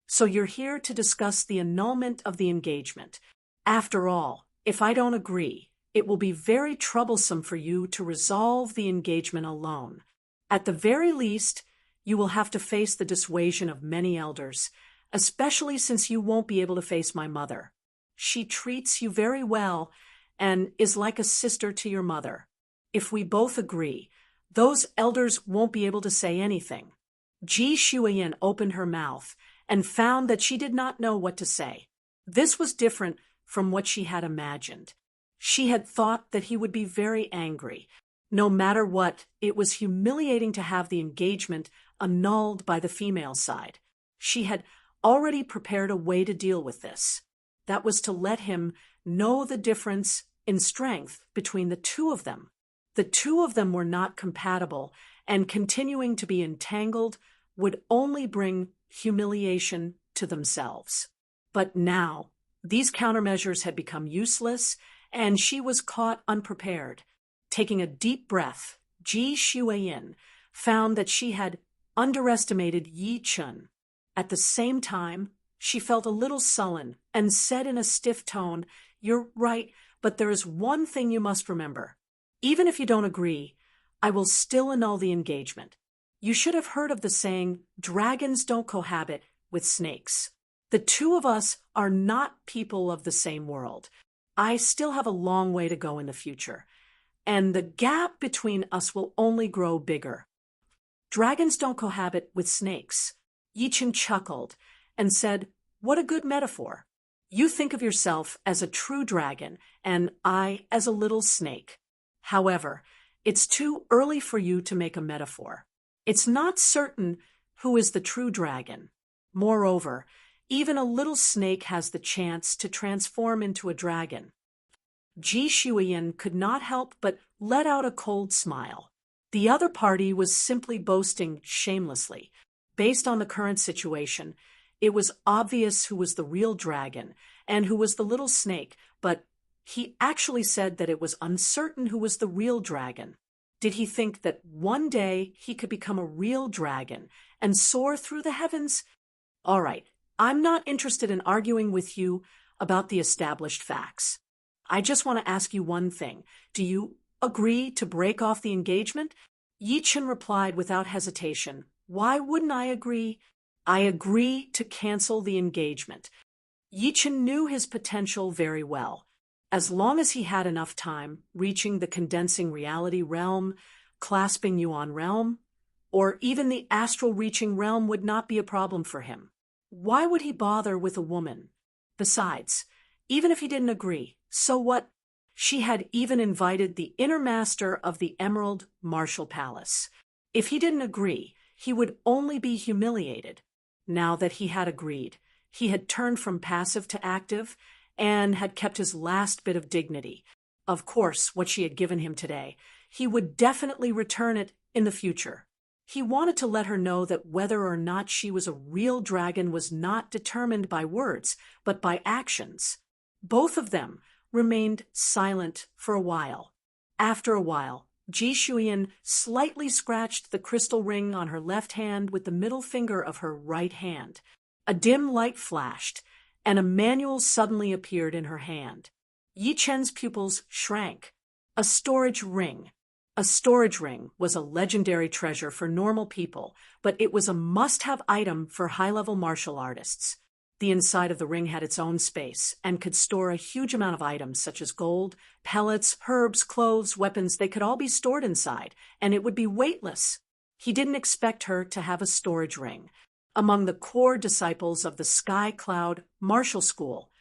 So you're here to discuss the annulment of the engagement. After all, if I don't agree, it will be very troublesome for you to resolve the engagement alone. At the very least, you will have to face the dissuasion of many elders, especially since you won't be able to face my mother. She treats you very well and is like a sister to your mother. If we both agree, those elders won't be able to say anything." Ji Shuiyan opened her mouth and found that she did not know what to say. This was different from what she had imagined. She had thought that he would be very angry. No matter what, it was humiliating to have the engagement annulled by the female side. She had already prepared a way to deal with this. That was to let him know the difference in strength between the two of them. The two of them were not compatible, and continuing to be entangled would only bring humiliation to themselves. But now, these countermeasures had become useless, and she was caught unprepared. Taking a deep breath, Ji Shuiyan found that she had underestimated Yi Chen. At the same time, she felt a little sullen and said in a stiff tone, "You're right, but there is one thing you must remember. Even if you don't agree, I will still annul the engagement. You should have heard of the saying, 'Dragons don't cohabit with snakes.' The two of us are not people of the same world. I still have a long way to go in the future, and the gap between us will only grow bigger." "Dragons don't cohabit with snakes." Yi Chen chuckled and said, "What a good metaphor. You think of yourself as a true dragon, and I as a little snake. However, it's too early for you to make a metaphor. It's not certain who is the true dragon. Moreover, even a little snake has the chance to transform into a dragon." Ji Shuiyan could not help but let out a cold smile. The other party was simply boasting shamelessly. Based on the current situation, it was obvious who was the real dragon and who was the little snake, but he actually said that it was uncertain who was the real dragon. Did he think that one day he could become a real dragon and soar through the heavens? All right, I'm not interested in arguing with you about the established facts. I just want to ask you one thing. Do you agree to break off the engagement? Yi Chen replied without hesitation. Why wouldn't I agree? I agree to cancel the engagement. Yi Chen knew his potential very well. As long as he had enough time, reaching the condensing reality realm, clasping Yuan realm, or even the astral reaching realm would not be a problem for him. Why would he bother with a woman? Besides, even if he didn't agree, so what? She had even invited the inner master of the Emerald Martial Palace. If he didn't agree, he would only be humiliated. Now that he had agreed, he had turned from passive to active and had kept his last bit of dignity. Of course, what she had given him today, he would definitely return it in the future. He wanted to let her know that whether or not she was a real dragon was not determined by words, but by actions. Both of them remained silent for a while. After a while, Ji Shuyan slightly scratched the crystal ring on her left hand with the middle finger of her right hand. A dim light flashed, and a manual suddenly appeared in her hand. Yi Chen's pupils shrank. A storage ring. A storage ring was a legendary treasure for normal people, but it was a must-have item for high-level martial artists. The inside of the ring had its own space and could store a huge amount of items such as gold, pellets, herbs, clothes, weapons. They could all be stored inside, and it would be weightless. He didn't expect her to have a storage ring. Among the core disciples of the Sky Cloud Martial School,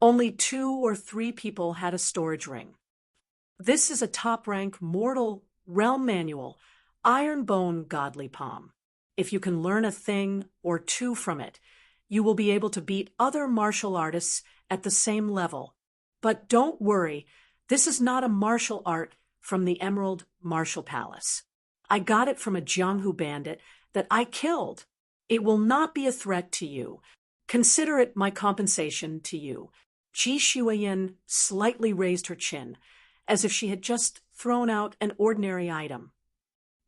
only 2 or 3 people had a storage ring. This is a top-rank mortal realm manual, Iron Bone Godly Palm. If you can learn a thing or 2 from it, you will be able to beat other martial artists at the same level. But don't worry, this is not a martial art from the Emerald Martial Palace. I got it from a Jianghu bandit that I killed. It will not be a threat to you. Consider it my compensation to you. Ji Shuyan slightly raised her chin, as if she had just thrown out an ordinary item.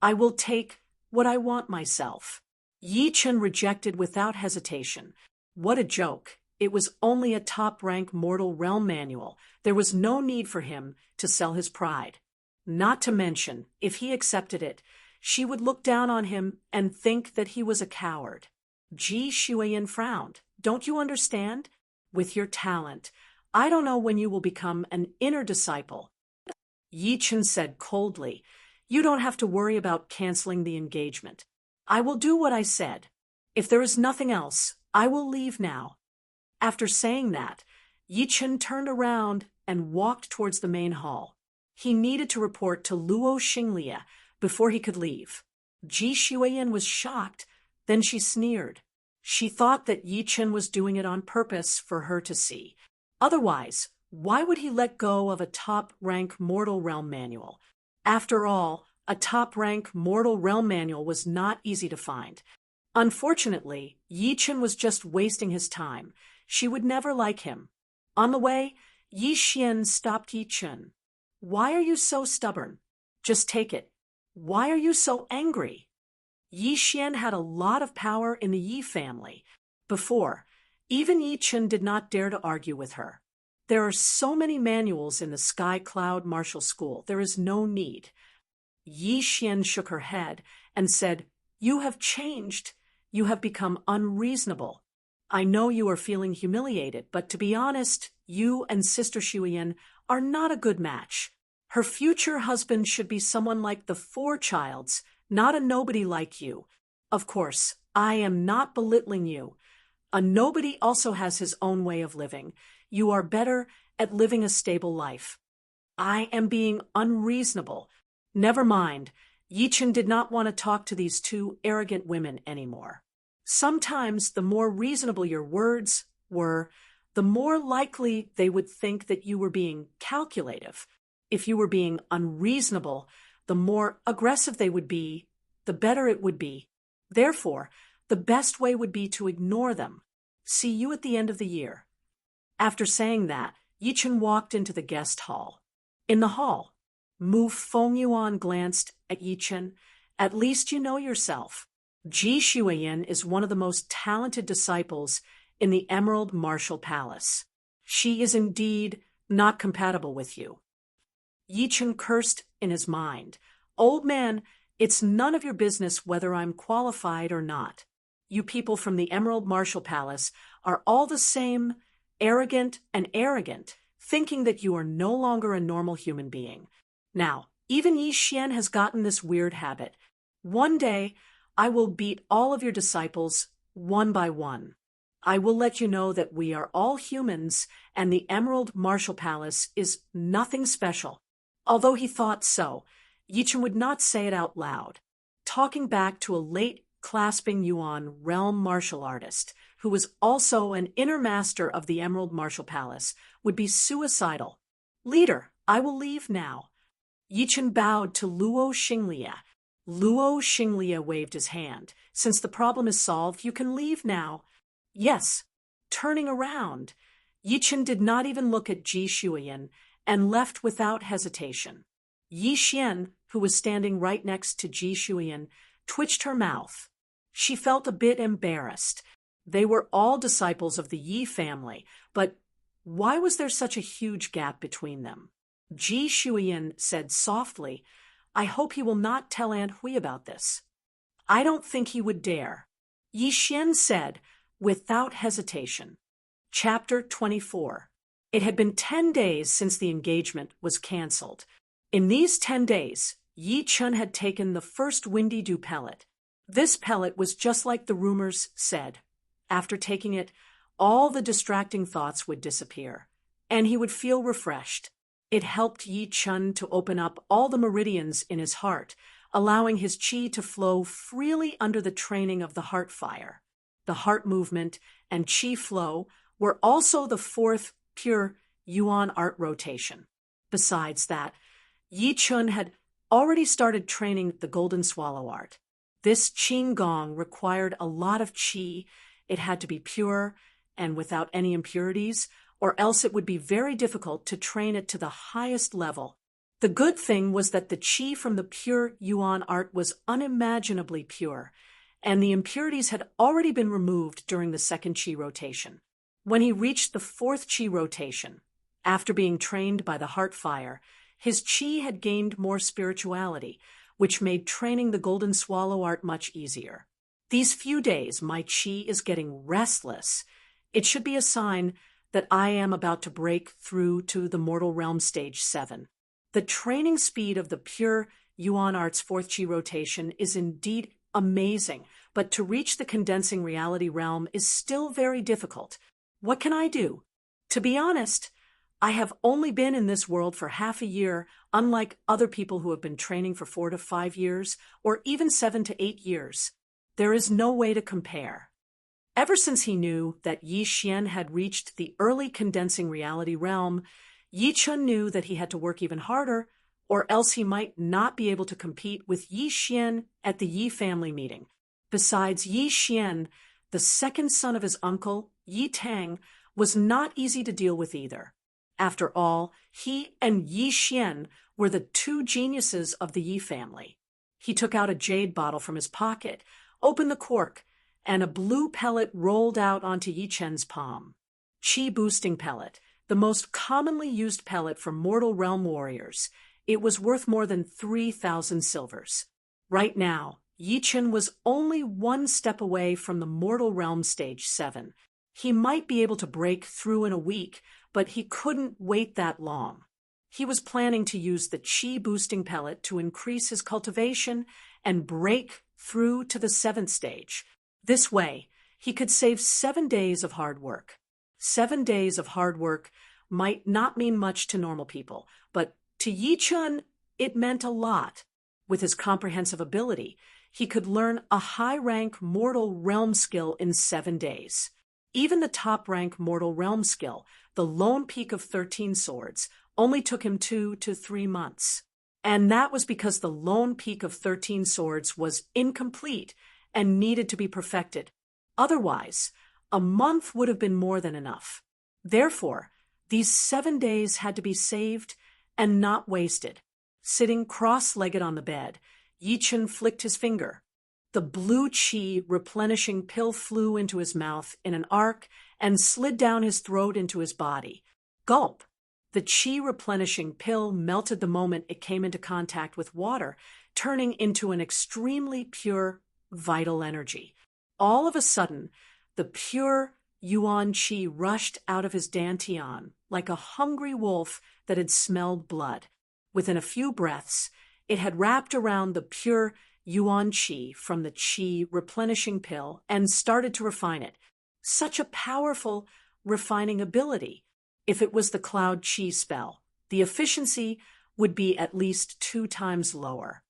I will take what I want myself. Yi Chen rejected without hesitation. What a joke. It was only a top-rank mortal realm manual. There was no need for him to sell his pride. Not to mention, if he accepted it, she would look down on him and think that he was a coward. Ji Shuyan frowned. Don't you understand? With your talent, I don't know when you will become an inner disciple. Yi Chen said coldly, you don't have to worry about canceling the engagement. I will do what I said. If there is nothing else, I will leave now. After saying that, Yi Chen turned around and walked towards the main hall. He needed to report to Luo Xinglia before he could leave. Ji Shuyan was shocked, then she sneered. She thought that Yi Chen was doing it on purpose for her to see. Otherwise, why would he let go of a top-rank mortal realm manual? After all, a top-rank mortal realm manual was not easy to find. Unfortunately, Yi Chen was just wasting his time. She would never like him. On the way, Yi Xian stopped Yi Chen. Why are you so stubborn? Just take it. Why are you so angry? Yi Xian had a lot of power in the Yi family. Before, even Yi Chen did not dare to argue with her. There are so many manuals in the Sky Cloud Martial School. There is no need. Yi Xian shook her head and said, you have changed. You have become unreasonable. I know you are feeling humiliated, but to be honest, you and Sister Shuyan are not a good match. Her future husband should be someone like the 4 childs, not a nobody like you. Of course, I am not belittling you. A nobody also has his own way of living. You are better at living a stable life. I am being unreasonable. Never mind. Yi Chen did not want to talk to these 2 arrogant women anymore. Sometimes the more reasonable your words were, the more likely they would think that you were being calculative. If you were being unreasonable, the more aggressive they would be, the better it would be. Therefore, the best way would be to ignore them. See you at the end of the year. After saying that, Yi Chen walked into the guest hall. In the hall, Mu Fengyuan glanced at Yi Chen. At least you know yourself. Ji Shuyan is one of the most talented disciples in the Emerald Martial Palace. She is indeed not compatible with you. Yi Chen cursed in his mind. Old man, it's none of your business whether I'm qualified or not. You people from the Emerald Martial Palace are all the same, arrogant, thinking that you are no longer a normal human being. Now, even Yi Xian has gotten this weird habit. One day, I will beat all of your disciples one by one. I will let you know that we are all humans and the Emerald Martial Palace is nothing special. Although he thought so, Yi Chen would not say it out loud. Talking back to a late clasping Yuan realm martial artist, who was also an inner master of the Emerald Martial Palace, would be suicidal. Leader, I will leave now. Yi Chen bowed to Luo Xinglia. Luo Xinglia waved his hand. Since the problem is solved, you can leave now. Yes. Turning around, Yi Chen did not even look at Ji Shuyan and left without hesitation. Yi Xian, who was standing right next to Ji Shuyan, twitched her mouth. She felt a bit embarrassed. They were all disciples of the Yi family, but why was there such a huge gap between them? Ji Shuyan said softly, I hope he will not tell Aunt Hui about this. I don't think he would dare. Yi Xian said, without hesitation. Chapter 24. It had been 10 days since the engagement was cancelled. In these 10 days, Yi Chen had taken the first Windy Dew pellet. This pellet was just like the rumors said. After taking it, all the distracting thoughts would disappear, and he would feel refreshed. It helped Yi Chen to open up all the meridians in his heart, allowing his qi to flow freely under the training of the heart fire. The heart movement and qi flow were also the fourth pure Yuan art rotation. Besides that, Yi Chen had already started training the Golden Swallow art. This qing gong required a lot of qi. It had to be pure and without any impurities, or else it would be very difficult to train it to the highest level. The good thing was that the qi from the pure Yuan art was unimaginably pure, and the impurities had already been removed during the second qi rotation. When he reached the fourth qi rotation, after being trained by the heart fire, his qi had gained more spirituality, which made training the Golden Swallow art much easier. These few days, my qi is getting restless. It should be a sign that I am about to break through to the mortal realm stage 7. The training speed of the pure Yuan art's fourth qi rotation is indeed amazing, but to reach the condensing reality realm is still very difficult. What can I do? To be honest, I have only been in this world for half a year, unlike other people who have been training for 4 to 5 years, or even 7 to 8 years. There is no way to compare. Ever since he knew that Yi Xian had reached the early condensing reality realm, Yi Chen knew that he had to work even harder, or else he might not be able to compete with Yi Xian at the Yi family meeting. Besides, Yi Xian, the second son of his uncle, Yi Tang, was not easy to deal with either. After all, he and Yi Xian were the two geniuses of the Yi family. He took out a jade bottle from his pocket, opened the cork, and a blue pellet rolled out onto Yi Chen's palm. Qi boosting pellet, the most commonly used pellet for mortal realm warriors. It was worth more than 3,000 silvers. Right now, Yi Chen was only one step away from the mortal realm stage 7. He might be able to break through in a week, but he couldn't wait that long. He was planning to use the qi boosting pellet to increase his cultivation and break through to the 7th stage. This way, he could save 7 days of hard work. 7 days of hard work might not mean much to normal people, but to Yi Chen, it meant a lot. With his comprehensive ability, he could learn a high-rank mortal realm skill in 7 days. Even the top-rank mortal realm skill, the Lone Peak of 13 Swords, only took him 2 to 3 months. And that was because the Lone Peak of 13 Swords was incomplete and needed to be perfected. Otherwise, a month would have been more than enough. Therefore, these 7 days had to be saved and not wasted. Sitting cross-legged on the bed, Yi Chen flicked his finger. The blue qi replenishing pill flew into his mouth in an arc and slid down his throat into his body. Gulp! The qi replenishing pill melted the moment it came into contact with water, turning into an extremely pure, vital energy. All of a sudden, the pure yuan qi rushed out of his dantian like a hungry wolf that had smelled blood. Within a few breaths, it had wrapped around the pure yuan qi from the qi replenishing pill and started to refine it. Such a powerful refining ability. If it was the cloud qi spell, the efficiency would be at least 2 times lower.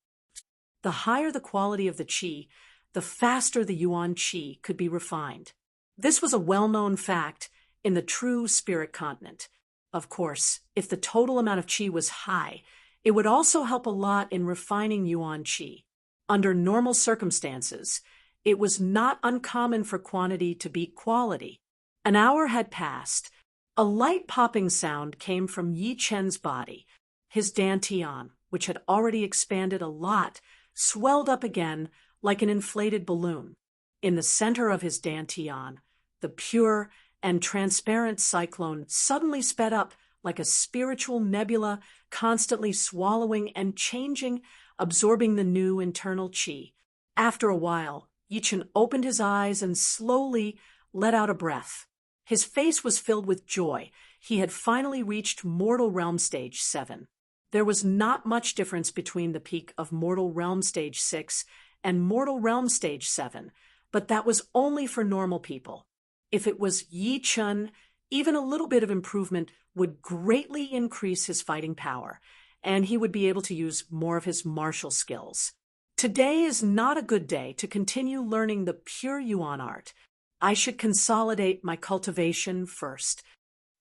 The higher the quality of the qi, the faster the yuan qi could be refined. This was a well-known fact in the true spirit continent. Of course, if the total amount of qi was high, it would also help a lot in refining yuan qi. Under normal circumstances, it was not uncommon for quantity to beat quality. An hour had passed. A light popping sound came from Yi Chen's body. His dantian, which had already expanded a lot, swelled up again like an inflated balloon. In the center of his dantian, the pure and transparent cyclone suddenly sped up like a spiritual nebula, constantly swallowing and changing, absorbing the new internal qi. After a while, Yi Chen opened his eyes and slowly let out a breath. His face was filled with joy. He had finally reached Mortal Realm Stage 7. There was not much difference between the peak of Mortal Realm Stage 6 and Mortal Realm Stage 7, but that was only for normal people. If it was Yi Chen, even a little bit of improvement would greatly increase his fighting power, and he would be able to use more of his martial skills. Today is not a good day to continue learning the pure Yuan art. I should consolidate my cultivation first.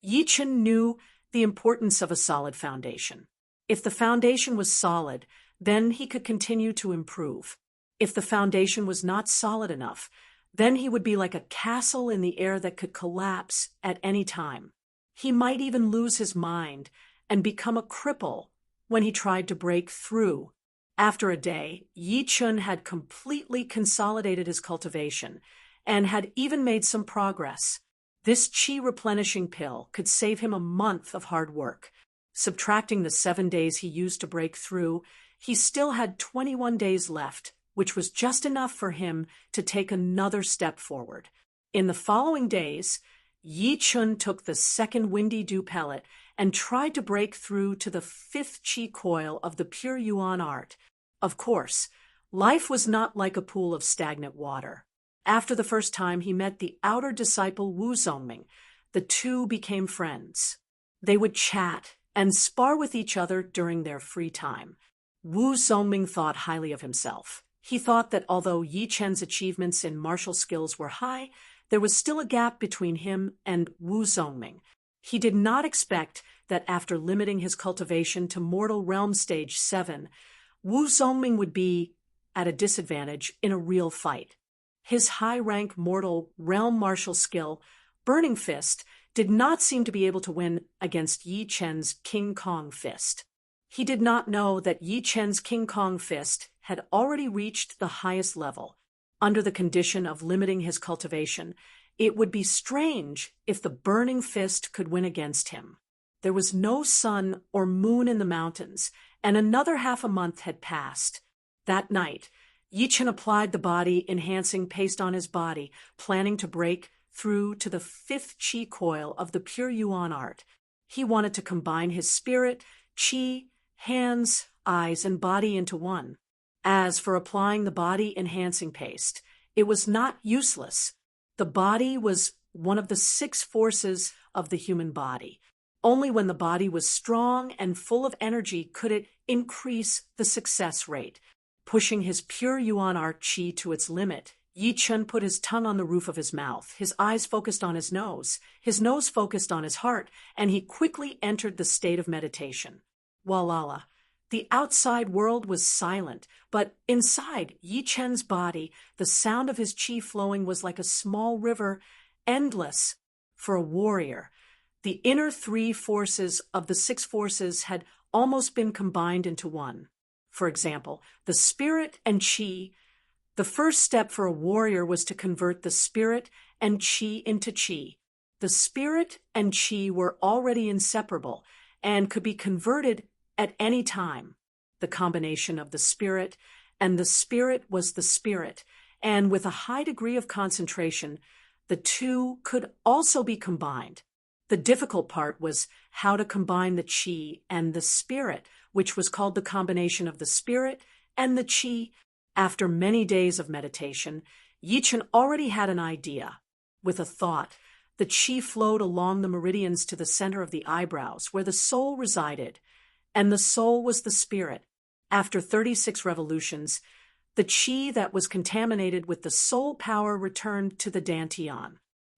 Yi Chen knew the importance of a solid foundation. If the foundation was solid, then he could continue to improve. If the foundation was not solid enough, then he would be like a castle in the air that could collapse at any time. He might even lose his mind and become a cripple when he tried to break through. After a day, Yi Chen had completely consolidated his cultivation and had even made some progress. This qi replenishing pill could save him a month of hard work. Subtracting the 7 days he used to break through, he still had 21 days left, which was just enough for him to take another step forward. In the following days, Yi Chen took the second Windy Dew pellet and tried to break through to the 5th qi coil of the pure Yuan art. Of course, life was not like a pool of stagnant water. After the first time he met the outer disciple Wu Zongming, the two became friends. They would chat and spar with each other during their free time. Wu Zongming thought highly of himself. He thought that although Yi Chen's achievements in martial skills were high, there was still a gap between him and Wu Zongming. He did not expect that after limiting his cultivation to Mortal Realm Stage 7, Wu Zongming would be at a disadvantage in a real fight. His high-rank Mortal Realm martial skill, Burning Fist, did not seem to be able to win against Yi Chen's King Kong Fist. He did not know that Yi Chen's King Kong Fist had already reached the highest level. Under the condition of limiting his cultivation, it would be strange if the Burning Fist could win against him. There was no sun or moon in the mountains, and another half a month had passed. That night, Yi Chen applied the body-enhancing paste on his body, planning to break through to the 5th qi coil of the pure Yuan art. He wanted to combine his spirit, qi, hands, eyes, and body into one. As for applying the body-enhancing paste, it was not useless. The body was one of the 6 forces of the human body. Only when the body was strong and full of energy could it increase the success rate. Pushing his pure Yuan art qi to its limit, Yi Chen put his tongue on the roof of his mouth, his eyes focused on his nose focused on his heart, and he quickly entered the state of meditation. Walala. The outside world was silent, but inside Yi Chen's body, the sound of his qi flowing was like a small river, endless. For a warrior, the inner 3 forces of the 6 forces had almost been combined into one. For example, the spirit and qi The first step for a warrior was to convert the spirit and chi into chi. The spirit and chi were already inseparable and could be converted at any time. The combination of the spirit and the spirit was the spirit, and with a high degree of concentration, the two could also be combined. The difficult part was how to combine the chi and the spirit, which was called the combination of the spirit and the chi. After many days of meditation, Yichen already had an idea. With a thought, the chi flowed along the meridians to the center of the eyebrows, where the soul resided, and the soul was the spirit. After 36 revolutions, the chi that was contaminated with the soul power returned to the dantian.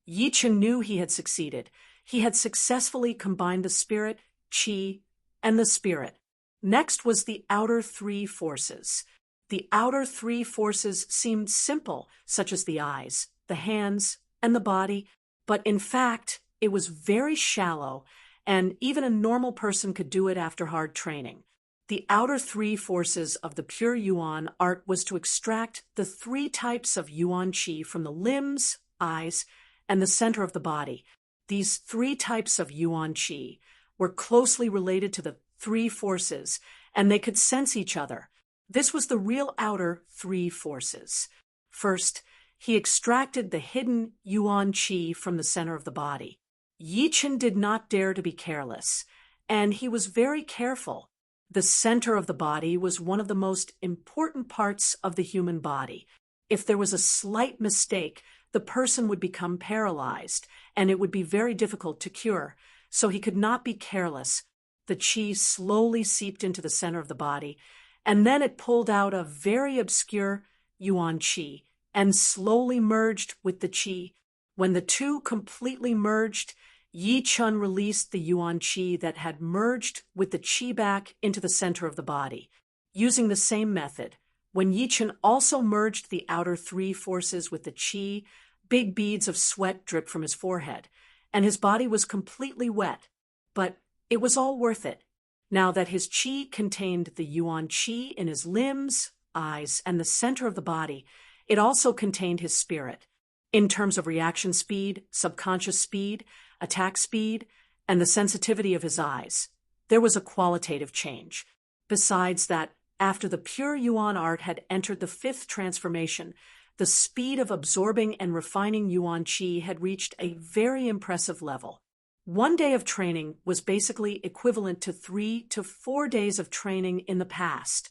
Yichen knew he had succeeded. He had successfully combined the spirit, chi, and the spirit. Next was the outer three forces. The outer three forces seemed simple, such as the eyes, the hands, and the body, but in fact, it was very shallow, and even a normal person could do it after hard training. The outer three forces of the pure Yuan art was to extract the three types of Yuan Qi from the limbs, eyes, and the center of the body. These three types of Yuan Qi were closely related to the three forces, and they could sense each other. This was the real outer three forces. First, he extracted the hidden Yuan Qi from the center of the body. Yichen did not dare to be careless, and he was very careful. The center of the body was one of the most important parts of the human body. If there was a slight mistake, the person would become paralyzed, and it would be very difficult to cure, so he could not be careless. The qi slowly seeped into the center of the body, and then it pulled out a very obscure Yuan Qi and slowly merged with the qi. When the two completely merged, Yi Chun released the Yuan Qi that had merged with the qi back into the center of the body. Using the same method, when Yi Chun also merged the outer three forces with the qi, big beads of sweat dripped from his forehead, and his body was completely wet. But it was all worth it. Now that his qi contained the Yuan Qi in his limbs, eyes, and the center of the body, it also contained his spirit. In terms of reaction speed, subconscious speed, attack speed, and the sensitivity of his eyes, there was a qualitative change. Besides that, after the pure Yuan art had entered the fifth transformation, the speed of absorbing and refining Yuan Qi had reached a very impressive level. 1 day of training was basically equivalent to 3 to 4 days of training in the past.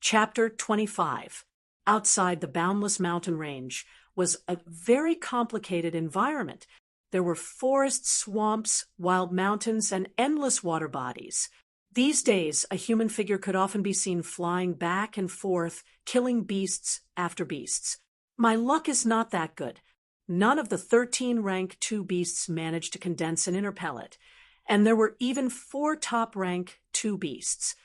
Chapter 25. Outside the boundless mountain range was a very complicated environment. There were forests, swamps, wild mountains, and endless water bodies. These days, a human figure could often be seen flying back and forth, killing beasts after beasts. My luck is not that good. None of the 13 rank 2 beasts managed to condense an inner pellet, and there were even 4 top rank 2 beasts.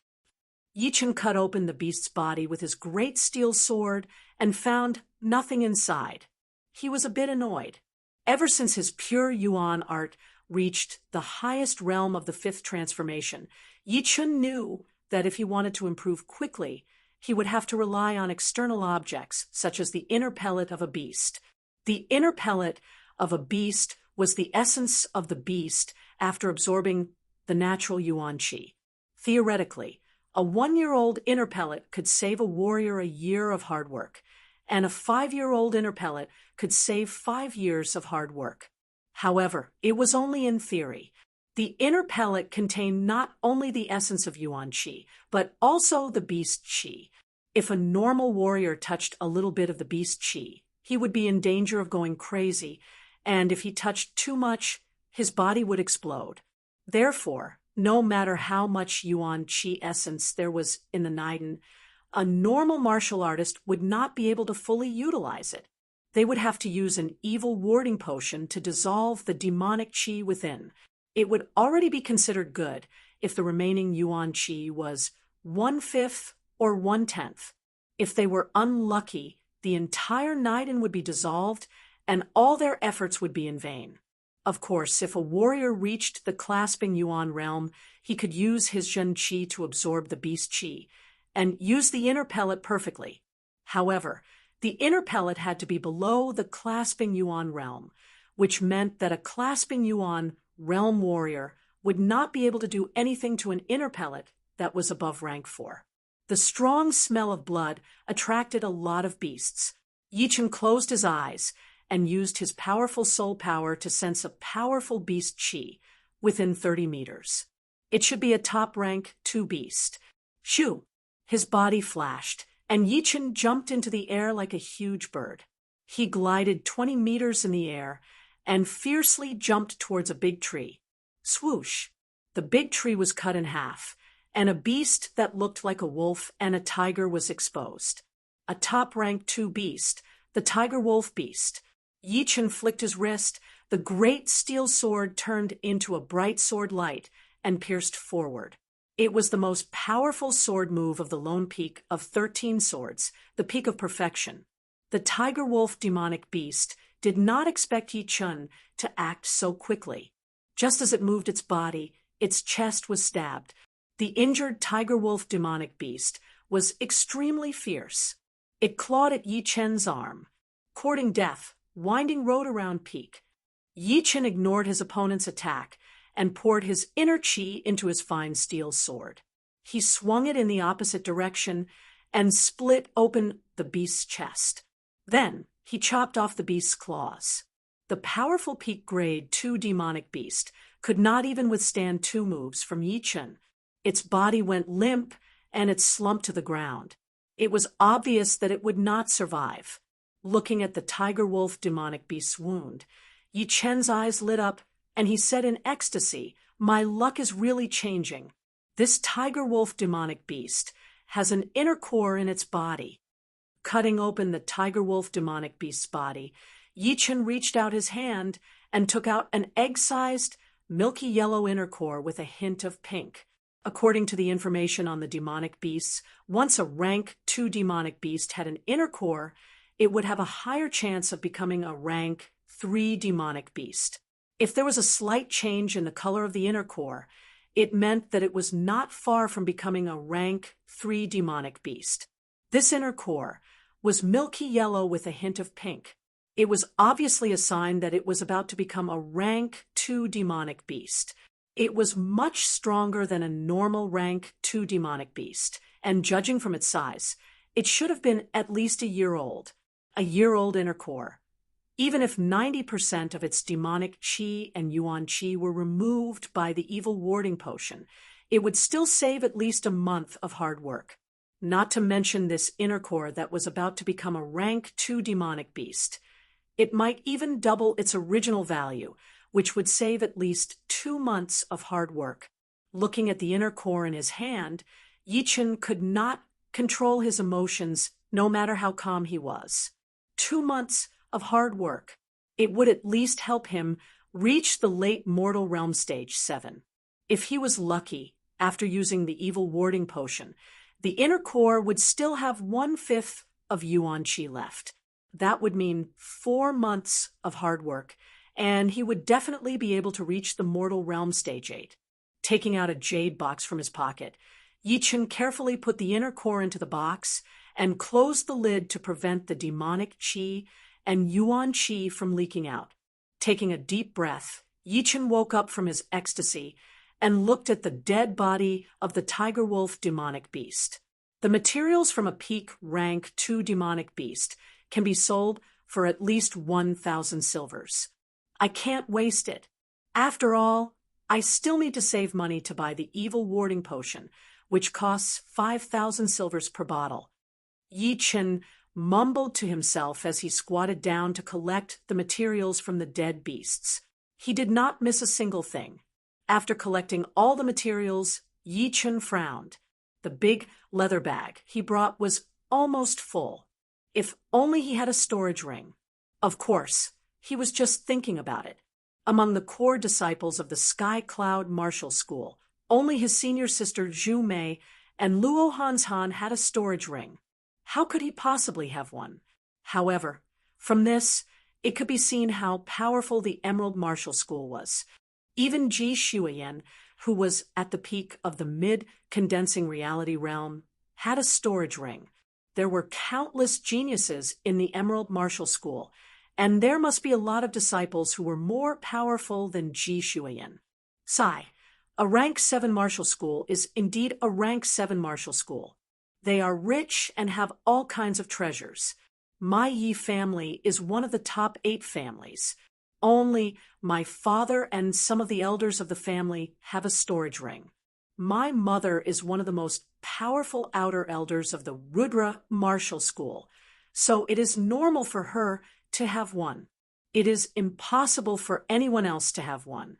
Yichen cut open the beast's body with his great steel sword and found nothing inside. He was a bit annoyed. Ever since his pure Yuan art reached the highest realm of the fifth transformation, Yichen knew that if he wanted to improve quickly, he would have to rely on external objects, such as the inner pellet of a beast. The inner pellet of a beast was the essence of the beast after absorbing the natural Yuan Qi. Theoretically, a 1-year-old inner pellet could save a warrior a year of hard work, and a 5-year-old inner pellet could save 5 years of hard work. However, it was only in theory. The inner pellet contained not only the essence of Yuan Qi, but also the beast Qi. If a normal warrior touched a little bit of the beast Qi, he would be in danger of going crazy, and if he touched too much, his body would explode. Therefore, no matter how much Yuan Qi essence there was in the Naiden, a normal martial artist would not be able to fully utilize it. They would have to use an evil warding potion to dissolve the demonic Qi within. It would already be considered good if the remaining Yuan Qi was 1/5 or 1/10. If they were unlucky, the entire Naiden would be dissolved, and all their efforts would be in vain. Of course, if a warrior reached the clasping Yuan realm, he could use his Zhen Qi to absorb the beast Qi, and use the inner pellet perfectly. However, The inner pellet had to be below the clasping Yuan realm, which meant that a clasping Yuan realm warrior would not be able to do anything to an inner pellet that was above rank 4. The strong smell of blood attracted a lot of beasts. Yichen closed his eyes and used his powerful soul power to sense a powerful beast chi within 30 meters. It should be a top rank 2 beast. Shoo! His body flashed, and Yichen jumped into the air like a huge bird. He glided 20 meters in the air and fiercely jumped towards a big tree. Swoosh! The big tree was cut in half, and a beast that looked like a wolf and a tiger was exposed. A top rank 2 beast, the tiger wolf beast. Yichen flicked his wrist. The great steel sword turned into a bright sword light and pierced forward. It was the most powerful sword move of the lone peak of 13 swords, the peak of perfection. The tiger wolf demonic beast did not expect Yichen to act so quickly. Just as it moved its body, its chest was stabbed. The injured tiger wolf demonic beast was extremely fierce. It clawed at Yichen's arm, courting death, winding road around peak. Yichen ignored his opponent's attack and poured his inner chi into his fine steel sword. He swung it in the opposite direction and split open the beast's chest. Then he chopped off the beast's claws. The powerful peak grade 2 demonic beast could not even withstand 2 moves from Yichen. Its body went limp and it slumped to the ground. It was obvious that it would not survive. Looking at the tiger wolf demonic beast's wound, Yichen's eyes lit up and he said in ecstasy, "My luck is really changing. This tiger wolf demonic beast has an inner core in its body." Cutting open the tiger wolf demonic beast's body, Yichen reached out his hand and took out an egg-sized, milky yellow inner core with a hint of pink. According to the information on the demonic beasts, once a rank 2 demonic beast had an inner core, it would have a higher chance of becoming a rank 3 demonic beast. If there was a slight change in the color of the inner core, it meant that it was not far from becoming a rank 3 demonic beast. This inner core was milky yellow with a hint of pink. It was obviously a sign that it was about to become a rank 2 demonic beast. It was much stronger than a normal rank 2 demonic beast, and judging from its size, it should have been at least a year old inner core. Even if 90% of its demonic chi and yuan chi were removed by the evil warding potion, it would still save at least a month of hard work. Not to mention this inner core that was about to become a rank 2 demonic beast. It might even double its original value, which would save at least 2 months of hard work. Looking at the inner core in his hand, Yichen could not control his emotions no matter how calm he was. 2 months of hard work. It would at least help him reach the late mortal realm stage 7. If he was lucky, after using the evil warding potion, the inner core would still have 1/5 of yuan chi left. That would mean 4 months of hard work, and he would definitely be able to reach the mortal realm stage 8. Taking out a jade box from his pocket, Yichen carefully put the inner core into the box and closed the lid to prevent the demonic chi and yuan chi from leaking out. Taking a deep breath, Yichen woke up from his ecstasy and looked at the dead body of the tiger wolf demonic beast. The materials from a peak rank 2 demonic beast can be sold for at least 1,000 silvers. I can't waste it. After all, I still need to save money to buy the evil warding potion, which costs 5,000 silvers per bottle. Yichen mumbled to himself as he squatted down to collect the materials from the dead beasts. He did not miss a single thing. After collecting all the materials, Yichen frowned. The big leather bag he brought was almost full. If only he had a storage ring. Of course, he was just thinking about it. Among the core disciples of the Sky Cloud Martial School, only his senior sister Zhu Mei and Luo Hanshan had a storage ring. How could he possibly have one? However, from this, it could be seen how powerful the Emerald Martial School was. Even Ji Shuiyan, who was at the peak of the mid-condensing reality realm, had a storage ring. there were countless geniuses in the Emerald Martial School, and there must be a lot of disciples who were more powerful than Ji Shuiyan. Sigh. A rank 7 martial school is indeed a rank 7 martial school. They are rich and have all kinds of treasures. My Yi family is one of the top 8 families. Only my father and some of the elders of the family have a storage ring. My mother is one of the most powerful outer elders of the Rudra Martial School, so it is normal for her to have one. It is impossible for anyone else to have one.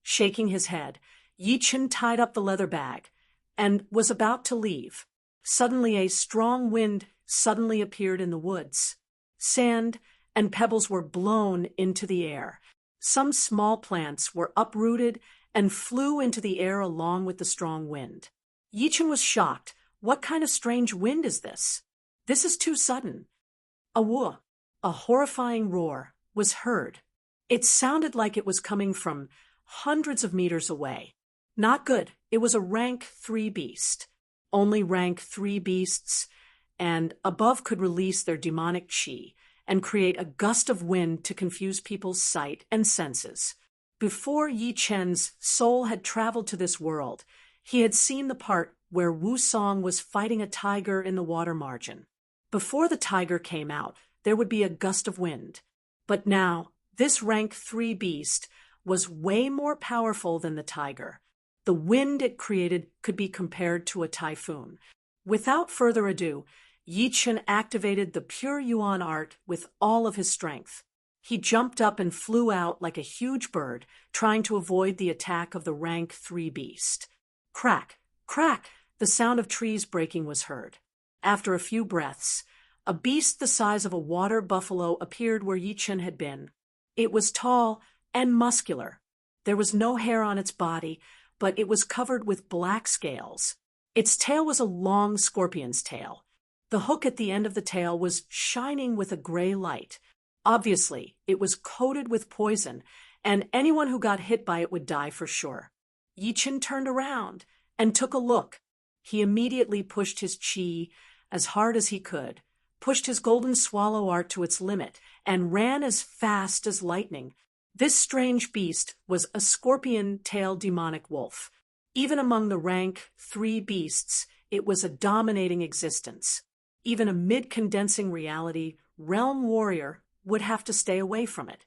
Shaking his head, Yi Chen tied up the leather bag and was about to leave. Suddenly a strong wind suddenly appeared in the woods. Sand and pebbles were blown into the air. Some small plants were uprooted and flew into the air along with the strong wind. Yi Chen was shocked. What kind of strange wind is this? This is too sudden. A horrifying roar was heard. It sounded like it was coming from hundreds of meters away. Not good. It was a rank 3 beast. Only rank 3 beasts and above could release their demonic chi and create a gust of wind to confuse people's sight and senses. Before Yi Chen's soul had traveled to this world, he had seen the part where Wu Song was fighting a tiger in the water margin. Before the tiger came out, there would be a gust of wind. But now, this rank 3 beast was way more powerful than the tiger. The wind it created could be compared to a typhoon. Without further ado, Yi Chen activated the pure Yuan art with all of his strength. He jumped up and flew out like a huge bird, trying to avoid the attack of the rank 3 beast. Crack, crack, the sound of trees breaking was heard. After a few breaths, a beast the size of a water buffalo appeared where Yi Chen had been. It was tall and muscular. There was no hair on its body, but it was covered with black scales. Its tail was a long scorpion's tail. The hook at the end of the tail was shining with a gray light. Obviously, it was coated with poison, and anyone who got hit by it would die for sure. Yi Chen turned around and took a look. He immediately pushed his chi as hard as he could, pushed his golden swallow art to its limit, and ran as fast as lightning. This strange beast was a scorpion-tailed demonic wolf. Even among the rank 3 beasts, it was a dominating existence. Even a mid-condensing reality realm warrior would have to stay away from it.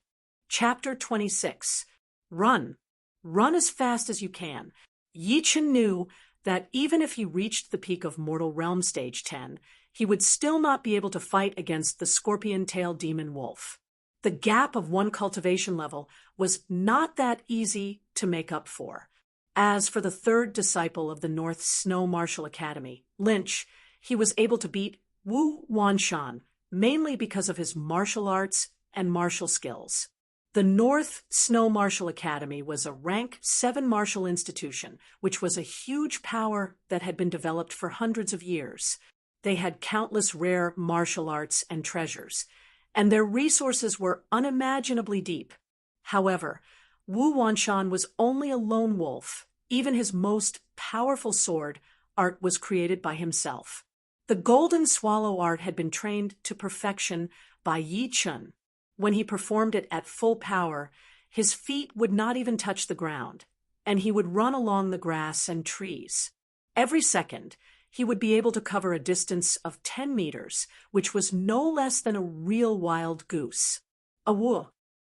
Chapter 26. Run. Run as fast as you can. Yi Chen knew that even if he reached the peak of Mortal Realm Stage 10, he would still not be able to fight against the scorpion-tailed demon wolf. The gap of 1 cultivation level was not that easy to make up for. As for the 3rd disciple of the North Snow Martial Academy, Lynch, he was able to beat Wu Wanshan, mainly because of his martial arts and martial skills. The North Snow Martial Academy was a rank 7 martial institution, which was a huge power that had been developed for hundreds of years. They had countless rare martial arts and treasures, and their resources were unimaginably deep. However, Wu Wanshan was only a lone wolf. Even his most powerful sword art was created by himself. The golden swallow art had been trained to perfection by Yi Chen. When he performed it at full power, his feet would not even touch the ground, and he would run along the grass and trees. Every second, he would be able to cover a distance of 10 meters, which was no less than a real wild goose.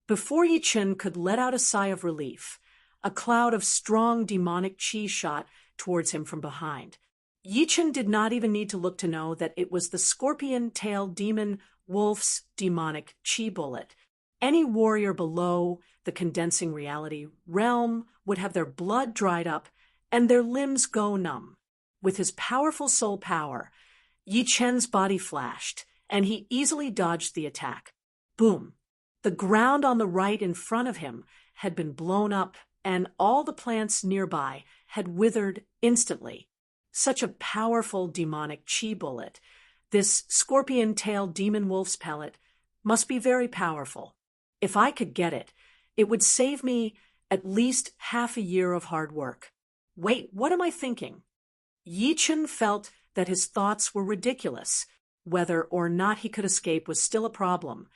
Before Yi Chen could let out a sigh of relief, a cloud of strong demonic chi shot towards him from behind. Yi Chen did not even need to look to know that it was the scorpion-tailed demon wolf's demonic chi bullet. Any warrior below the condensing reality realm would have their blood dried up and their limbs go numb. With his powerful soul power, Yi Chen's body flashed, and he easily dodged the attack. Boom! The ground on the right in front of him had been blown up, and all the plants nearby had withered instantly. Such a powerful demonic chi bullet, this scorpion-tailed demon wolf's pellet, must be very powerful. If I could get it, it would save me at least half a year of hard work. Wait, what am I thinking? Yi Chen felt that his thoughts were ridiculous. whether or not he could escape was still a problem,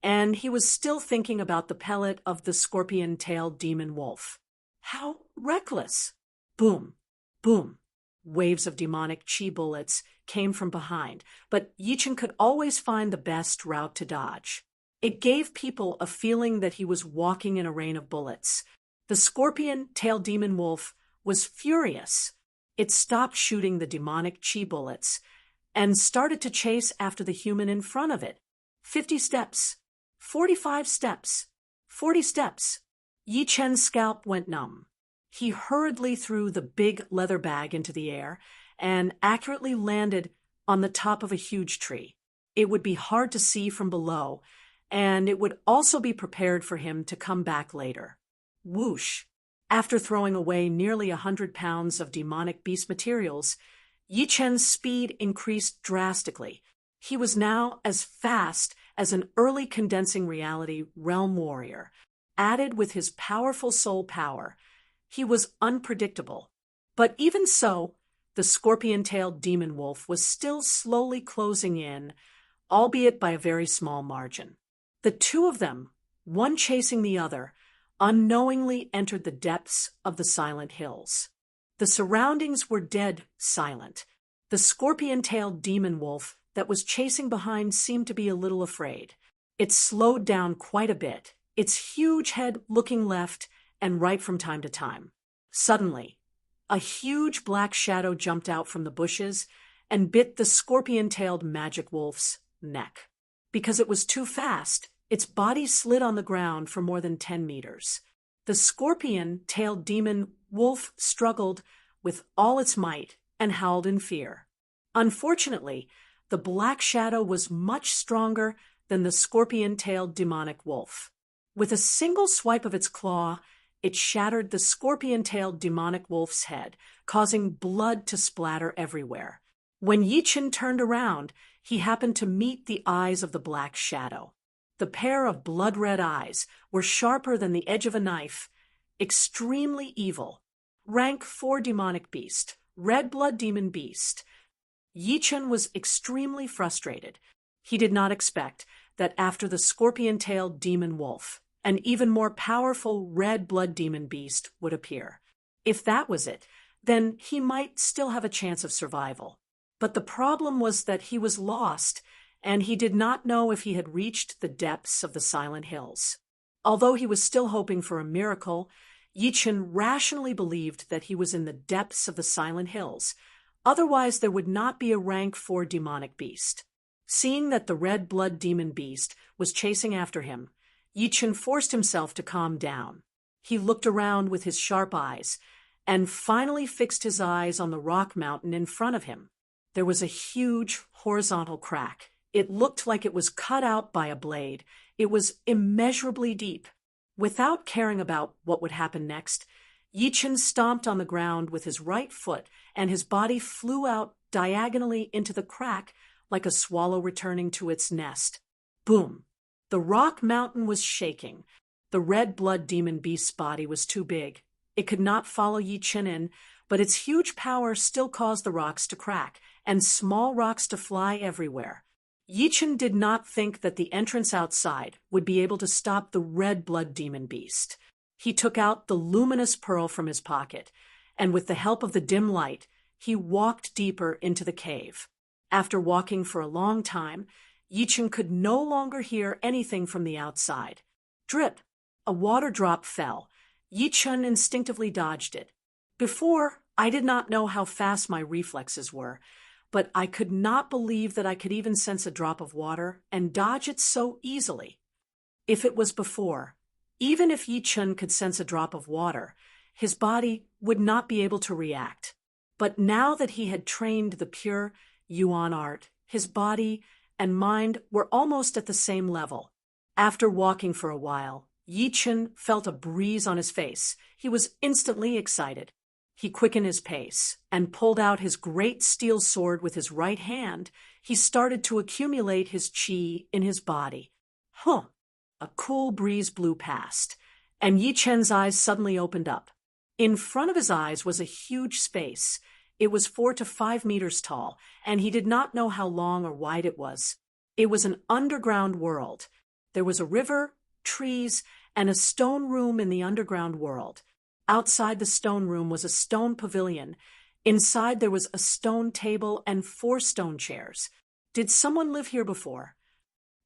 and he was still thinking about the pellet of the scorpion-tailed demon wolf. How reckless! Boom, boom. Waves of demonic chi bullets came from behind, but Yichen could always find the best route to dodge. It gave people a feeling that he was walking in a rain of bullets. The scorpion-tailed demon wolf was furious. It stopped shooting the demonic chi bullets and started to chase after the human in front of it. 50 steps, 45 steps, 40 steps. Yichen's scalp went numb. He hurriedly threw the big leather bag into the air and accurately landed on the top of a huge tree. It would be hard to see from below, and it would also be prepared for him to come back later. Whoosh! After throwing away nearly 100 pounds of demonic beast materials, Yichen's speed increased drastically. He was now as fast as an early condensing reality realm warrior. Added with his powerful soul power, he was unpredictable. But even so, the scorpion-tailed demon wolf was still slowly closing in, albeit by a very small margin. The two of them, one chasing the other, unknowingly entered the depths of the silent hills. The surroundings were dead silent. The scorpion-tailed demon wolf that was chasing behind seemed to be a little afraid. It slowed down quite a bit, its huge head looking left and right from time to time. Suddenly, a huge black shadow jumped out from the bushes and bit the scorpion-tailed magic wolf's neck. Because it was too fast, its body slid on the ground for more than 10 meters. The scorpion-tailed demon wolf struggled with all its might and howled in fear. Unfortunately, the black shadow was much stronger than the scorpion-tailed demonic wolf. With a single swipe of its claw, it shattered the scorpion-tailed demonic wolf's head, causing blood to splatter everywhere. When Yichen turned around, he happened to meet the eyes of the black shadow. The pair of blood-red eyes were sharper than the edge of a knife, extremely evil. Rank 4 demonic beast, red blood demon beast. Yichen was extremely frustrated. He did not expect that after the scorpion-tailed demon wolf, an even more powerful red blood demon beast would appear. If that was it, then he might still have a chance of survival. But the problem was that he was lost, and he did not know if he had reached the depths of the silent hills. Although he was still hoping for a miracle, Yichen rationally believed that he was in the depths of the silent hills. Otherwise, there would not be a rank 4 demonic beast. Seeing that the red blood demon beast was chasing after him, Yichen forced himself to calm down. He looked around with his sharp eyes and finally fixed his eyes on the rock mountain in front of him. There was a huge horizontal crack. It looked like it was cut out by a blade. It was immeasurably deep. Without caring about what would happen next, Yichen stomped on the ground with his right foot, and his body flew out diagonally into the crack like a swallow returning to its nest. Boom! The rock mountain was shaking. The red blood demon beast's body was too big. It could not follow Yichen in, but its huge power still caused the rocks to crack and small rocks to fly everywhere. Yichen did not think that the entrance outside would be able to stop the red blood demon beast. He took out the luminous pearl from his pocket, and with the help of the dim light, he walked deeper into the cave. After walking for a long time, Yichen could no longer hear anything from the outside. Drip! A water drop fell. Yichen instinctively dodged it. Before, I did not know how fast my reflexes were, but I could not believe that I could even sense a drop of water and dodge it so easily. If it was before, even if Yichen could sense a drop of water, his body would not be able to react. But now that he had trained the pure Yuan art, his body and mind were almost at the same level. After walking for a while, Yichen felt a breeze on his face. He was instantly excited. He quickened his pace and pulled out his great steel sword with his right hand. He started to accumulate his qi in his body. A cool breeze blew past, and Yichen's eyes suddenly opened up. In front of his eyes was a huge space. It was 4 to 5 meters tall, and he did not know how long or wide it was. It was an underground world. There was a river, trees, and a stone room in the underground world. Outside the stone room was a stone pavilion. Inside there was a stone table and 4 stone chairs. Did someone live here before?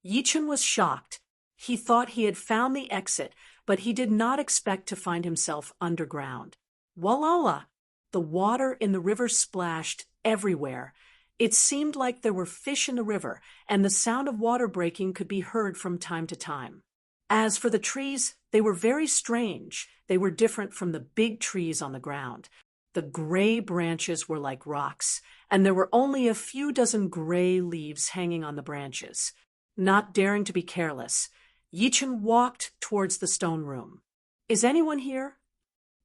Yichen was shocked. He thought he had found the exit, but he did not expect to find himself underground. Walala! The water in the river splashed everywhere. It seemed like there were fish in the river, and the sound of water breaking could be heard from time to time. As for the trees, they were very strange. They were different from the big trees on the ground. The gray branches were like rocks, and there were only a few dozen gray leaves hanging on the branches. Not daring to be careless, Yichen walked towards the stone room. "Is anyone here?"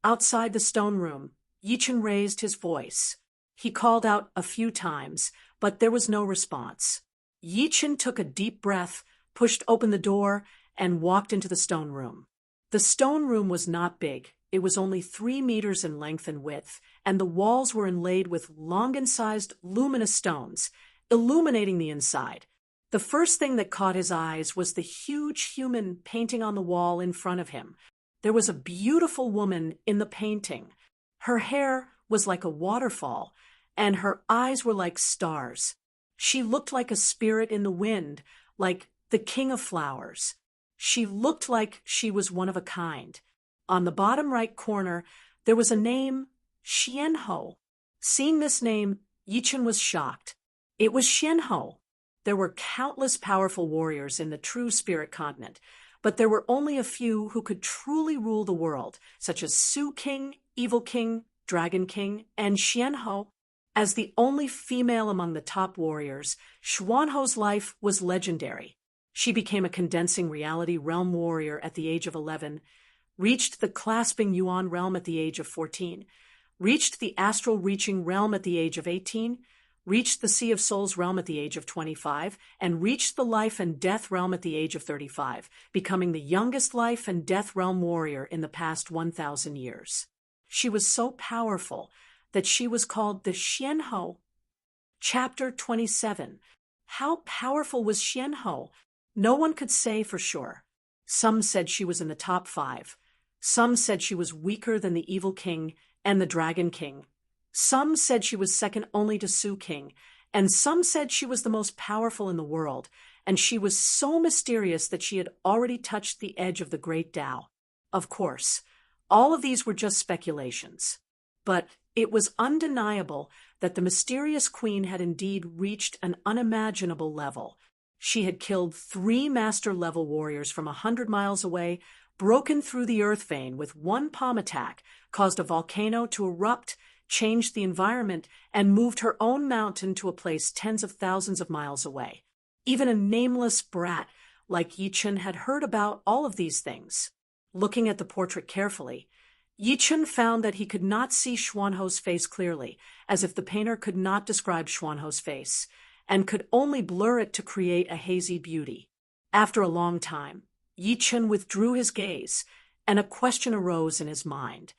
Outside the stone room, Yichen raised his voice. He called out a few times, but there was no response. Yichen took a deep breath, pushed open the door, and walked into the stone room. The stone room was not big. It was only 3 meters in length and width, and the walls were inlaid with long-incised, luminous stones, illuminating the inside. The first thing that caught his eyes was the huge human painting on the wall in front of him. There was a beautiful woman in the painting. Her hair was like a waterfall, and her eyes were like stars. She looked like a spirit in the wind, like the king of flowers. She looked like she was one of a kind. On the bottom right corner, there was a name, Xianhou. Seeing this name, Yichen was shocked. It was Xianhou. There were countless powerful warriors in the true spirit continent, but there were only a few who could truly rule the world, such as Su King, Evil King, Dragon King, and Xianhou. As the only female among the top warriors, Xuanhou's life was legendary. She became a condensing reality realm warrior at the age of 11, reached the clasping Yuan realm at the age of 14, reached the astral reaching realm at the age of 18, reached the Sea of Souls realm at the age of 25, and reached the life and death realm at the age of 35, becoming the youngest life and death realm warrior in the past 1,000 years. She was so powerful that she was called the Xianhou. Chapter 27. How powerful was Xianhou? No one could say for sure. Some said she was in the top 5. Some said she was weaker than the Evil King and the Dragon King. Some said she was second only to Su King, and some said she was the most powerful in the world, and she was so mysterious that she had already touched the edge of the Great Tao. Of course, all of these were just speculations. But it was undeniable that the mysterious queen had indeed reached an unimaginable level. She had killed 3 master-level warriors from 100 miles away, broken through the earth vein with one palm attack, caused a volcano to erupt, changed the environment, and moved her own mountain to a place tens of thousands of miles away. Even a nameless brat like Yichen had heard about all of these things. Looking at the portrait carefully, Yichen found that he could not see Xuanhou's face clearly, as if the painter could not describe Xuanhou's face, and could only blur it to create a hazy beauty. After a long time, Yichen withdrew his gaze, and a question arose in his mind.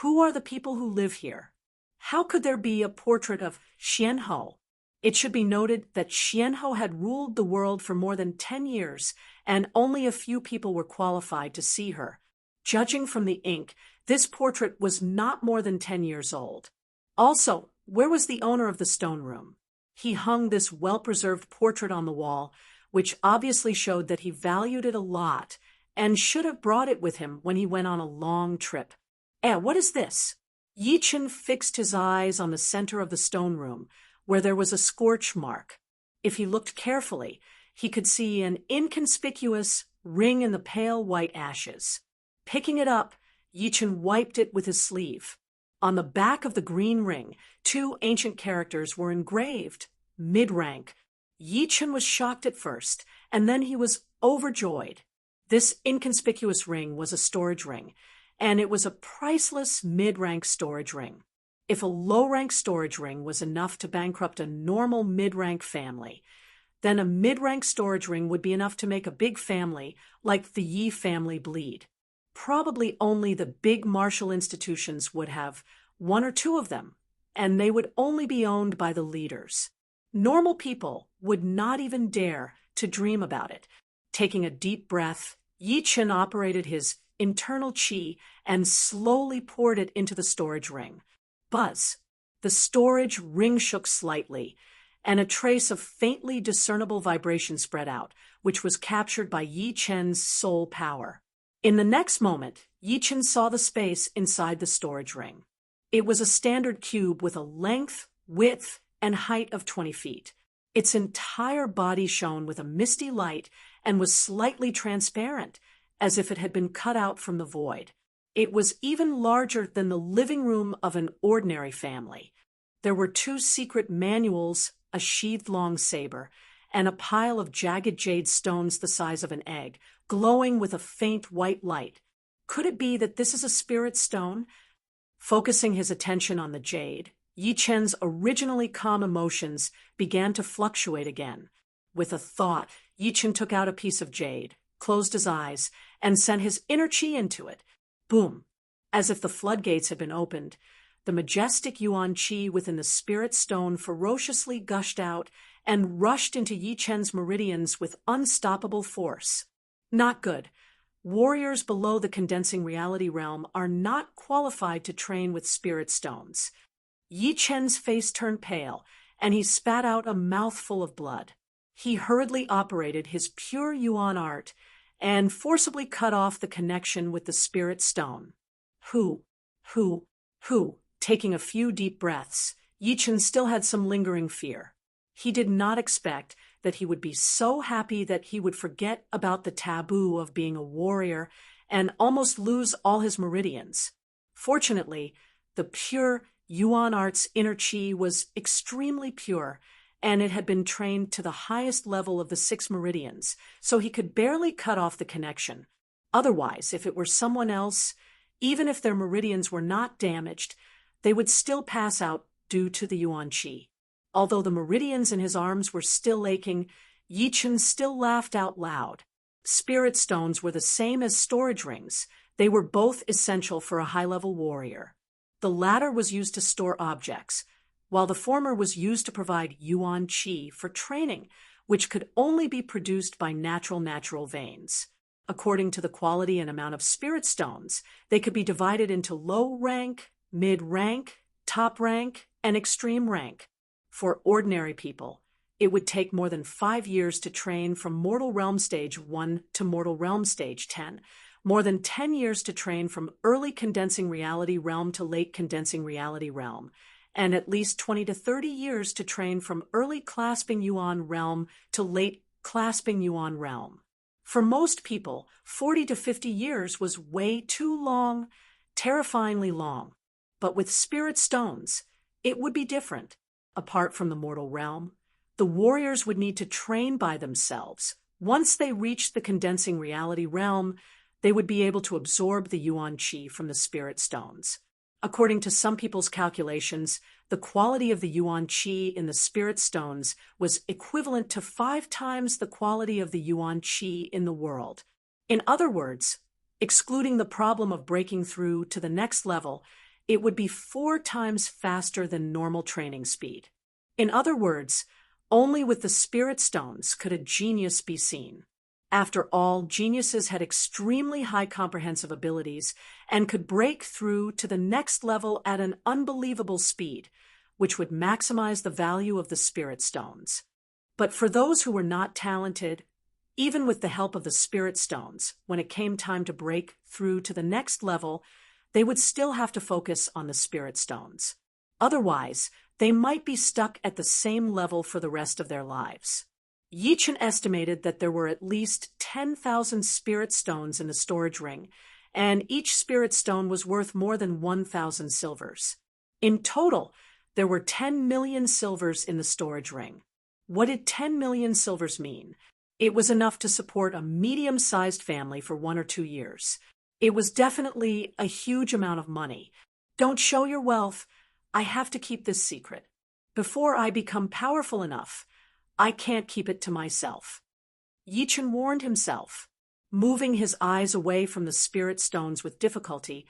Who are the people who live here? How could there be a portrait of Xianhou? It should be noted that Xianhou had ruled the world for more than 10 years, and only a few people were qualified to see her. Judging from the ink, this portrait was not more than 10 years old. Also, where was the owner of the stone room? He hung this well-preserved portrait on the wall, which obviously showed that he valued it a lot and should have brought it with him when he went on a long trip. What is this? Yichen fixed his eyes on the center of the stone room, where there was a scorch mark. If he looked carefully, he could see an inconspicuous ring in the pale white ashes. Picking it up, Yichen wiped it with his sleeve. On the back of the green ring, 2 ancient characters were engraved, mid-rank. Yichen was shocked at first, and then he was overjoyed. This inconspicuous ring was a storage ring, and it was a priceless mid-rank storage ring. If a low-rank storage ring was enough to bankrupt a normal mid-rank family, then a mid-rank storage ring would be enough to make a big family like the Yi family bleed. Probably only the big martial institutions would have 1 or 2 of them, and they would only be owned by the leaders. Normal people would not even dare to dream about it. Taking a deep breath, Yi Chen operated his internal qi and slowly poured it into the storage ring. Buzz! The storage ring shook slightly, and a trace of faintly discernible vibration spread out, which was captured by Yi Chen's soul power. In the next moment, Yi Chen saw the space inside the storage ring. It was a standard cube with a length, width, and height of 20 feet. Its entire body shone with a misty light and was slightly transparent, as if it had been cut out from the void. It was even larger than the living room of an ordinary family. There were 2 secret manuals, a sheathed-long saber, and a pile of jagged jade stones the size of an egg, glowing with a faint white light. Could it be that this is a spirit stone? Focusing his attention on the jade, Yi Chen's originally calm emotions began to fluctuate again. With a thought, Yi Chen took out a piece of jade, closed his eyes, and sent his inner qi into it. Boom! As if the floodgates had been opened, the majestic yuan qi within the spirit stone ferociously gushed out and rushed into Yi Chen's meridians with unstoppable force. Not good. Warriors below the condensing reality realm are not qualified to train with spirit stones. Yi Chen's face turned pale, and he spat out a mouthful of blood. He hurriedly operated his pure yuan art and forcibly cut off the connection with the spirit stone. Who? Taking a few deep breaths, Yi Chen still had some lingering fear. He did not expect that he would be so happy that he would forget about the taboo of being a warrior and almost lose all his meridians. Fortunately, the pure yuan art's inner qi was extremely pure, and it had been trained to the highest level of the 6 meridians, so he could barely cut off the connection. Otherwise, if it were someone else, even if their meridians were not damaged, they would still pass out due to the yuan qi. Although the meridians in his arms were still aching, Yi Chen still laughed out loud. Spirit stones were the same as storage rings. They were both essential for a high-level warrior. The latter was used to store objects, while the former was used to provide yuan qi for training, which could only be produced by natural veins. According to the quality and amount of spirit stones, they could be divided into low rank, mid rank, top rank, and extreme rank. For ordinary people, it would take more than 5 years to train from Mortal Realm Stage 1 to Mortal Realm Stage 10, more than 10 years to train from early Condensing Reality Realm to late Condensing Reality Realm, and at least 20 to 30 years to train from early Clasping Yuan Realm to late Clasping Yuan Realm. For most people, 40 to 50 years was way too long, terrifyingly long. But with spirit stones, it would be different. Apart from the mortal realm, the warriors would need to train by themselves. Once they reached the condensing reality realm, they would be able to absorb the yuan qi from the spirit stones. According to some people's calculations, the quality of the yuan qi in the spirit stones was equivalent to 5 times the quality of the yuan qi in the world. In other words, excluding the problem of breaking through to the next level, it would be 4 times faster than normal training speed. In other words, only with the spirit stones could a genius be seen. After all, geniuses had extremely high comprehensive abilities and could break through to the next level at an unbelievable speed, which would maximize the value of the spirit stones. But for those who were not talented, even with the help of the spirit stones, when it came time to break through to the next level, they would still have to focus on the spirit stones. Otherwise, they might be stuck at the same level for the rest of their lives. Yi Chen estimated that there were at least 10,000 spirit stones in the storage ring, and each spirit stone was worth more than 1,000 silvers. In total, there were 10 million silvers in the storage ring. What did 10 million silvers mean? It was enough to support a medium-sized family for 1 or 2 years. It was definitely a huge amount of money. Don't show your wealth. I have to keep this secret. Before I become powerful enough, I can't keep it to myself. Yi Chen warned himself. Moving his eyes away from the spirit stones with difficulty,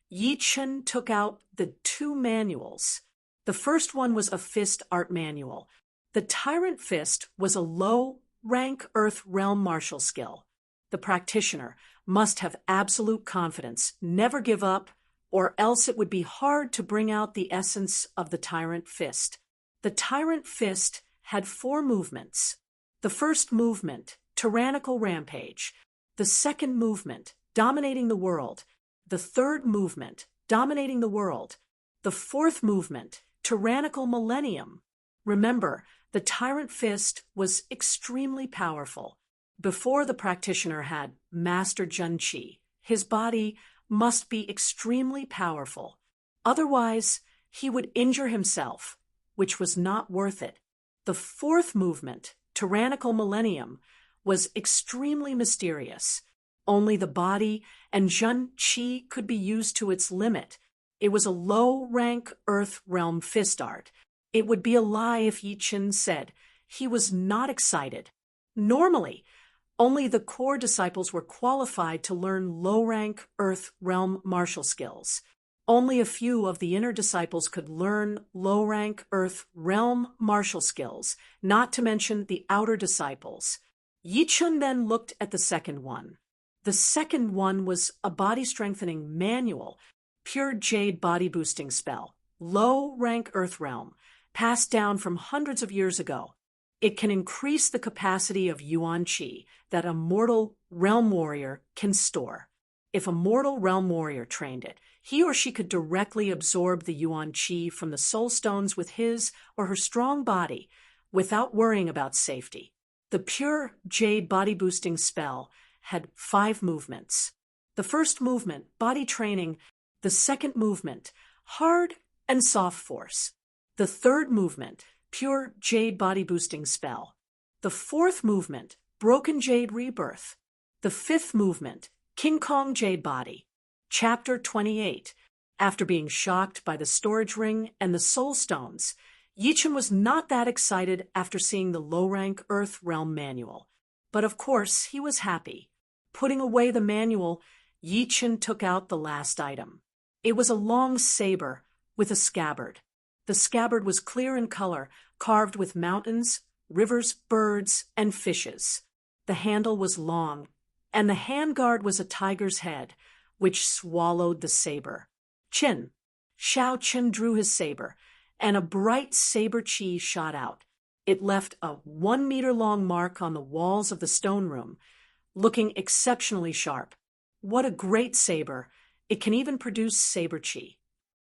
Yi Chen took out the 2 manuals. The first one was a fist art manual. The Tyrant fist was a low-rank Earth realm martial skill. The practitioner must have absolute confidence, never give up, or else it would be hard to bring out the essence of the Tyrant fist. The Tyrant fist had 4 movements. The first movement, tyrannical rampage. The second movement, dominating the world. The third movement, dominating the world. The fourth movement, tyrannical millennium. Remember, the Tyrant fist was extremely powerful. Before the practitioner had mastered Jun Qi, his body must be extremely powerful. Otherwise, he would injure himself, which was not worth it. The fourth movement, tyrannical millennium, was extremely mysterious. Only the body and Jun Qi could be used to its limit. It was a low-rank Earth realm fist art. It would be a lie if Yi Chen said he was not excited. Normally, only the core disciples were qualified to learn low-rank Earth realm martial skills. Only a few of the inner disciples could learn low-rank Earth realm martial skills, not to mention the outer disciples. Yi Chen then looked at the second one. The second one was a body-strengthening manual, pure jade body-boosting spell, low-rank Earth realm, passed down from hundreds of years ago. It can increase the capacity of Yuan Qi that a mortal realm warrior can store. If a mortal realm warrior trained it, he or she could directly absorb the Yuan Qi from the soul stones with his or her strong body without worrying about safety. The pure jade body-boosting spell had 5 movements. The first movement, body training. The second movement, hard and soft force. The third movement, pure jade body-boosting spell. The fourth movement, broken jade rebirth. The fifth movement, King Kong jade body. Chapter 28. After being shocked by the storage ring and the soul stones, Yi Chen was not that excited after seeing the low-rank Earth realm manual. But of course, he was happy. Putting away the manual, Yi Chen took out the last item. It was a long saber with a scabbard. The scabbard was clear in color, carved with mountains, rivers, birds, and fishes. The handle was long, and the handguard was a tiger's head, which swallowed the saber. Qin. Xiao Qin drew his saber, and a bright saber chi shot out. It left a 1-meter-long mark on the walls of the stone room, looking exceptionally sharp. What a great saber! It can even produce saber chi.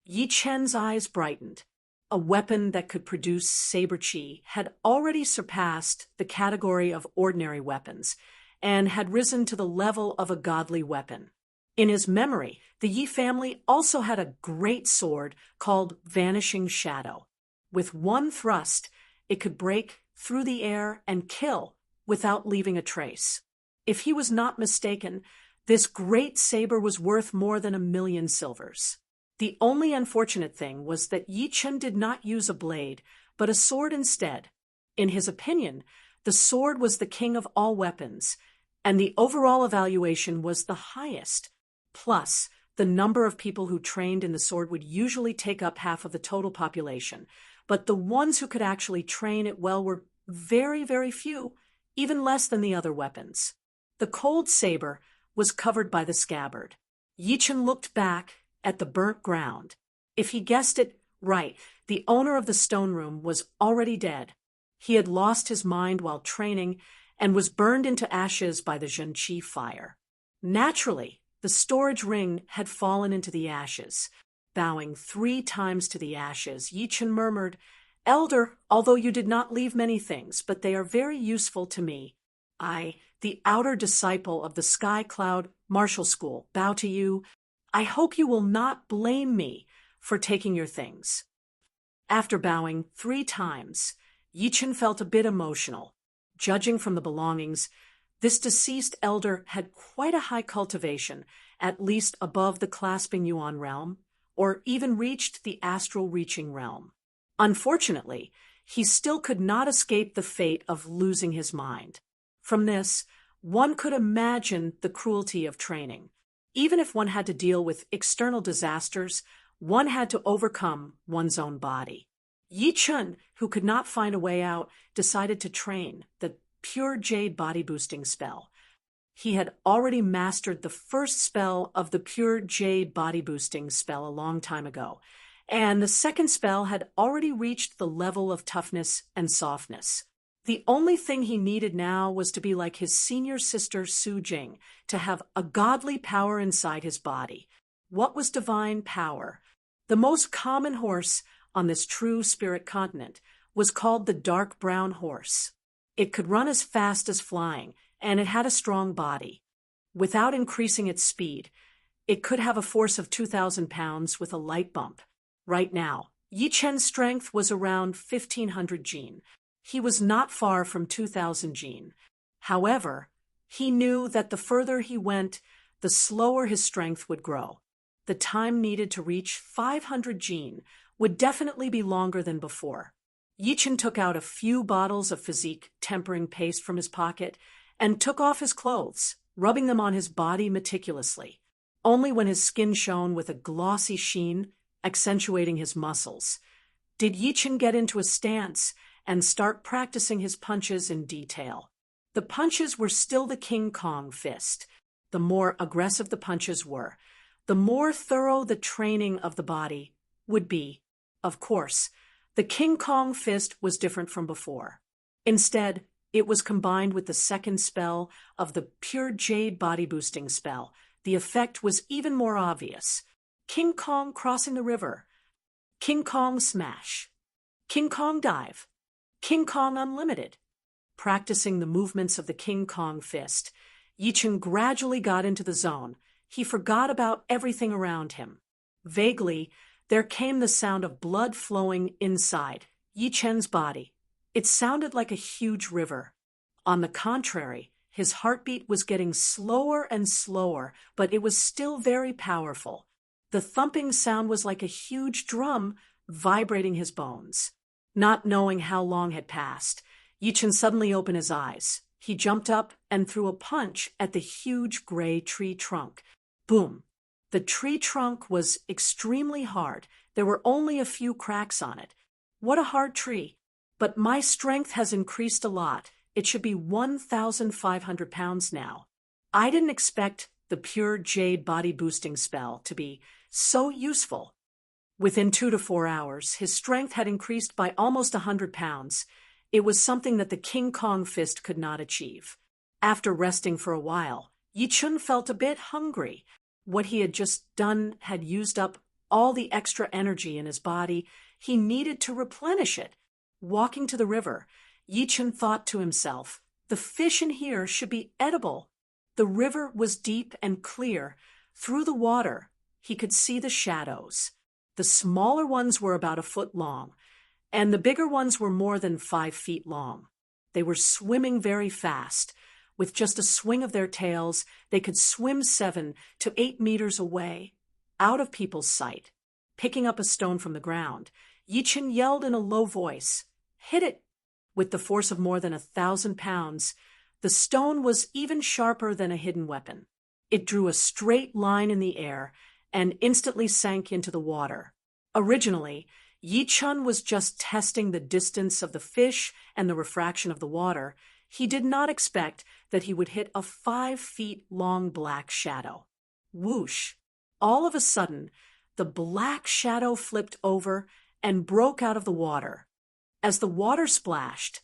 Yi Chen's eyes brightened. A weapon that could produce saber chi had already surpassed the category of ordinary weapons and had risen to the level of a godly weapon. In his memory, the Yi family also had a great sword called Vanishing Shadow. With one thrust, it could break through the air and kill without leaving a trace. If he was not mistaken, this great saber was worth more than 1,000,000 silvers. The only unfortunate thing was that Yi Chen did not use a blade, but a sword instead. In his opinion, the sword was the king of all weapons, and the overall evaluation was the highest. Plus, the number of people who trained in the sword would usually take up half of the total population, but the ones who could actually train it well were very, very few, even less than the other weapons. The cold saber was covered by the scabbard. Yi Chen looked back at the burnt ground. If he guessed it right, the owner of the stone room was already dead. He had lost his mind while training and was burned into ashes by the Zhenqi fire. Naturally, the storage ring had fallen into the ashes. Bowing 3 times to the ashes, Yi Chen murmured, "Elder, although you did not leave many things, but they are very useful to me. I, the outer disciple of the Sky Cloud Martial School, bow to you. I hope you will not blame me for taking your things." After bowing 3 times, Yi Chen felt a bit emotional. Judging from the belongings, this deceased elder had quite a high cultivation, at least above the clasping Yuan realm, or even reached the astral reaching realm. Unfortunately, he still could not escape the fate of losing his mind. From this, one could imagine the cruelty of training. Even if one had to deal with external disasters, One had to overcome one's own body. Yi Chun, who could not find a way out, decided to train the pure jade body boosting spell. He had already mastered the first spell of the pure jade body boosting spell a long time ago, and the second spell had already reached the level of toughness and softness. The only thing he needed now was to be like his senior sister Su Jing, to have a godly power inside his body. What was divine power? The most common horse on this true spirit continent was called the dark brown horse. It could run as fast as flying, and it had a strong body. Without increasing its speed, it could have a force of 2,000 pounds with a light bump. Right now, Yi Chen's strength was around 1,500 jin. He was not far from 2,000 jin. However, he knew that the further he went, the slower his strength would grow. The time needed to reach 500 jin would definitely be longer than before. Yi Chen took out a few bottles of physique tempering paste from his pocket and took off his clothes, rubbing them on his body meticulously. Only when his skin shone with a glossy sheen, accentuating his muscles, did Yi Chen get into a stance and start practicing his punches in detail. The punches were still the King Kong fist. The more aggressive the punches were, the more thorough the training of the body would be. Of course, the King Kong fist was different from before. Instead, it was combined with the second spell of the pure jade body boosting spell. The effect was even more obvious. King Kong crossing the river, King Kong smash, King Kong dive, King Kong unlimited. Practicing the movements of the King Kong fist, Yi Chen gradually got into the zone. He forgot about everything around him. Vaguely, there came the sound of blood flowing inside Yi Chen's body. It sounded like a huge river. On the contrary, his heartbeat was getting slower and slower, but it was still very powerful. The thumping sound was like a huge drum vibrating his bones. Not knowing how long had passed, Yi Chen suddenly opened his eyes. He jumped up and threw a punch at the huge gray tree trunk. Boom! The tree trunk was extremely hard. There were only a few cracks on it. What a hard tree! But my strength has increased a lot. It should be 1,500 pounds now. I didn't expect the pure jade body boosting spell to be so useful. Within 2 to 4 hours, his strength had increased by almost 100 pounds. It was something that the King Kong fist could not achieve. After resting for a while, Yi Chun felt a bit hungry. What he had just done had used up all the extra energy in his body. He needed to replenish it. Walking to the river, Yi Chun thought to himself, the fish in here should be edible. The river was deep and clear. Through the water, he could see the shadows. The smaller ones were about 1 foot long, and the bigger ones were more than 5 feet long. They were swimming very fast. With just a swing of their tails, they could swim 7 to 8 meters away, out of people's sight. Picking up a stone from the ground, Yi Chen yelled in a low voice, "Hit it!" With the force of more than 1,000 pounds, the stone was even sharper than a hidden weapon. It drew a straight line in the air and instantly sank into the water. Originally, Yi Chun was just testing the distance of the fish and the refraction of the water. He did not expect that he would hit a 5 feet long black shadow. Whoosh! All of a sudden, the black shadow flipped over and broke out of the water. As the water splashed,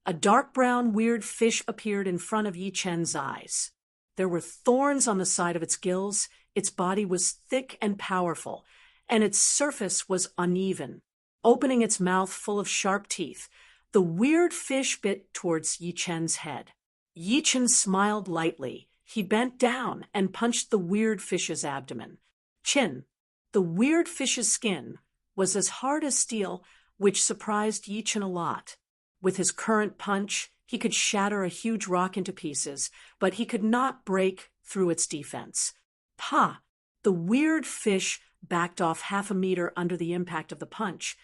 a dark brown weird fish appeared in front of Yi Chen's eyes. There were thorns on the side of its gills. Its body was thick and powerful, and its surface was uneven. Opening its mouth full of sharp teeth, the weird fish bit towards Yi Chen's head. Yi Chen smiled lightly. He bent down and punched the weird fish's abdomen. Chin. The weird fish's skin was as hard as steel, which surprised Yi Chen a lot. With his current punch, he could shatter a huge rock into pieces, but he could not break through its defense. Pa! The weird fish backed off 1/2 meter under the impact of the punch.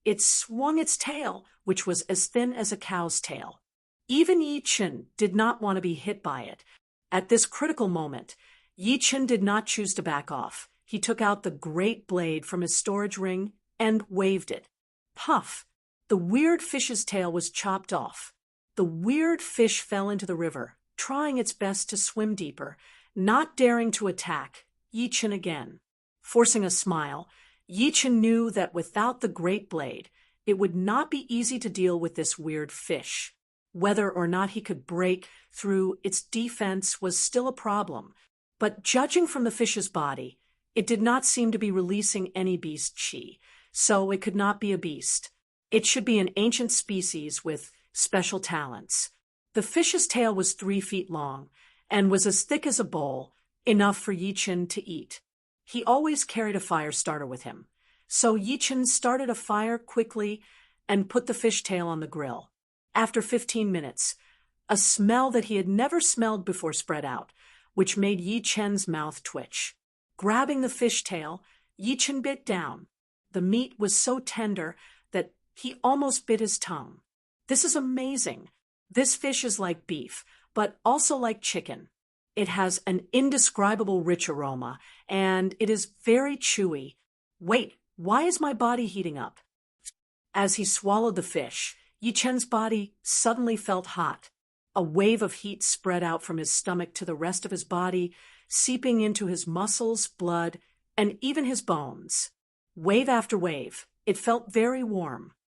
It swung its tail, which was as thin as a cow's tail. Even Yi Chen did not want to be hit by it. At this critical moment, Yi Chen did not choose to back off. He took out the great blade from his storage ring and waved it. Puff! The weird fish's tail was chopped off. The weird fish fell into the river, trying its best to swim deeper, not daring to attack Yi-Chen again. Forcing a smile, Yi-Chen knew that without the great blade, it would not be easy to deal with this weird fish. Whether or not he could break through its defense was still a problem, but judging from the fish's body, it did not seem to be releasing any beast chi, so it could not be a beast. It should be an ancient species with special talents. The fish's tail was 3 feet long and was as thick as a bowl, enough for Yi-Chen to eat. He always carried a fire starter with him, so Yi-Chen started a fire quickly and put the fish tail on the grill. After 15 minutes, a smell that he had never smelled before spread out, which made Yi-Chen's mouth twitch. Grabbing the fish tail, Yi-Chen bit down. The meat was so tender that he almost bit his tongue. This is amazing. This fish is like beef, but also like chicken. It has an indescribable rich aroma, and it is very chewy. Wait, why is my body heating up? As he swallowed the fish, Yi-Chen's body suddenly felt hot. A wave of heat spread out from his stomach to the rest of his body, seeping into his muscles, blood, and even his bones. Wave after wave, it felt very warm.